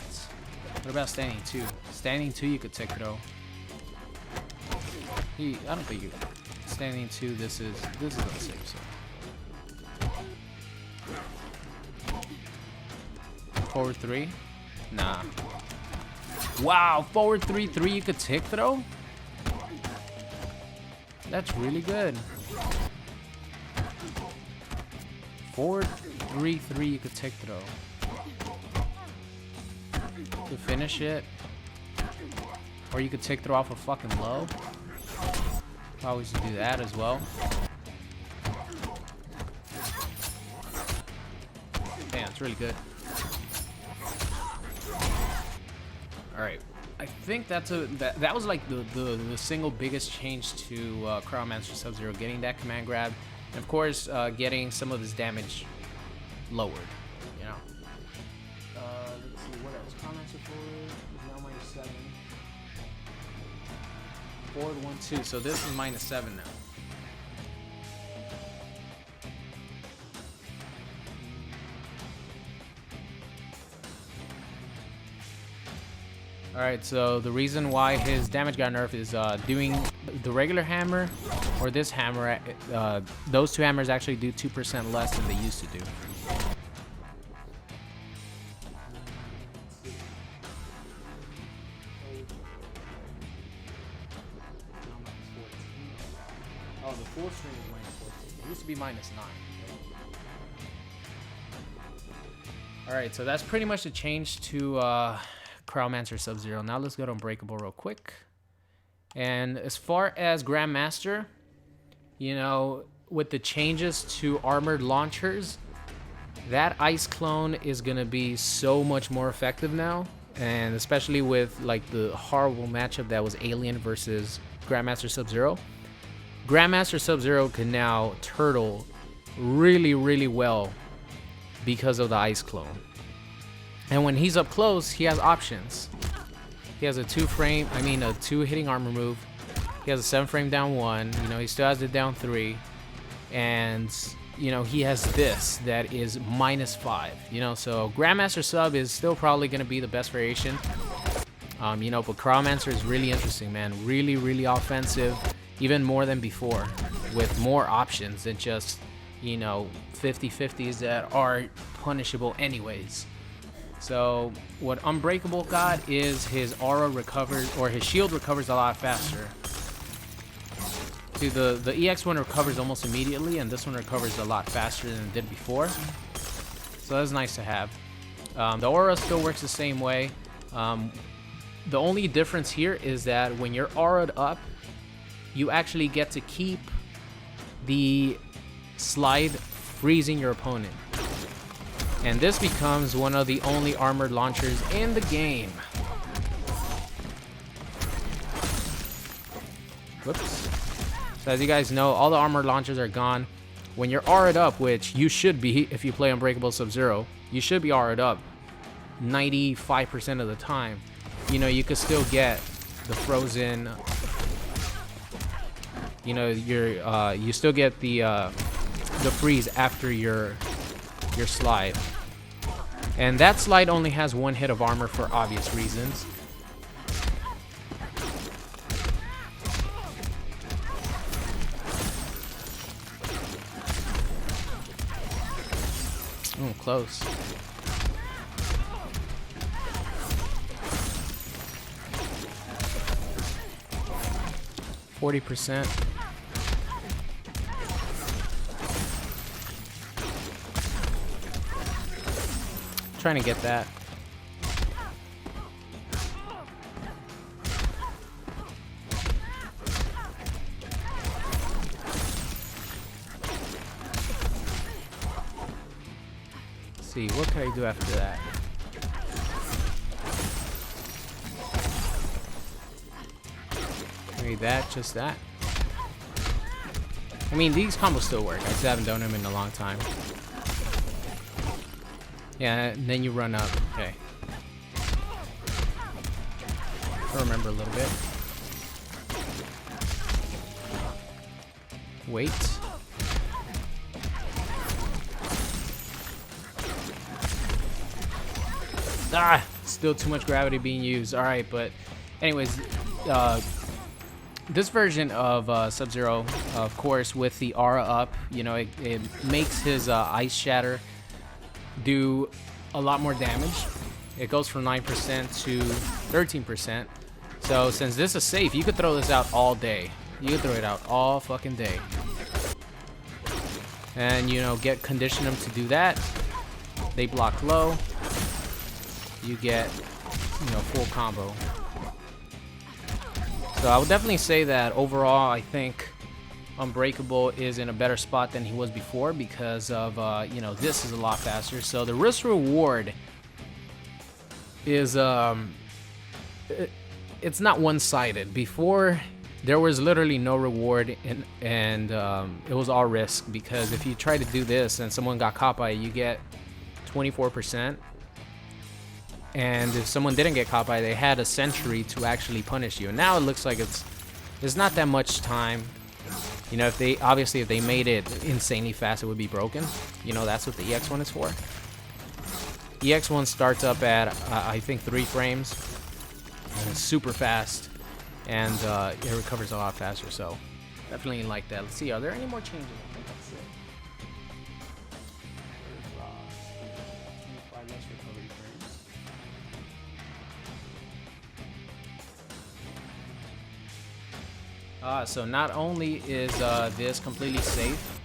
What about standing 2? Standing 2 you could tick throw. I don't think you standing 2 this is unsafe, so. Forward 3? Nah. Wow, forward 3-3 you could tick throw? That's really good. Forward 3-3 you could tick throw. To finish it. Or you could tick throw off a fucking low. Always do that as well. Damn, it's really good. Alright. I think that was like the single biggest change to Cryomancer Sub-Zero, getting that command grab, and of course getting some of his damage lowered, you know. Let's see, what else? Cryomancer forward is now -7. Forward 1-2, so this is -7 now. Alright, so the reason why his damage got nerfed is doing the regular hammer or this hammer, those two hammers actually do 2% less than they used to do. Oh, the full string is -14. It used to be -9. Alright, so that's pretty much the change to Cryomancer Sub-Zero. Now let's go to Unbreakable real quick. And as far as Grandmaster, you know, with the changes to armored launchers, that ice clone is gonna be so much more effective now, and especially with like the horrible matchup that was Alien versus Grandmaster Sub-Zero. Grandmaster Sub-Zero can now turtle really well because of the ice clone. And when he's up close, he has options. He has a 2 hitting armor move. He has a 7 frame down 1. You know, he still has the down 3. And, you know, he has this that is -5. You know, so Grandmaster Sub is still probably going to be the best variation. You know, but Cryomancer is really interesting, man. Really offensive. Even more than before. With more options than just, you know, 50-50s that are punishable anyways. So what Unbreakable got is his aura recovers, or his shield recovers a lot faster. See, the EX one recovers almost immediately, and this one recovers a lot faster than it did before. So that's nice to have. The aura still works the same way. The only difference here is that when you're aura'd up, you actually get to keep the slide freezing your opponent. And this becomes one of the only armored launchers in the game. Whoops. So as you guys know, all the armored launchers are gone. When you're aura'd up, which you should be if you play Unbreakable Sub-Zero, you should be aura'd up 95% of the time. You know, you could still get the frozen, you know, you still get the freeze after your slide. And that slide only has 1 hit of armor for obvious reasons. Oh, close. %. Trying to get that. Let's see, what can I do after that? Maybe that, just that. I mean, these combos still work. I just haven't done them in a long time. Yeah, and then you run up. Okay. I remember a little bit. Wait. Ah! Still too much gravity being used. Alright, but anyways, this version of Sub-Zero, of course, with the aura up, you know, it makes his Ice Shatter do a lot more damage. It goes from 9% to 13%. So since this is safe, you could throw this out all day. You could throw it out all fucking day. And, you know, condition them to do that. They block low. You get, you know, full combo. So I would definitely say that overall, I think Unbreakable is in a better spot than he was before because of, you know, this is a lot faster. So the risk reward is, it's not one-sided. Before, there was literally no reward, and it was all risk, because if you try to do this and someone got caught by it, you get 24%. And if someone didn't get caught by it, they had a century to actually punish you. And now it looks like there's not that much time. You know, if they made it insanely fast, it would be broken. You know, that's what the EX1 is for. EX1 starts up at, I think, 3 frames. And it's super fast. And it recovers a lot faster, so definitely like that. Let's see, are there any more changes? I think that's it. Less recovery frames. So not only is this completely safe,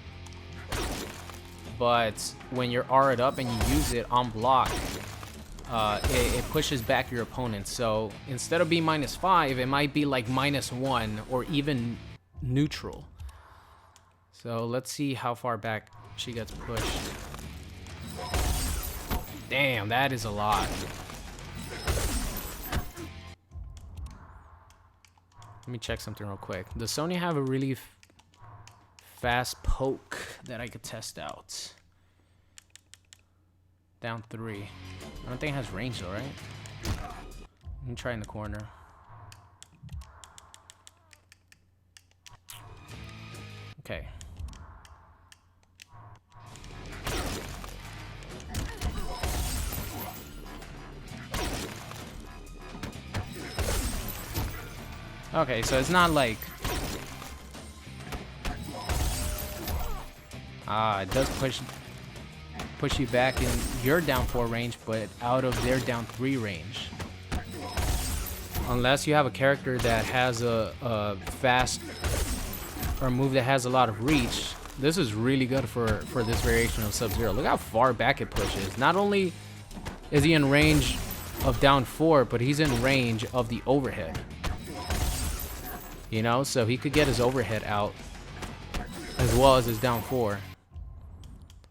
but when you're R'd up and you use it on block, it pushes back your opponent. So instead of being -5, it might be like -1 or even neutral. So let's see how far back she gets pushed. Damn, that is a lot. Let me check something real quick. Does Sony have a really fast poke that I could test out? Down 3. I don't think it has range though, right? Let me try in the corner. Okay. Okay, so it's not like... it does push you back in your down 4 range, but out of their down 3 range. Unless you have a character that has a fast or a move that has a lot of reach, this is really good for this variation of Sub-Zero. Look how far back it pushes. Not only is he in range of down 4, but he's in range of the overhead. You know, so he could get his overhead out as well as his down 4.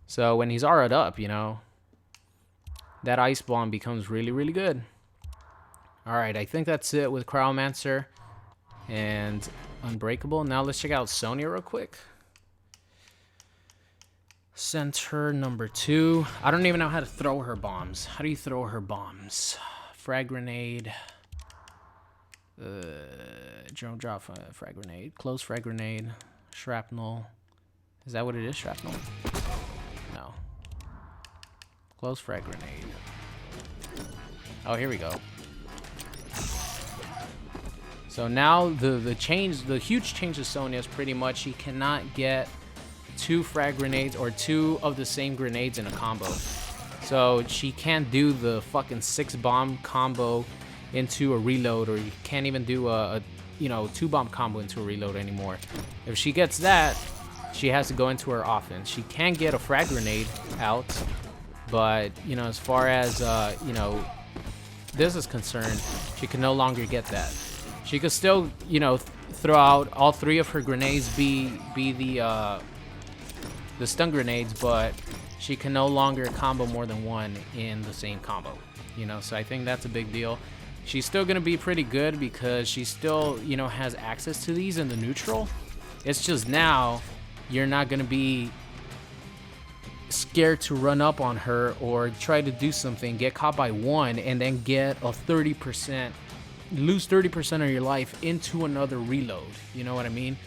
So when he's R'd up, you know, that Ice Bomb becomes really, really good. Alright, I think that's it with Cryomancer and Unbreakable. Now let's check out Sonya real quick. Center number 2. I don't even know how to throw her bombs. How do you throw her bombs? Frag grenade. Drone drop frag grenade. Close frag grenade. Shrapnel. Is that what it is? Shrapnel? No. Close frag grenade. Oh, here we go. So now the huge change of Sonya is pretty much she cannot get 2 frag grenades or 2 of the same grenades in a combo. So she can't do the fucking 6 bomb combo into a reload, or you can't even do a 2 bomb combo into a reload anymore. If she gets that, she has to go into her offense. She can get a frag grenade out, but you know, as far as this is concerned, she can no longer get that. She could still, you know, throw out all 3 of her grenades, be the stun grenades, but she can no longer combo more than 1 in the same combo. You know, so I think that's a big deal. She's still gonna be pretty good because she still, you know, has access to these in the neutral. It's just now you're not gonna be scared to run up on her or try to do something, get caught by one, and then get a 30%, lose 30% of your life into another reload. You know what I mean?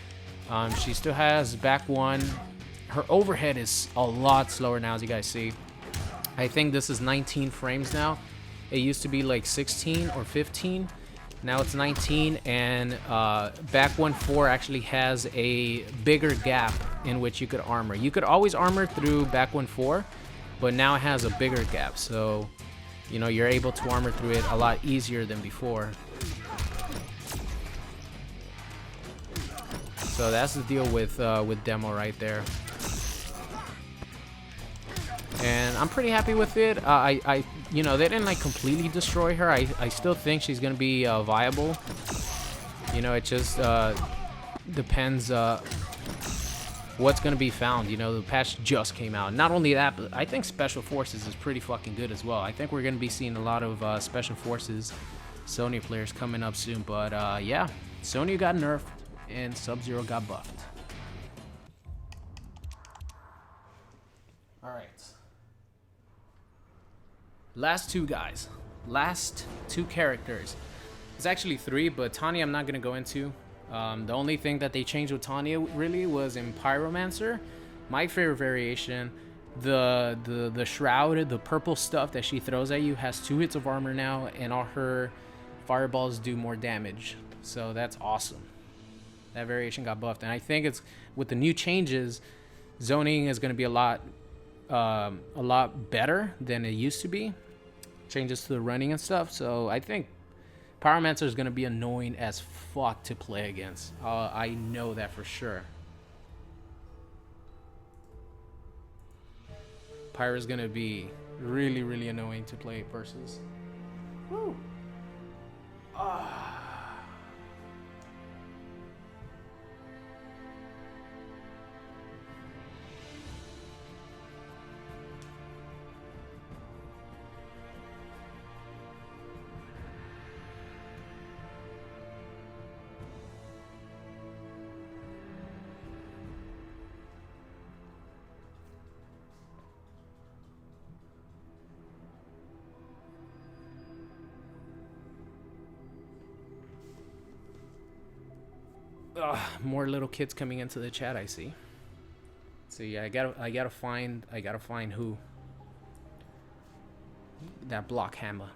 She still has back one. Her overhead is a lot slower now, as you guys see. I think this is 19 frames now. It used to be like 16 or 15. Now it's 19, and back 1-4 actually has a bigger gap in which you could armor. You could always armor through back 1-4, but now it has a bigger gap. So, you know, you're able to armor through it a lot easier than before. So that's the deal with demo right there. And I'm pretty happy with it. You know, they didn't like completely destroy her. I still think she's gonna be viable. You know, it just depends what's gonna be found. You know, the patch just came out. Not only that, but I think Special Forces is pretty fucking good as well. I think we're gonna be seeing a lot of Special Forces Sonya players coming up soon. But yeah, Sonya got nerfed and Sub-Zero got buffed. All right. Last two guys, last two characters. It's actually three, but Tanya I'm not gonna go into. The only thing that they changed with Tanya really was in Pyromancer. My favorite variation, the shroud, the purple stuff that she throws at you has 2 hits of armor now, and all her fireballs do more damage. So that's awesome. That variation got buffed, and I think it's with the new changes, zoning is gonna be a lot better than it used to be. Changes to the running and stuff. So I think Pyromancer is going to be annoying as fuck to play against. I know that for sure. Pyro is going to be really, really annoying to play versus. Woo. More little kids coming into the chat, I see. So yeah, I gotta find who that block hammer.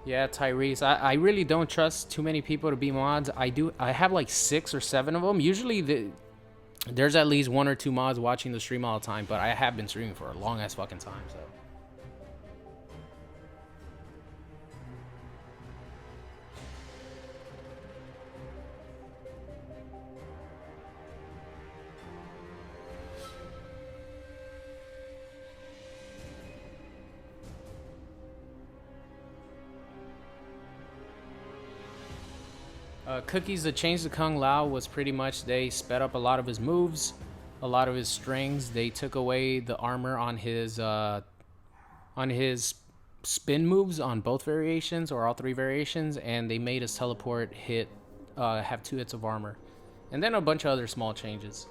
Yeah, Tyrese. I really don't trust too many people to be mods. I have like 6 or 7 of them. Usually there's at least 1 or 2 mods watching the stream all the time, but I have been streaming for a long ass fucking time, so. Cookies, the change to Kung Lao was pretty much they sped up a lot of his moves, a lot of his strings. They took away the armor on his spin moves on both variations or all 3 variations, and they made his teleport hit have 2 hits of armor, and then a bunch of other small changes.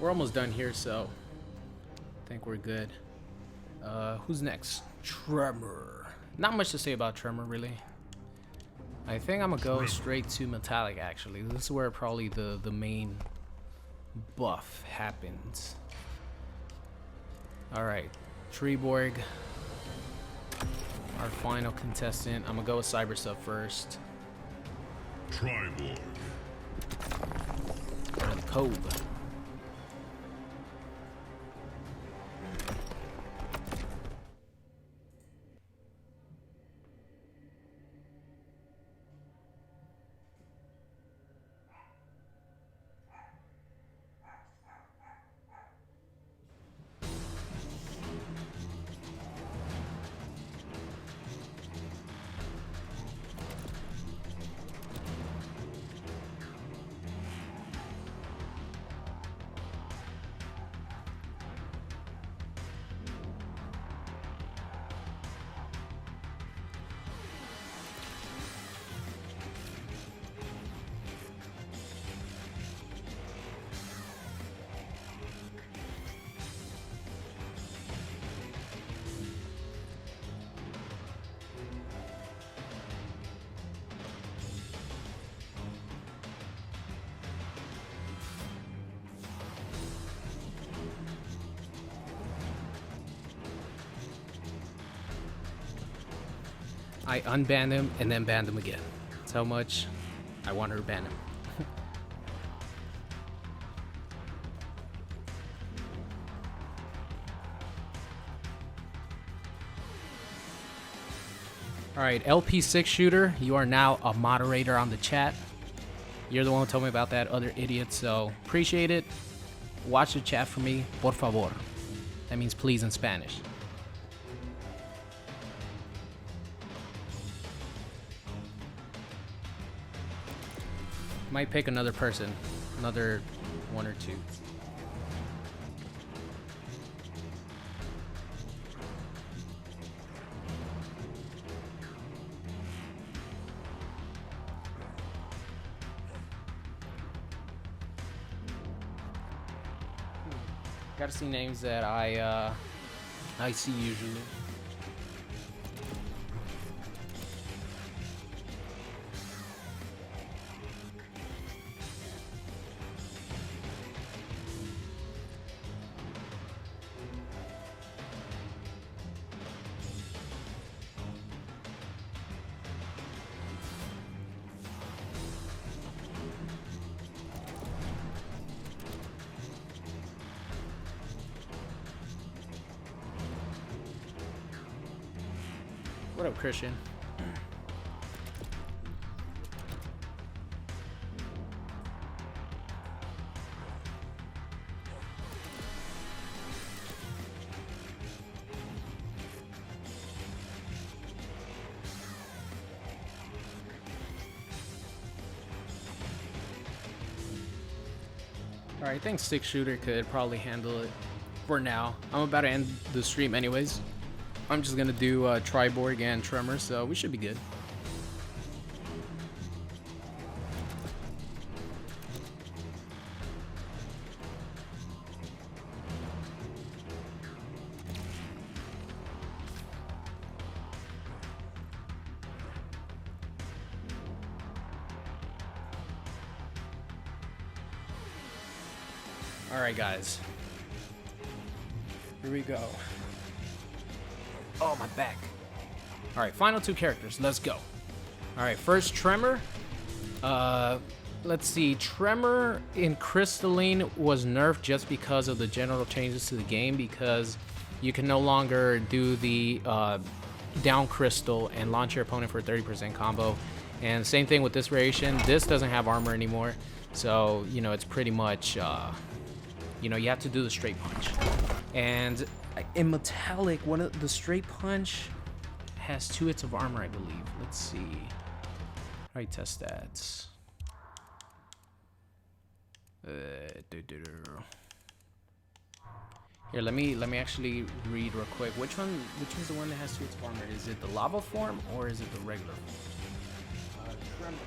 We're almost done here, so I think we're good. Who's next? Tremor. Not much to say about Tremor, really. I think I'm gonna go straight to Metallic, actually. This is where probably the main buff happens. Alright, Triborg. Our final contestant. I'm gonna go with Cyber Sub first. Triborg. Or the Cove. I unbanned him and then banned him again. That's how much I want her to ban him. Alright, LP6 Shooter, you are now a moderator on the chat. You're the one who told me about that other idiot, so appreciate it. Watch the chat for me, por favor. That means please in Spanish. Might pick another person, another one or two. Gotta see names that I see usually. What up, Christian? Alright, I think 6 Shooter could probably handle it for now. I'm about to end the stream anyways. I'm just gonna do Triborg and Tremor, so we should be good. Alright guys, here we go. Oh, my back. Alright, final 2 characters. Let's go. Alright, first Tremor. Let's see. Tremor in Crystalline was nerfed just because of the general changes to the game, because you can no longer do the down crystal and launch your opponent for a 30% combo. And same thing with this variation. This doesn't have armor anymore. So, you know, it's pretty much, you know, you have to do the straight punch. And in Metallic, one of the straight punch has 2 hits of armor, I believe. Let's see. Alright, test stats. Here, let me actually read real quick. Which one's the one that has 2 hits of armor? Is it the lava form or is it the regular form? Tremor.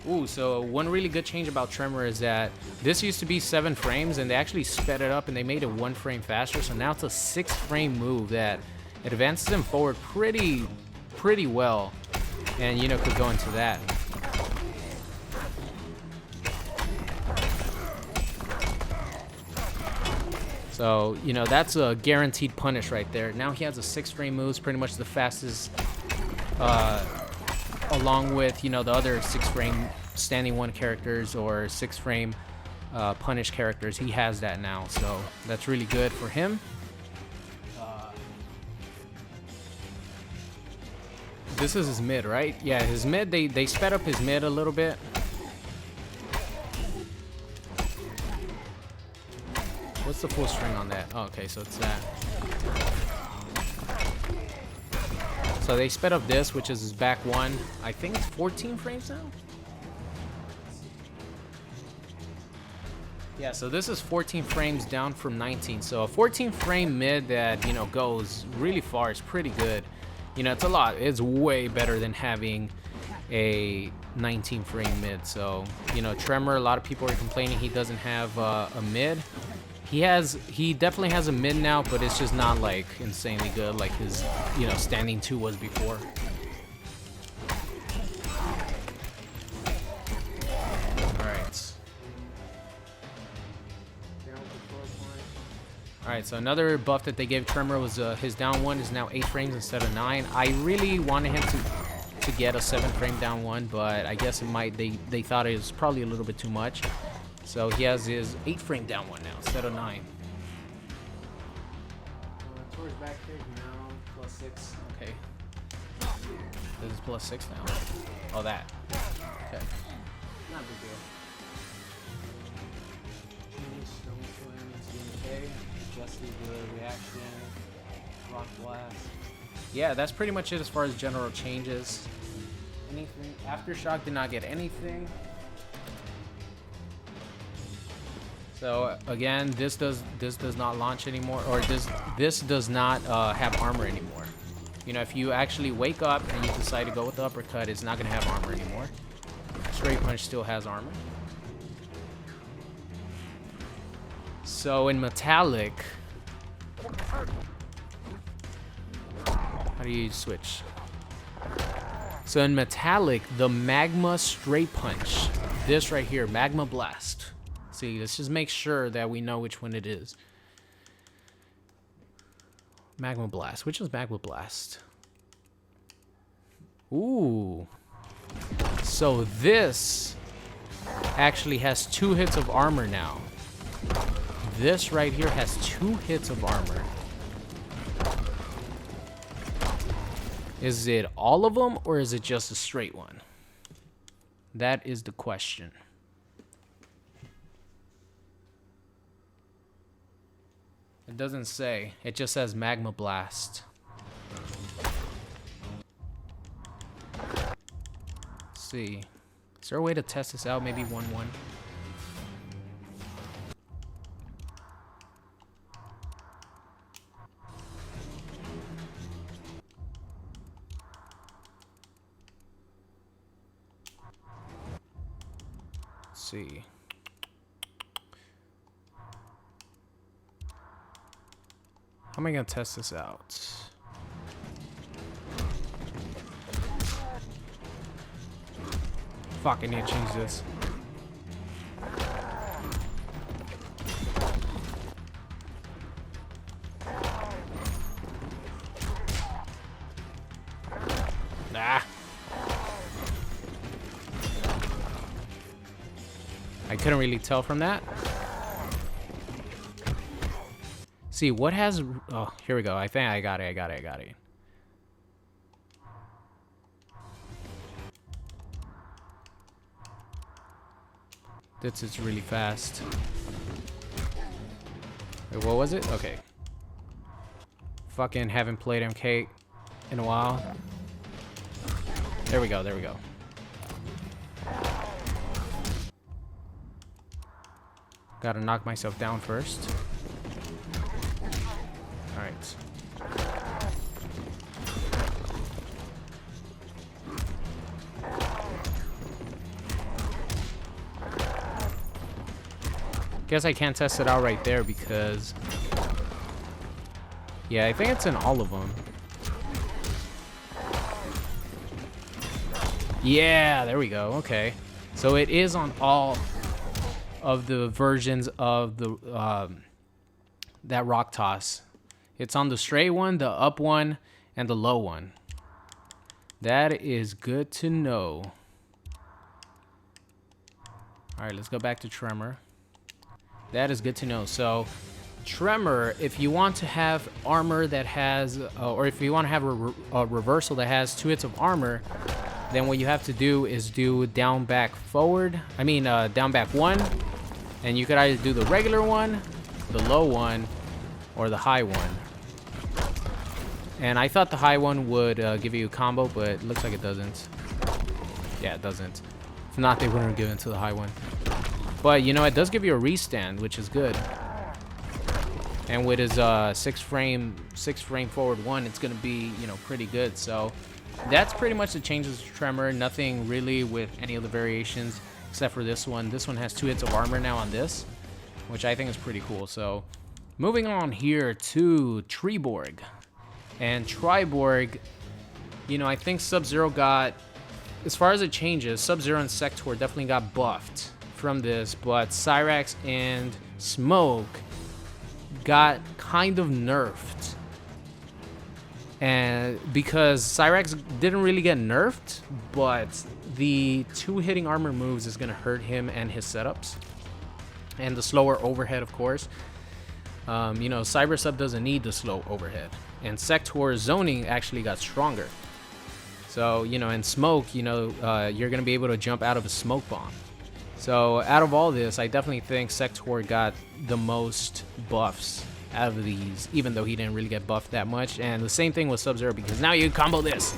Ooh, so one really good change about Tremor is that this used to be 7 frames, and they actually sped it up and they made it 1 frame faster. So now it's a 6-frame move that it advances him forward pretty well, and you know, could go into that. So you know, that's a guaranteed punish right there. Now he has a 6-frame moves, pretty much the fastest. Along with, you know, the other 6-frame standing 1 characters or 6-frame punish characters, he has that now, so that's really good for him. This is his mid, right? Yeah, his mid, they sped up his mid a little bit. What's the full string on that? Oh, okay, so it's that. So they sped up this, which is his back 1. I think it's 14 frames now. Yeah, so this is 14 frames down from 19. So a 14 frame mid that, you know, goes really far is pretty good. You know, it's a lot. It's way better than having a 19 frame mid. So, you know, Tremor, a lot of people are complaining he doesn't have a mid. He definitely has a mid now, but it's just not like insanely good like his, you know, standing 2 was before. Alright, so another buff that they gave Tremor was his down 1 is now 8 frames instead of 9. I really wanted him to get a 7-frame down 1, but I guess it might, they thought it was probably a little bit too much. So he has his 8-frame down 1 now instead of 9. Torr's back kick now +6. Okay. This is +6 now. Oh, that. Okay. Not a big deal. Change, stone slam, TNK, adjusted the reaction, rock blast. Yeah, that's pretty much it as far as general changes. Anything? Aftershock did not get anything. So again, this does not launch anymore, or this does not have armor anymore. You know, if you actually wake up and you decide to go with the uppercut, it's not gonna have armor anymore. Straight punch still has armor. So in metallic, how do you switch? So in metallic, the magma straight punch, this right here, magma blast. See, let's just make sure that we know which one it is. Magma blast. Which is magma blast? Ooh. So this actually has 2 hits of armor now. This right here has 2 hits of armor. Is it all of them, or is it just a straight one? That is the question. It doesn't say. It just says Magma Blast. Let's see. Is there a way to test this out? Maybe 1-1. Let's see. How am I gonna test this out? Fuck, I need to change this. Nah. I couldn't really tell from that. See, what has... Oh, here we go. I think I got it. This is really fast. Wait, what was it? Okay. Fucking haven't played MK in a while. There we go. Gotta knock myself down first. Alright. Guess I can't test it out right there because... Yeah, I think it's in all of them. Yeah, there we go. Okay. So it is on all of the versions of the that rock toss. It's on the straight one, the up one, and the low one. That is good to know. All right, let's go back to Tremor. That is good to know. So Tremor, if you want to have armor that has, or if you want to have a reversal that has 2 hits of armor, then what you have to do is do down, back, forward. I mean, down, back 1. And you could either do the regular one, the low one, or the high one. And I thought the high one would give you a combo, but it looks like it doesn't. Yeah, it doesn't. If not, they wouldn't have given it to the high one. But, you know, it does give you a restand, which is good. And with his 6 frame forward 1, it's going to be, you know, pretty good. So that's pretty much the changes to Tremor. Nothing really with any of the variations except for this one. This one has 2 hits of armor now on this, which I think is pretty cool. So moving on here to Triborg. And Triborg, you know, I think Sub-Zero got, as far as it changes, Sub-Zero and Sector definitely got buffed from this, but Cyrax and Smoke got kind of nerfed. And because Cyrax didn't really get nerfed, but the 2 hitting armor moves is going to hurt him and his setups. And the slower overhead, of course. You know, Cyber Sub doesn't need the slow overhead. And Sector's zoning actually got stronger. So, you know, in Smoke, you know, you're going to be able to jump out of a smoke bomb. So, out of all this, I definitely think Sector got the most buffs out of these, even though he didn't really get buffed that much. And the same thing with Sub-Zero, because now you can combo this.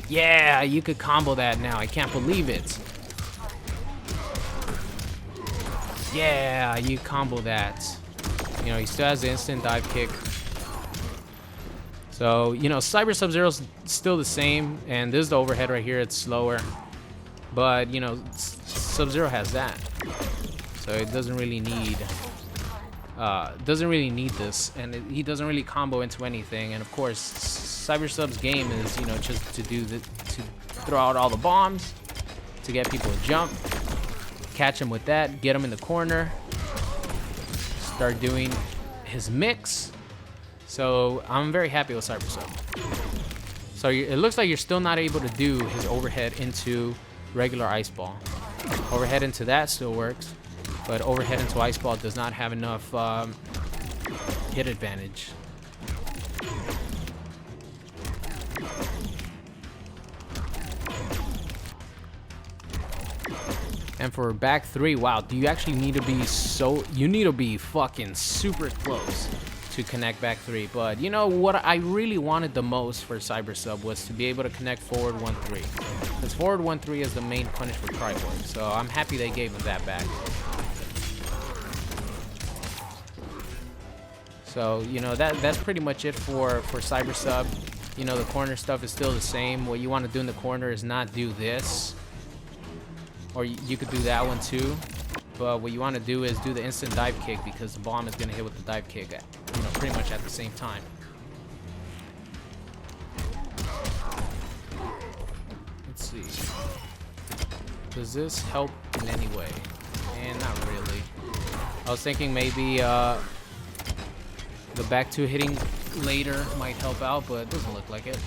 Yeah, you could combo that now. I can't believe it. Yeah, you combo that. You know, he still has the instant dive kick. So, you know, Cyber Sub-Zero's still the same, and this is the overhead right here. It's slower, but you know, Sub-Zero has that, so it doesn't really need this, and he doesn't really combo into anything. And of course, Cyber Sub's game is, you know, just to throw out all the bombs, to get people to jump, catch him with that, get him in the corner, start doing his mix. So I'm very happy with Cyber Sub. So it looks like you're still not able to do his overhead into regular Ice Ball. Overhead into that still works, but overhead into Ice Ball does not have enough hit advantage. And for back 3, wow, do you actually need to be you need to be fucking super close to connect back 3. But you know what I really wanted the most for Cyber Sub was to be able to connect forward 1-3. Because forward 1-3 is the main punish for Triborg. So I'm happy they gave him that back. So, you know, that's pretty much it for Cyber Sub. You know, the corner stuff is still the same. What you want to do in the corner is not do this. Or you could do that one too. But what you want to do is do the instant dive kick, because the bomb is going to hit with the dive kick at, you know, pretty much at the same time. Let's see. Does this help in any way? And not really. I was thinking maybe the back 2 hitting later might help out, but it doesn't look like it.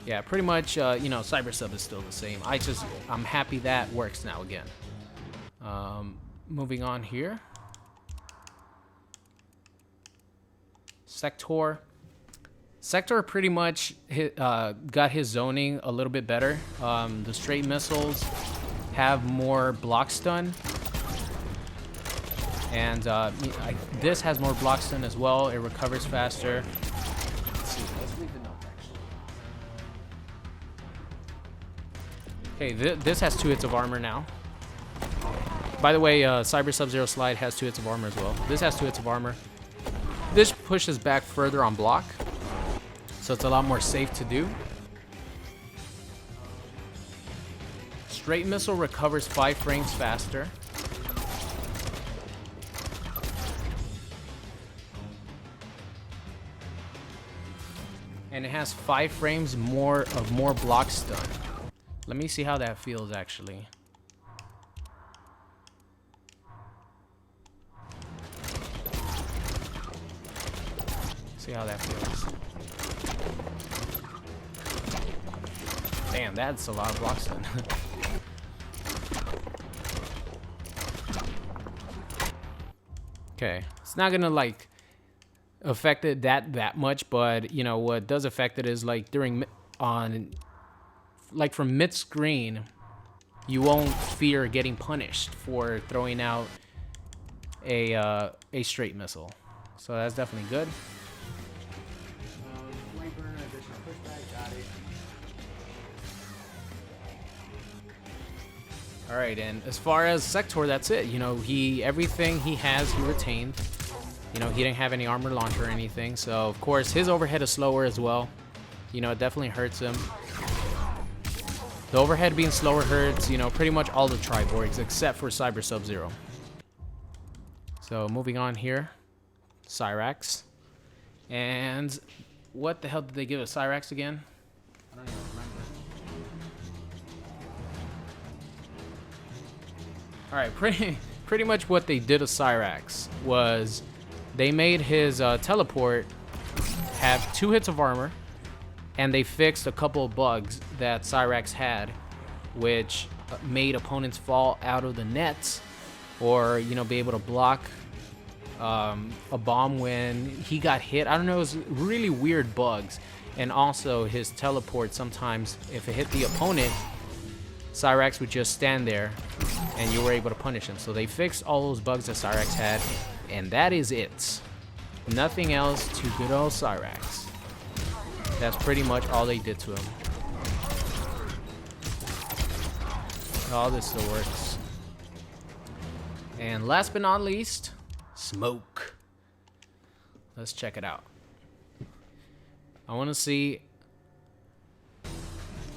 Yeah, pretty much, you know, Cyber Sub is still the same. I'm happy that works now again. Moving on here. Sector pretty much got his zoning a little bit better. The straight missiles have more block stun. And this has more block stun as well. It recovers faster. Let's see, let's read the note actually. Okay, this has 2 hits of armor now. By the way, Cyber Sub-Zero Slide has 2 hits of armor as well. This has 2 hits of armor. This pushes back further on block, so it's a lot more safe to do. Straight missile recovers 5 frames faster. and it has 5 frames more block stun. Let me see how that feels actually. See how that feels. Damn, that's a lot of block stun. Okay, it's not gonna like affect it that much, but you know what does affect it is like during like from mid screen, you won't fear getting punished for throwing out a straight missile. So that's definitely good. Flame burner, additional pushback, got it. All right, and as far as Sector, that's it. You know, everything he has, he retained. You know, he didn't have any armor launcher or anything, so of course his overhead is slower as well. You know, it definitely hurts him. The overhead being slower hurts, you know, pretty much all the Triborgs except for Cyber Sub-Zero. So moving on here, Cyrax. And what the hell did they give us Cyrax again? I don't even remember. All right, pretty much what they did to Cyrax was they made his teleport have 2 hits of armor, and they fixed a couple of bugs that Cyrax had, which made opponents fall out of the nets, or you know, be able to block a bomb when he got hit. I don't know, it was really weird bugs. And also his teleport, sometimes if it hit the opponent, Cyrax would just stand there and you were able to punish him. So they fixed all those bugs that Cyrax had, and that is it. Nothing else to good old Cyrax. That's pretty much all they did to him. All this still works. And last but not least, smoke. Let's check it out. I want to see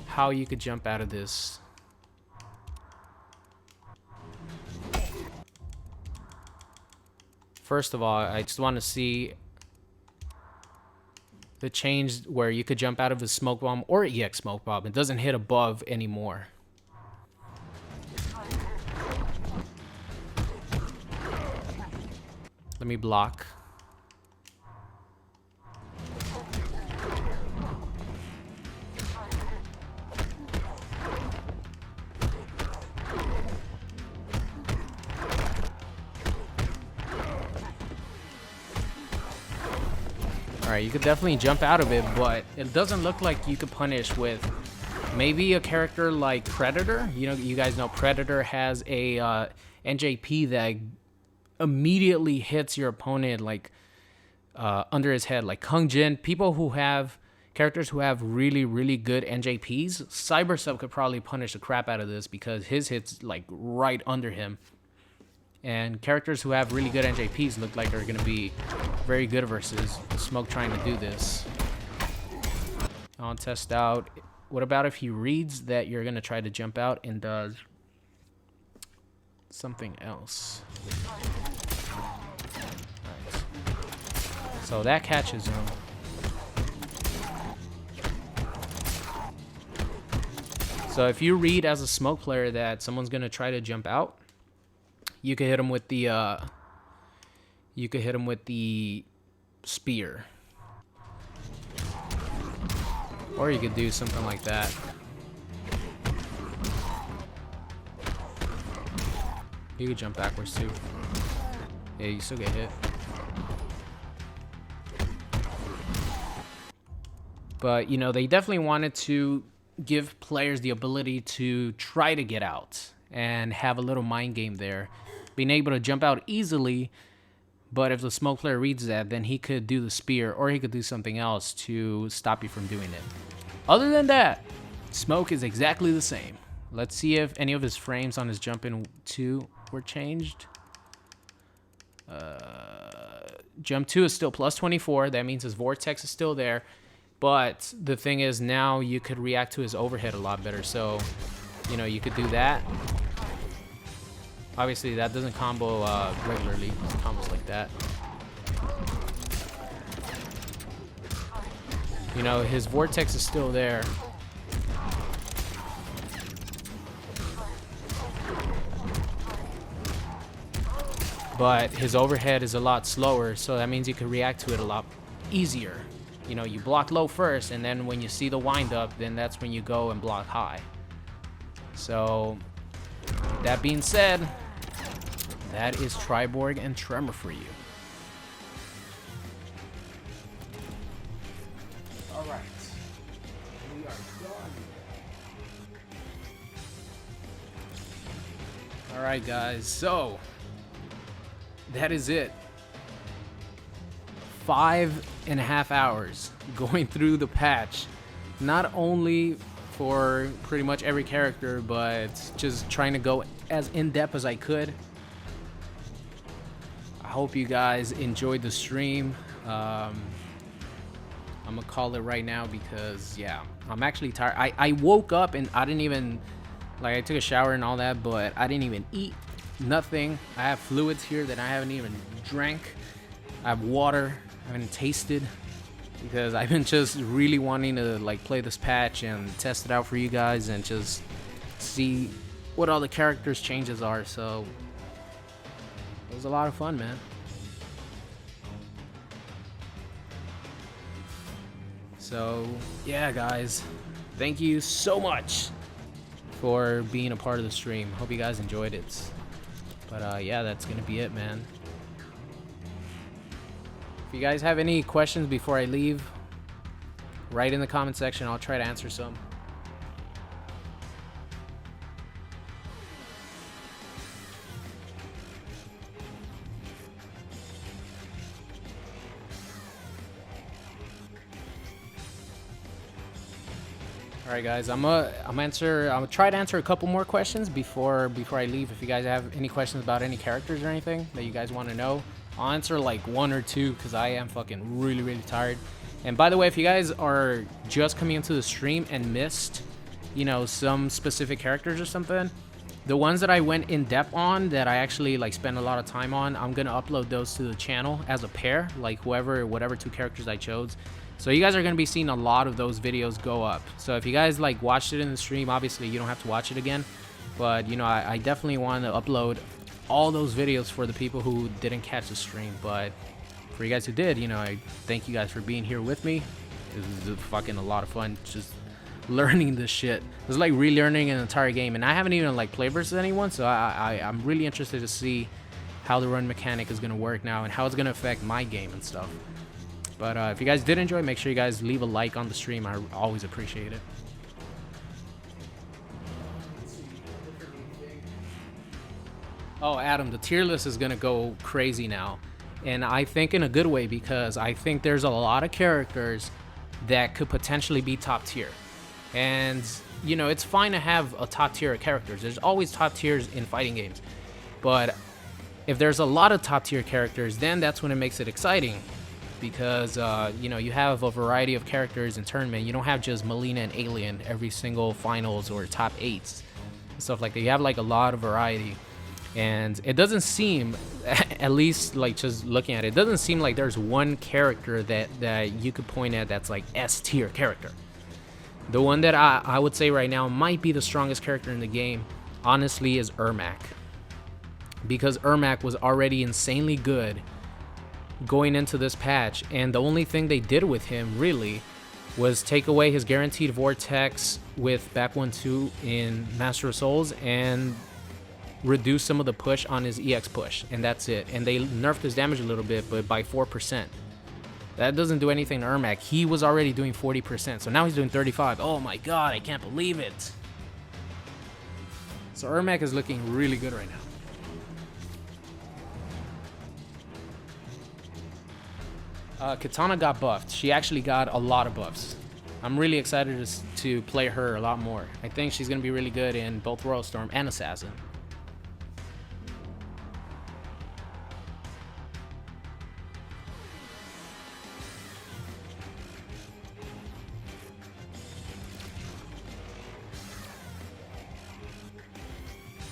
how you could jump out of this. First of all, I just want to see the change where you could jump out of a smoke bomb or EX smoke bomb. It doesn't hit above anymore. Let me block. Alright, you could definitely jump out of it, but it doesn't look like you could punish with maybe a character like Predator. You know, you guys know Predator has a NJP that immediately hits your opponent like under his head, like Kung Jin. People who have characters who have really good NJPs, Cyber Sub could probably punish the crap out of this because his hits like right under him. And characters who have really good NJPs look like they're going to be very good versus Smoke trying to do this. I'll test out. What about if he reads that you're going to try to jump out and does something else? Right. So that catches him. So if you read as a Smoke player that someone's going to try to jump out, you could hit him with the spear, or you could do something like that. You could jump backwards too. Yeah, you still get hit. But you know, they definitely wanted to give players the ability to try to get out and have a little mind game there. Being able to jump out easily, but if the Smoke player reads that, then he could do the spear or he could do something else to stop you from doing it. Other than that, Smoke is exactly the same. Let's see if any of his frames on his jump in 2 were changed. Jump 2 is still plus 24. That means his vortex is still there. But the thing is, now you could react to his overhead a lot better. So, you know, you could do that. Obviously, that doesn't combo regularly. It combos like that. You know, his vortex is still there. But his overhead is a lot slower, so that means you can react to it a lot easier. You know, you block low first, and then when you see the wind up, then that's when you go and block high. So, that being said, that is Triborg and Tremor for you. Alright. We are done. Alright guys, so that is it. 5.5 hours going through the patch. Not only for pretty much every character, but just trying to go as in-depth as I could. I hope you guys enjoyed the stream. I'm gonna call it right now because, yeah, I'm actually tired. I woke up and I didn't even, like, I took a shower and all that, but I didn't even eat. Nothing. I have fluids here that I haven't even drank. I have water I haven't tasted because I've been just really wanting to like play this patch and test it out for you guys and just see what all the characters changes are. So it was a lot of fun, man. So yeah, guys, thank you so much for being a part of the stream. Hope you guys enjoyed it. But yeah, that's gonna be it, man. If you guys have any questions before I leave, write in the comment section. I'll try to answer some. All right, guys, I'm gonna try to answer a couple more questions before I leave. If you guys have any questions about any characters or anything that you guys want to know, I'll answer like one or two because I am fucking really tired. And by the way, if you guys are just coming into the stream and missed, you know, some specific characters or something, the ones that I went in depth on, that I actually like spent a lot of time on, I'm gonna upload those to the channel as a pair, like whatever two characters I chose. So you guys are gonna be seeing a lot of those videos go up. So if you guys like watched it in the stream, obviously you don't have to watch it again. But you know, I definitely want to upload all those videos for the people who didn't catch the stream. But for you guys who did, you know, I thank you guys for being here with me. It was fucking a lot of fun just learning this shit. It was like relearning an entire game, and I haven't even like played versus anyone, so I'm really interested to see how the run mechanic is gonna work now and how it's gonna affect my game and stuff. But if you guys did enjoy, make sure you guys leave a like on the stream. I always appreciate it. Oh, Adam, the tier list is gonna go crazy now, and I think in a good way, because I think there's a lot of characters that could potentially be top tier. And you know, it's fine to have a top tier of characters. There's always top tiers in fighting games, but if there's a lot of top tier characters, then that's when it makes it exciting. Because you know, you have a variety of characters in tournament. You don't have just Melina and Alien every single finals or top 8s and stuff like that. You have like a lot of variety, and it doesn't seem, at least like just looking at it, it doesn't seem like there's one character that you could point at that's like S tier character. The one that I would say right now might be the strongest character in the game, honestly, is Ermac, because Ermac was already insanely good going into this patch, and the only thing they did with him really was take away his guaranteed vortex with back 1-2 in Master of Souls and reduce some of the push on his EX push, and that's it. And they nerfed his damage a little bit, but by 4%. That doesn't do anything to Ermac. He was already doing 40%, so now he's doing 35. Oh my god, I can't believe it. So Ermac is looking really good right now. Kitana got buffed. She actually got a lot of buffs. I'm really excited to play her a lot more. I think she's going to be really good in both Royal Storm and Assassin.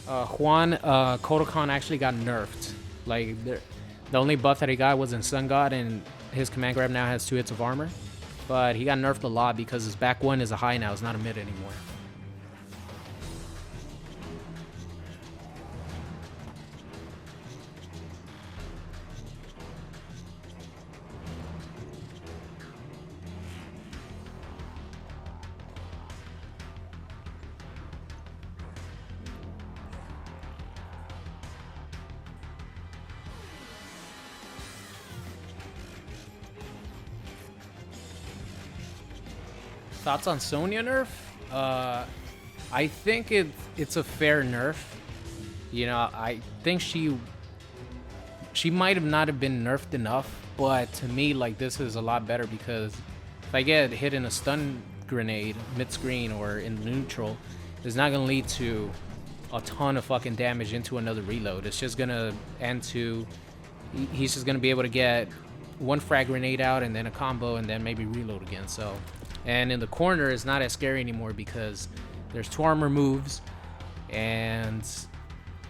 Kotal actually got nerfed. Like, the only buff that he got was in Sun God, and his command grab now has 2 hits of armor. But he got nerfed a lot because his back one is a high now. It's not a mid anymore. Thoughts on Sonya nerf? I think it's a fair nerf. You know, I think she might have not have been nerfed enough, but to me, like, this is a lot better because if I get hit in a stun grenade mid-screen or in neutral, it's not gonna lead to a ton of fucking damage into another reload. It's just gonna end to he's just gonna be able to get one frag grenade out and then a combo and then maybe reload again. So. And in the corner, it's not as scary anymore because there's 2 armor moves, and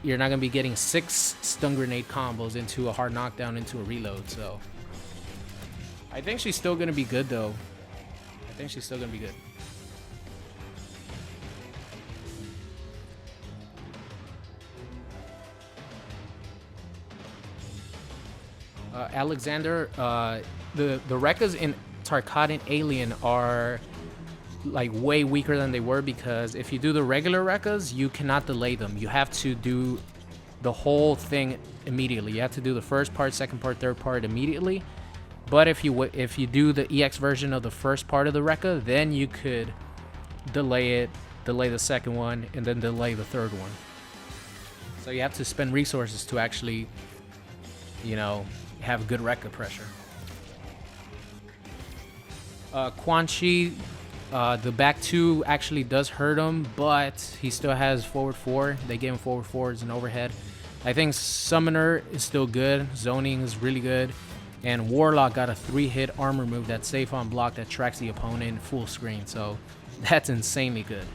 you're not going to be getting 6 stun grenade combos into a hard knockdown into a reload. So I think she's still going to be good, though. I think she's still going to be good. Alexander, the Rekkas in Tarkatan and Alien are like way weaker than they were because if you do the regular Rekkas, you cannot delay them. You have to do the whole thing immediately. You have to do the first part, second part, third part immediately. But if you do the EX version of the first part of the Rekka, then you could delay it, delay the second one, and then delay the third one. So you have to spend resources to actually, you know, have good Rekka pressure. Quan Chi, the back 2 actually does hurt him, but he still has forward 4. They gave him forward 4s and overhead. I think Summoner is still good. Zoning is really good. And Warlock got a 3-hit armor move that's safe on block that tracks the opponent full screen. So that's insanely good.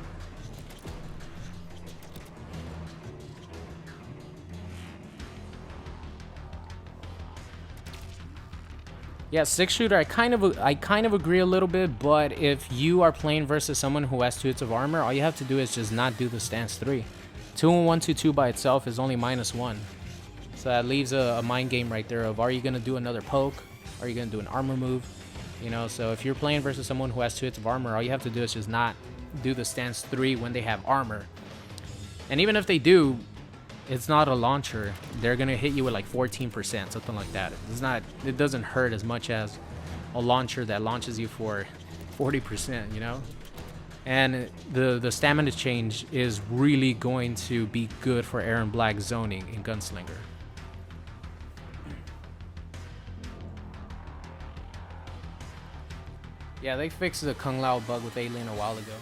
Yeah, 6-shooter, I kind of agree a little bit, but if you are playing versus someone who has 2 hits of armor, all you have to do is just not do the stance 3. 2 and 1 2 2 by itself is only -1. So that leaves a mind game right there of, are you gonna do another poke? Are you gonna do an armor move? You know, so if you're playing versus someone who has 2 hits of armor, all you have to do is just not do the stance 3 when they have armor. And even if they do, it's not a launcher. They're gonna hit you with like 14%, something like that. It doesn't hurt as much as a launcher that launches you for 40%, you know? And the stamina change is really going to be good for Aaron Black zoning in Gunslinger. Yeah, they fixed the Kung Lao bug with Alien a while ago.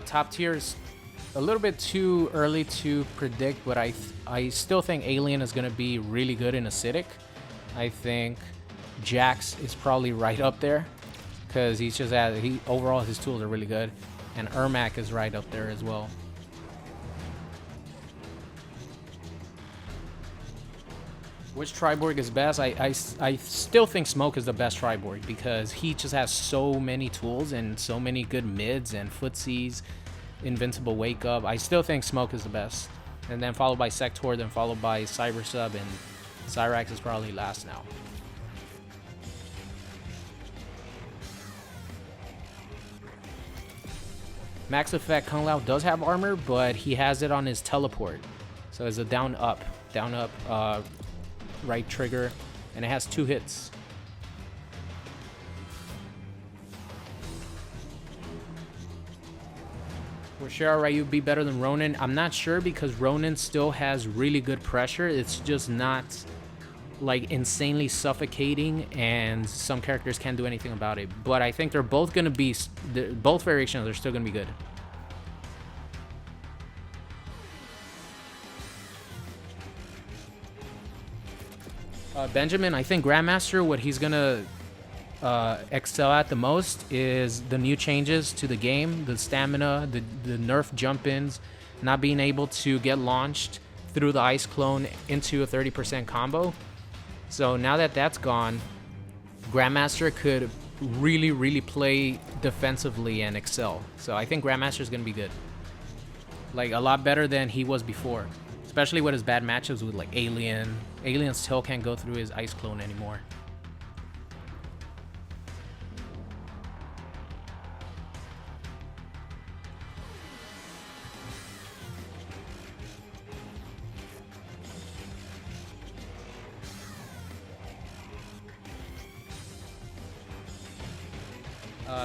Top tier is a little bit too early to predict, but I still think Alien is going to be really good in Acidic. I think Jax is probably right up there because overall his tools are really good, and Ermac is right up there as well. Which Triborg is best? I still think Smoke is the best Triborg because he just has so many tools and so many good mids and footsies, invincible wake up. I still think Smoke is the best. And then followed by Sector, then followed by Cyber Sub, and Cyrax is probably last now. Max Effect Kung Lao does have armor, but he has it on his teleport. So it's a down up right trigger, and it has 2 hits. Will Shara Ryu be better than Ronin? I'm not sure because Ronin still has really good pressure. It's just not like insanely suffocating, and some characters can't do anything about it. But I think they're both gonna be, both variations are still gonna be good. Benjamin, I think Grandmaster, what he's gonna excel at the most is the new changes to the game, the stamina, the nerf jump-ins, not being able to get launched threw the ice clone into a 30% combo. So now that that's gone, Grandmaster could really play defensively and excel. So I think Grandmaster is going to be good. Like, a lot better than he was before. Especially with his bad matchups with, like, Alien. Alien still can't go through his ice clone anymore.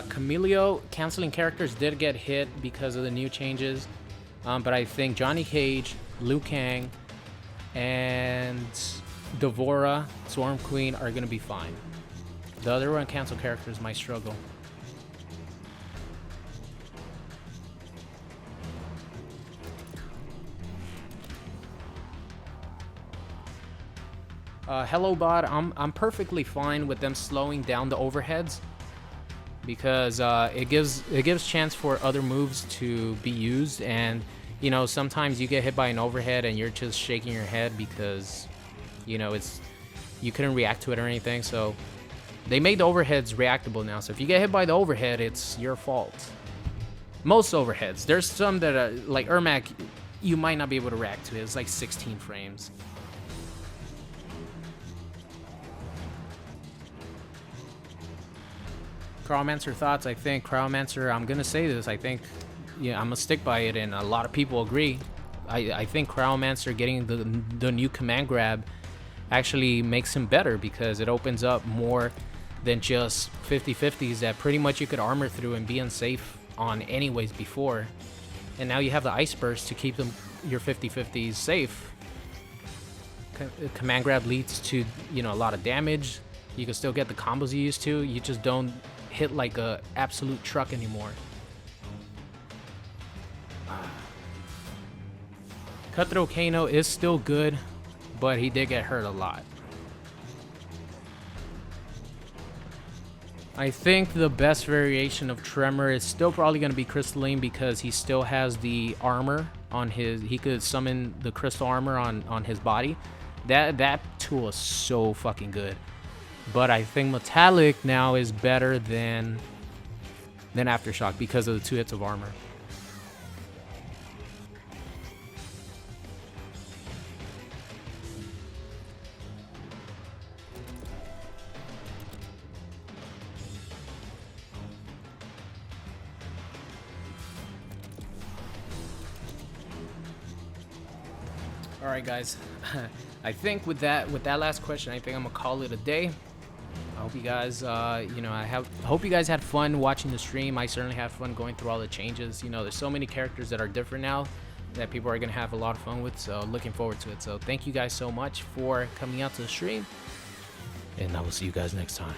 Camilio canceling characters did get hit because of the new changes, but I think Johnny Cage, Liu Kang, and Devora, Storm Queen are gonna be fine. The other uncanceled characters might struggle. Hello bot, I'm perfectly fine with them slowing down the overheads, because it gives chance for other moves to be used. And you know, sometimes you get hit by an overhead and you're just shaking your head because you know you couldn't react to it or anything. So they made the overheads reactable now, so if you get hit by the overhead, it's your fault. Most overheads. There's some that are like Ermac, you might not be able to react to it. It's like 16 frames. Cryomancer thoughts. I think Cryomancer, I'm gonna say this, I think, yeah, I'm gonna stick by it, and a lot of people agree. I think Cryomancer getting the new command grab actually makes him better, because it opens up more than just 50-50s that pretty much you could armor through and be unsafe on anyways before. And now you have the Ice Burst to keep your 50-50s safe. Command grab leads to, you know, a lot of damage. You can still get the combos you used to. You just don't hit like a absolute truck anymore. Cutthroat Kano is still good, but he did get hurt a lot. I think the best variation of Tremor is still probably going to be Crystalline, because he still has the armor on his, he could summon the crystal armor on his body. That tool is so fucking good. But I think Metallic now is better than Aftershock because of the 2 hits of armor. All right, guys. I think with that last question, I think I'm gonna call it a day. I hope you guys, you know, I hope you guys had fun watching the stream. I certainly had fun going through all the changes. You know, there's so many characters that are different now that people are gonna have a lot of fun with. So looking forward to it. So thank you guys so much for coming out to the stream, and I will see you guys next time.